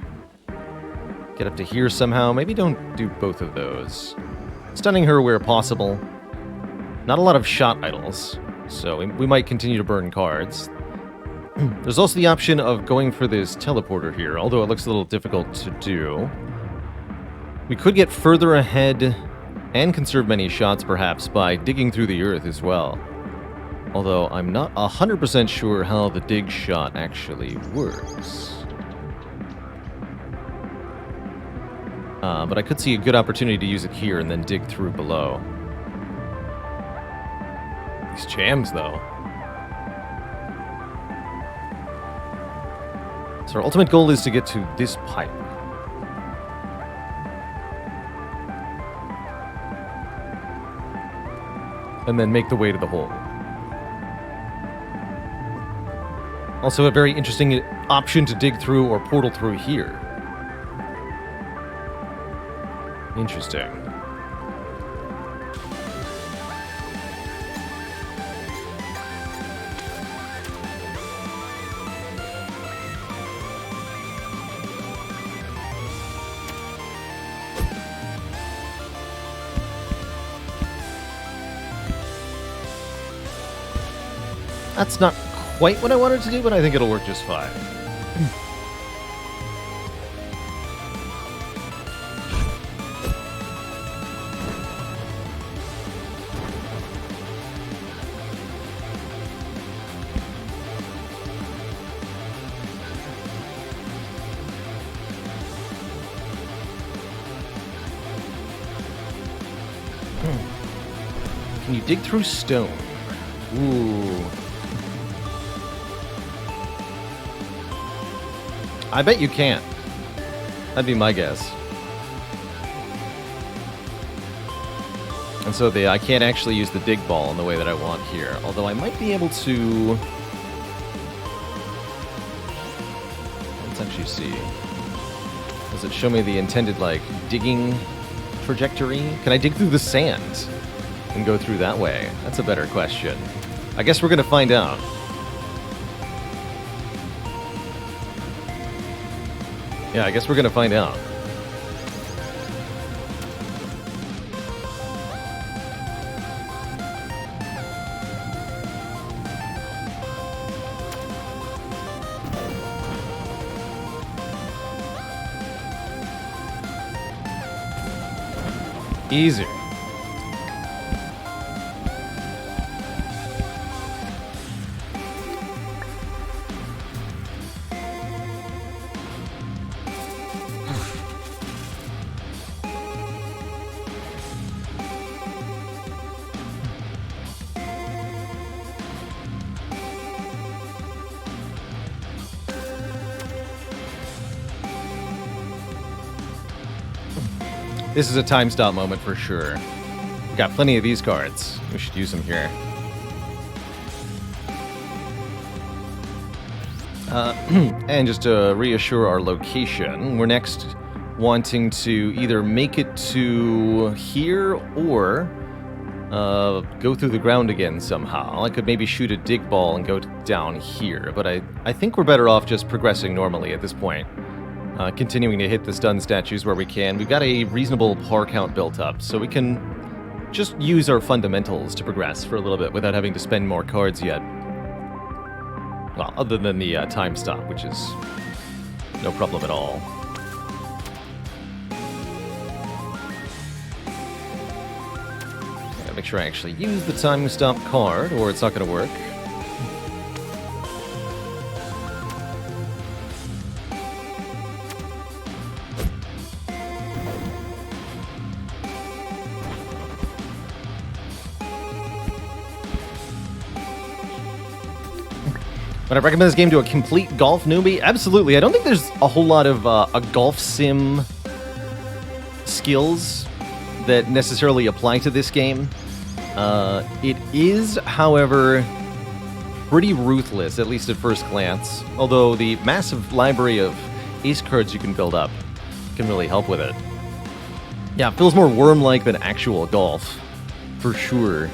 Get up to here somehow. Maybe don't do both of those. Stunning her where possible. Not a lot of shot idols, so we might continue to burn cards. There's also the option of going for this teleporter here, although it looks a little difficult to do. We could get further ahead and conserve many shots, perhaps, by digging through the earth as well. Although I'm not 100% sure how the dig shot actually works. But I could see a good opportunity to use it here and then dig through below. These jams, though. So our ultimate goal is to get to this pipe. And then make the way to the hole. Also a very interesting option to dig through or portal through here. Interesting. That's not quite what I wanted to do, but I think it'll work just fine. Can you dig through stone? Ooh. I bet you can't. That'd be my guess. And so I can't actually use the dig ball in the way that I want here. Although I might be able to... Let's actually see. Does it show me the intended, like, digging trajectory? Can I dig through the sand and go through that way? That's a better question. I guess we're gonna find out. Yeah, I guess we're gonna find out. Easy. This is a time stop moment for sure. We've got plenty of these cards. We should use them here. And just to reassure our location, we're next wanting to either make it to here or go through the ground again somehow. I could maybe shoot a dig ball and go down here, but I think we're better off just progressing normally at this point. Continuing to hit the stun statues where we can. We've got a reasonable par count built up, so we can just use our fundamentals to progress for a little bit without having to spend more cards yet. Well, other than the time stop, which is no problem at all. Gotta make sure I actually use the time stop card, or it's not gonna work. Would I recommend this game to a complete golf newbie? Absolutely. I don't think there's a whole lot of a golf sim skills that necessarily apply to this game. It is, however, pretty ruthless, at least at first glance. Although the massive library of ace cards you can build up can really help with it. Yeah, it feels more worm-like than actual golf, for sure.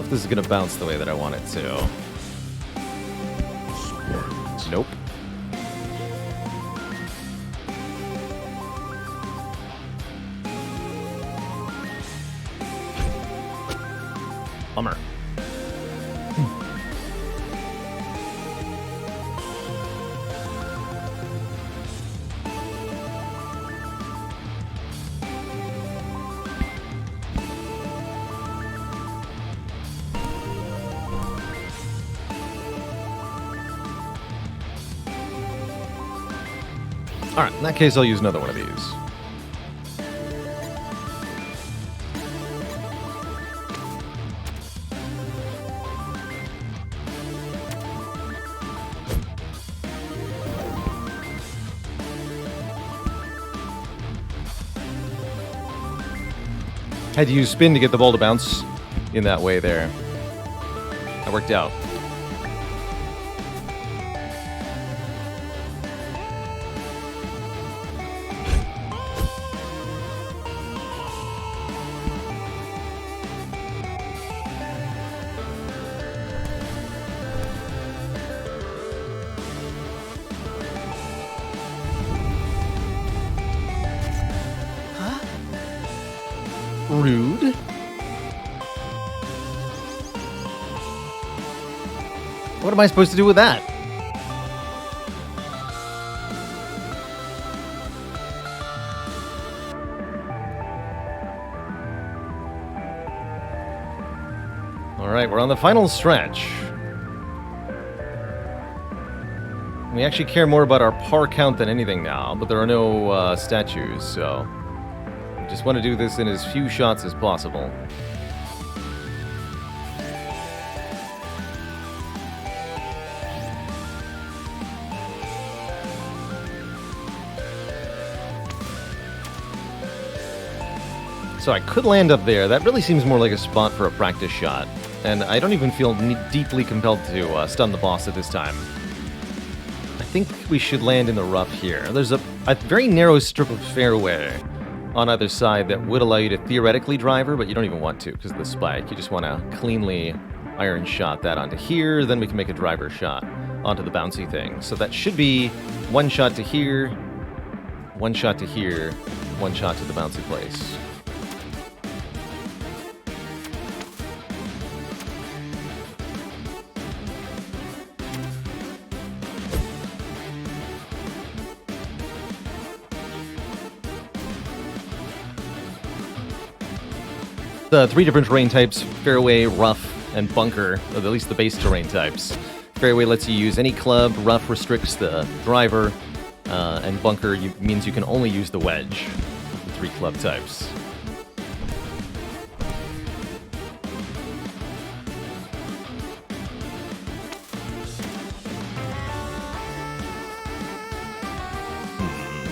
This is gonna bounce the way that I want it to. Nope. Bummer. Alright, in that case, I'll use another one of these. Had to use spin to get the ball to bounce in that way there. That worked out. Rude. What am I supposed to do with that? Alright, we're on the final stretch. We actually care more about our par count than anything now, but there are no statues, so... just want to do this in as few shots as possible. So I could land up there. That really seems more like a spot for a practice shot. And I don't even feel deeply compelled to stun the boss at this time. I think we should land in the rough here. There's a very narrow strip of fairway on either side that would allow you to theoretically driver, but you don't even want to because of the spike. You just want to cleanly iron shot that onto here, then we can make a driver shot onto the bouncy thing. So that should be one shot to here, one shot to here, one shot to the bouncy place. The three different terrain types, fairway, rough, and bunker, or at least the base terrain types. Fairway lets you use any club, rough restricts the driver, and bunker means you can only use the wedge, the three club types.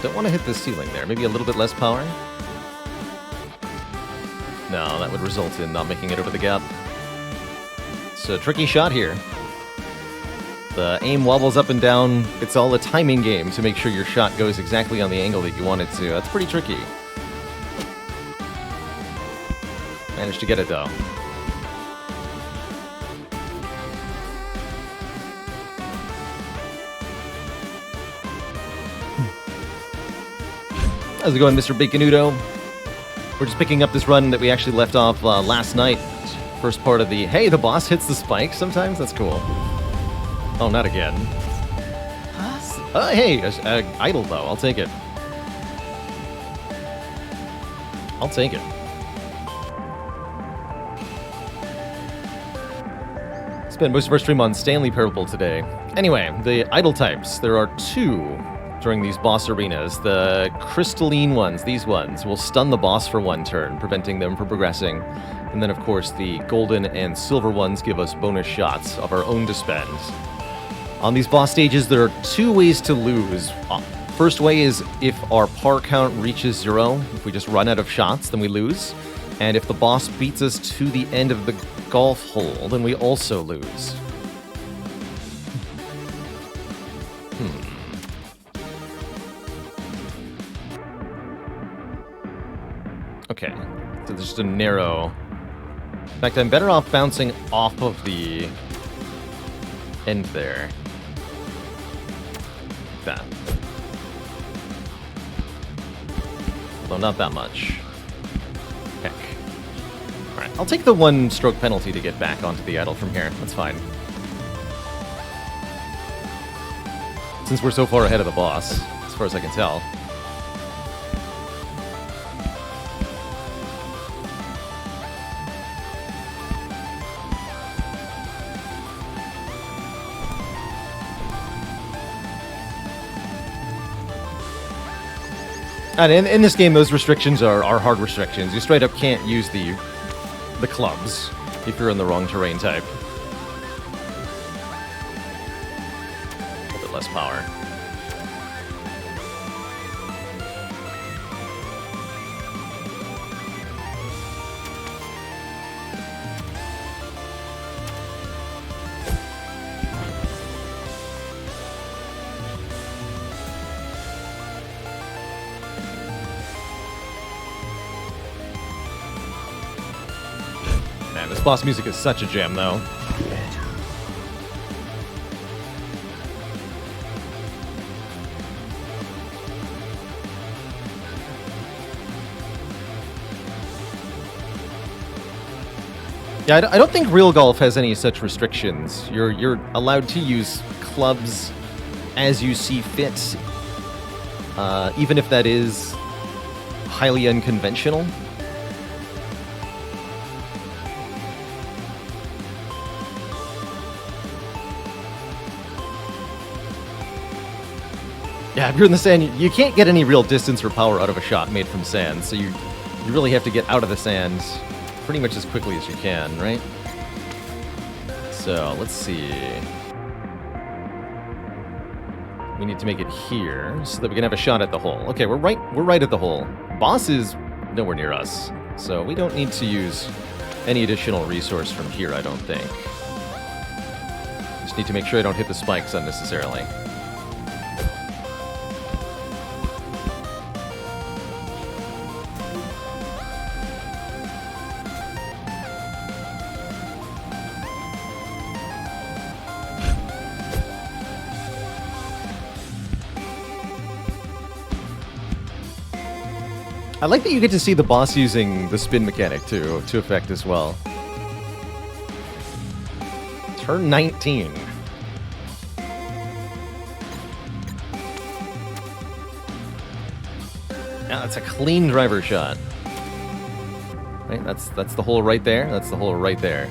Don't want to hit the ceiling there, maybe a little bit less power? No, that would result in not making it over the gap. It's a tricky shot here. The aim wobbles up and down. It's all a timing game to make sure your shot goes exactly on the angle that you want it to. That's pretty tricky. Managed to get it, though. How's it going, Mr. Baconudo? We're just picking up this run that we actually left off last night. First part of the, hey, the boss hits the spike sometimes? That's cool. Oh, not again. Hey, idle though. I'll take it. I'll take it. Spent most of our stream on Stanley Parable today. Anyway, the idle types. There are two during these boss arenas. The crystalline ones, these ones, will stun the boss for one turn, preventing them from progressing. And then, of course, the golden and silver ones give us bonus shots of our own to spend. On these boss stages, there are two ways to lose. First way is if our par count reaches 0. If we just run out of shots, then we lose. And if the boss beats us to the end of the golf hole, then we also lose. Okay, so there's just a narrow... In fact, I'm better off bouncing off of the end there. That. Although not that much. Heck. Alright, I'll take the 1 stroke penalty to get back onto the idle from here. That's fine. Since we're so far ahead of the boss, as far as I can tell. And in this game, those restrictions are hard restrictions. You straight up can't use the clubs if you're in the wrong terrain type. A little bit less power. Man, this boss music is such a gem, though. Yeah, I don't think real golf has any such restrictions. You're allowed to use clubs as you see fit, even if that is highly unconventional. Yeah, if you're in the sand, you can't get any real distance or power out of a shot made from sand, so you really have to get out of the sand pretty much as quickly as you can, right? So, let's see. We need to make it here so that we can have a shot at the hole. Okay, we're right at the hole. Boss is nowhere near us, so we don't need to use any additional resource from here, I don't think. Just need to make sure I don't hit the spikes unnecessarily. I like that you get to see the boss using the spin mechanic to effect as well. Turn 19. Now that's a clean driver shot. Right, that's the hole right there. That's the hole right there.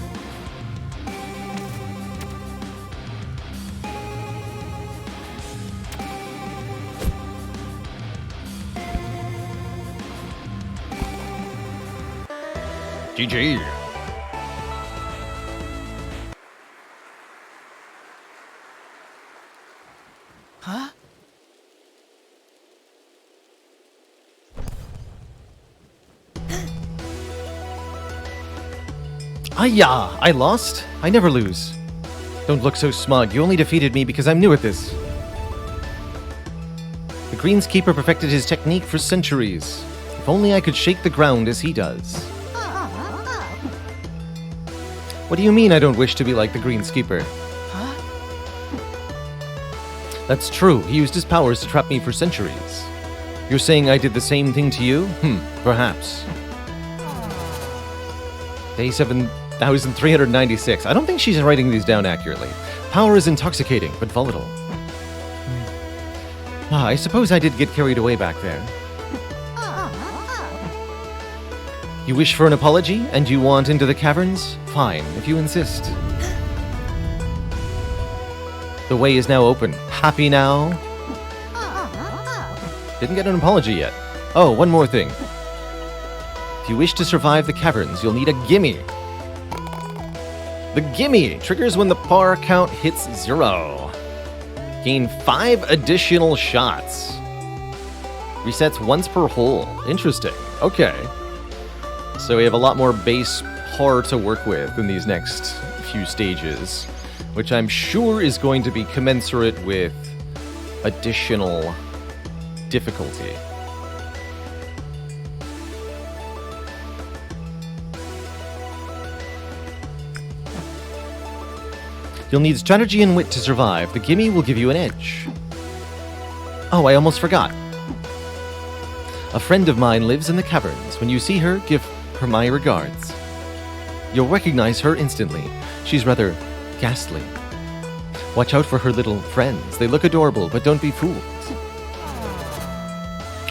GG. Huh? Ayah! I lost? I never lose. Don't look so smug. You only defeated me because I'm new at this. The Greenskeeper perfected his technique for centuries. If only I could shake the ground as he does. What do you mean I don't wish to be like the Greenskeeper? Huh? That's true. He used his powers to trap me for centuries. You're saying I did the same thing to you? Perhaps. Day 7,396. I don't think she's writing these down accurately. Power is intoxicating, but volatile. I suppose I did get carried away back there. You wish for an apology, and you want into the caverns? Fine, if you insist. The way is now open. Happy now? Didn't get an apology yet. Oh, one more thing. If you wish to survive the caverns, you'll need a gimme. The gimme triggers when the power count hits 0. Gain 5 additional shots. Resets once per hole. Interesting. Okay. So we have a lot more base par to work with in these next few stages, which I'm sure is going to be commensurate with additional difficulty. You'll need strategy and wit to survive. The gimme will give you an edge. Oh, I almost forgot. A friend of mine lives in the caverns. When you see her, give her my regards. You'll recognize her instantly. She's rather ghastly. Watch out for her little friends. They look adorable, but don't be fooled.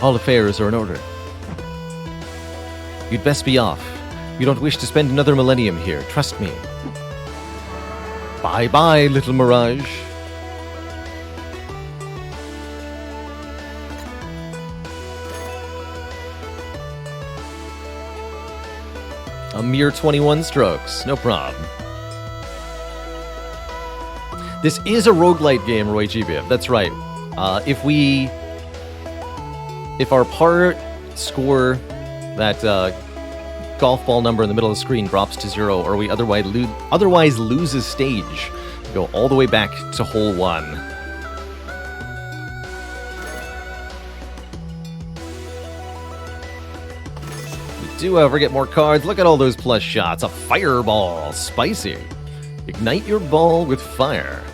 All affairs are in order. You'd best be off. You don't wish to spend another millennium here, trust me. Bye-bye, little mirage. A mere 21 strokes. No problem. This is a roguelite game, Roy Gbiev. That's right. If our par score, that golf ball number in the middle of the screen, drops to 0, or we otherwise lose a stage, go all the way back to hole 1. Do ever get more cards? Look at all those plus shots. A fireball. Spicy. Ignite your ball with fire.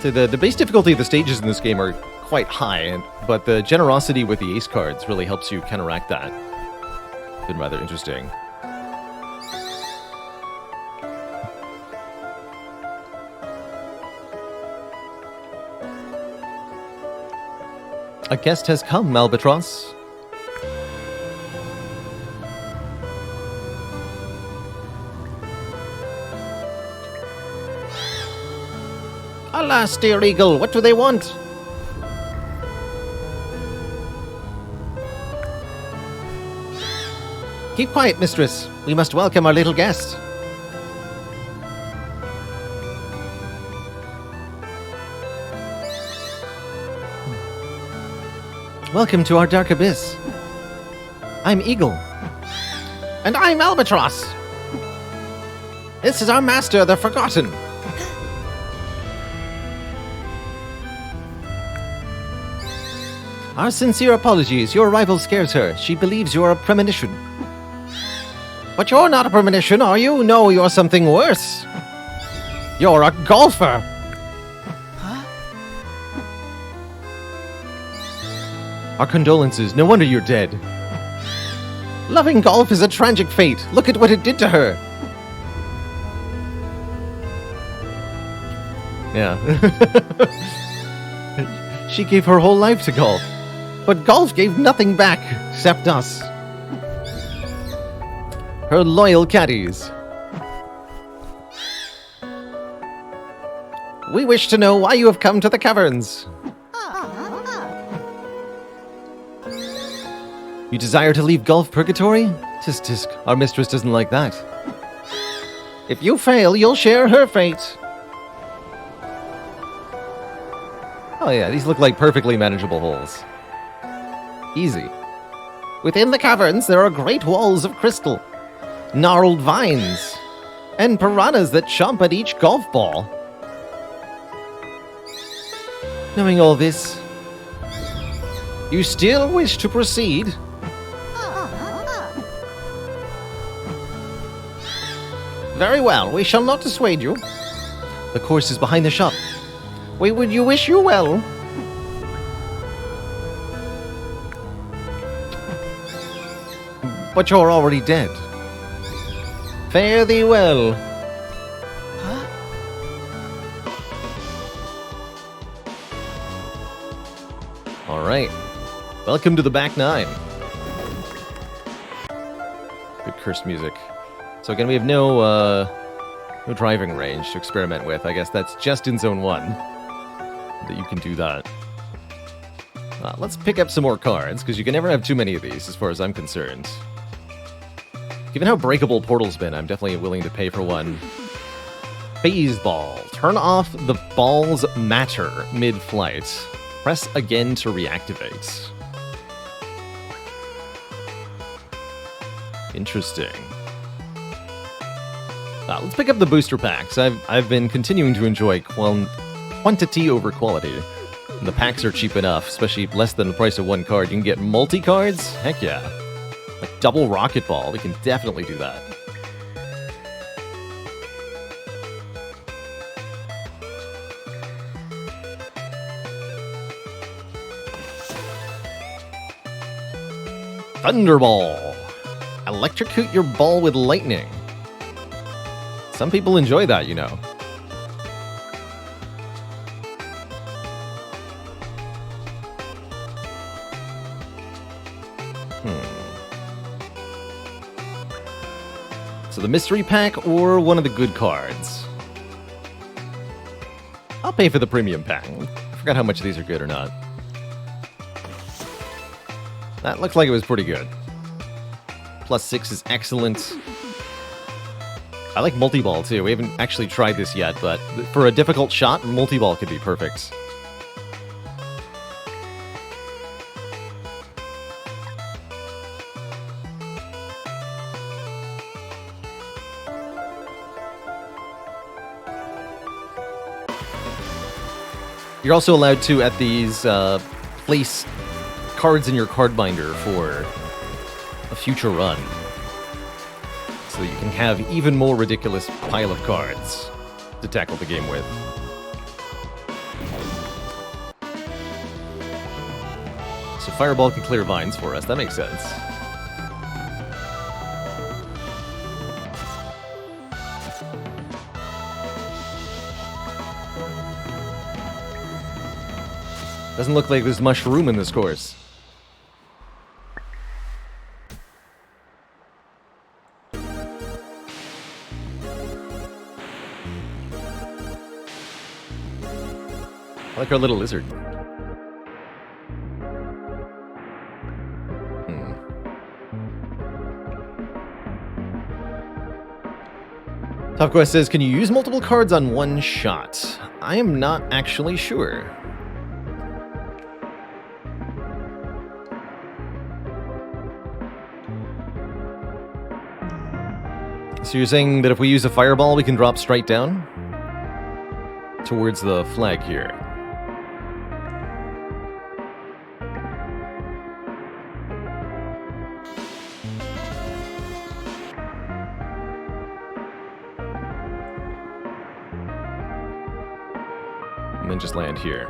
So the base difficulty of the stages in this game are quite high, but the generosity with the ace cards really helps you counteract that. It's been rather interesting. A guest has come, Albatross. Alas, dear Eagle, what do they want? Keep quiet, mistress. We must welcome our little guest. Welcome to our dark abyss. I'm Eagle. And I'm Albatross. This is our master, the Forgotten. Our sincere apologies. Your arrival scares her. She believes you're a premonition. But you're not a premonition, are you? No, you're something worse. You're a golfer. Huh? Our condolences. No wonder you're dead. Loving golf is a tragic fate. Look at what it did to her. Yeah. She gave her whole life to golf. But golf gave nothing back, except us. Her loyal caddies. We wish to know why you have come to the caverns. You desire to leave golf purgatory? Tisk tisk, our mistress doesn't like that. If you fail, you'll share her fate. Oh yeah, these look like perfectly manageable holes. Easy. Within the caverns, there are great walls of crystal, gnarled vines, and piranhas that chomp at each golf ball. Knowing all this, you still wish to proceed? Very well, we shall not dissuade you. The course is behind the shop. We would wish you well. But you're already dead. Fare thee well. Huh? Alright. Welcome to the back nine. Good cursed music. So again, we have no driving range to experiment with. I guess that's just in Zone 1 that you can do that. Let's pick up some more cards, because you can never have too many of these, as far as I'm concerned. Given how breakable Portal's been, I'm definitely willing to pay for one. Phase Ball. Turn off the ball's matter mid-flight. Press again to reactivate. Interesting. Let's pick up the booster packs. I've been continuing to enjoy quantity over quality. And the packs are cheap enough, especially less than the price of one card. You can get multi-cards? Heck yeah. Like double Rocket Ball, we can definitely do that. Thunderball. Electrocute your ball with lightning. Some people enjoy that, you know. So the mystery pack or one of the good cards? I'll pay for the premium pack. I forgot how much these are good or not. That looked like it was pretty good. +6 is excellent. I like multi-ball too. We haven't actually tried this yet, but for a difficult shot, multi-ball could be perfect. You're also allowed to, at these, place cards in your card binder for a future run. So that you can have even more ridiculous pile of cards to tackle the game with. So Fireball can clear vines for us. That makes sense. Doesn't look like there's much room in this course. I like our little lizard. Top Quest says, can you use multiple cards on one shot? I am not actually sure. So you're saying that if we use a fireball, we can drop straight down towards the flag here. And then just land here.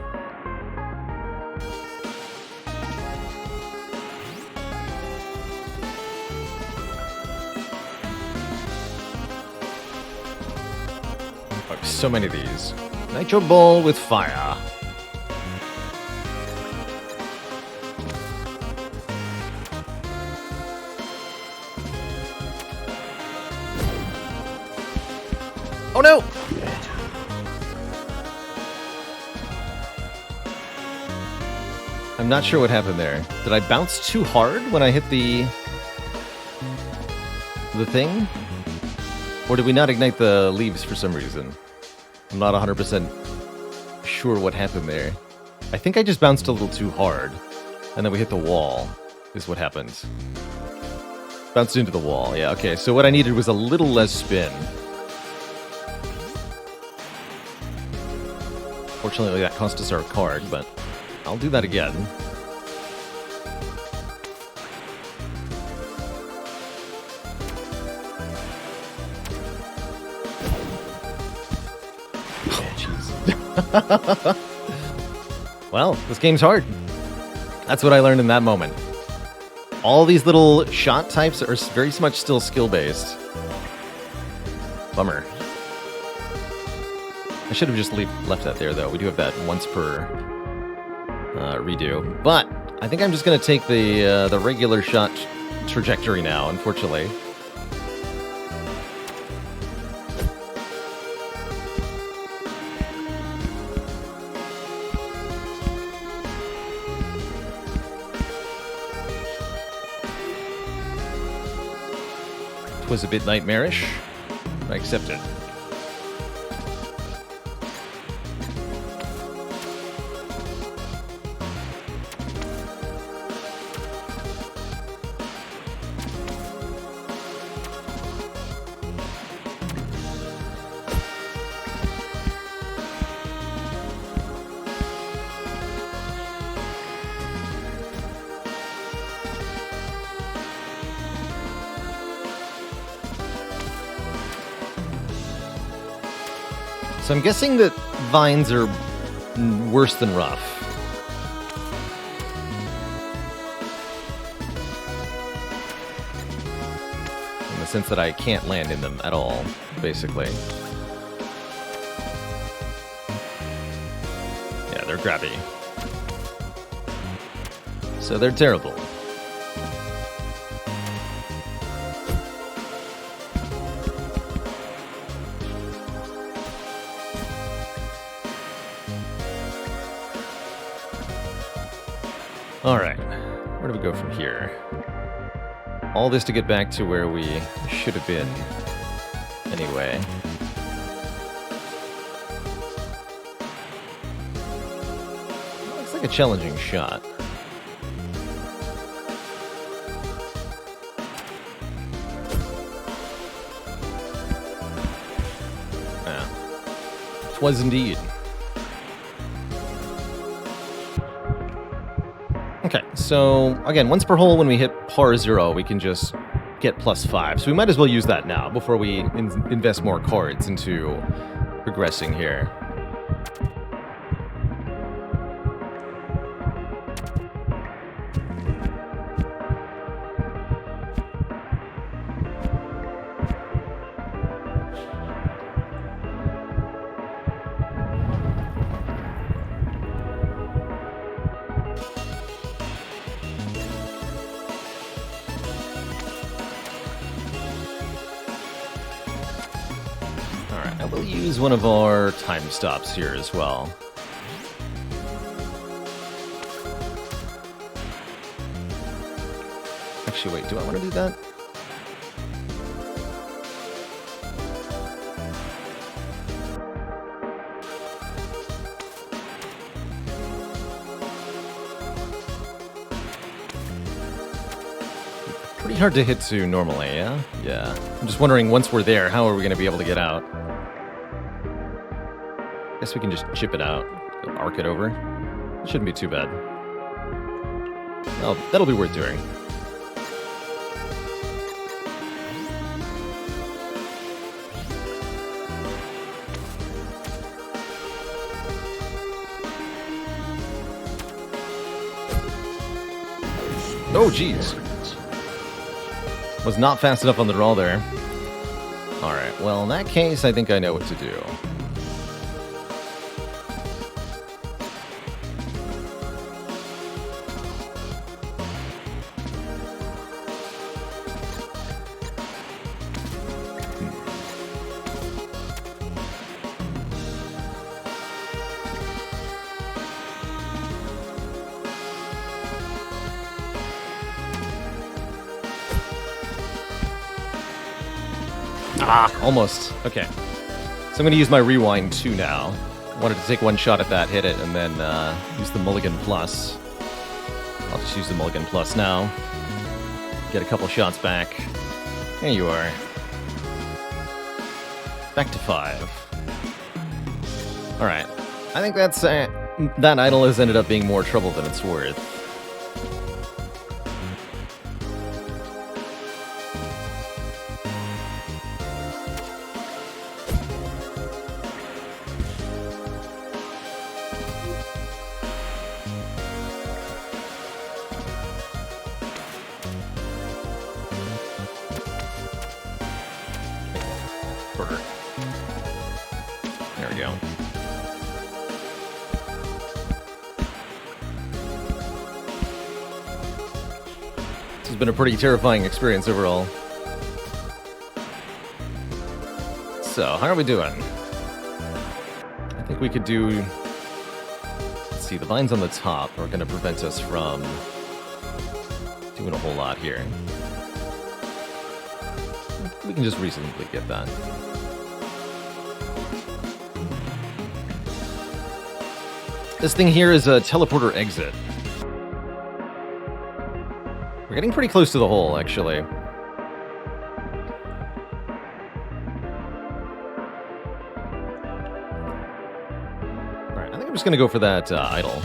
So many of these. Nitro Ball with fire. Oh no! I'm not sure what happened there. Did I bounce too hard when I hit the thing? Or did we not ignite the leaves for some reason? I'm not 100% sure what happened there. I think I just bounced a little too hard, and then we hit the wall, is what happened. Bounced into the wall, yeah, okay. So what I needed was a little less spin. Fortunately, that cost us our card, but I'll do that again. Well, this game's hard. That's what I learned in that moment. All these little shot types are very much still skill-based. Bummer. I should have just left that there, though. We do have that once per redo. But I think I'm just going to take the regular shot trajectory now, unfortunately. Was a bit nightmarish. I accept it. So I'm guessing that vines are worse than rough. In the sense that I can't land in them at all, basically. Yeah, they're grabby. So they're terrible. Alright, where do we go from here? All this to get back to where we should have been. Anyway. Looks like a challenging shot. Yeah. It was indeed. Okay, so again, once per hole when we hit par 0, we can just get +5. So we might as well use that now before we invest more cards into progressing here. We'll use one of our time stops here as well. Actually, wait, do I want to do that? Pretty hard to hit to normally, yeah? Yeah. I'm just wondering, once we're there, how are we going to be able to get out? Guess we can just chip it out, arc it over. It shouldn't be too bad. Oh, that'll be worth doing. Oh, jeez. Was not fast enough on the draw there. Alright, well, in that case, I think I know what to do. Ah, almost. Okay. So I'm going to use my Rewind 2 now. I wanted to take one shot at that, hit it, and then use the Mulligan Plus. I'll just use the Mulligan Plus now. Get a couple shots back. There you are. Back to 5. Alright. I think that's that idol has ended up being more trouble than it's worth. There we go. This has been a pretty terrifying experience overall. So, how are we doing? I think we could do... Let's see, the vines on the top are going to prevent us from doing a whole lot here. We can just reasonably get that. This thing here is a teleporter exit. We're getting pretty close to the hole, actually. Alright, I think I'm just gonna go for that idle.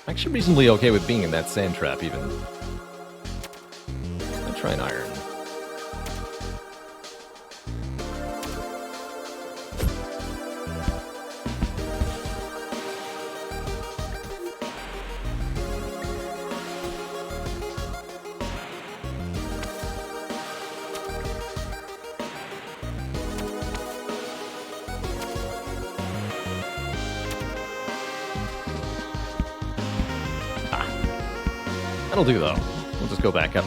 Actually reasonably okay with being in that sand trap, even. I'll try an iron. That'll do, though. We'll just go back up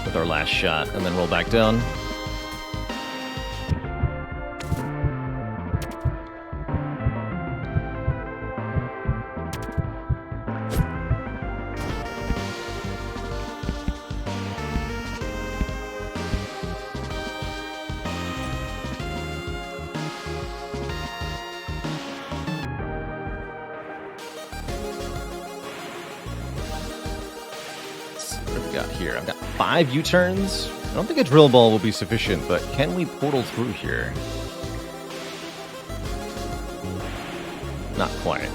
with our last shot and then roll back down. Here. I've got 5 U-turns. I don't think a drill ball will be sufficient, but can we portal through here? Not quite.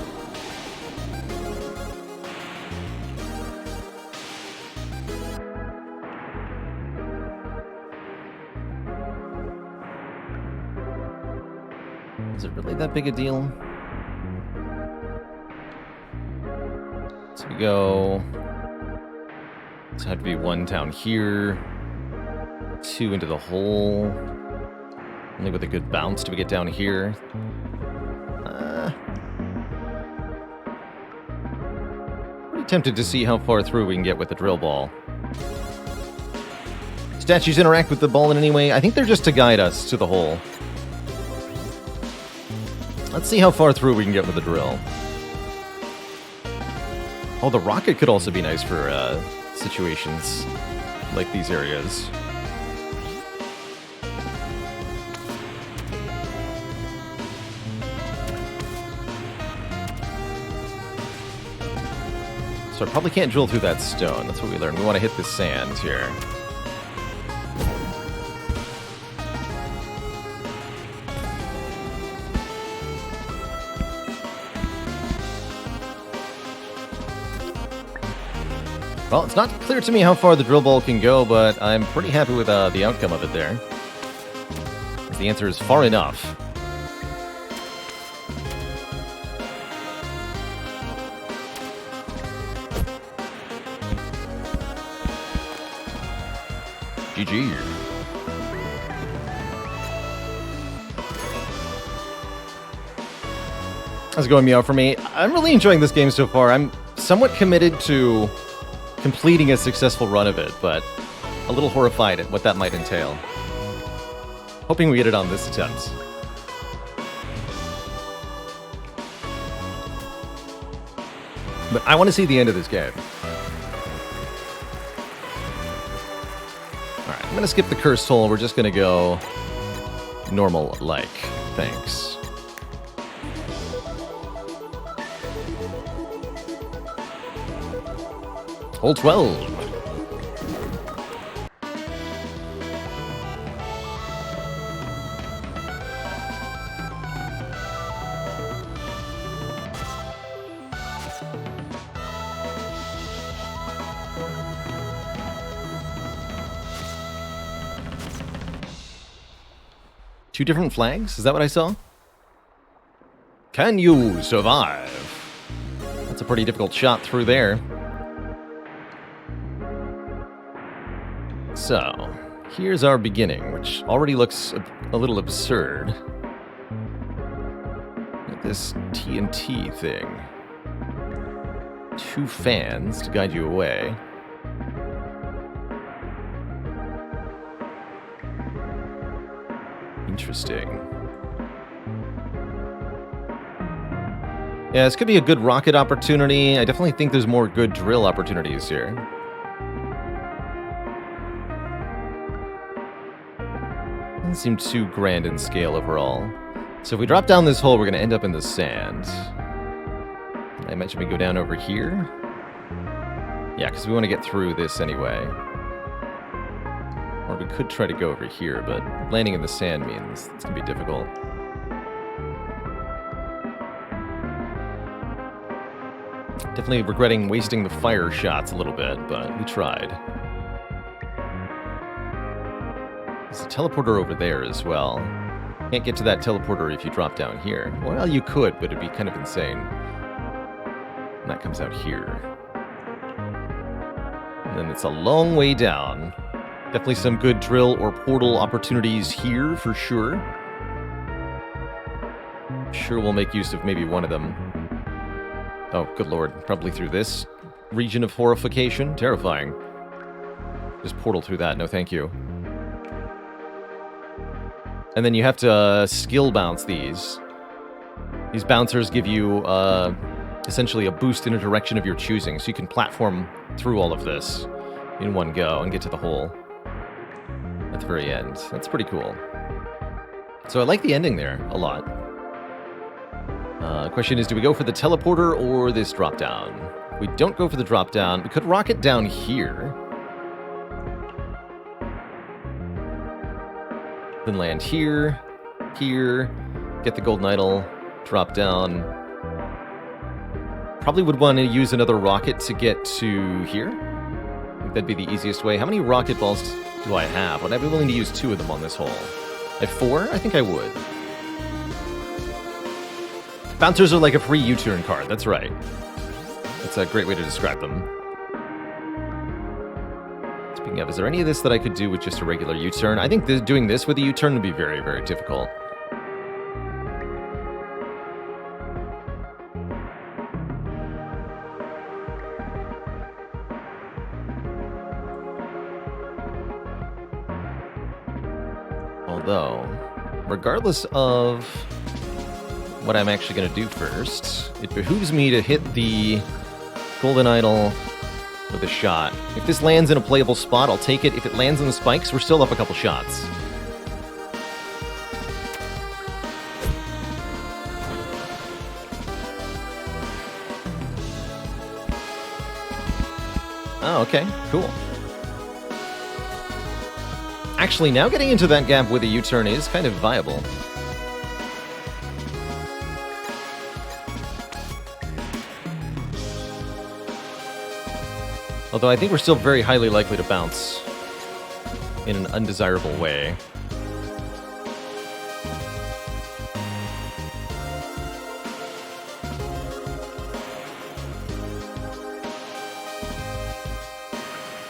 Is it really that big a deal? So we go... So had to be 1 down here, 2 into the hole. Only with a good bounce do we get down here. Pretty tempted to see how far through we can get with the drill ball. Statues interact with the ball in any way? I think they're just to guide us to the hole. Let's see how far through we can get with the drill. Oh, the rocket could also be nice for situations like these areas. So I probably can't drill through that stone. That's what we learned. We want to hit the sand here. Well, it's not clear to me how far the drill ball can go, but I'm pretty happy with the outcome of it there. The answer is far enough. GG. How's it going, Meow, for me? I'm really enjoying this game so far. I'm somewhat committed to completing a successful run of it, but a little horrified at what that might entail. Hoping we get it on this attempt. But I want to see the end of this game. Alright, I'm going to skip the cursed hole. We're just going to go normal-like. Thanks. Hole 12. Two different flags? Is that what I saw? Can you survive? That's a pretty difficult shot through there. So, here's our beginning, which already looks a little absurd. Look at this TNT thing. 2 fans to guide you away. Interesting. Yeah, this could be a good rocket opportunity. I definitely think there's more good drill opportunities here. Doesn't seem too grand in scale overall. So if we drop down this hole, we're going to end up in the sand. I mentioned we go down over here. Yeah, because we want to get through this anyway. Or we could try to go over here, but landing in the sand means it's going to be difficult. Definitely regretting wasting the fire shots a little bit, but we tried. There's a teleporter over there as well. Can't get to that teleporter if you drop down here. Well, you could, but it'd be kind of insane. And that comes out here. And then it's a long way down. Definitely some good drill or portal opportunities here for sure. Sure we'll make use of maybe one of them. Oh, good lord. Probably through this region of horrification. Terrifying. Just portal through that. No, thank you. And then you have to skill bounce these. These bouncers give you essentially a boost in a direction of your choosing, so you can platform through all of this in one go and get to the hole at the very end. That's pretty cool. So I like the ending there a lot. Question is, do we go for the teleporter or this drop down? We don't go for the drop down. We could rocket down here. Then land here, here, get the golden idol, drop down. Probably would want to use another rocket to get to here. I think that'd be the easiest way. How many rocket balls do I have? Would I be willing to use 2 of them on this hole? I have 4? I think I would. Bouncers are like a free U-turn card, that's right. That's a great way to describe them. Speaking of, is there any of this that I could do with just a regular U-turn? I think doing this with a U-turn would be very, very difficult. Although, regardless of what I'm actually going to do first, it behooves me to hit the golden idol with a shot. If this lands in a playable spot, I'll take it. If it lands in the spikes, we're still up a couple shots. Oh, okay, cool. Actually, now getting into that gap with a U-turn is kind of viable. Although I think we're still very highly likely to bounce in an undesirable way.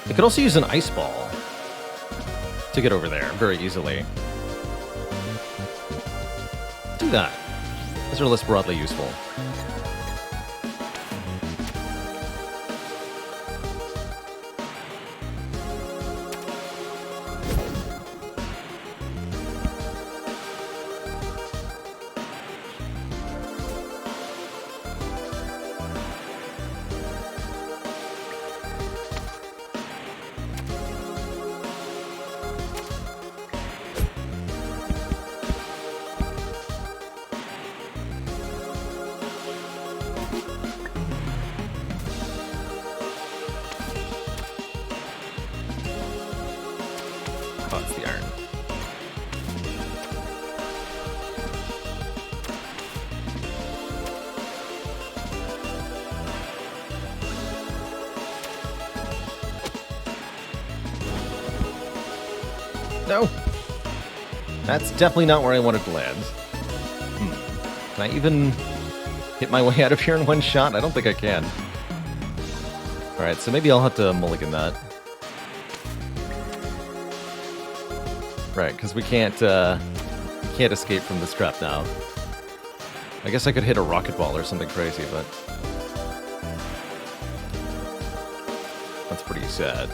I could also use an ice ball to get over there very easily. Do that. Those are less broadly useful. Oh, it's the iron. No! That's definitely not where I wanted to land. Can I even hit my way out of here in one shot? I don't think I can. Alright, so maybe I'll have to mulligan that. Right, because we can't escape from this trap now. I guess I could hit a rocket ball or something crazy, but that's pretty sad.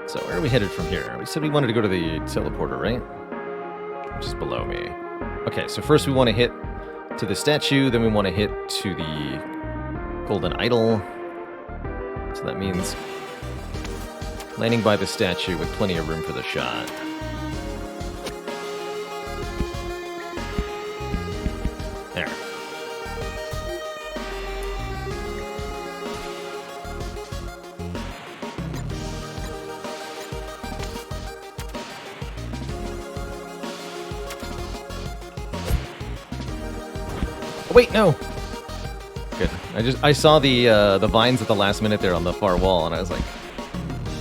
So where are we headed from here? We said we wanted to go to the teleporter, right? Which is below me. Okay, so first we want to hit to the statue, then we want to hit to the golden idol. So that means landing by the statue with plenty of room for the shot. There. Wait, no. Good. I saw the vines at the last minute there on the far wall, and I was like,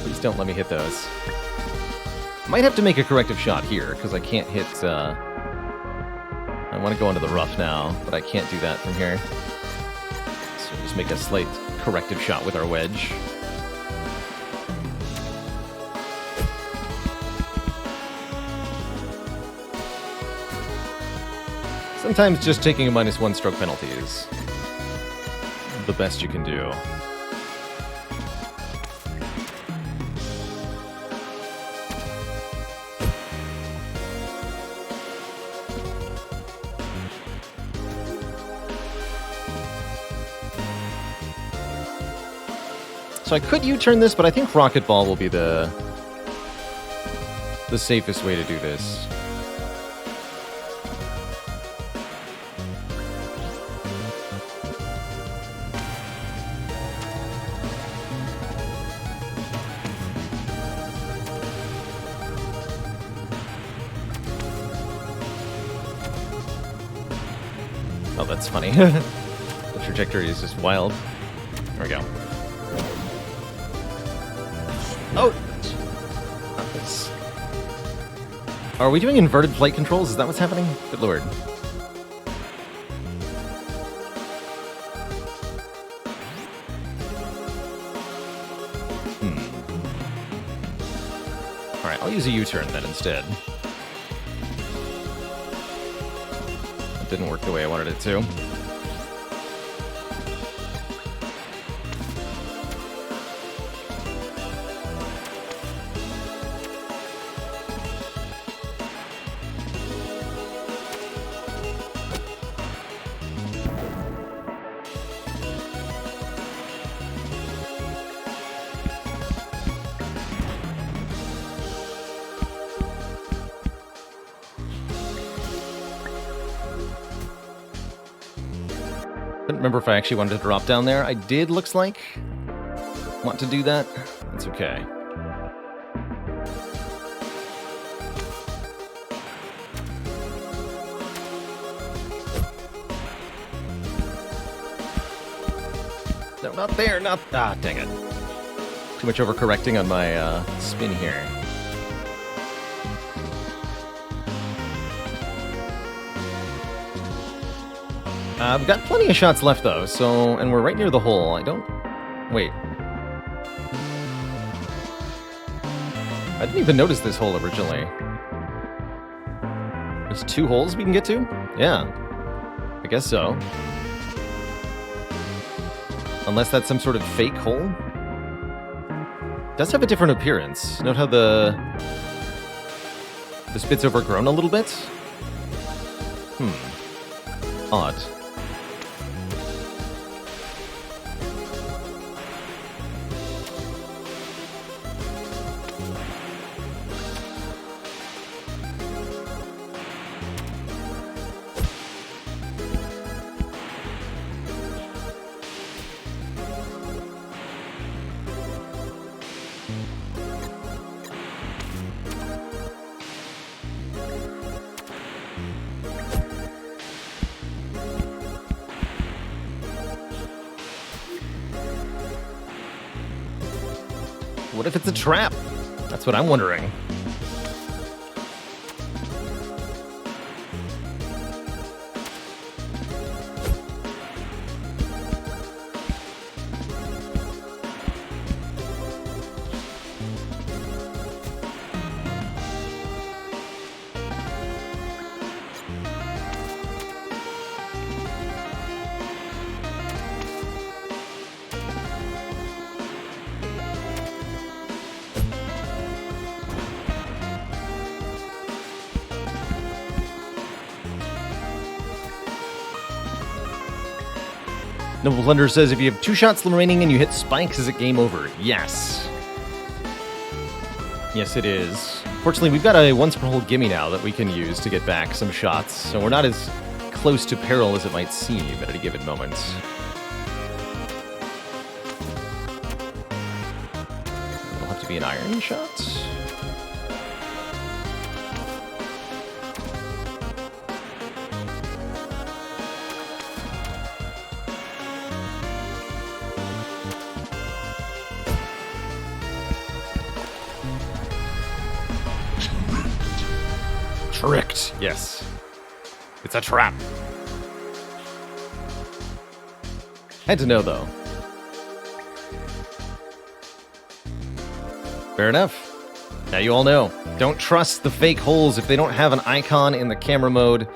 please don't let me hit those. Might have to make a corrective shot here because I can't hit. I want to go into the rough now, but I can't do that from here. So just make a slight corrective shot with our wedge. Sometimes just taking a -1 stroke penalty is the best you can do. So I could U-turn this, but I think Rocket Ball will be the safest way to do this. Oh, that's funny. The trajectory is just wild. There we go. Oh! Not this. Are we doing inverted flight controls? Is that what's happening? Good lord. Alright, I'll use a U-turn then instead. It didn't work the way I wanted it to. Couldn't remember if I actually wanted to drop down there. I did, looks like. Want to do that? That's okay. No, not there, not... Ah, dang it. Too much overcorrecting on my spin here. I've got plenty of shots left, though, so... And we're right near the hole. I don't... Wait. I didn't even notice this hole originally. There's 2 holes we can get to? Yeah. I guess so. Unless that's some sort of fake hole? It does have a different appearance. Note how this bit's overgrown a little bit? Odd. What if it's a trap? That's what I'm wondering. Noble Plunder says, if you have 2 shots remaining and you hit spikes, is it game over? Yes. Yes, it is. Fortunately, we've got a once per hole gimme now that we can use to get back some shots, so we're not as close to peril as it might seem at a given moment. It'll have to be an iron shot. Tricked. Yes. It's a trap. Had to know, though. Fair enough. Now you all know. Don't trust the fake holes if they don't have an icon in the camera mode.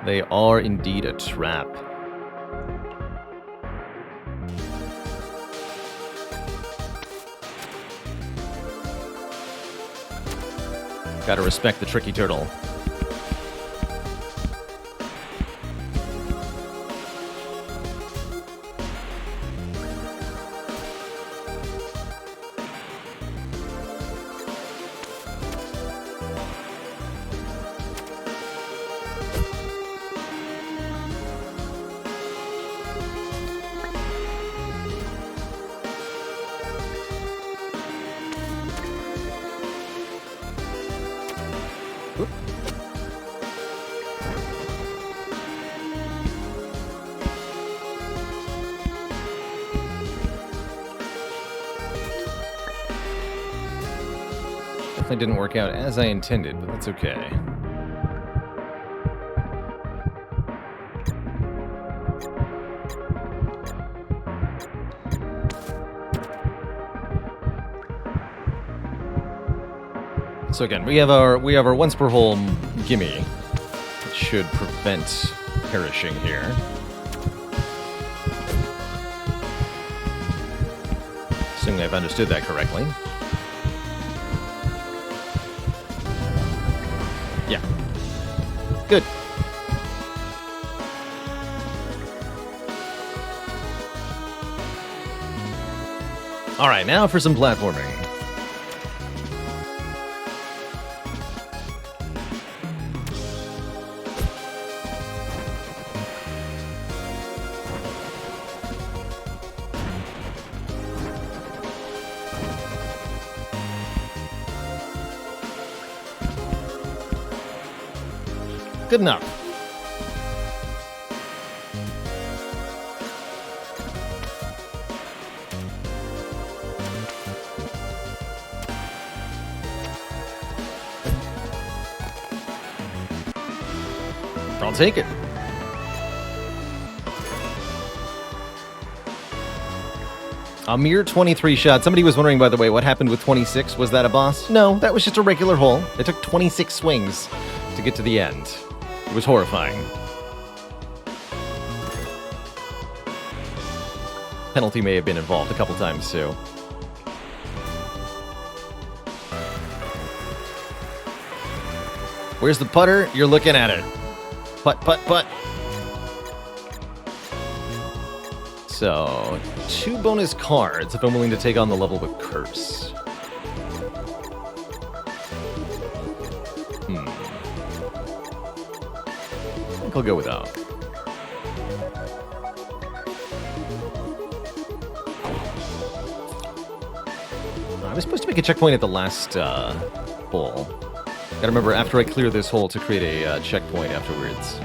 They are indeed a trap. Gotta respect the tricky turtle. Definitely didn't work out as I intended, but that's okay. So again, we have our once per hole gimme. It should prevent perishing here. Assuming I've understood that correctly. Yeah. Good. All right, now for some platforming. Good enough. I'll take it. A mere 23 shots. Somebody was wondering, by the way, what happened with 26? Was that a boss? No, that was just a regular hole. It took 26 swings to get to the end. It was horrifying. Penalty may have been involved a couple times, too. Where's the putter? You're looking at it. Putt, putt, putt. So, 2 bonus cards if I'm willing to take on the level with Curse. I think I'll go without. I was supposed to make a checkpoint at the last hole. Gotta remember after I clear this hole to create a checkpoint afterwards.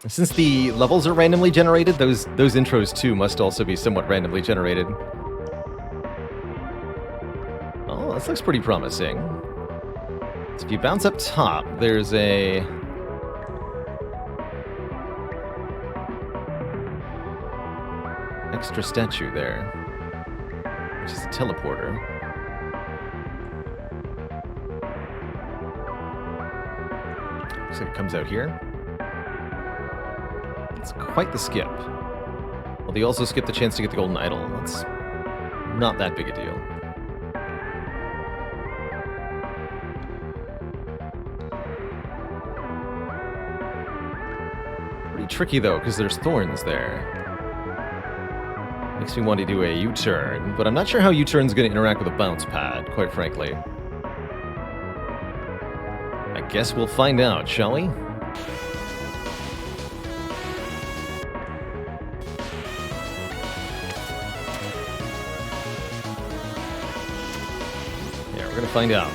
Since the levels are randomly generated, those intros too must also be somewhat randomly generated. Oh, this looks pretty promising. So if you bounce up top, there's a... extra statue there, which is a teleporter. Looks like it comes out here. It's quite the skip. Well, they also skip the chance to get the golden idol. That's not that big a deal. Pretty tricky, though, because there's thorns there. Makes me want to do a U-turn, but I'm not sure how U-turn's going to interact with a bounce pad, quite frankly. I guess we'll find out, shall we? Yeah, we're going to find out.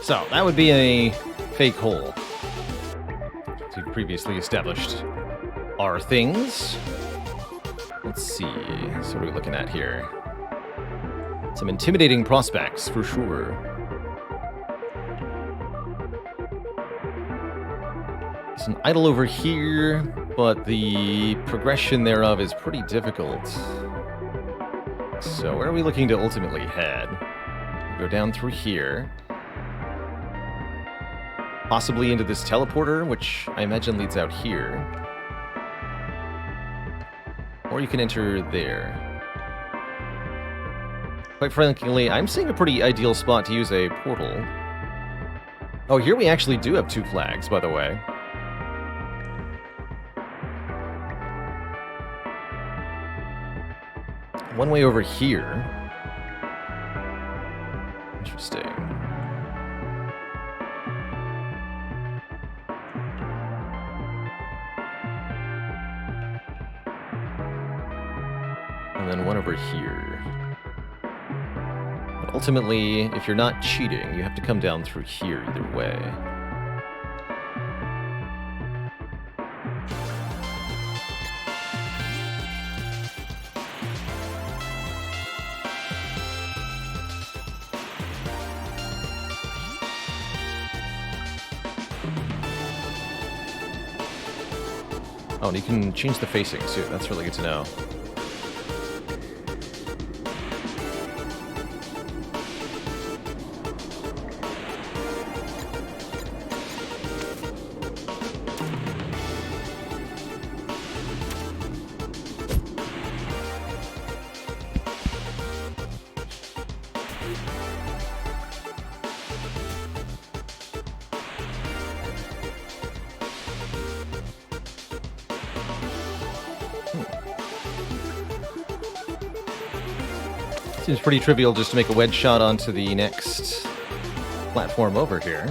So, that would be a fake hole. So we've previously established our things. Let's see. So what are we looking at here? Some intimidating prospects, for sure. There's an idol over here, but the progression thereof is pretty difficult. So where are we looking to ultimately head? Go down through here. Possibly into this teleporter, which I imagine leads out here. Or you can enter there. Quite frankly, I'm seeing a pretty ideal spot to use a portal. Oh, here we actually do have 2 flags, by the way. One way over here. Interesting. And then one over here. But ultimately, if you're not cheating, you have to come down through here either way. Oh, and you can change the facings too. That's really good to know. Seems pretty trivial just to make a wedge shot onto the next platform over here.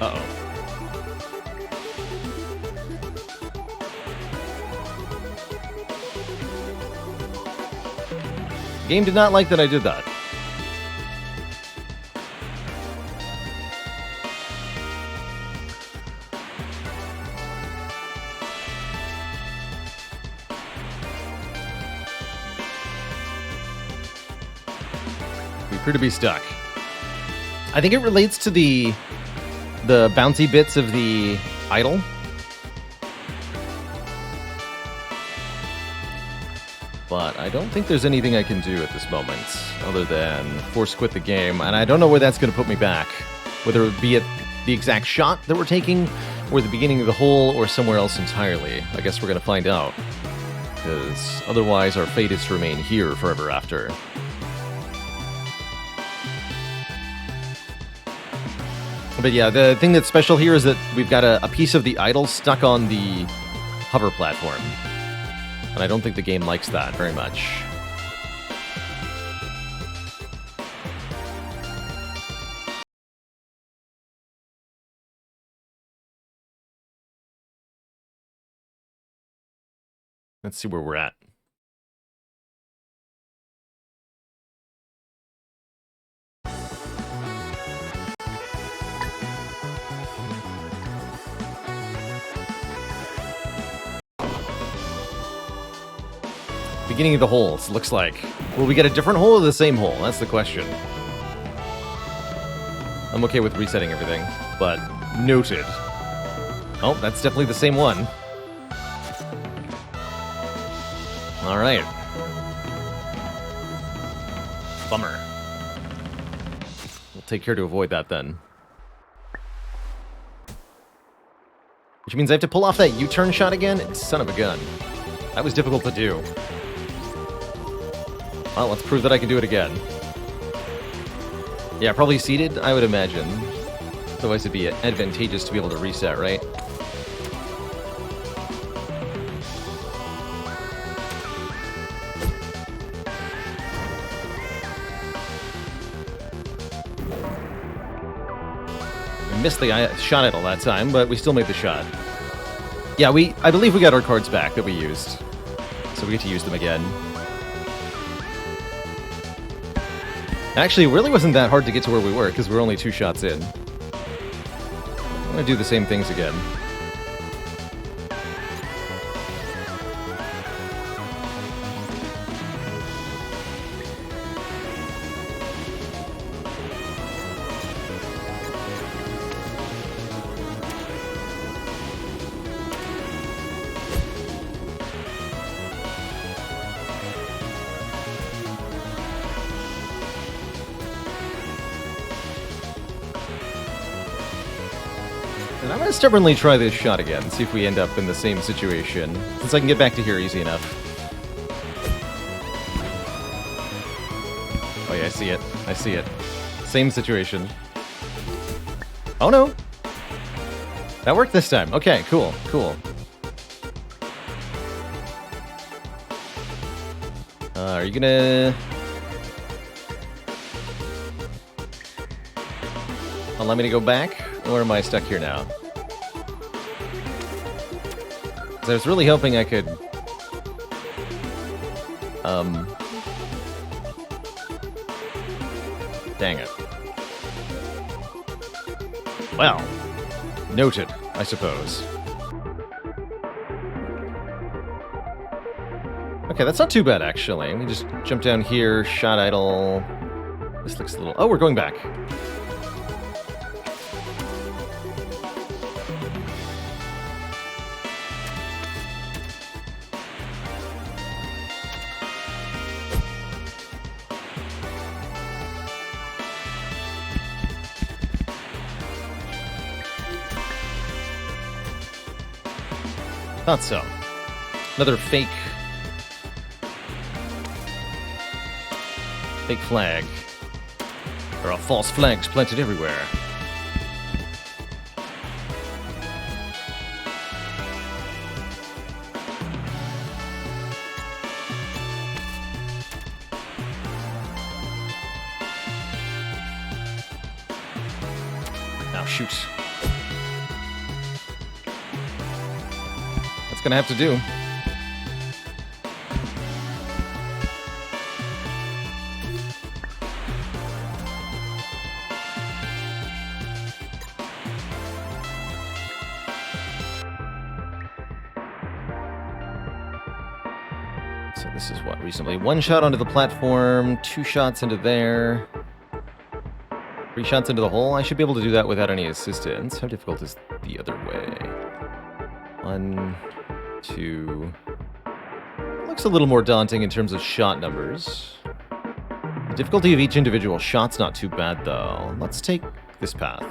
Uh-oh. Game did not like that I did that. We appear to be stuck. I think it relates to the bouncy bits of the idol. But I don't think there's anything I can do at this moment other than force quit the game, and I don't know where that's going to put me back. Whether it be at the exact shot that we're taking, or the beginning of the hole, or somewhere else entirely. I guess we're going to find out. Because otherwise our fate is to remain here forever after. But yeah, the thing that's special here is that we've got a piece of the idol stuck on the hover platform. And I don't think the game likes that very much. Let's see where we're at. Beginning of the holes, looks like. Will we get a different hole or the same hole? That's the question. I'm okay with resetting everything, but noted. Oh, that's definitely the same one. Alright. Bummer. We'll take care to avoid that then. Which means I have to pull off that U-turn shot again? Son of a gun. That was difficult to do. Well, let's prove that I can do it again. Yeah, probably seated, I would imagine. Otherwise it'd be advantageous to be able to reset, right? missed the shot idle that time, but we still made the shot. Yeah, I believe we got our cards back that we used. So we get to use them again. Actually, it really wasn't that hard to get to where we were, because we're only 2 shots in. I'm going to do the same things again. And I'm going to stubbornly try this shot again, see if we end up in the same situation, since I can get back to here easy enough. Oh yeah, I see it. I see it. Same situation. Oh no! That worked this time. Okay, cool, cool. Are you gonna... allow me to go back? Or am I stuck here now? 'Cause I was really hoping I could... Dang it. Well, noted, I suppose. Okay, that's not too bad, actually. Let me just jump down here, shot idle. This looks a little... Oh, we're going back. Thought so. Another fake flag. There are false flags planted everywhere. Now shoot. Gonna have to do. So this is what, recently 1 shot onto the platform, 2 shots into there, 3 shots into the hole. I should be able to do that without any assistance. How difficult is the other way? 1, 2. Looks a little more daunting in terms of shot numbers. The difficulty of each individual shot's not too bad, though. Let's take this path.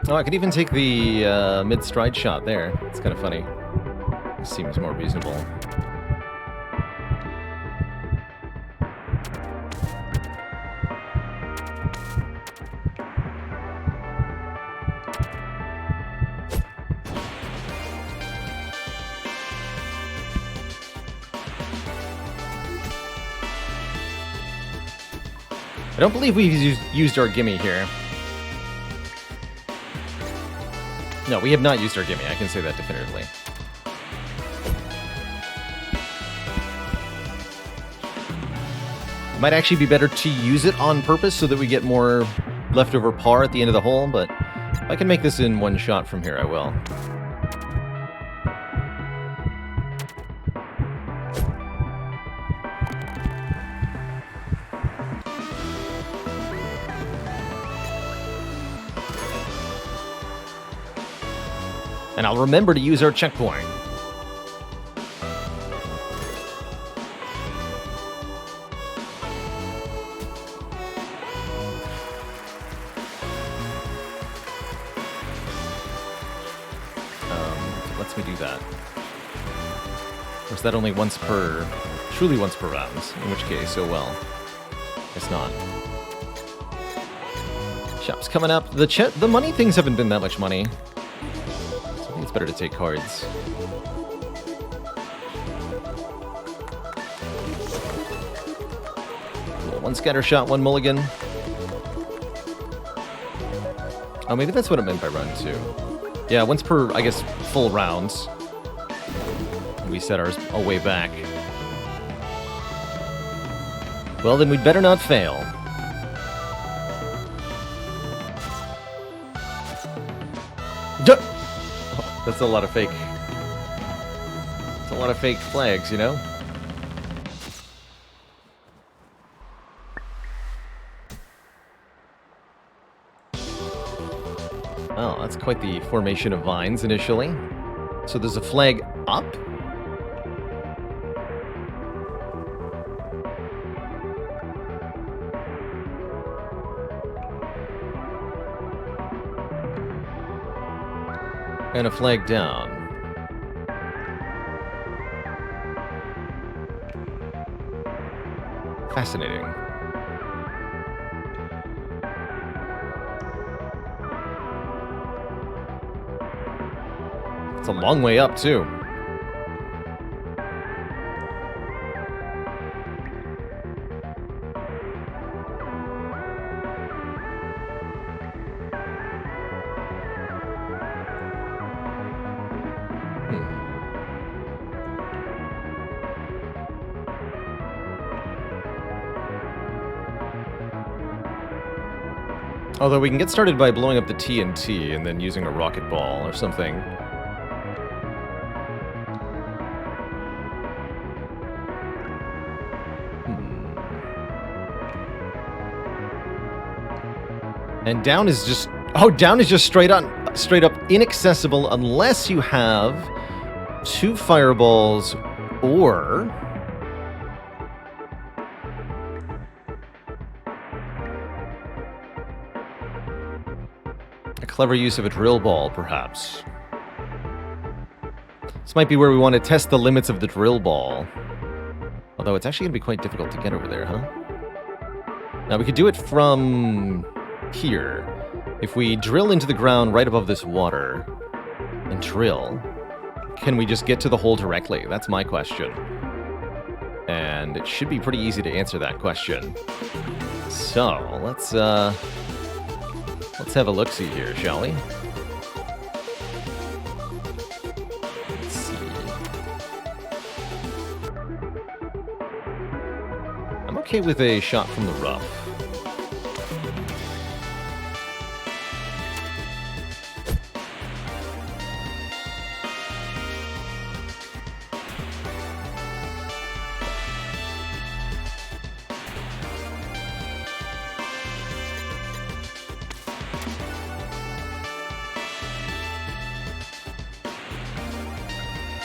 Oh, I could even take the mid-stride shot there. It's kind of funny. It seems more reasonable. I don't believe we've used our gimme here. No, we have not used our gimme, I can say that definitively. It might actually be better to use it on purpose so that we get more leftover par at the end of the hole, but if I can make this in 1 shot from here, I will. And I'll remember to use our checkpoint. lets me do that. Or is that only once per... Truly once per round, in which case, oh well. Guess not. Shop's coming up. The money things haven't been that much money. So I think it's better to take cards. Cool. One scatter shot, one mulligan. Oh, maybe that's what it meant by run, too. Yeah, once per, I guess, full rounds. We set our way back. Well, then we'd better not fail. Oh, that's a lot of fake. It's a lot of fake flags, you know? Oh, that's quite the formation of vines initially. So there's a flag up? And a flag down. Fascinating. It's a long way up, too. Although we can get started by blowing up the TNT and then using a rocket ball or something. And down is just... Oh, down is just straight up inaccessible unless you have 2 fireballs or... clever use of a drill ball, perhaps. This might be where we want to test the limits of the drill ball. Although it's actually going to be quite difficult to get over there, huh? Now, we could do it from here. If we drill into the ground right above this water and drill, can we just get to the hole directly? That's my question. And it should be pretty easy to answer that question. So, let's have a look-see here, shall we? Let's see. I'm okay with a shot from the rough.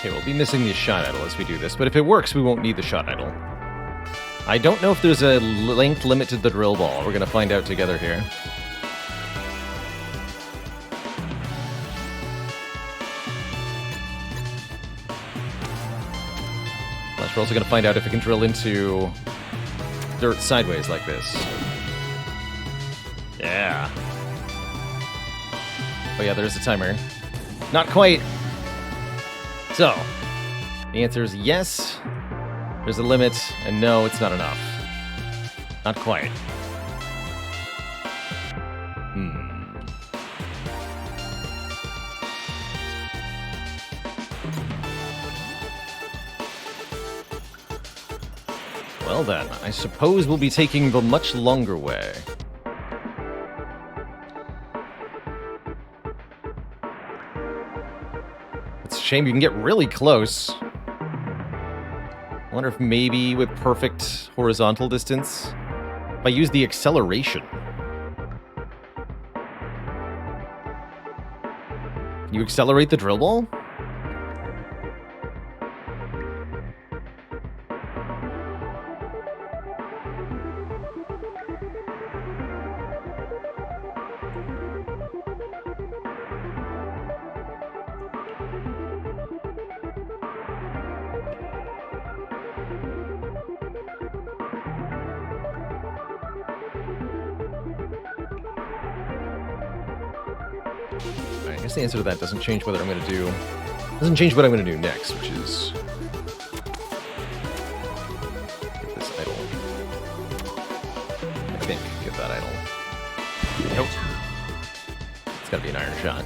Okay, we'll be missing the shot idle as we do this, but if it works, we won't need the shot idle. I don't know if there's a length limit to the drill ball. We're going to find out together here. Plus, we're also going to find out if it can drill into dirt sideways like this. Yeah. Oh yeah, there's a timer. Not quite. So, the answer is yes, there's a limit, and no, it's not enough. Not quite. Well then, I suppose we'll be taking the much longer way. Shame you can get really close. I wonder if maybe with perfect horizontal distance, if I use the acceleration. Can you accelerate the drill ball? Alright, I guess the answer to that doesn't change whether I'm going to do... Doesn't change what I'm going to do next, which is... Get this idol. I think, get that idol. Nope. It's got to be an iron shot.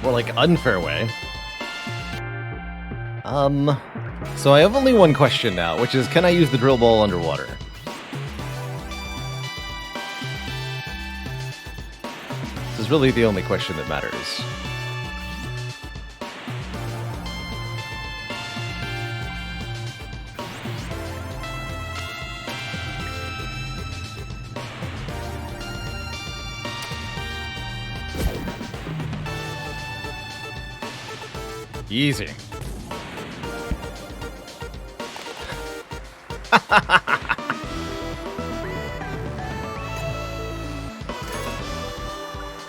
More like unfair way. So I have only one question now, which is, can I use the drill ball underwater? This is really the only question that matters. Easy.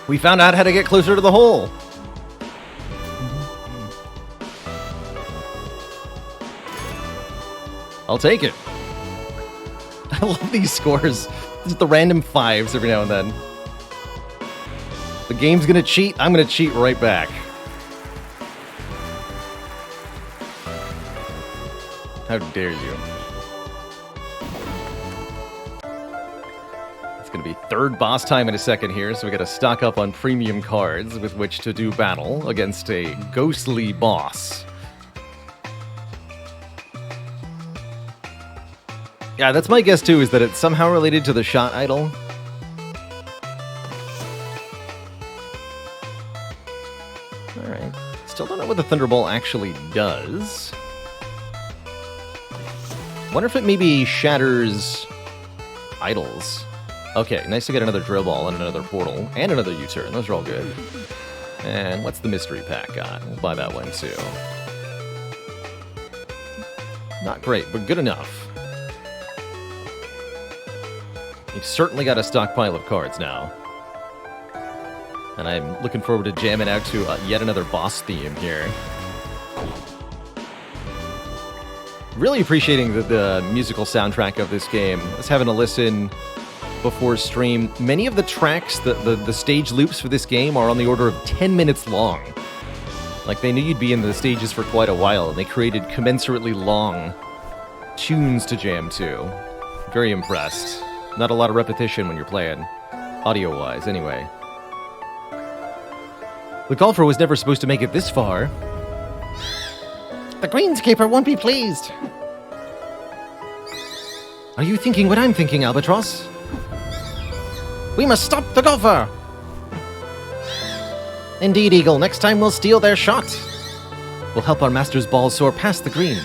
We found out how to get closer to the hole. I'll take it. I love these scores. Just the random fives every now and then. The game's gonna cheat. I'm gonna cheat right back. How dare you? It's going to be third boss time in a second here, so we got to stock up on premium cards with which to do battle against a ghostly boss. Yeah, that's my guess too, is that it's somehow related to the shot idol. Alright. Still don't know what the Thunderbolt actually does. Wonder if it maybe shatters idols. Okay, nice to get another drill ball and another portal and another U-turn. Those are all good. And what's the mystery pack got? We'll buy that one too. Not great, but good enough. You've certainly got a stockpile of cards now. And I'm looking forward to jamming out to yet another boss theme here. Really appreciating the musical soundtrack of this game. I was having a listen before stream. Many of the tracks, the stage loops for this game are on the order of 10 minutes long. Like, they knew you'd be in the stages for quite a while, and they created commensurately long tunes to jam to. Very impressed. Not a lot of repetition when you're playing, audio-wise, anyway. The golfer was never supposed to make it this far. The greenskeeper won't be pleased. Are you thinking what I'm thinking, Albatross? We must stop the golfer! Indeed, Eagle. Next time we'll steal their shot. We'll help our master's ball soar past the green.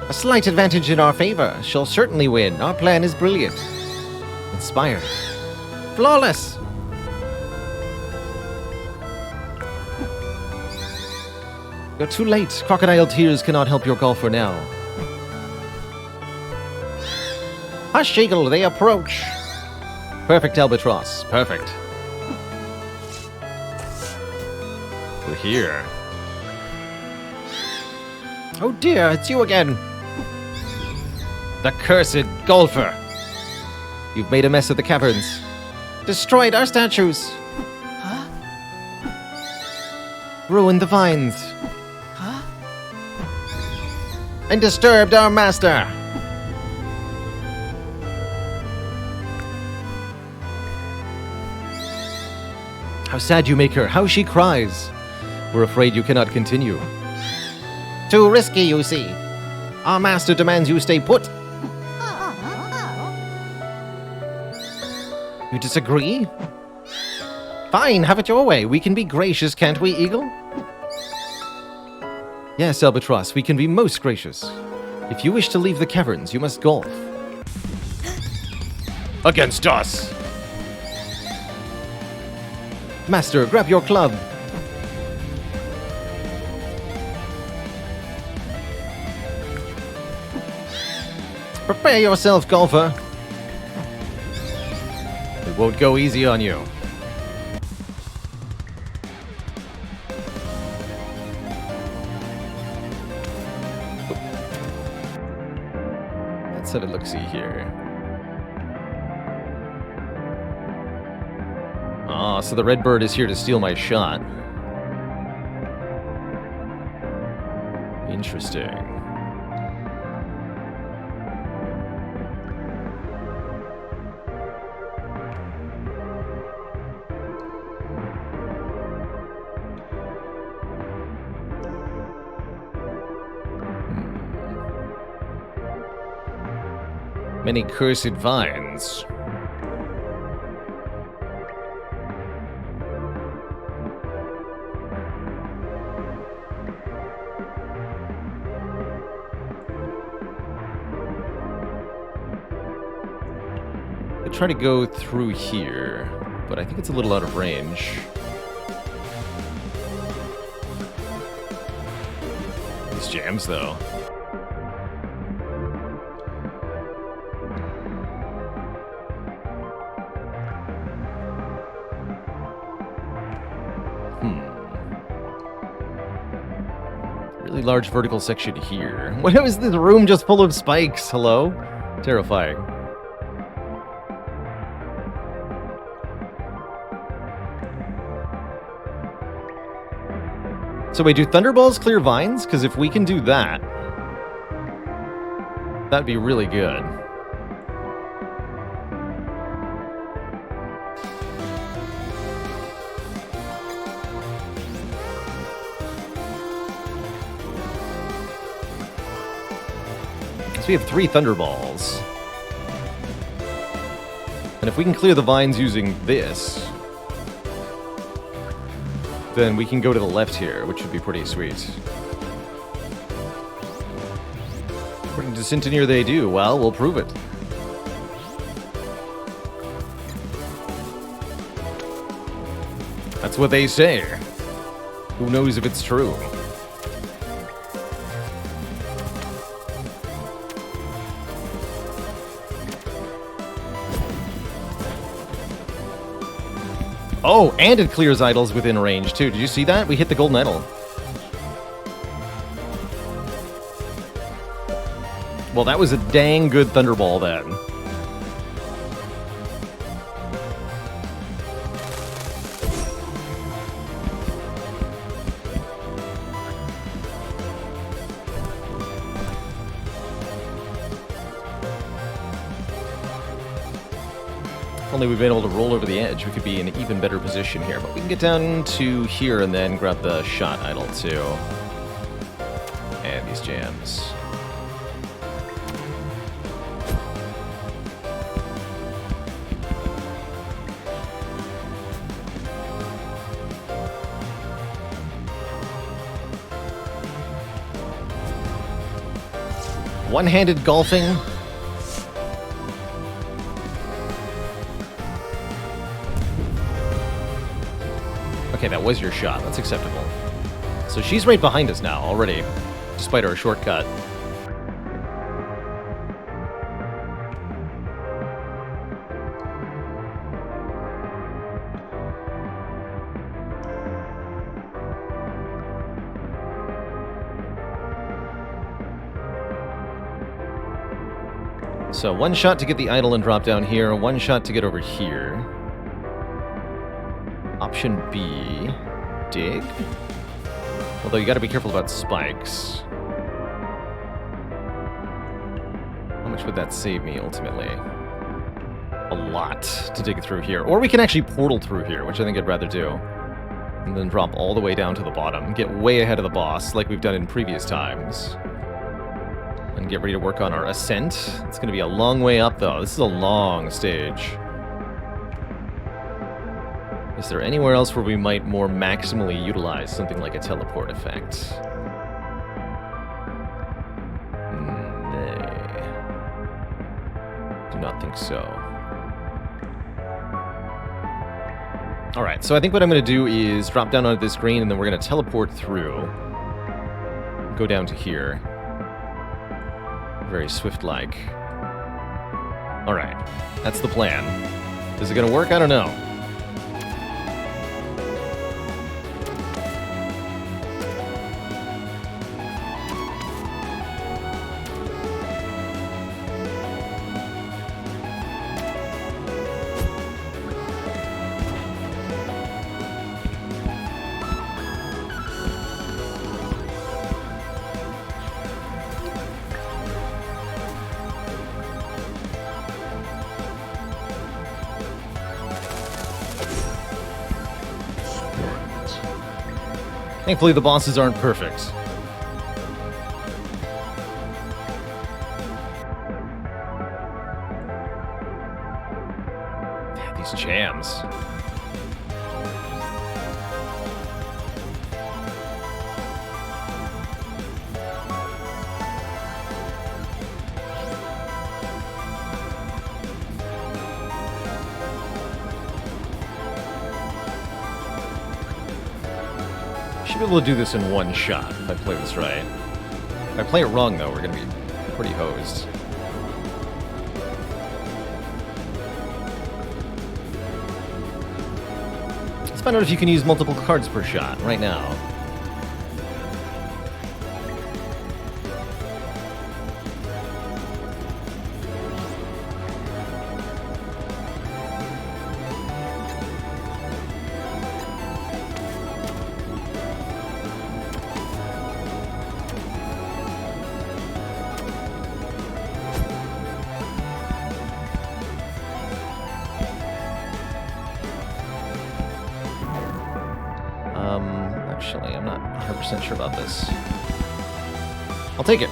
A slight advantage in our favor. She'll certainly win. Our plan is brilliant. Inspired. Flawless! You're too late. Crocodile tears cannot help your golfer now. Hush, Eagle, they approach. Perfect, Albatross. Perfect. We're here. Oh dear, it's you again. The cursed golfer. You've made a mess of the caverns. Destroyed our statues. Huh? Ruined the vines. And disturbed our master. How sad you make her, how she cries. We're afraid you cannot continue. Too risky, you see. Our master demands you stay put. You disagree? Fine, have it your way. We can be gracious, can't we, Eagle? Yes, Albatross, we can be most gracious. If you wish to leave the caverns, you must golf. Against us! Master, grab your club. Prepare yourself, golfer. It won't go easy on you. Let's have a look-see here. Ah, so the red bird is here to steal my shot. Interesting. Many cursed vines. I try to go through here, but I think it's a little out of range. These jams, though. Really large vertical section here. What is this room just full of spikes? Hello? Terrifying. So wait, do Thunderballs clear vines? Because if we can do that, that'd be really good. So we have 3 Thunderballs. And if we can clear the vines using this, then we can go to the left here, which would be pretty sweet. According to Centennier, they do. Well, we'll prove it. That's what they say. Who knows if it's true? Oh, and it clears idols within range, too. Did you see that? We hit the golden idol. Well, that was a dang good Thunderball, then. If only we've been able to roll over the edge, we could be in an even better position here. But we can get down to here and then grab the shot idol, too. And these jams. One-handed golfing. Okay, that was your shot. That's acceptable. So she's right behind us now already, despite our shortcut. So one shot to get the idol and drop down here, one shot to get over here. Option B, dig. Although you gotta be careful about spikes. How much would that save me ultimately? A lot to dig through here. Or we can actually portal through here, which I think I'd rather do. And then drop all the way down to the bottom. Get way ahead of the boss, like we've done in previous times. And get ready to work on our ascent. It's going to be a long way up, though. This is a long stage. Is there anywhere else where we might more maximally utilize something like a teleport effect? Nay. Do not think so. Alright, so I think what I'm going to do is drop down onto this screen, and then we're going to teleport through. Go down to here. Very swift-like. Alright, that's the plan. Is it going to work? I don't know. Thankfully, the bosses aren't perfect. Yeah, these jams. Should be able to do this in one shot if I play this right. If I play it wrong, though, we're going to be pretty hosed. Let's find out if you can use multiple cards per shot right now. Actually, I'm not 100% sure about this. I'll take it.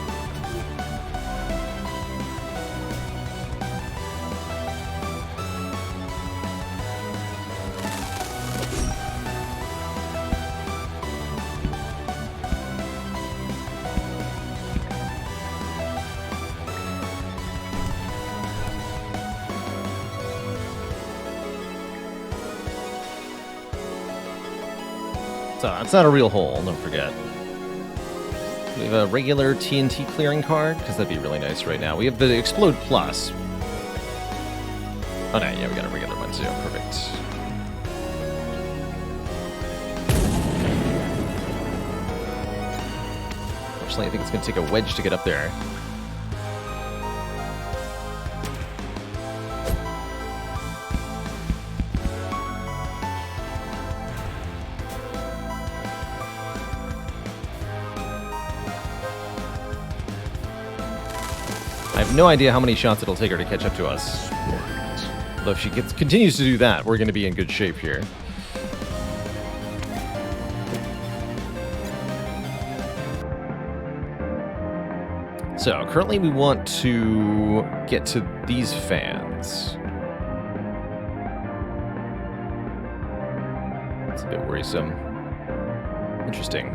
So, it's not a real hole, don't forget. We have a regular TNT clearing card, because that'd be really nice right now. We have the Explode Plus. Oh no, yeah, we got a regular one too. Perfect. Unfortunately, I think it's going to take a wedge to get up there. I have no idea how many shots it'll take her to catch up to us. Although if she continues to do that, we're going to be in good shape here. So, currently we want to get to these fans. It's a bit worrisome. Interesting.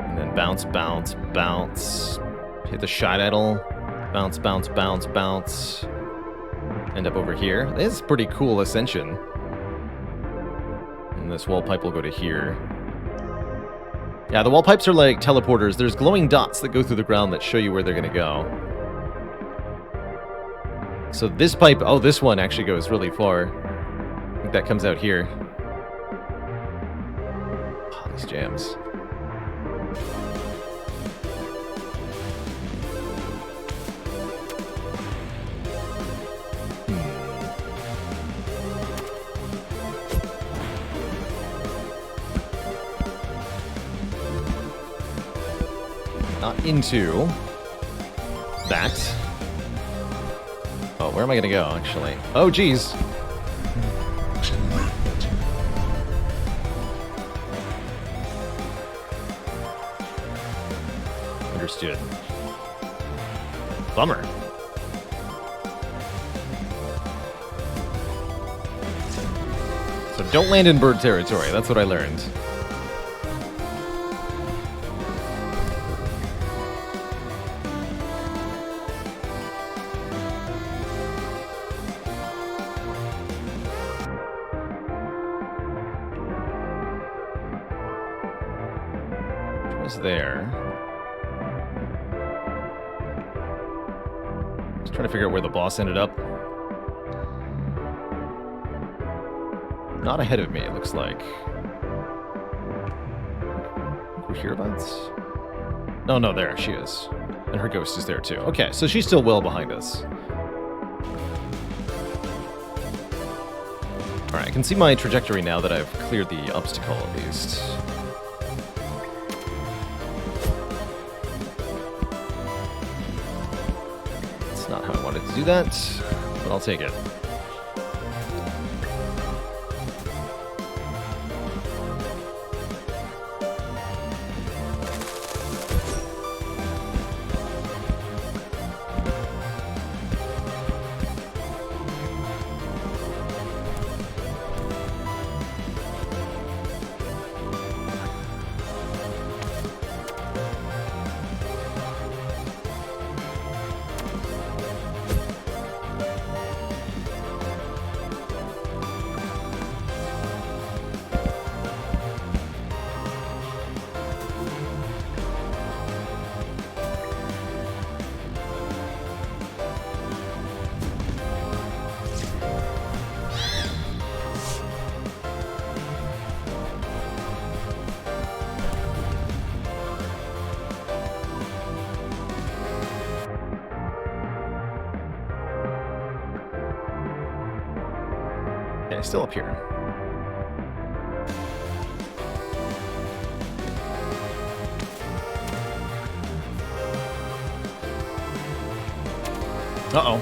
And then bounce, bounce, bounce. Hit the shot idle. Bounce, bounce, bounce, bounce. End up over here. This is pretty cool ascension. And this wall pipe will go to here. Yeah, the wall pipes are like teleporters. There's glowing dots that go through the ground that show you where they're going to go. So this pipe... Oh, this one actually goes really far. I think that comes out here. Oh, these jams. Not into that. Oh, where am I gonna go, actually? Oh, geez. Understood. Bummer. So don't land in bird territory. That's what I learned. Who's there? Just trying to figure out where the boss ended up. Not ahead of me, it looks like. We're hereabouts? Oh no, there she is. And her ghost is there too. Okay, so she's still well behind us. Alright, I can see my trajectory now that I've cleared the obstacle at least. That's not how I wanted to do that, but I'll take it. Okay, still up here. Uh-oh.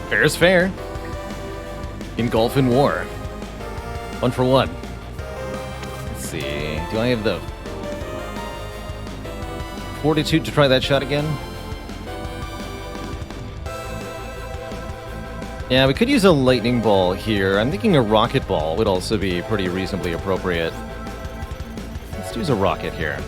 Fair is fair. In golf and war. 1 for 1. Let's see. Do I have the fortitude to try that shot again? Yeah, we could use a lightning ball here. I'm thinking a rocket ball would also be pretty reasonably appropriate. Let's use a rocket here.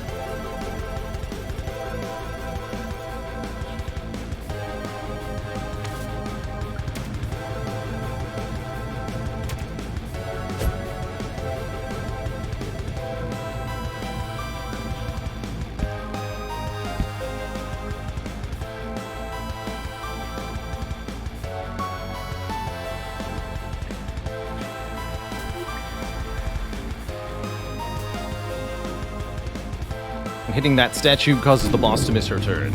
Hitting that statue causes the boss to miss her turn.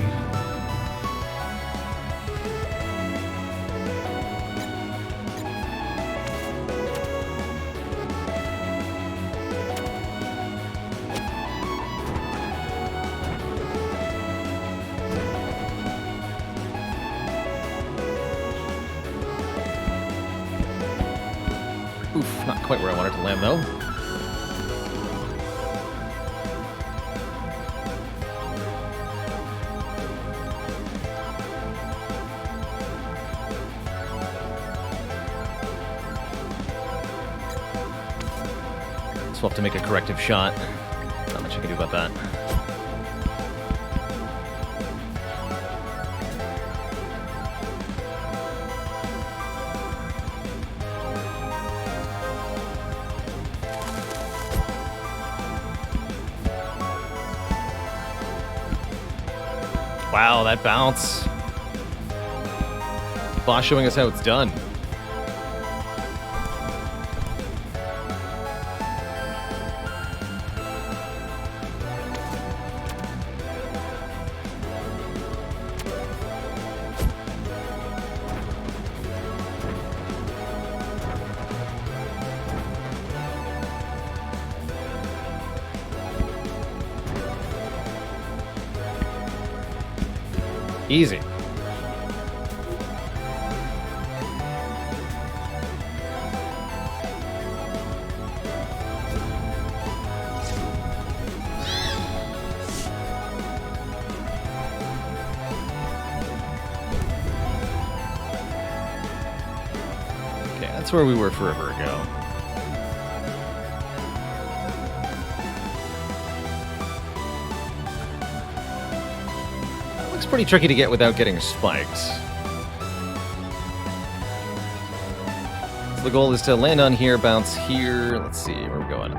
Oof, not quite where I wanted to land though. We'll have to make a corrective shot. Not much I can do about that. Wow, that bounce. Boss showing us how it's done. Easy. Okay, that's where we were forever ago. pretty tricky to get without getting spiked. So the goal is to land on here, bounce here. Let's see, where are we going?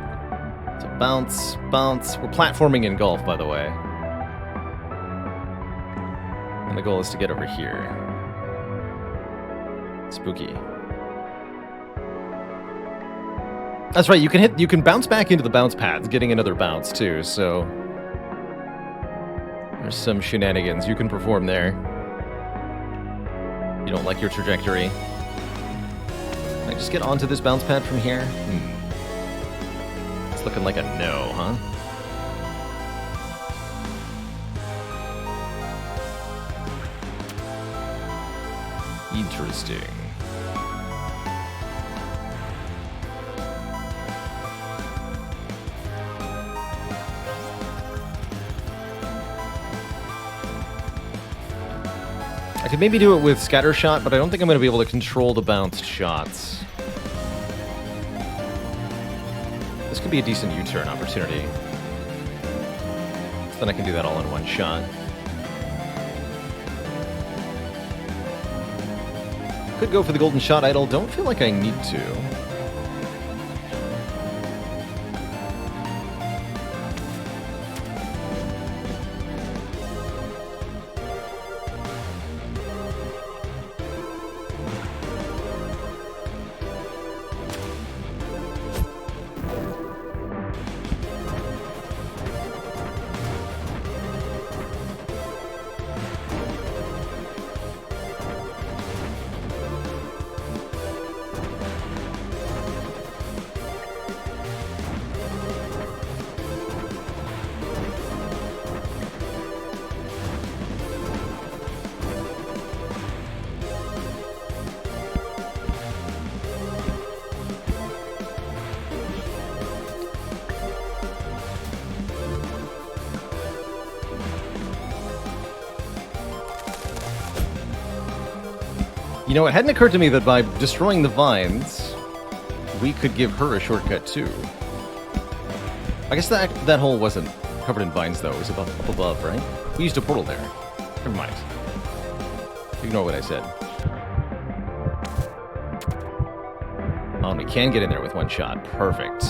So bounce, bounce. We're platforming in golf, by the way. And the goal is to get over here. Spooky. That's right, you can bounce back into the bounce pads, getting another bounce too, so there's some shenanigans you can perform there. You don't like your trajectory. Can I just get onto this bounce pad from here? It's looking like a no, huh? Interesting. I could maybe do it with scatter shot, but I don't think I'm going to be able to control the bounced shots. This could be a decent U-turn opportunity. So then I can do that all in one shot. Could go for the golden shot idol. Don't feel like I need to. You know, it hadn't occurred to me that by destroying the vines, we could give her a shortcut too. I guess that hole wasn't covered in vines though, it was up above, right? We used a portal there. Never mind. Ignore what I said. Oh, and we can get in there with one shot. Perfect.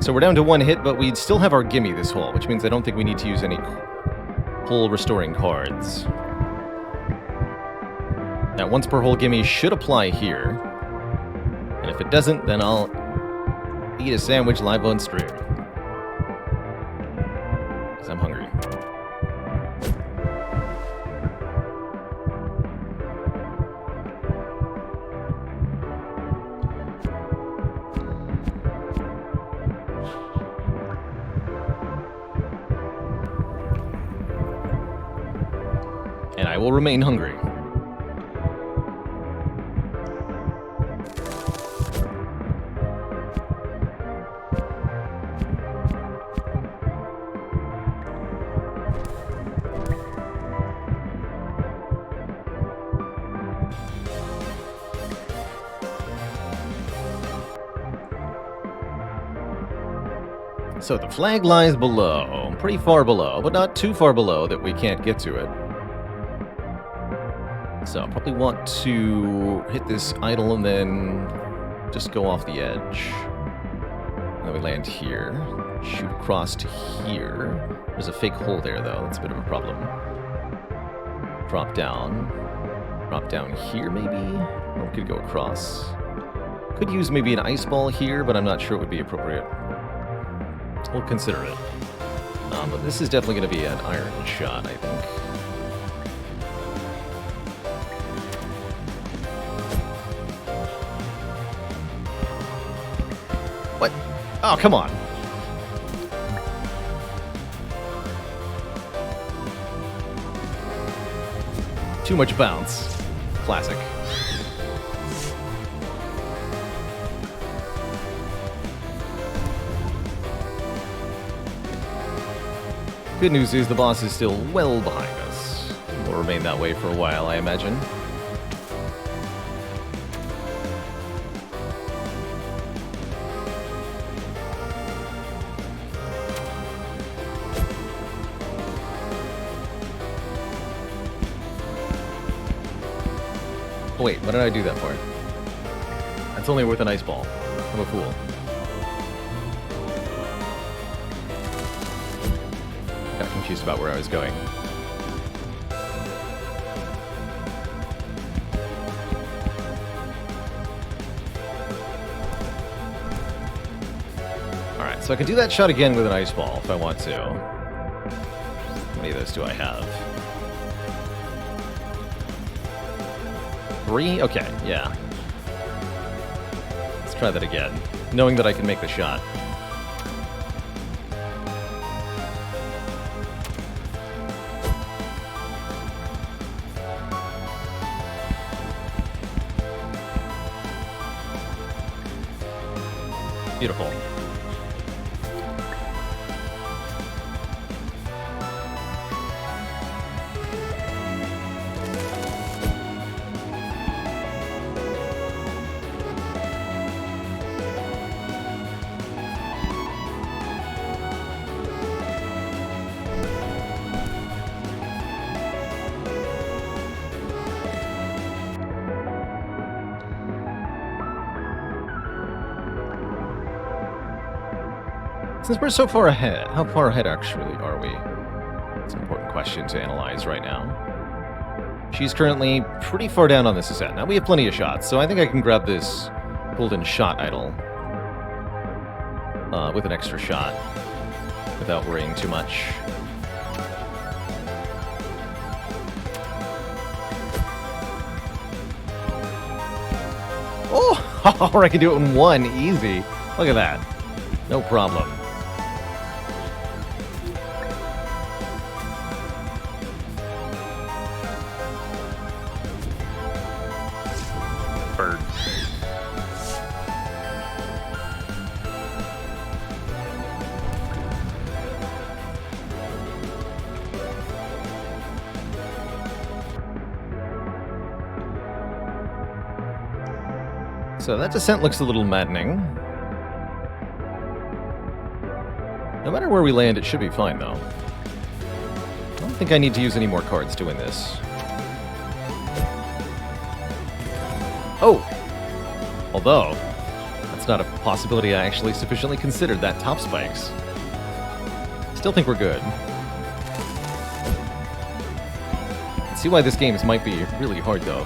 So we're down to one hit, but we'd still have our gimme this hole, which means I don't think we need to use any hole restoring cards. That once per hole gimme should apply here. And if it doesn't, then I'll eat a sandwich live on stream. Because I'm hungry. And I will remain hungry. So the flag lies below, pretty far below, but not too far below that we can't get to it. So I probably want to hit this idol and then just go off the edge. And then we land here, shoot across to here. There's a fake hole there though, that's a bit of a problem. Drop down here maybe? Or we could go across. Could use maybe an ice ball here, but I'm not sure it would be appropriate. We'll consider it. But this is definitely going to be an iron shot, I think. What? Oh, come on. Too much bounce. Classic. Good news is the boss is still well behind us. Will remain that way for a while, I imagine. Oh, wait, what did I do that for? That's only worth an ice ball. I'm a fool. Got confused about where I was going. Alright, so I can do that shot again with an ice ball if I want to. How many of those do I have? 3? Okay, yeah. Let's try that again, knowing that I can make the shot. Beautiful. Since we're so far ahead, how far ahead actually are we? It's an important question to analyze right now. She's currently pretty far down on this ascent. Now we have plenty of shots, so I think I can grab this golden shot idol with an extra shot without worrying too much. Oh, or I can do it in one, easy. Look at that. No problem. Bird. So that descent looks a little maddening. No matter where we land, it should be fine, though. I don't think I need to use any more cards to win this. Oh! Although, that's not a possibility I actually sufficiently considered that top spikes. Still think we're good. I see why this game might be really hard, though.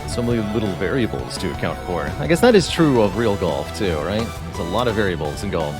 So many little variables to account for. I guess that is true of real golf, too, right? There's a lot of variables in golf.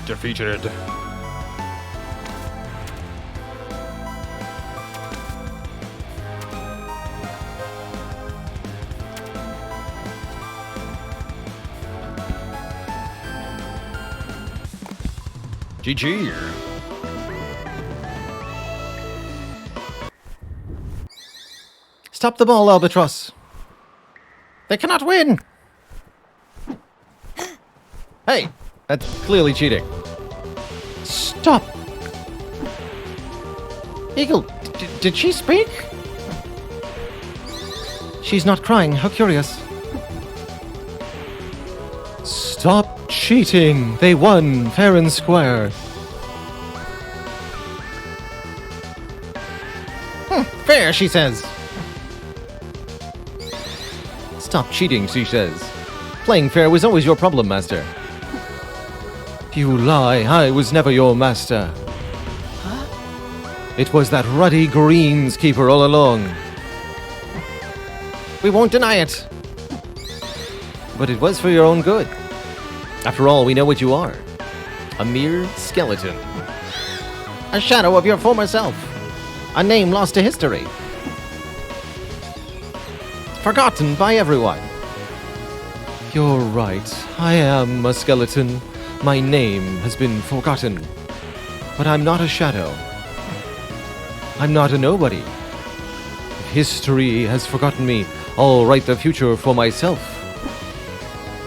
Defeated. GG. Stop the ball, Albatross. They cannot win. Hey, that's clearly cheating. Stop! Eagle, did she speak? She's not crying, how curious. Stop cheating! They won, fair and square. Fair, she says. Stop cheating, she says. Playing fair was always your problem, Master. You lie, I was never your master. Huh? It was that ruddy greenskeeper all along. We won't deny it. But it was for your own good. After all, we know what you are. A mere skeleton. A shadow of your former self. A name lost to history. Forgotten by everyone. You're right. I am a skeleton. My name has been forgotten. But I'm not a shadow. I'm not a nobody. If history has forgotten me, I'll write the future for myself.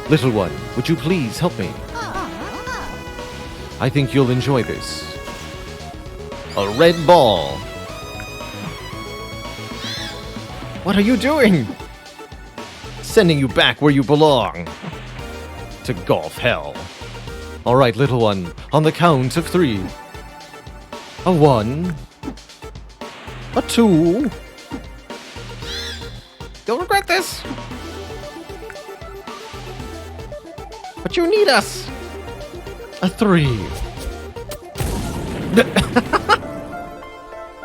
Little one, would you please help me? I think you'll enjoy this. A red ball. What are you doing? Sending you back where you belong. To golf hell. All right, little one, on the count of 3. A 1. A 2. You'll regret this. But you need us. A 3.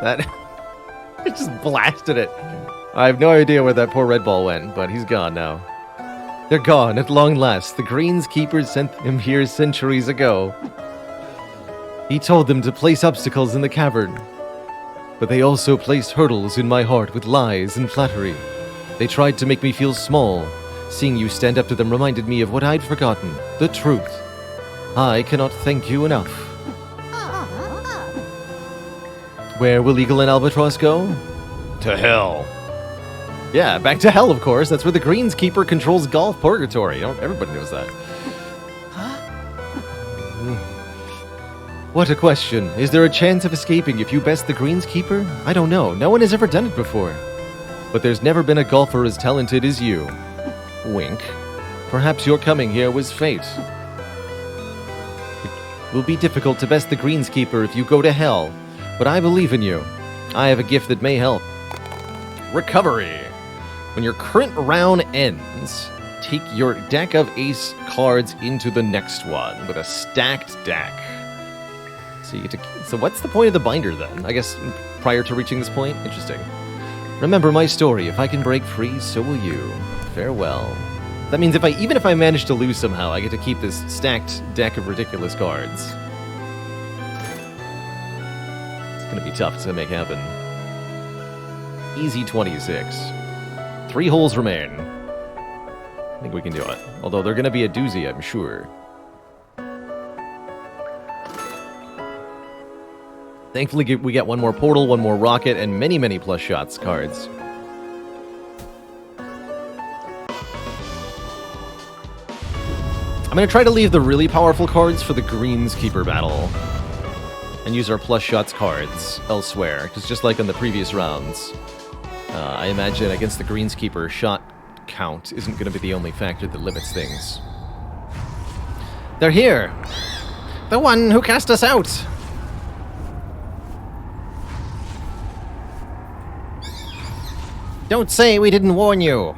That... I just blasted it. I have no idea where that poor red ball went, but he's gone now. They're gone at long last. The greenskeepers sent him here centuries ago. He told them to place obstacles in the cavern. But they also placed hurdles in my heart with lies and flattery. They tried to make me feel small. Seeing you stand up to them reminded me of what I'd forgotten. The truth. I cannot thank you enough. Where will Eagle and Albatross go? To hell. Yeah, back to hell, of course. That's where the greenskeeper controls golf purgatory. Everybody knows that. What a question. Is there a chance of escaping if you best the greenskeeper? I don't know. No one has ever done it before. But there's never been a golfer as talented as you. Wink. Perhaps your coming here was fate. It will be difficult to best the greenskeeper if you go to hell, but I believe in you. I have a gift that may help. Recovery. When your current round ends, take your deck of ace cards into the next one with a stacked deck. So you get to. So what's the point of the binder then? I guess prior to reaching this point? Interesting. Remember my story. If I can break free, so will you. Farewell. That means even if I manage to lose somehow, I get to keep this stacked deck of ridiculous cards. It's gonna be tough to make happen. Easy 26. 3 holes remain. I think we can do it. Although they're gonna be a doozy, I'm sure. Thankfully, we get one more portal, one more rocket, and many, many plus shots cards. I'm going to try to leave the really powerful cards for the greenskeeper battle. And use our plus shots cards elsewhere. Because just like in the previous rounds, I imagine against the greenskeeper, shot count isn't going to be the only factor that limits things. They're here! The one who cast us out! Don't say we didn't warn you!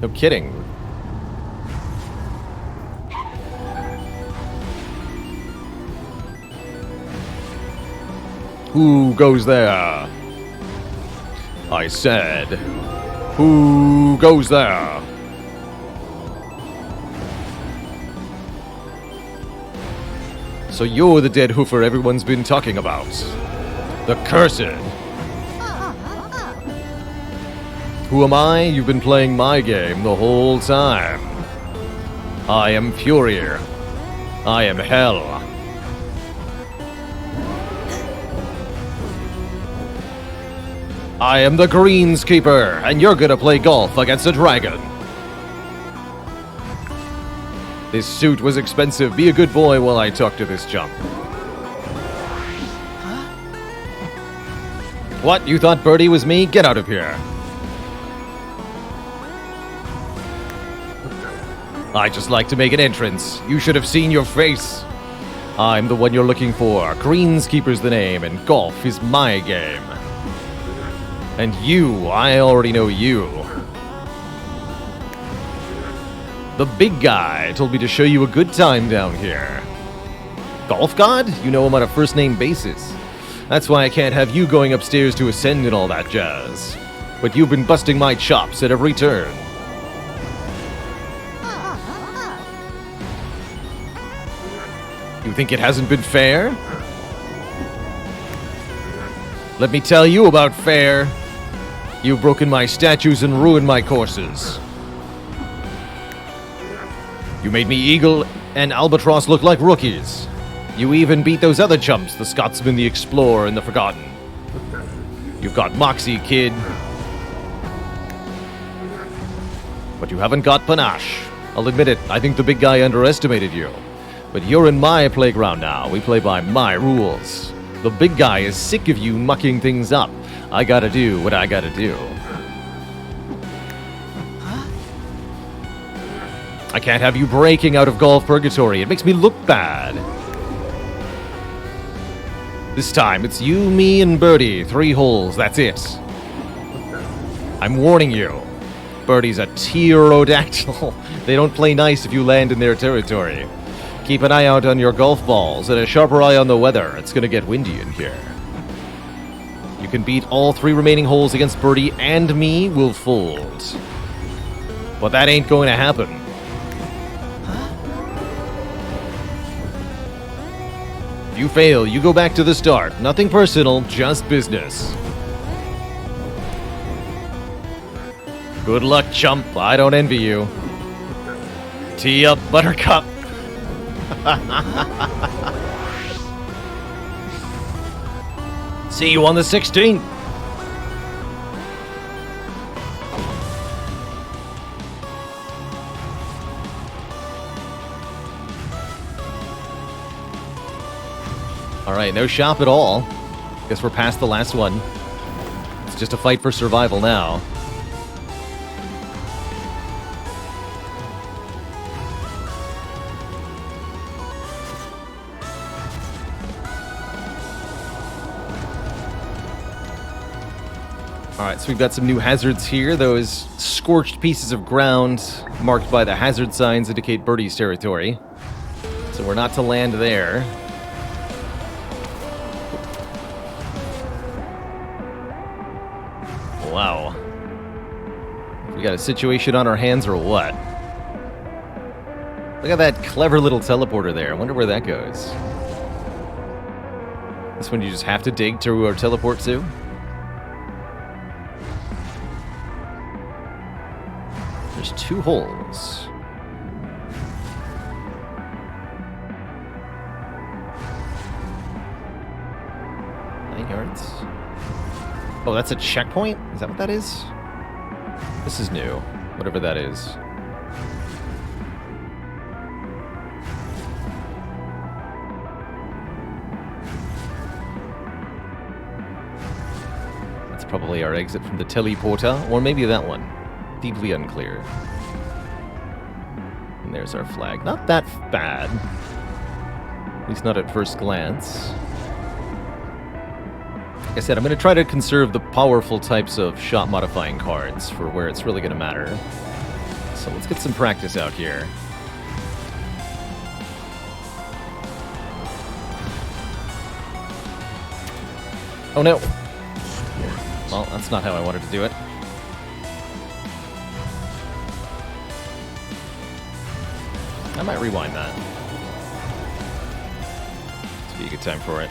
No kidding. Who goes there? I said, who goes there? So you're the dead hoofer everyone's been talking about. The cursed. Who am I? You've been playing my game the whole time. I am Fury. I am Hell. I am the greenskeeper, and you're gonna play golf against a dragon. This suit was expensive. Be a good boy while I talk to this chump. What? You thought Birdie was me? Get out of here. I just like to make an entrance. You should have seen your face. I'm the one you're looking for. Greenskeeper's the name, and golf is my game. And you, I already know you. The big guy told me to show you a good time down here. Golf God? You know him on a first-name basis. That's why I can't have you going upstairs to ascend and all that jazz. But you've been busting my chops at every turn. You think it hasn't been fair? Let me tell you about fair. You've broken my statues and ruined my courses. You made me Eagle and Albatross look like rookies. You even beat those other chumps, the Scotsman, the Explorer, and the Forgotten. You've got Moxie, kid. But you haven't got panache. I'll admit it, I think the big guy underestimated you. But you're in my playground now. We play by my rules. The big guy is sick of you mucking things up. I gotta do what I gotta do. I can't have you breaking out of golf purgatory. It makes me look bad. This time, it's you, me, and Birdie. 3 holes, that's it. I'm warning you. Birdie's a pterodactyl. They don't play nice if you land in their territory. Keep an eye out on your golf balls and a sharper eye on the weather. It's gonna get windy in here. You can beat all 3 remaining holes against Birdie and me, will fold. But that ain't going to happen. If you fail, you go back to the start. Nothing personal, just business. Good luck, chump. I don't envy you. Tee up, Buttercup. See you on the 16th. All right, no shop at all. Guess we're past the last one. It's just a fight for survival now. All right, so we've got some new hazards here. Those scorched pieces of ground marked by the hazard signs indicate Birdie's territory. So we're not to land there. Wow. We got a situation on our hands or what? Look at that clever little teleporter there. I wonder where that goes. This one you just have to dig to or teleport to? There's 2 holes. Nine yards. Oh, that's a checkpoint? Is that what that is? This is new. Whatever that is. That's probably our exit from the teleporter, or maybe that one. Deeply unclear. And there's our flag. Not that bad. At least not at first glance. Like I said, I'm going to try to conserve the powerful types of shot modifying cards for where it's really going to matter. So let's get some practice out here. Oh no! Well, that's not how I wanted to do it. I might rewind that. This would be a good time for it.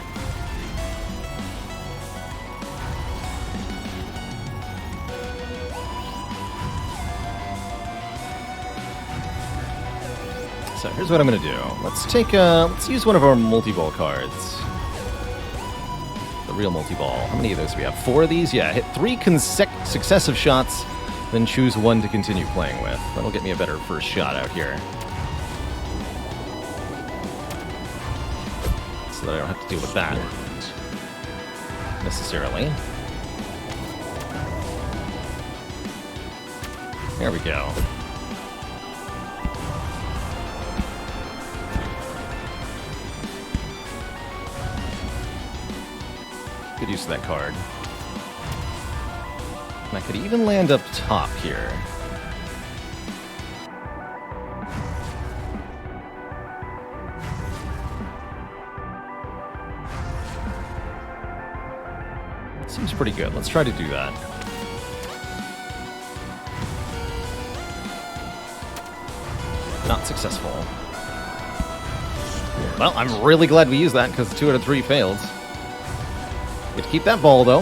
So here's what I'm going to do. Let's use one of our multi-ball cards. The real multi-ball. How many of those do we have? 4 of these? Yeah, hit 3 successive shots, then choose 1 to continue playing with. That'll get me a better first shot out here. So that I don't have to deal with that necessarily. There we go. Good use of that card. And I could even land up top here. Seems pretty good. Let's try to do that. Not successful. Well, I'm really glad we used that because 2 out of 3 failed. Get to keep that ball, though.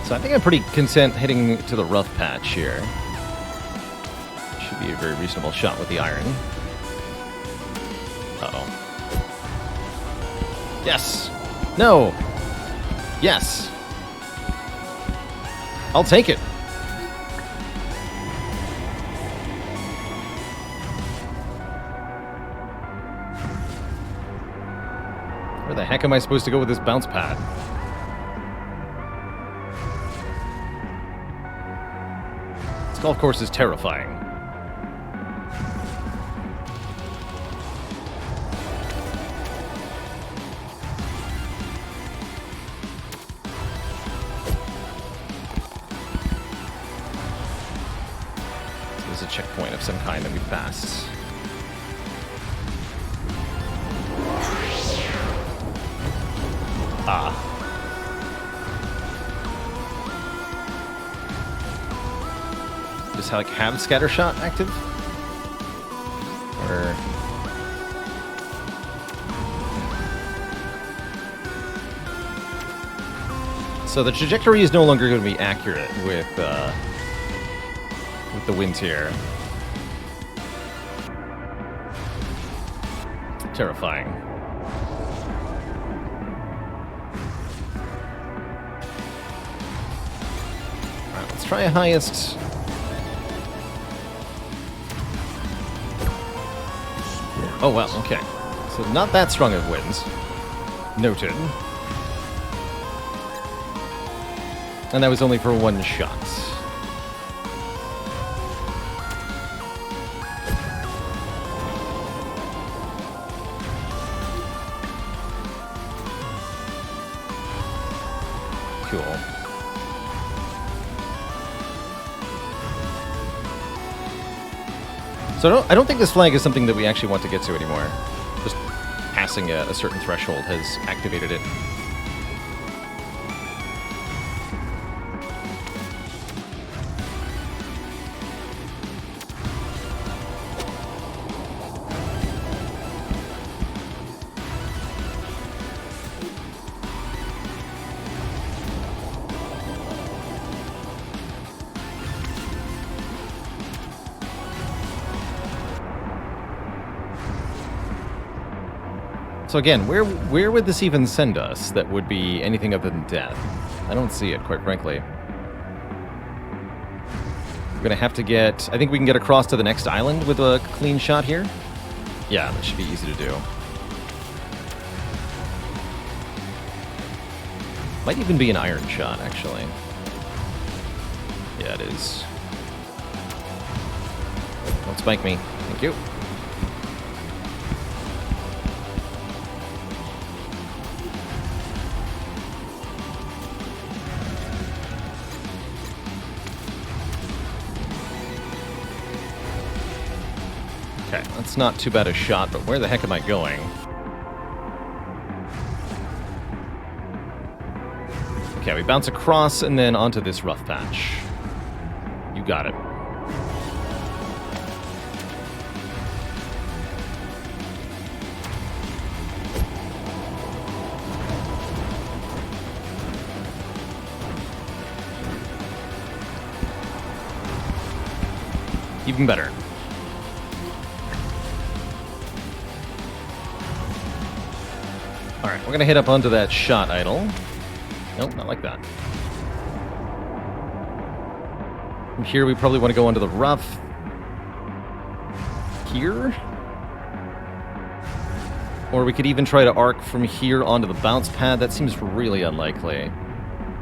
So I think I'm pretty content heading to the rough patch here. Should be a very reasonable shot with the iron. Uh-oh. Yes! No! Yes! I'll take it! Where the heck am I supposed to go with this bounce pad? This golf course is terrifying. There's a checkpoint of some kind that we've passed. Ah. Just like have scatter shot active? Or so the trajectory is no longer going to be accurate with the winds here. Terrifying. Alright, let's try a highest. Oh, well, okay. So not that strong of winds. Noted. And that was only for one shot. Cool. So I don't think this flag is something that we actually want to get to anymore. Just passing a certain threshold has activated it. So again, where would this even send us that would be anything other than death? I don't see it, quite frankly. We're gonna have to get... I think we can get across to the next island with a clean shot here. Yeah, that should be easy to do. Might even be an iron shot, actually. Yeah, it is. Don't spike me. Thank you. Okay, that's not too bad a shot, but where the heck am I going? Okay, we bounce across and then onto this rough patch. You got it. Even better. Alright, we're gonna hit up onto that shot idol. Nope, not like that. From here, we probably want to go onto the rough. Here? Or we could even try to arc from here onto the bounce pad. That seems really unlikely.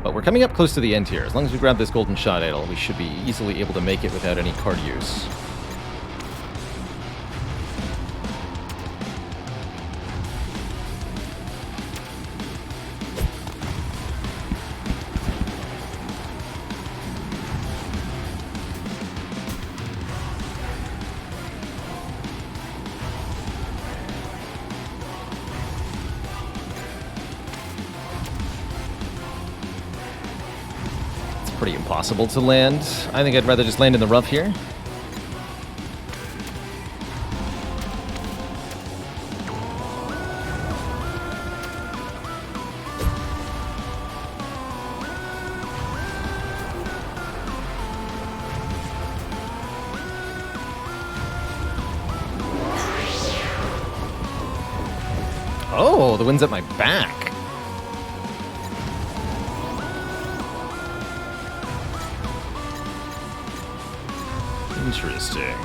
But we're coming up close to the end here. As long as we grab this golden shot idol, we should be easily able to make it without any card use. Pretty impossible to land. I think I'd rather just land in the rough here. Oh, the wind's at my back. Interesting.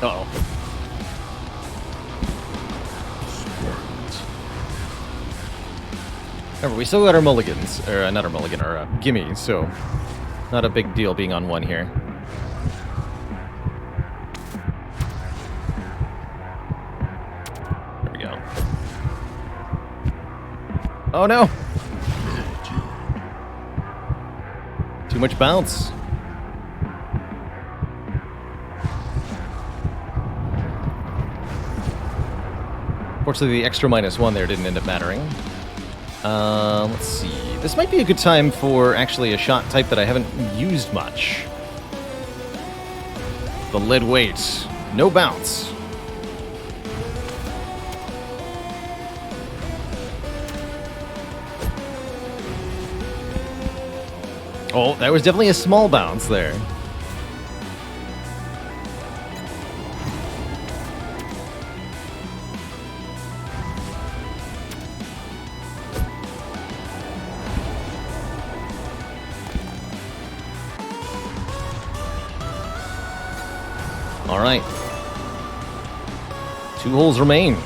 Uh-oh. Remember, we still got our mulligans. Or, not our mulligan, our gimmies, so not a big deal being on one here. There we go. Oh, no! Too much bounce. Fortunately, the extra -1 there didn't end up mattering. Let's see. This might be a good time for actually a shot type that I haven't used much. The lead weight. No bounce. Oh, that was definitely a small bounce there. All right. 2 holes remain.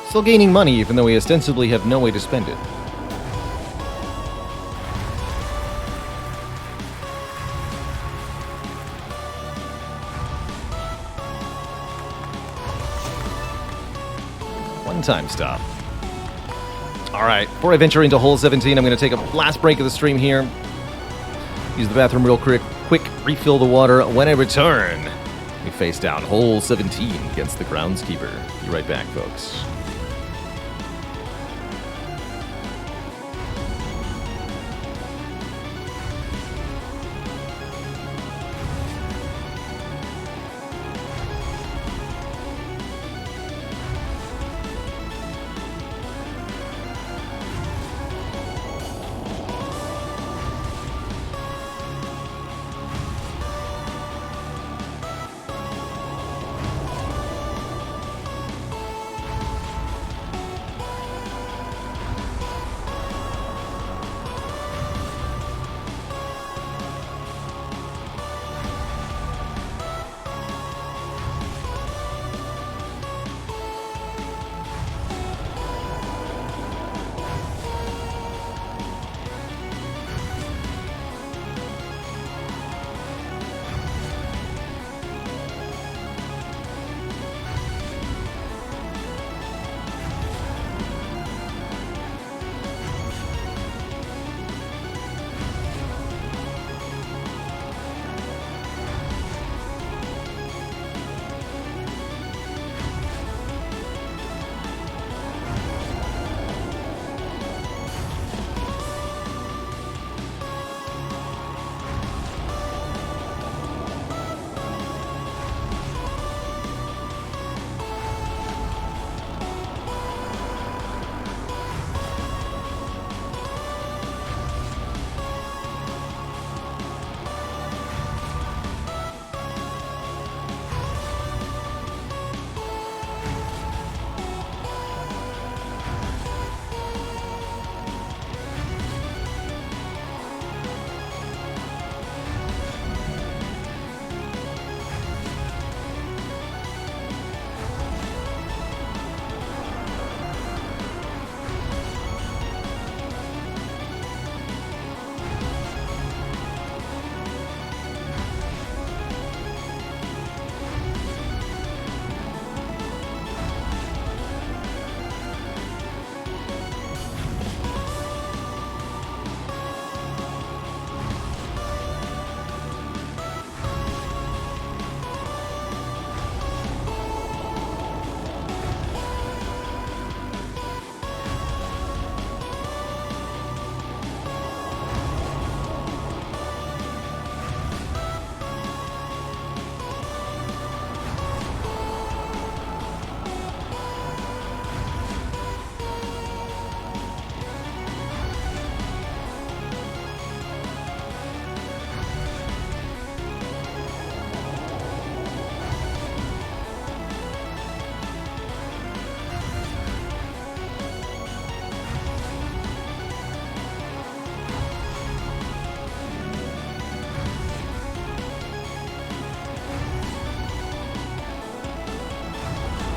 Still gaining money, even though we ostensibly have no way to spend it. One-time stop. All right, before I venture into hole 17, I'm going to take a last break of the stream here. Use the bathroom real quick, refill the water. When I return, we face down hole 17 against the groundskeeper. Be right back, folks.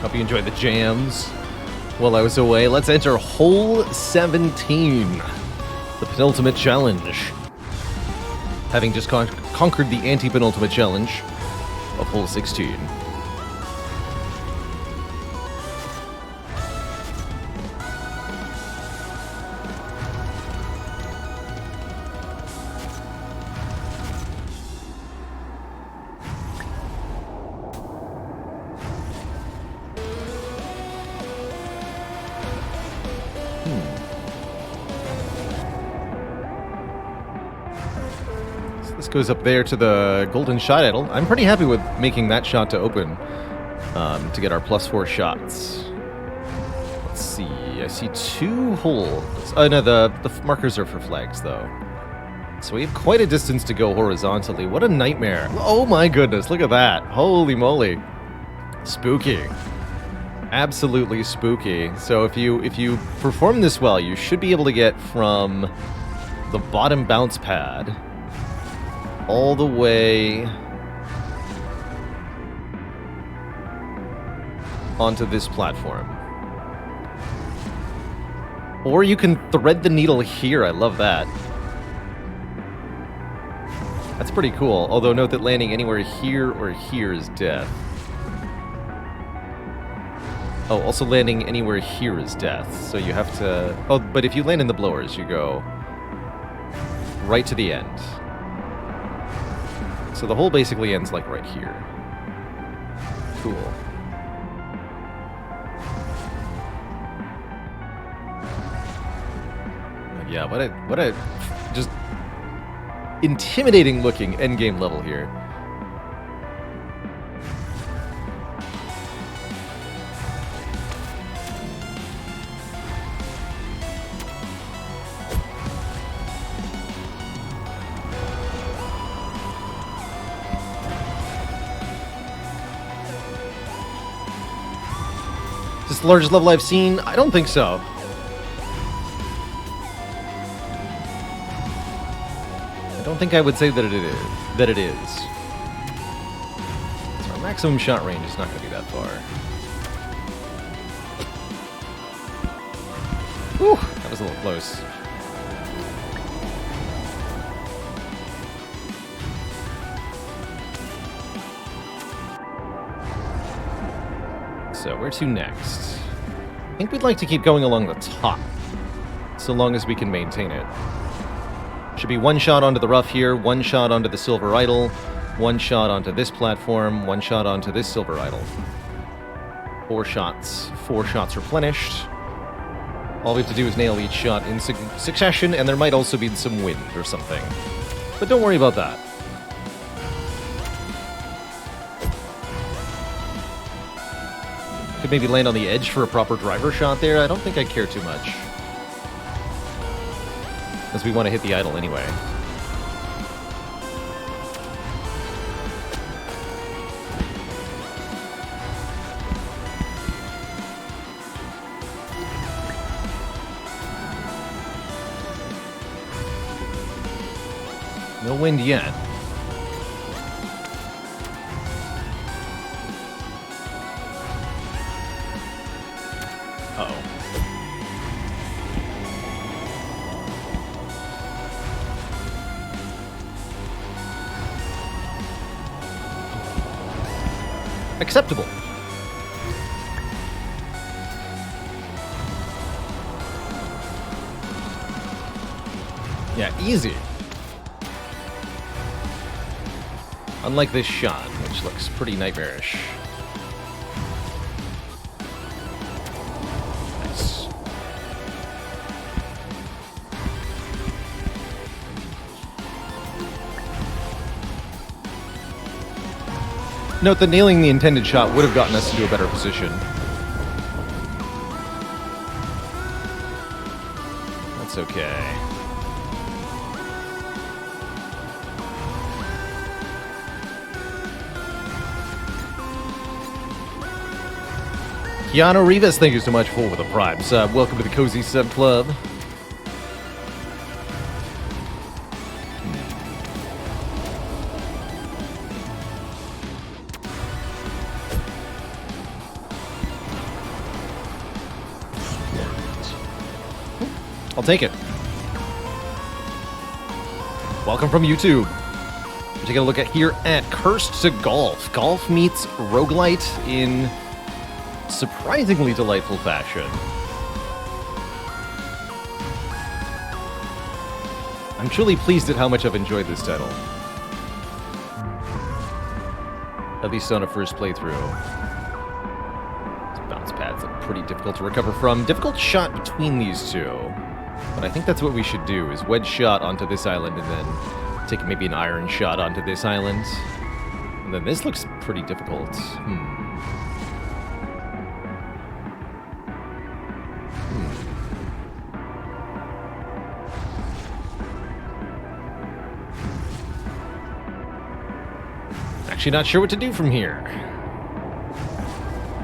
Hope you enjoyed the jams while I was away. Let's enter hole 17, the penultimate challenge. Having just conquered the anti-penultimate challenge of hole 16. This goes up there to the golden shot idol. I'm pretty happy with making that shot to open to get our +4 shots. Let's see. I see 2 holes. Oh, no, the markers are for flags, though. So we have quite a distance to go horizontally. What a nightmare. Oh my goodness, look at that. Holy moly. Spooky. Absolutely spooky. So if you perform this well, you should be able to get from the bottom bounce pad all the way onto this platform. Or you can thread the needle here. I love that. That's pretty cool. Although note that landing anywhere here or here is death. Oh, also landing anywhere here is death. So you have to... Oh, but if you land in the blowers, you go right to the end. So the hole basically ends like right here. Cool. Yeah, what a just intimidating looking endgame level here. Is this the largest level I've seen? I don't think so. I don't think I would say that it is. So our maximum shot range is not going to be that far. Whew, that was a little close. So where to next? I think we'd like to keep going along the top, so long as we can maintain it. Should be 1 shot onto the rough here, 1 shot onto the silver idol, 1 shot onto this platform, 1 shot onto this silver idol. 4 shots replenished. All we have to do is nail each shot in succession, and there might also be some wind or something. But don't worry about that. Could maybe land on the edge for a proper driver shot there. I don't think I'd care too much, as we want to hit the idol anyway. No wind yet. Uh-oh. Acceptable. Yeah, easy. Unlike this shot, which looks pretty nightmarish. Nice. Note that nailing the intended shot would have gotten us into a better position. That's okay. Keanu Rivas, thank you so much for the Prime sub. Welcome to the Cozy Sub Club. I'll take it. Welcome from YouTube. We're taking a look at Cursed to Golf. Golf meets roguelite in surprisingly delightful fashion. I'm truly pleased at how much I've enjoyed this title. At least on a first playthrough. These bounce pads are pretty difficult to recover from. Difficult shot between these two. But I think that's what we should do, is wedge shot onto this island and then take maybe an iron shot onto this island. And then this looks pretty difficult. Actually not sure what to do from here.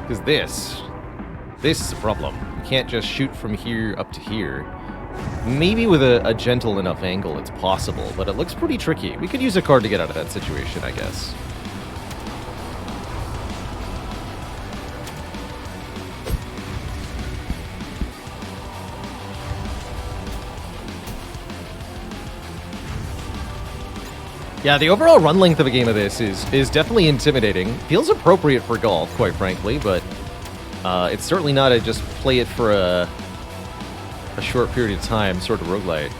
Because this is a problem. You can't just shoot from here up to here. Maybe with a gentle enough angle it's possible, but it looks pretty tricky. We could use a card to get out of that situation, I guess. Yeah, the overall run length of a game of this is definitely intimidating. Feels appropriate for golf, quite frankly, but it's certainly not a just play it for a short period of time sort of roguelite.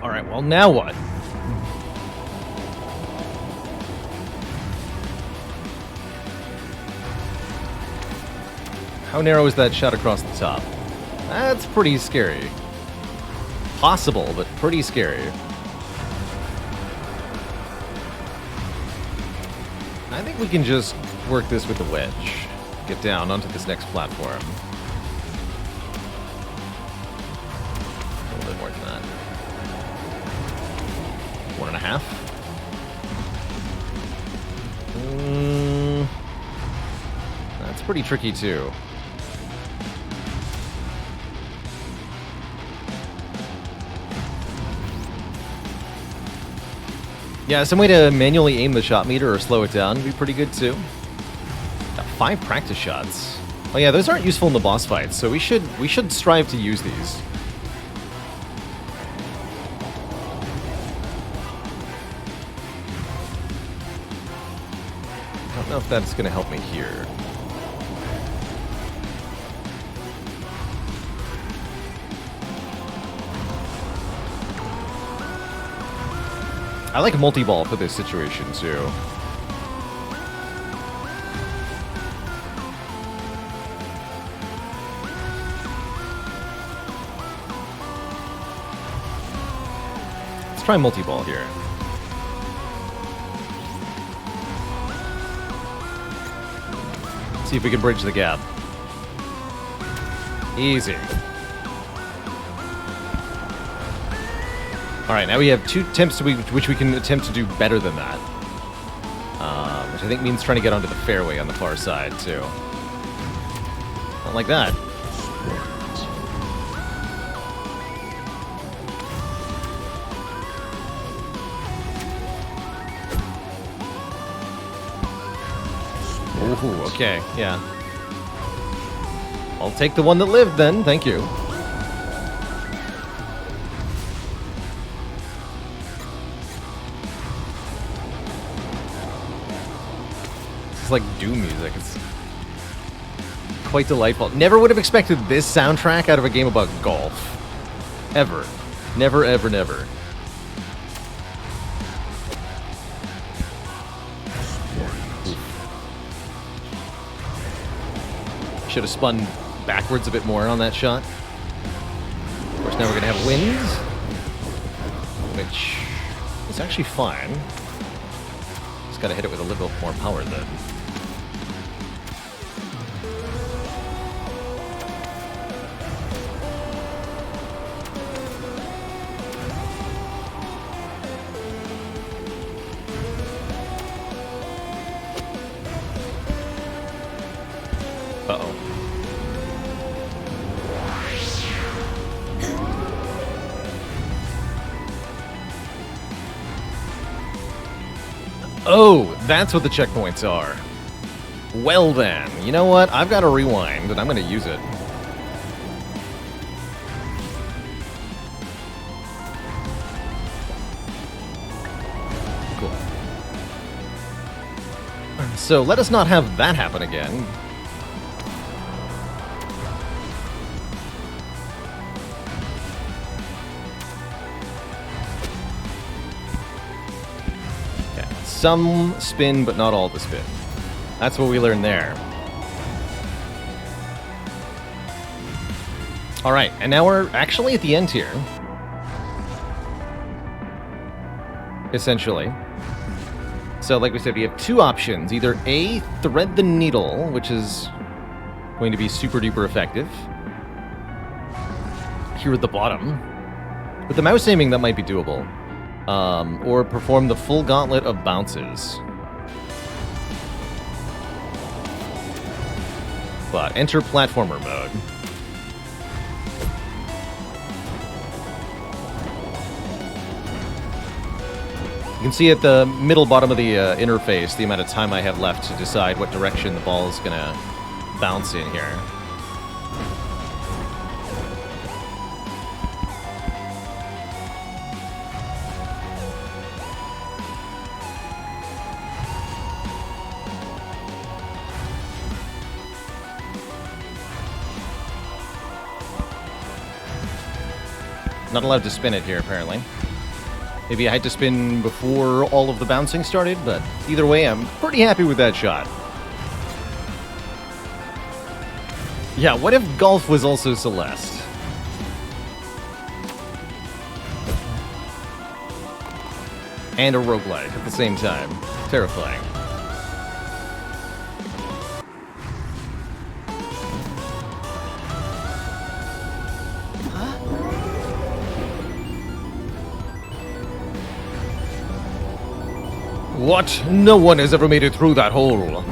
Alright, well, now what? How narrow is that shot across the top? That's pretty scary. Possible, but pretty scary. I think we can just work this with the wedge. Get down onto this next platform. A little bit more than that. 1.5. That's pretty tricky too. Yeah, some way to manually aim the shot meter or slow it down would be pretty good too. Got 5 practice shots. Oh yeah, those aren't useful in the boss fights, so we should strive to use these. I don't know if that's going to help me here. I like multi-ball for this situation, too. Let's try multi-ball here. See if we can bridge the gap. Easy. Alright, now we have 2 attempts which we can attempt to do better than that. Which I think means trying to get onto the fairway on the far side, too. Not like that. Ooh, okay, yeah. I'll take the one that lived then, thank you. It's like Doom music. It's quite delightful. Never would have expected this soundtrack out of a game about golf. Ever. Never, ever, never. Should have spun backwards a bit more on that shot. Of course, now we're going to have wind, which is actually fine. Just got to hit it with a little more power then. Oh, that's what the checkpoints are. Well then, you know what? I've got to rewind, and I'm going to use it. Cool. So let us not have that happen again. Some spin, but not all the spin. That's what we learned there. Alright, and now we're actually at the end here. Essentially. So, like we said, we have two options. Either A, thread the needle, which is going to be super duper effective. Here at the bottom. With the mouse aiming, that might be doable. Or perform the full gauntlet of bounces. But enter platformer mode. You can see at the middle bottom of the interface the amount of time I have left to decide what direction the ball is gonna bounce in here. Not allowed to spin it here, apparently. Maybe I had to spin before all of the bouncing started, but either way, I'm pretty happy with that shot. Yeah, what if golf was also Celeste? And a roguelike at the same time. Terrifying. What? No one has ever made it through that hole.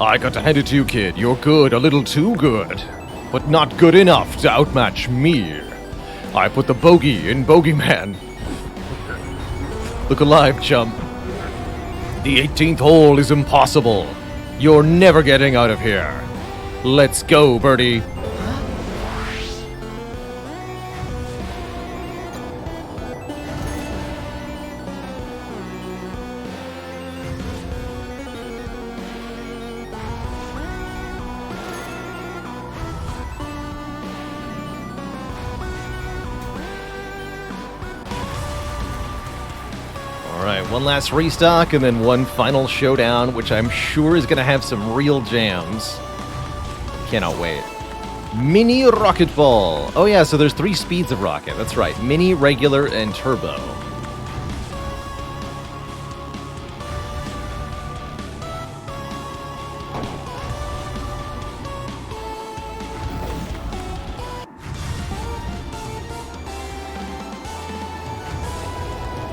I got to hand it to you, kid. You're good, a little too good. But not good enough to outmatch me. I put the bogey in Bogeyman. Look alive, chump. The 18th hole is impossible. You're never getting out of here. Let's go, birdie. One last restock, and then one final showdown, which I'm sure is going to have some real jams. Cannot wait. Mini Rocket Ball. Oh yeah, so there's 3 speeds of rocket. That's right. Mini, regular, and turbo.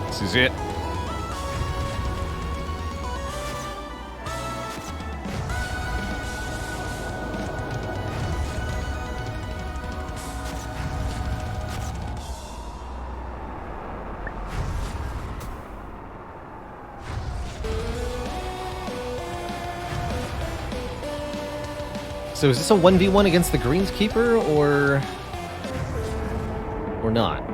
This is it. So is this a 1v1 against the Greenskeeper, or not?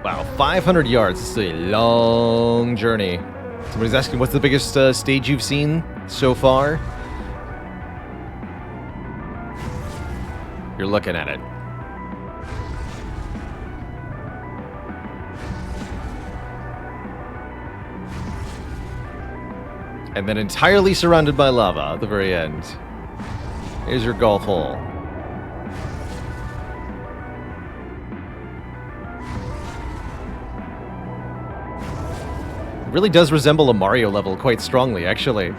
Wow, 500 yards. This is a long journey. Somebody's asking, what's the biggest stage you've seen so far? You're looking at it. And then entirely surrounded by lava at the very end. Here's your golf hole. It really does resemble a Mario level quite strongly, actually.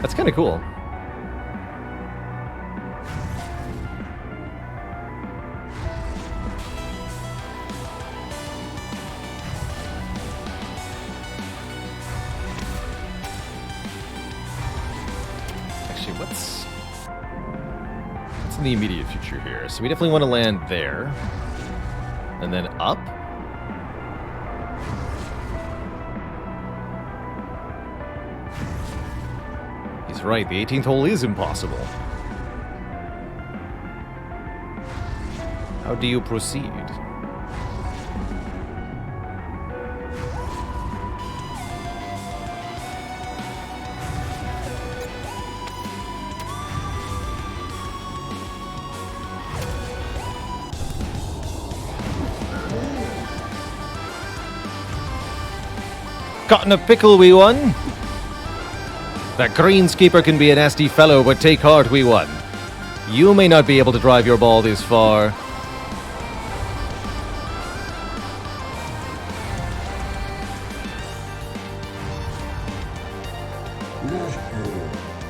That's kind of cool. Actually, what's in the immediate future here? So we definitely want to land there. And then up. He's right, the 18th hole is impossible. How do you proceed? Caught in a pickle, wee one. That greenskeeper can be a nasty fellow, but take heart, wee one. You may not be able to drive your ball this far.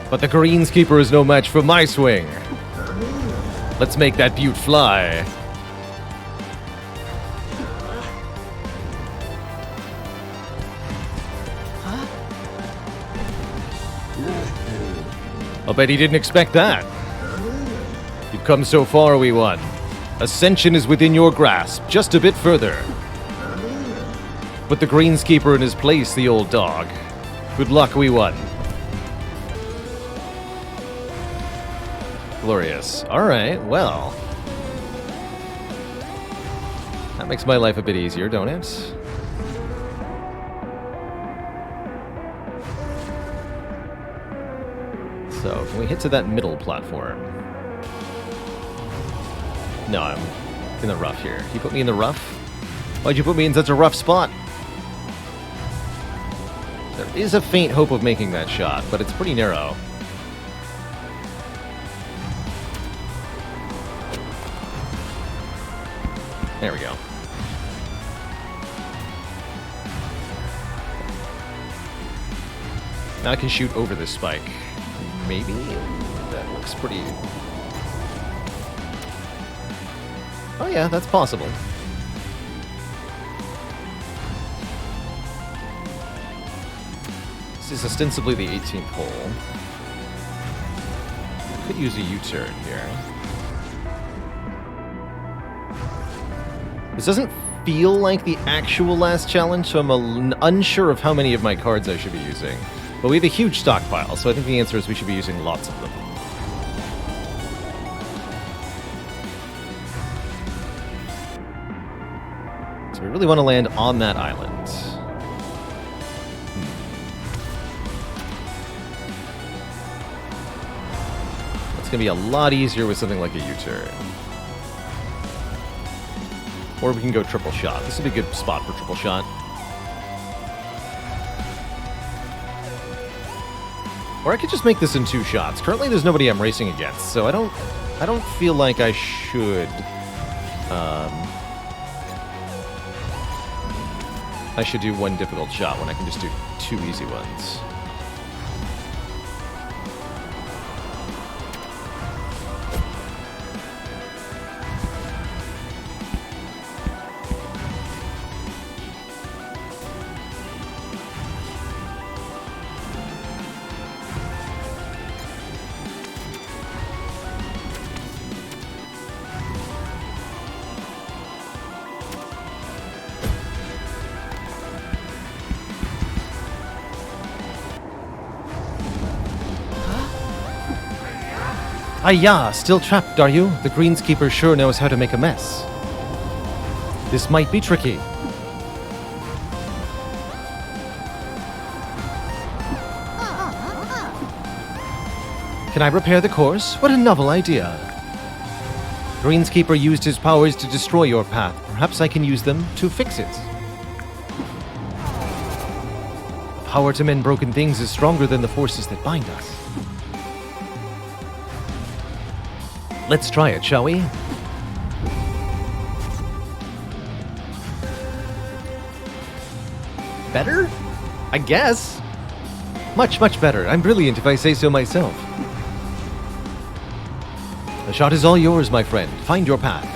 But the greenskeeper is no match for my swing. Let's make that beaut fly. I'll bet he didn't expect that. You've come so far, wee one. Ascension is within your grasp, just a bit further. Put the greenskeeper in his place, the old dog. Good luck, wee one. Glorious. Alright, well. That makes my life a bit easier, don't it? So, can we hit to that middle platform? No, I'm in the rough here. You put me in the rough? Why'd you put me in such a rough spot? There is a faint hope of making that shot, but it's pretty narrow. There we go. Now I can shoot over this spike. Maybe? That looks pretty... Oh yeah, that's possible. This is ostensibly the 18th hole. Could use a U-turn here. This doesn't feel like the actual last challenge, so I'm unsure of how many of my cards I should be using. But we have a huge stockpile, so I think the answer is we should be using lots of them. So we really want to land on that island. It's going to be a lot easier with something like a U-turn. Or we can go triple shot. This would be a good spot for triple shot. Or I could just make this in 2 shots. Currently, there's nobody I'm racing against, so I don't feel like I should. I should do 1 difficult shot when I can just do 2 easy ones. Hi-ya, still trapped, are you? The greenskeeper sure knows how to make a mess. This might be tricky. Can I repair the course? What a novel idea. Greenskeeper used his powers to destroy your path. Perhaps I can use them to fix it. Power to mend broken things is stronger than the forces that bind us. Let's try it, shall we? Better? I guess. Much, much better. I'm brilliant if I say so myself. The shot is all yours, my friend. Find your path.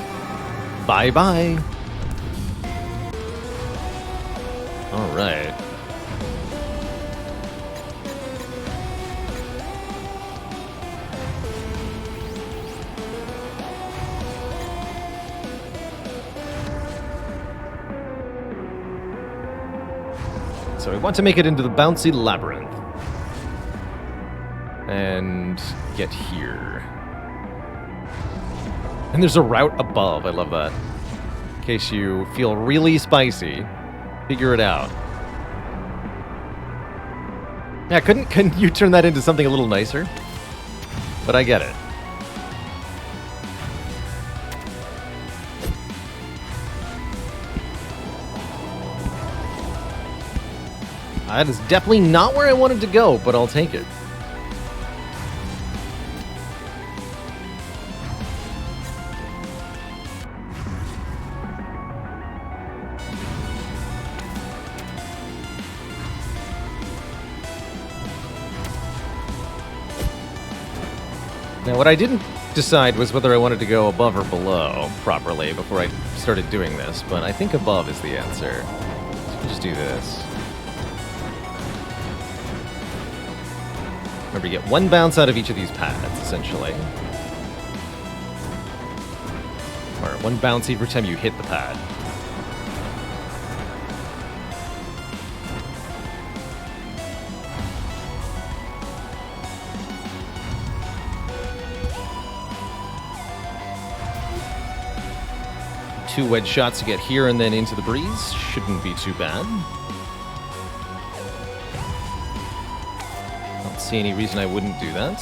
Bye-bye. All right. So I want to make it into the bouncy labyrinth. And get here. And there's a route above. I love that. In case you feel really spicy, figure it out. Yeah, couldn't you turn that into something a little nicer? But I get it. That is definitely not where I wanted to go, but I'll take it. Now, what I didn't decide was whether I wanted to go above or below properly before I started doing this, but I think above is the answer. So we'll just do this. Remember, you get one bounce out of each of these pads, essentially. Or one bounce every time you hit the pad. Two wedge shots to get here and then into the breeze. Shouldn't be too bad. Don't see any reason I wouldn't do that.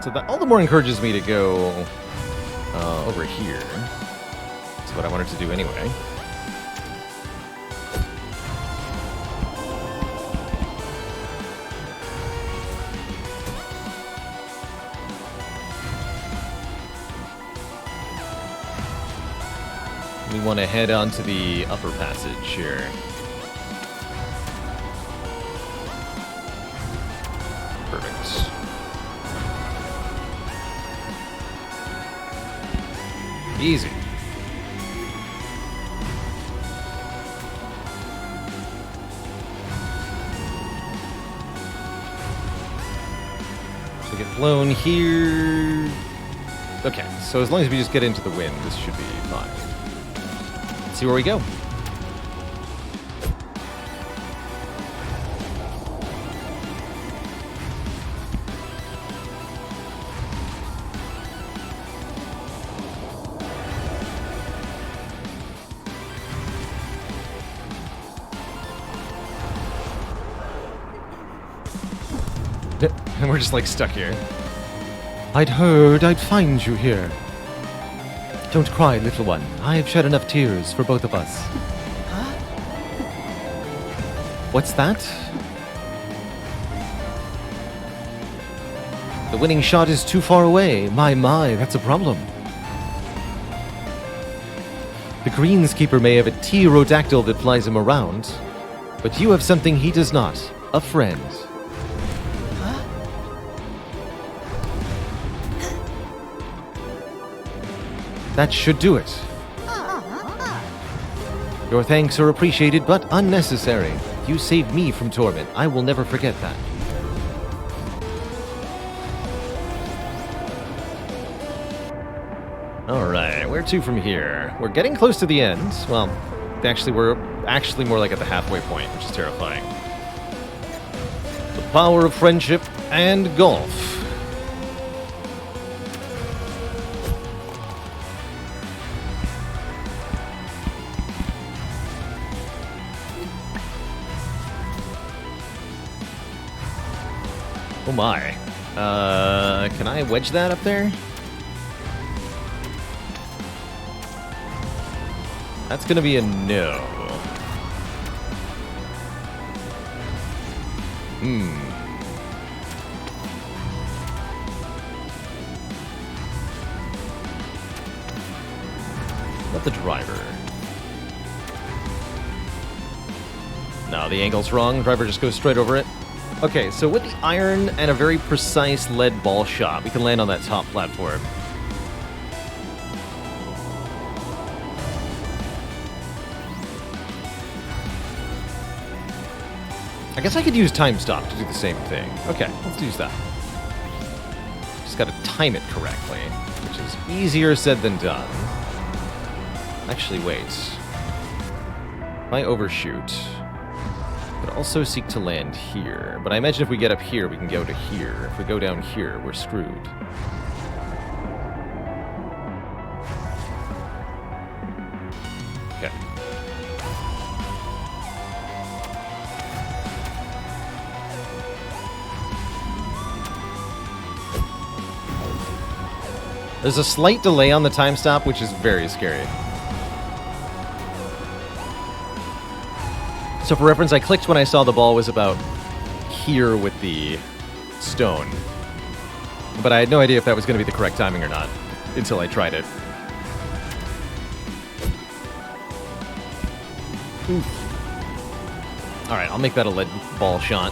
So that all the more encourages me to go over here. That's what I wanted to do anyway. We want to head on to the upper passage here. Perfect. Easy. So get blown here. Okay, so as long as we just get into the wind, this should be fine. Let's see where we go. And we're just like stuck here. I'd heard I'd find you here. Don't cry, little one. I've shed enough tears for both of us. Huh? What's that? The winning shot is too far away. My, that's a problem. The greenskeeper may have a pterodactyl that flies him around, but you have something he does not. A friend. That should do it. Your thanks are appreciated, but unnecessary. You saved me from torment. I will never forget that. Alright, where to from here? We're getting close to the end. Well, we're actually more like at the halfway point, which is terrifying. The power of friendship and golf. Oh my. Can I wedge that up there? That's gonna be a no. Not the driver. No, the angle's wrong. The driver just goes straight over it. Okay, so with the iron and a very precise lead ball shot, we can land on that top platform. I guess I could use time stop to do the same thing. Okay, let's use that. Just gotta time it correctly, which is easier said than done. Actually, wait. If I overshoot, I could also seek to land here. But I imagine if we get up here, we can go to here. If we go down here, we're screwed. Okay. There's a slight delay on the time stop, which is very scary. So for reference, I clicked when I saw the ball was about here with the stone. But I had no idea if that was going to be the correct timing or not until I tried it. Alright, I'll make that a lead ball shot.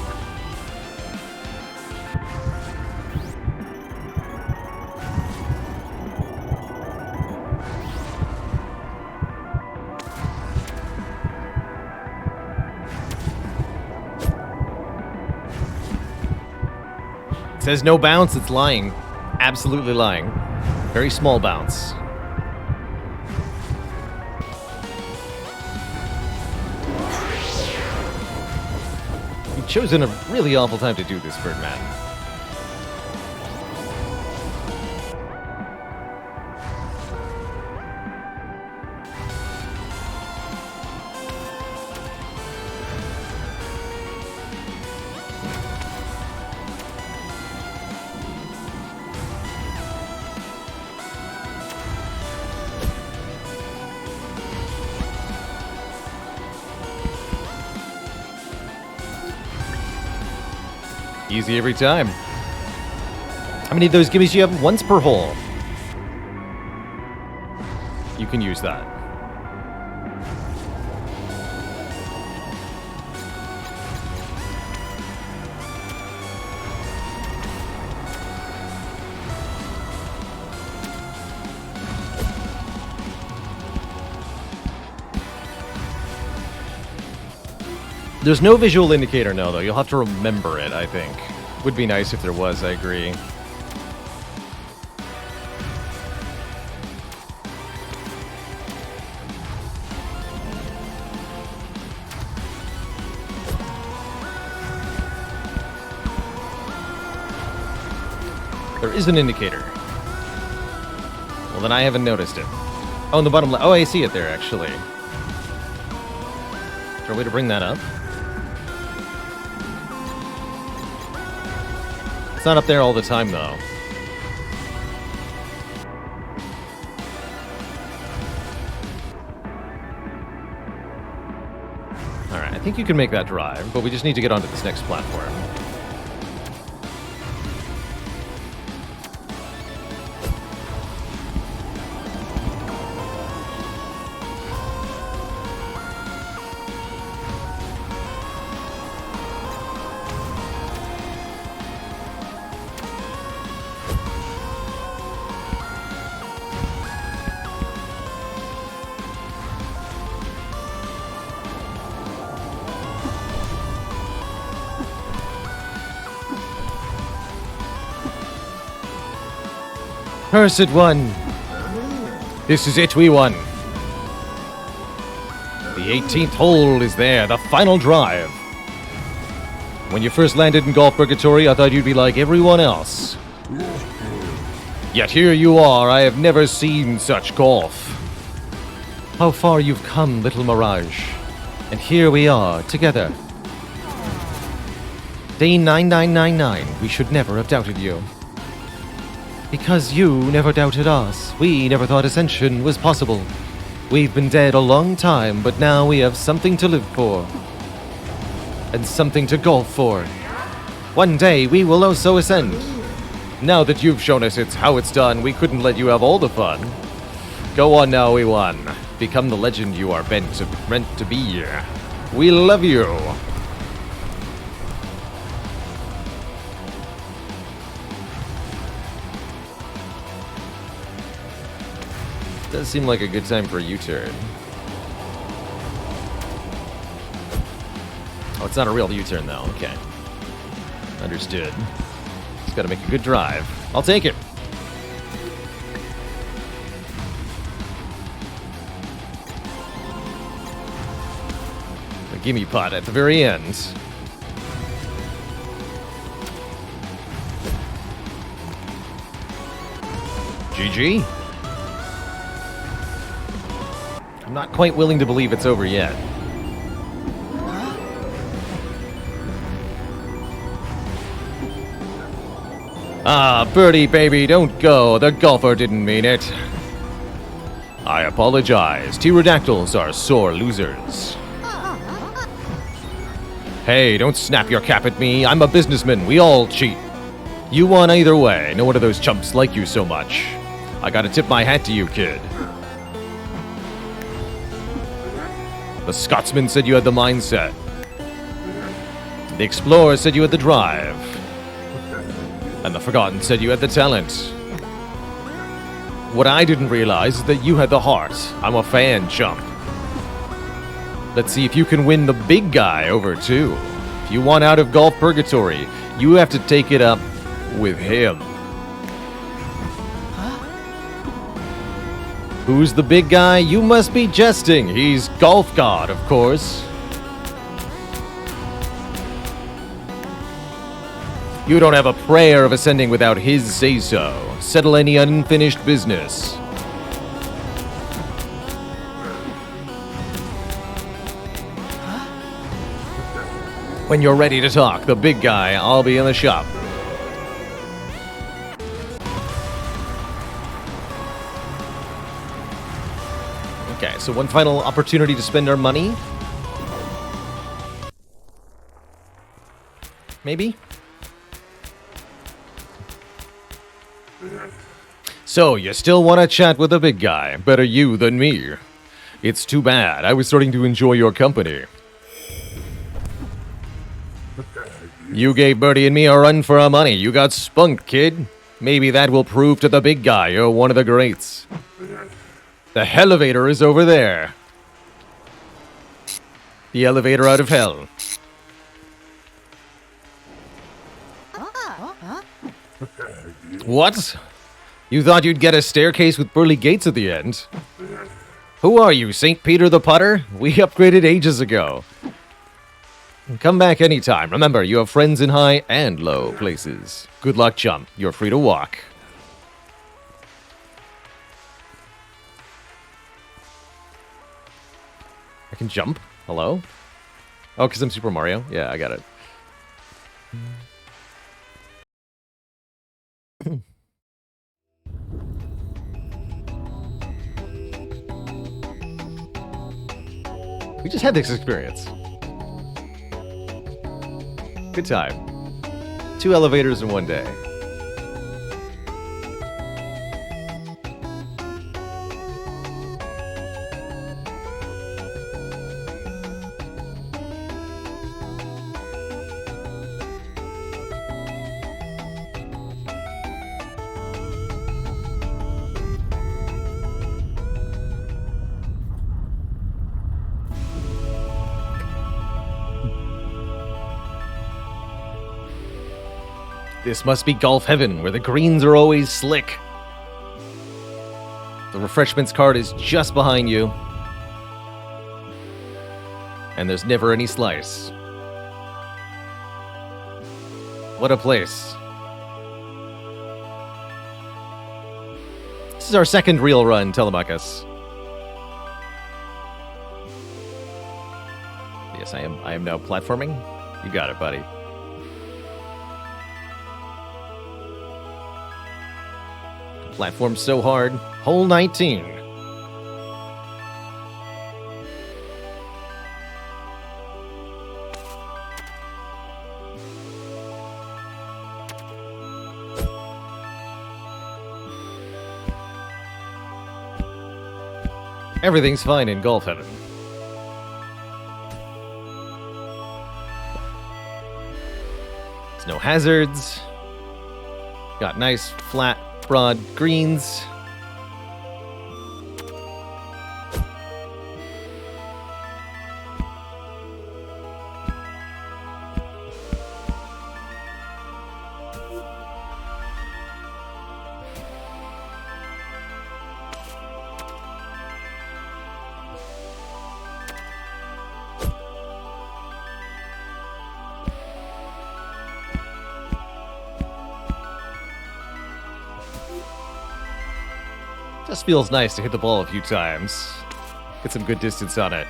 It says no bounce, it's lying. Absolutely lying. Very small bounce. You've chosen a really awful time to do this, Birdman. Easy every time. How many of those gimmies do you have? Once per hole. You can use that. There's no visual indicator, no, though. You'll have to remember it, I think. Would be nice if there was, I agree. There is an indicator. Well, then I haven't noticed it. Oh, in the bottom left. Oh, I see it there, actually. Is there a way to bring that up? It's not up there all the time, though. Alright, I think you can make that drive, but we just need to get onto this next platform. Cursed one! This is it, we won! The 18th hole is there, the final drive. When you first landed in Golf Purgatory, I thought you'd be like everyone else. Yet here you are, I have never seen such golf. How far you've come, little Mirage. And here we are, together. Day 9999, we should never have doubted you. Because you never doubted us, we never thought ascension was possible. We've been dead a long time, but now we have something to live for. And something to golf for. One day we will also ascend. Now that you've shown us how it's done, we couldn't let you have all the fun. Go on now, Ewan. Become the legend you are meant to be. We love you. Does seem like a good time for a U-turn. Oh, it's not a real U-turn though. Okay. Understood. Just gotta make a good drive. I'll take it. A gimme pot at the very end. GG. I'm not quite willing to believe it's over yet. Ah, birdie baby, don't go. The golfer didn't mean it. I apologize. Pterodactyls are sore losers. Hey, don't snap your cap at me. I'm a businessman. We all cheat. You won either way. No one of those chumps like you so much. I gotta tip my hat to you, kid. The Scotsman said you had the mindset. The Explorer said you had the drive. And the Forgotten said you had the talent. What I didn't realize is that you had the heart. I'm a fan, chump. Let's see if you can win the big guy over, too. If you want out of golf purgatory, you have to take it up with him. Who's the big guy? You must be jesting. He's Golf God, of course. You don't have a prayer of ascending without his say-so. Settle any unfinished business. When you're ready to talk, the big guy, I'll be in the shop. Okay, so one final opportunity to spend our money. Maybe? So, you still want to chat with the big guy? Better you than me. It's too bad. I was starting to enjoy your company. You gave Bertie and me a run for our money. You got spunked, kid. Maybe that will prove to the big guy you're one of the greats. The elevator is over there. The elevator out of hell. What? You thought you'd get a staircase with pearly gates at the end? Who are you, St. Peter the Putter? We upgraded ages ago. Come back anytime. Remember, you have friends in high and low places. Good luck, chum. You're free to walk. I can jump? Hello? Oh, because I'm Super Mario? Yeah, I got it. We just had this experience. Good time. 2 elevators in one day. This must be golf heaven, where the greens are always slick. The refreshments cart is just behind you. And there's never any slice. What a place. This is our second real run, Telemachus. Yes, I am now platforming. You got it, buddy. Platform so hard. Hole 19. Everything's fine in golf heaven. There's no hazards. Got nice, flat, broad greens. Just feels nice to hit the ball a few times. Get some good distance on it.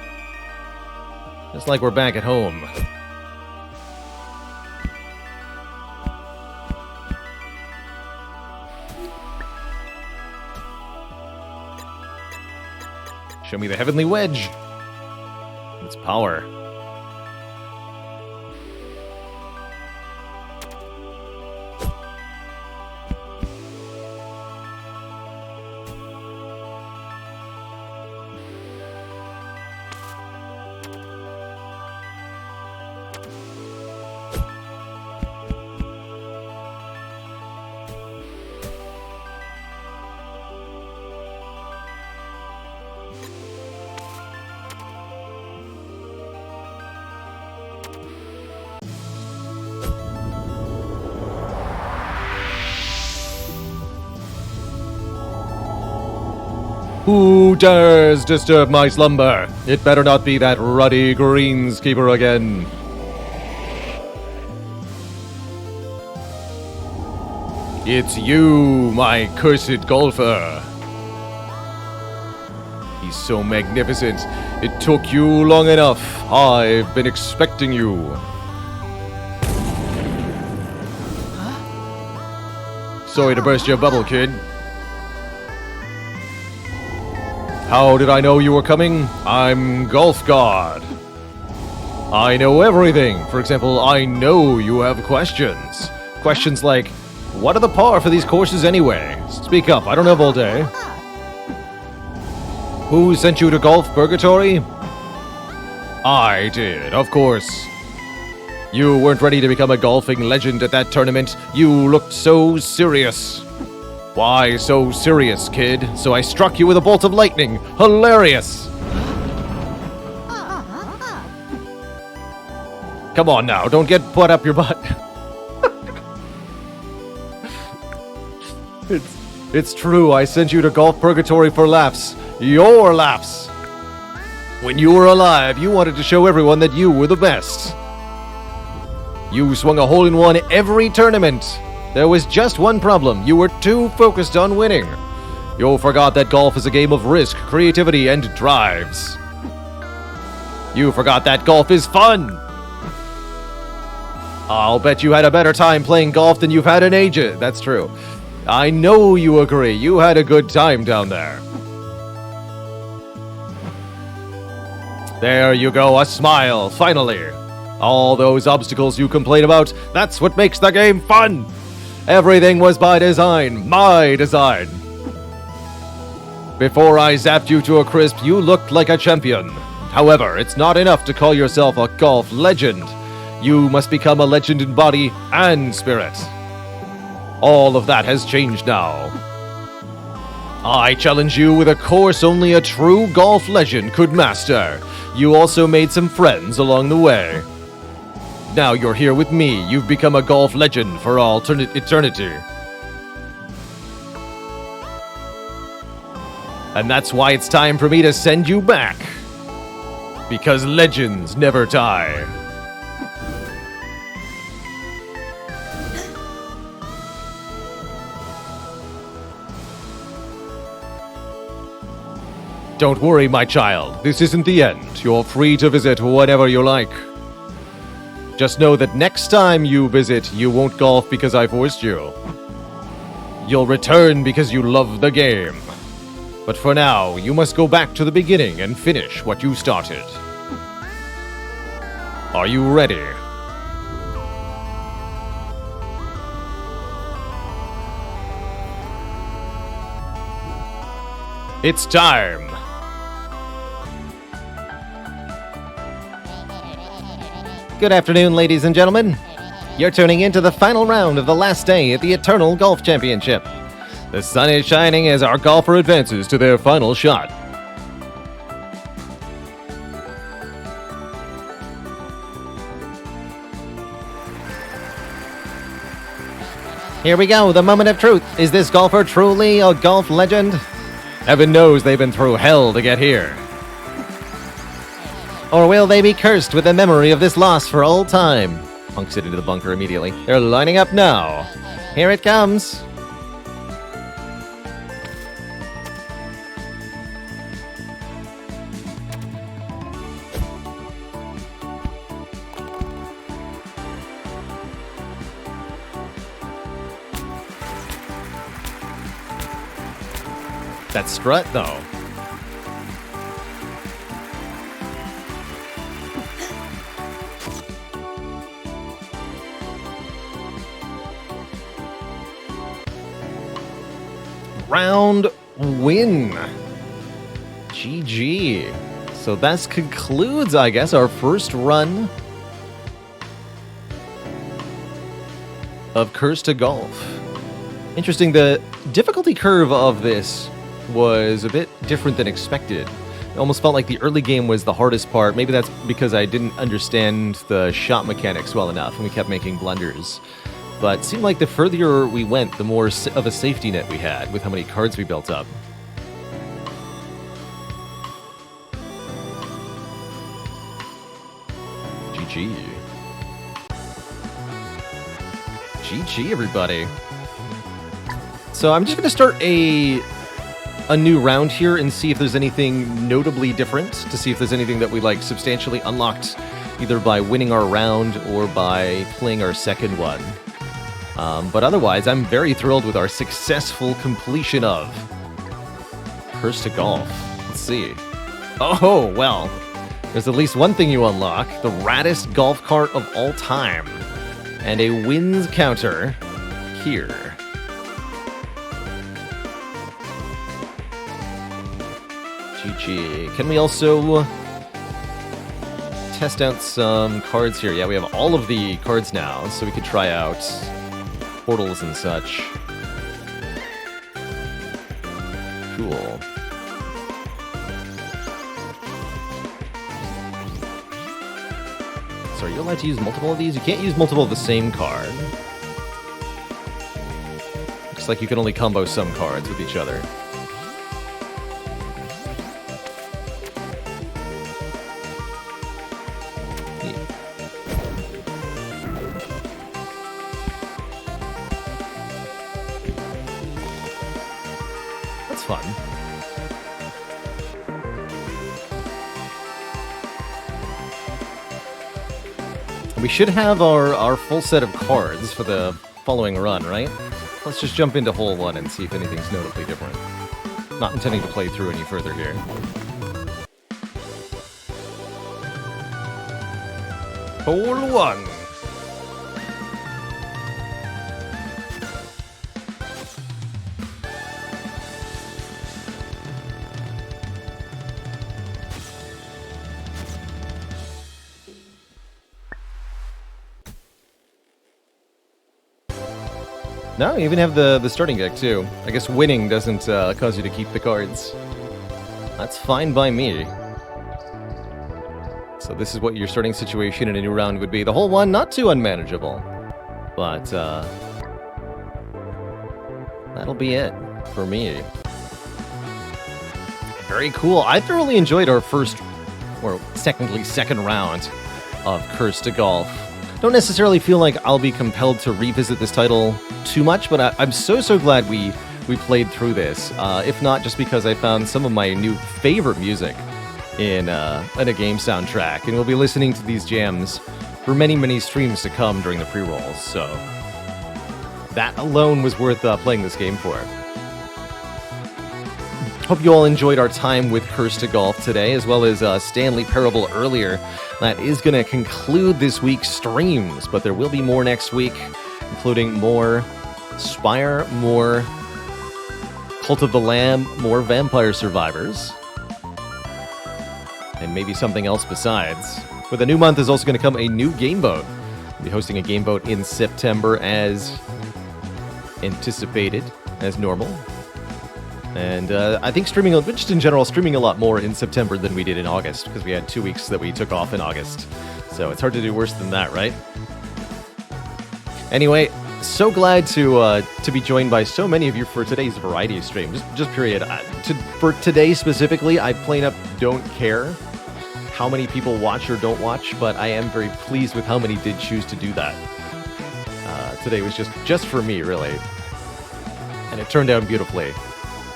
Just like we're back at home. Show me the heavenly wedge. Its power. Who dares disturb my slumber? It better not be that ruddy greenskeeper again. It's you, my cursed golfer. He's so magnificent. It took you long enough. I've been expecting you. Sorry to burst your bubble, kid. How did I know you were coming? I'm Golf God. I know everything. For example, I know you have questions. Questions like, what are the par for these courses anyway? Speak up, I don't have all day. Who sent you to Golf Purgatory? I did, of course. You weren't ready to become a golfing legend at that tournament. You looked so serious. Why so serious, kid? So I struck you with a bolt of lightning. Hilarious! Come on now, don't get put up your butt. It's true, I sent you to Golf Purgatory for laughs. Your laughs. When you were alive, you wanted to show everyone that you were the best. You swung a hole-in-one every tournament. There was just one problem. You were too focused on winning. You forgot that golf is a game of risk, creativity, and drives. You forgot that golf is fun. I'll bet you had a better time playing golf than you've had in ages. That's true. I know you agree. You had a good time down there. There you go, a smile, finally. All those obstacles you complain about, that's what makes the game fun. Everything was by design, my design. Before I zapped you to a crisp, you looked like a champion. However, it's not enough to call yourself a golf legend. You must become a legend in body and spirit. All of that has changed now. I challenge you with a course only a true golf legend could master. You also made some friends along the way. Now you're here with me. You've become a golf legend for all eternity. And that's why it's time for me to send you back. Because legends never die. Don't worry, my child. This isn't the end. You're free to visit whenever you like. Just know that next time you visit, you won't golf because I forced you. You'll return because you love the game. But for now, you must go back to the beginning and finish what you started. Are you ready? It's time! Good afternoon, ladies and gentlemen. You're tuning into the final round of the last day at the Eternal Golf Championship. The sun is shining as our golfer advances to their final shot. Here we go, the moment of truth. Is this golfer truly a golf legend? Heaven knows they've been through hell to get here. Or will they be cursed with the memory of this loss for all time? Punks it into the bunker immediately. They're lining up now. Here it comes. That strut, though. Round win. GG. So that concludes, I guess, our first run of Curse to Golf. Interesting, the difficulty curve of this was a bit different than expected. It almost felt like the early game was the hardest part. Maybe that's because I didn't understand the shot mechanics well enough and we kept making blunders. But it seemed like the further we went, the more of a safety net we had with how many cards we built up. GG. GG, everybody. So I'm just going to start a new round here and see if there's anything notably different, to see if there's anything that we like substantially unlocked either by winning our round or by playing our second one. But otherwise, I'm very thrilled with our successful completion of Curse to Golf. Let's see. Oh, well, there's at least one thing you unlock, the raddest golf cart of all time, and a wins counter here. GG. Can we also test out some cards here? Yeah, we have all of the cards now, so we could try out portals and such. Cool. So are you allowed to use multiple of these? You can't use multiple of the same card. Looks like you can only combo some cards with each other. Fun. We should have our full set of cards for the following run, right? Let's just jump into hole one and see if anything's notably different. Not intending to play through any further here. Hole one. No, you even have the starting deck, too. I guess winning doesn't cause you to keep the cards. That's fine by me. So this is what your starting situation in a new round would be. The whole one, not too unmanageable. But, that'll be it for me. Very cool. I thoroughly enjoyed our first, or technically second round of Curse to Golf. Don't necessarily feel like I'll be compelled to revisit this title too much, but I'm so glad we played through this. If not, just because I found some of my new favorite music in a game soundtrack, and we'll be listening to these jams for many streams to come during the pre-rolls. So that alone was worth playing this game for. Hope you all enjoyed our time with Curse to Golf today, as well as Stanley Parable earlier. That is going to conclude this week's streams, but there will be more next week, including more Spire, more Cult of the Lamb, more Vampire Survivors, and maybe something else besides. With a new month is also going to come a new game vote. We'll be hosting a game vote in September as anticipated, as normal. And I think streaming, just in general, streaming a lot more in September than we did in August, because we had 2 weeks that we took off in August. So it's hard to do worse than that, right? Anyway, so glad to be joined by so many of you for today's variety stream. Just period. For today specifically, I plain up don't care how many people watch or don't watch, but I am very pleased with how many did choose to do that. Today was just for me, really. And it turned out beautifully.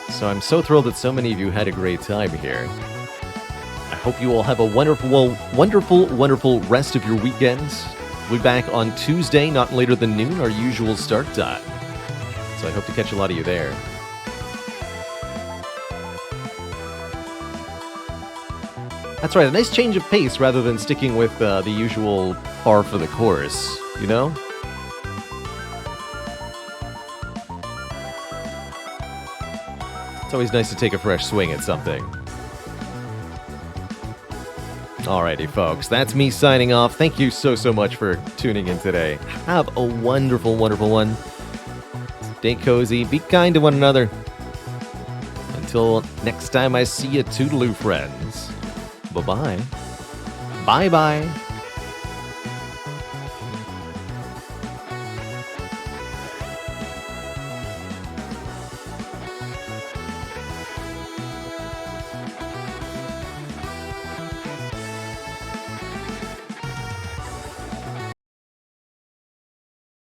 So I'm so thrilled that so many of you had a great time here. I hope you all have a wonderful, wonderful, wonderful rest of your weekends. We'll be back on Tuesday, not later than noon, our usual start time. So I hope to catch a lot of you there. That's right, a nice change of pace rather than sticking with the usual par for the course, you know? It's always nice to take a fresh swing at something. Alrighty, folks, that's me signing off. Thank you so much for tuning in today. Have a wonderful, wonderful one. Stay cozy, be kind to one another. Until next time I see you, toodaloo, friends. Bye-bye. Bye-bye.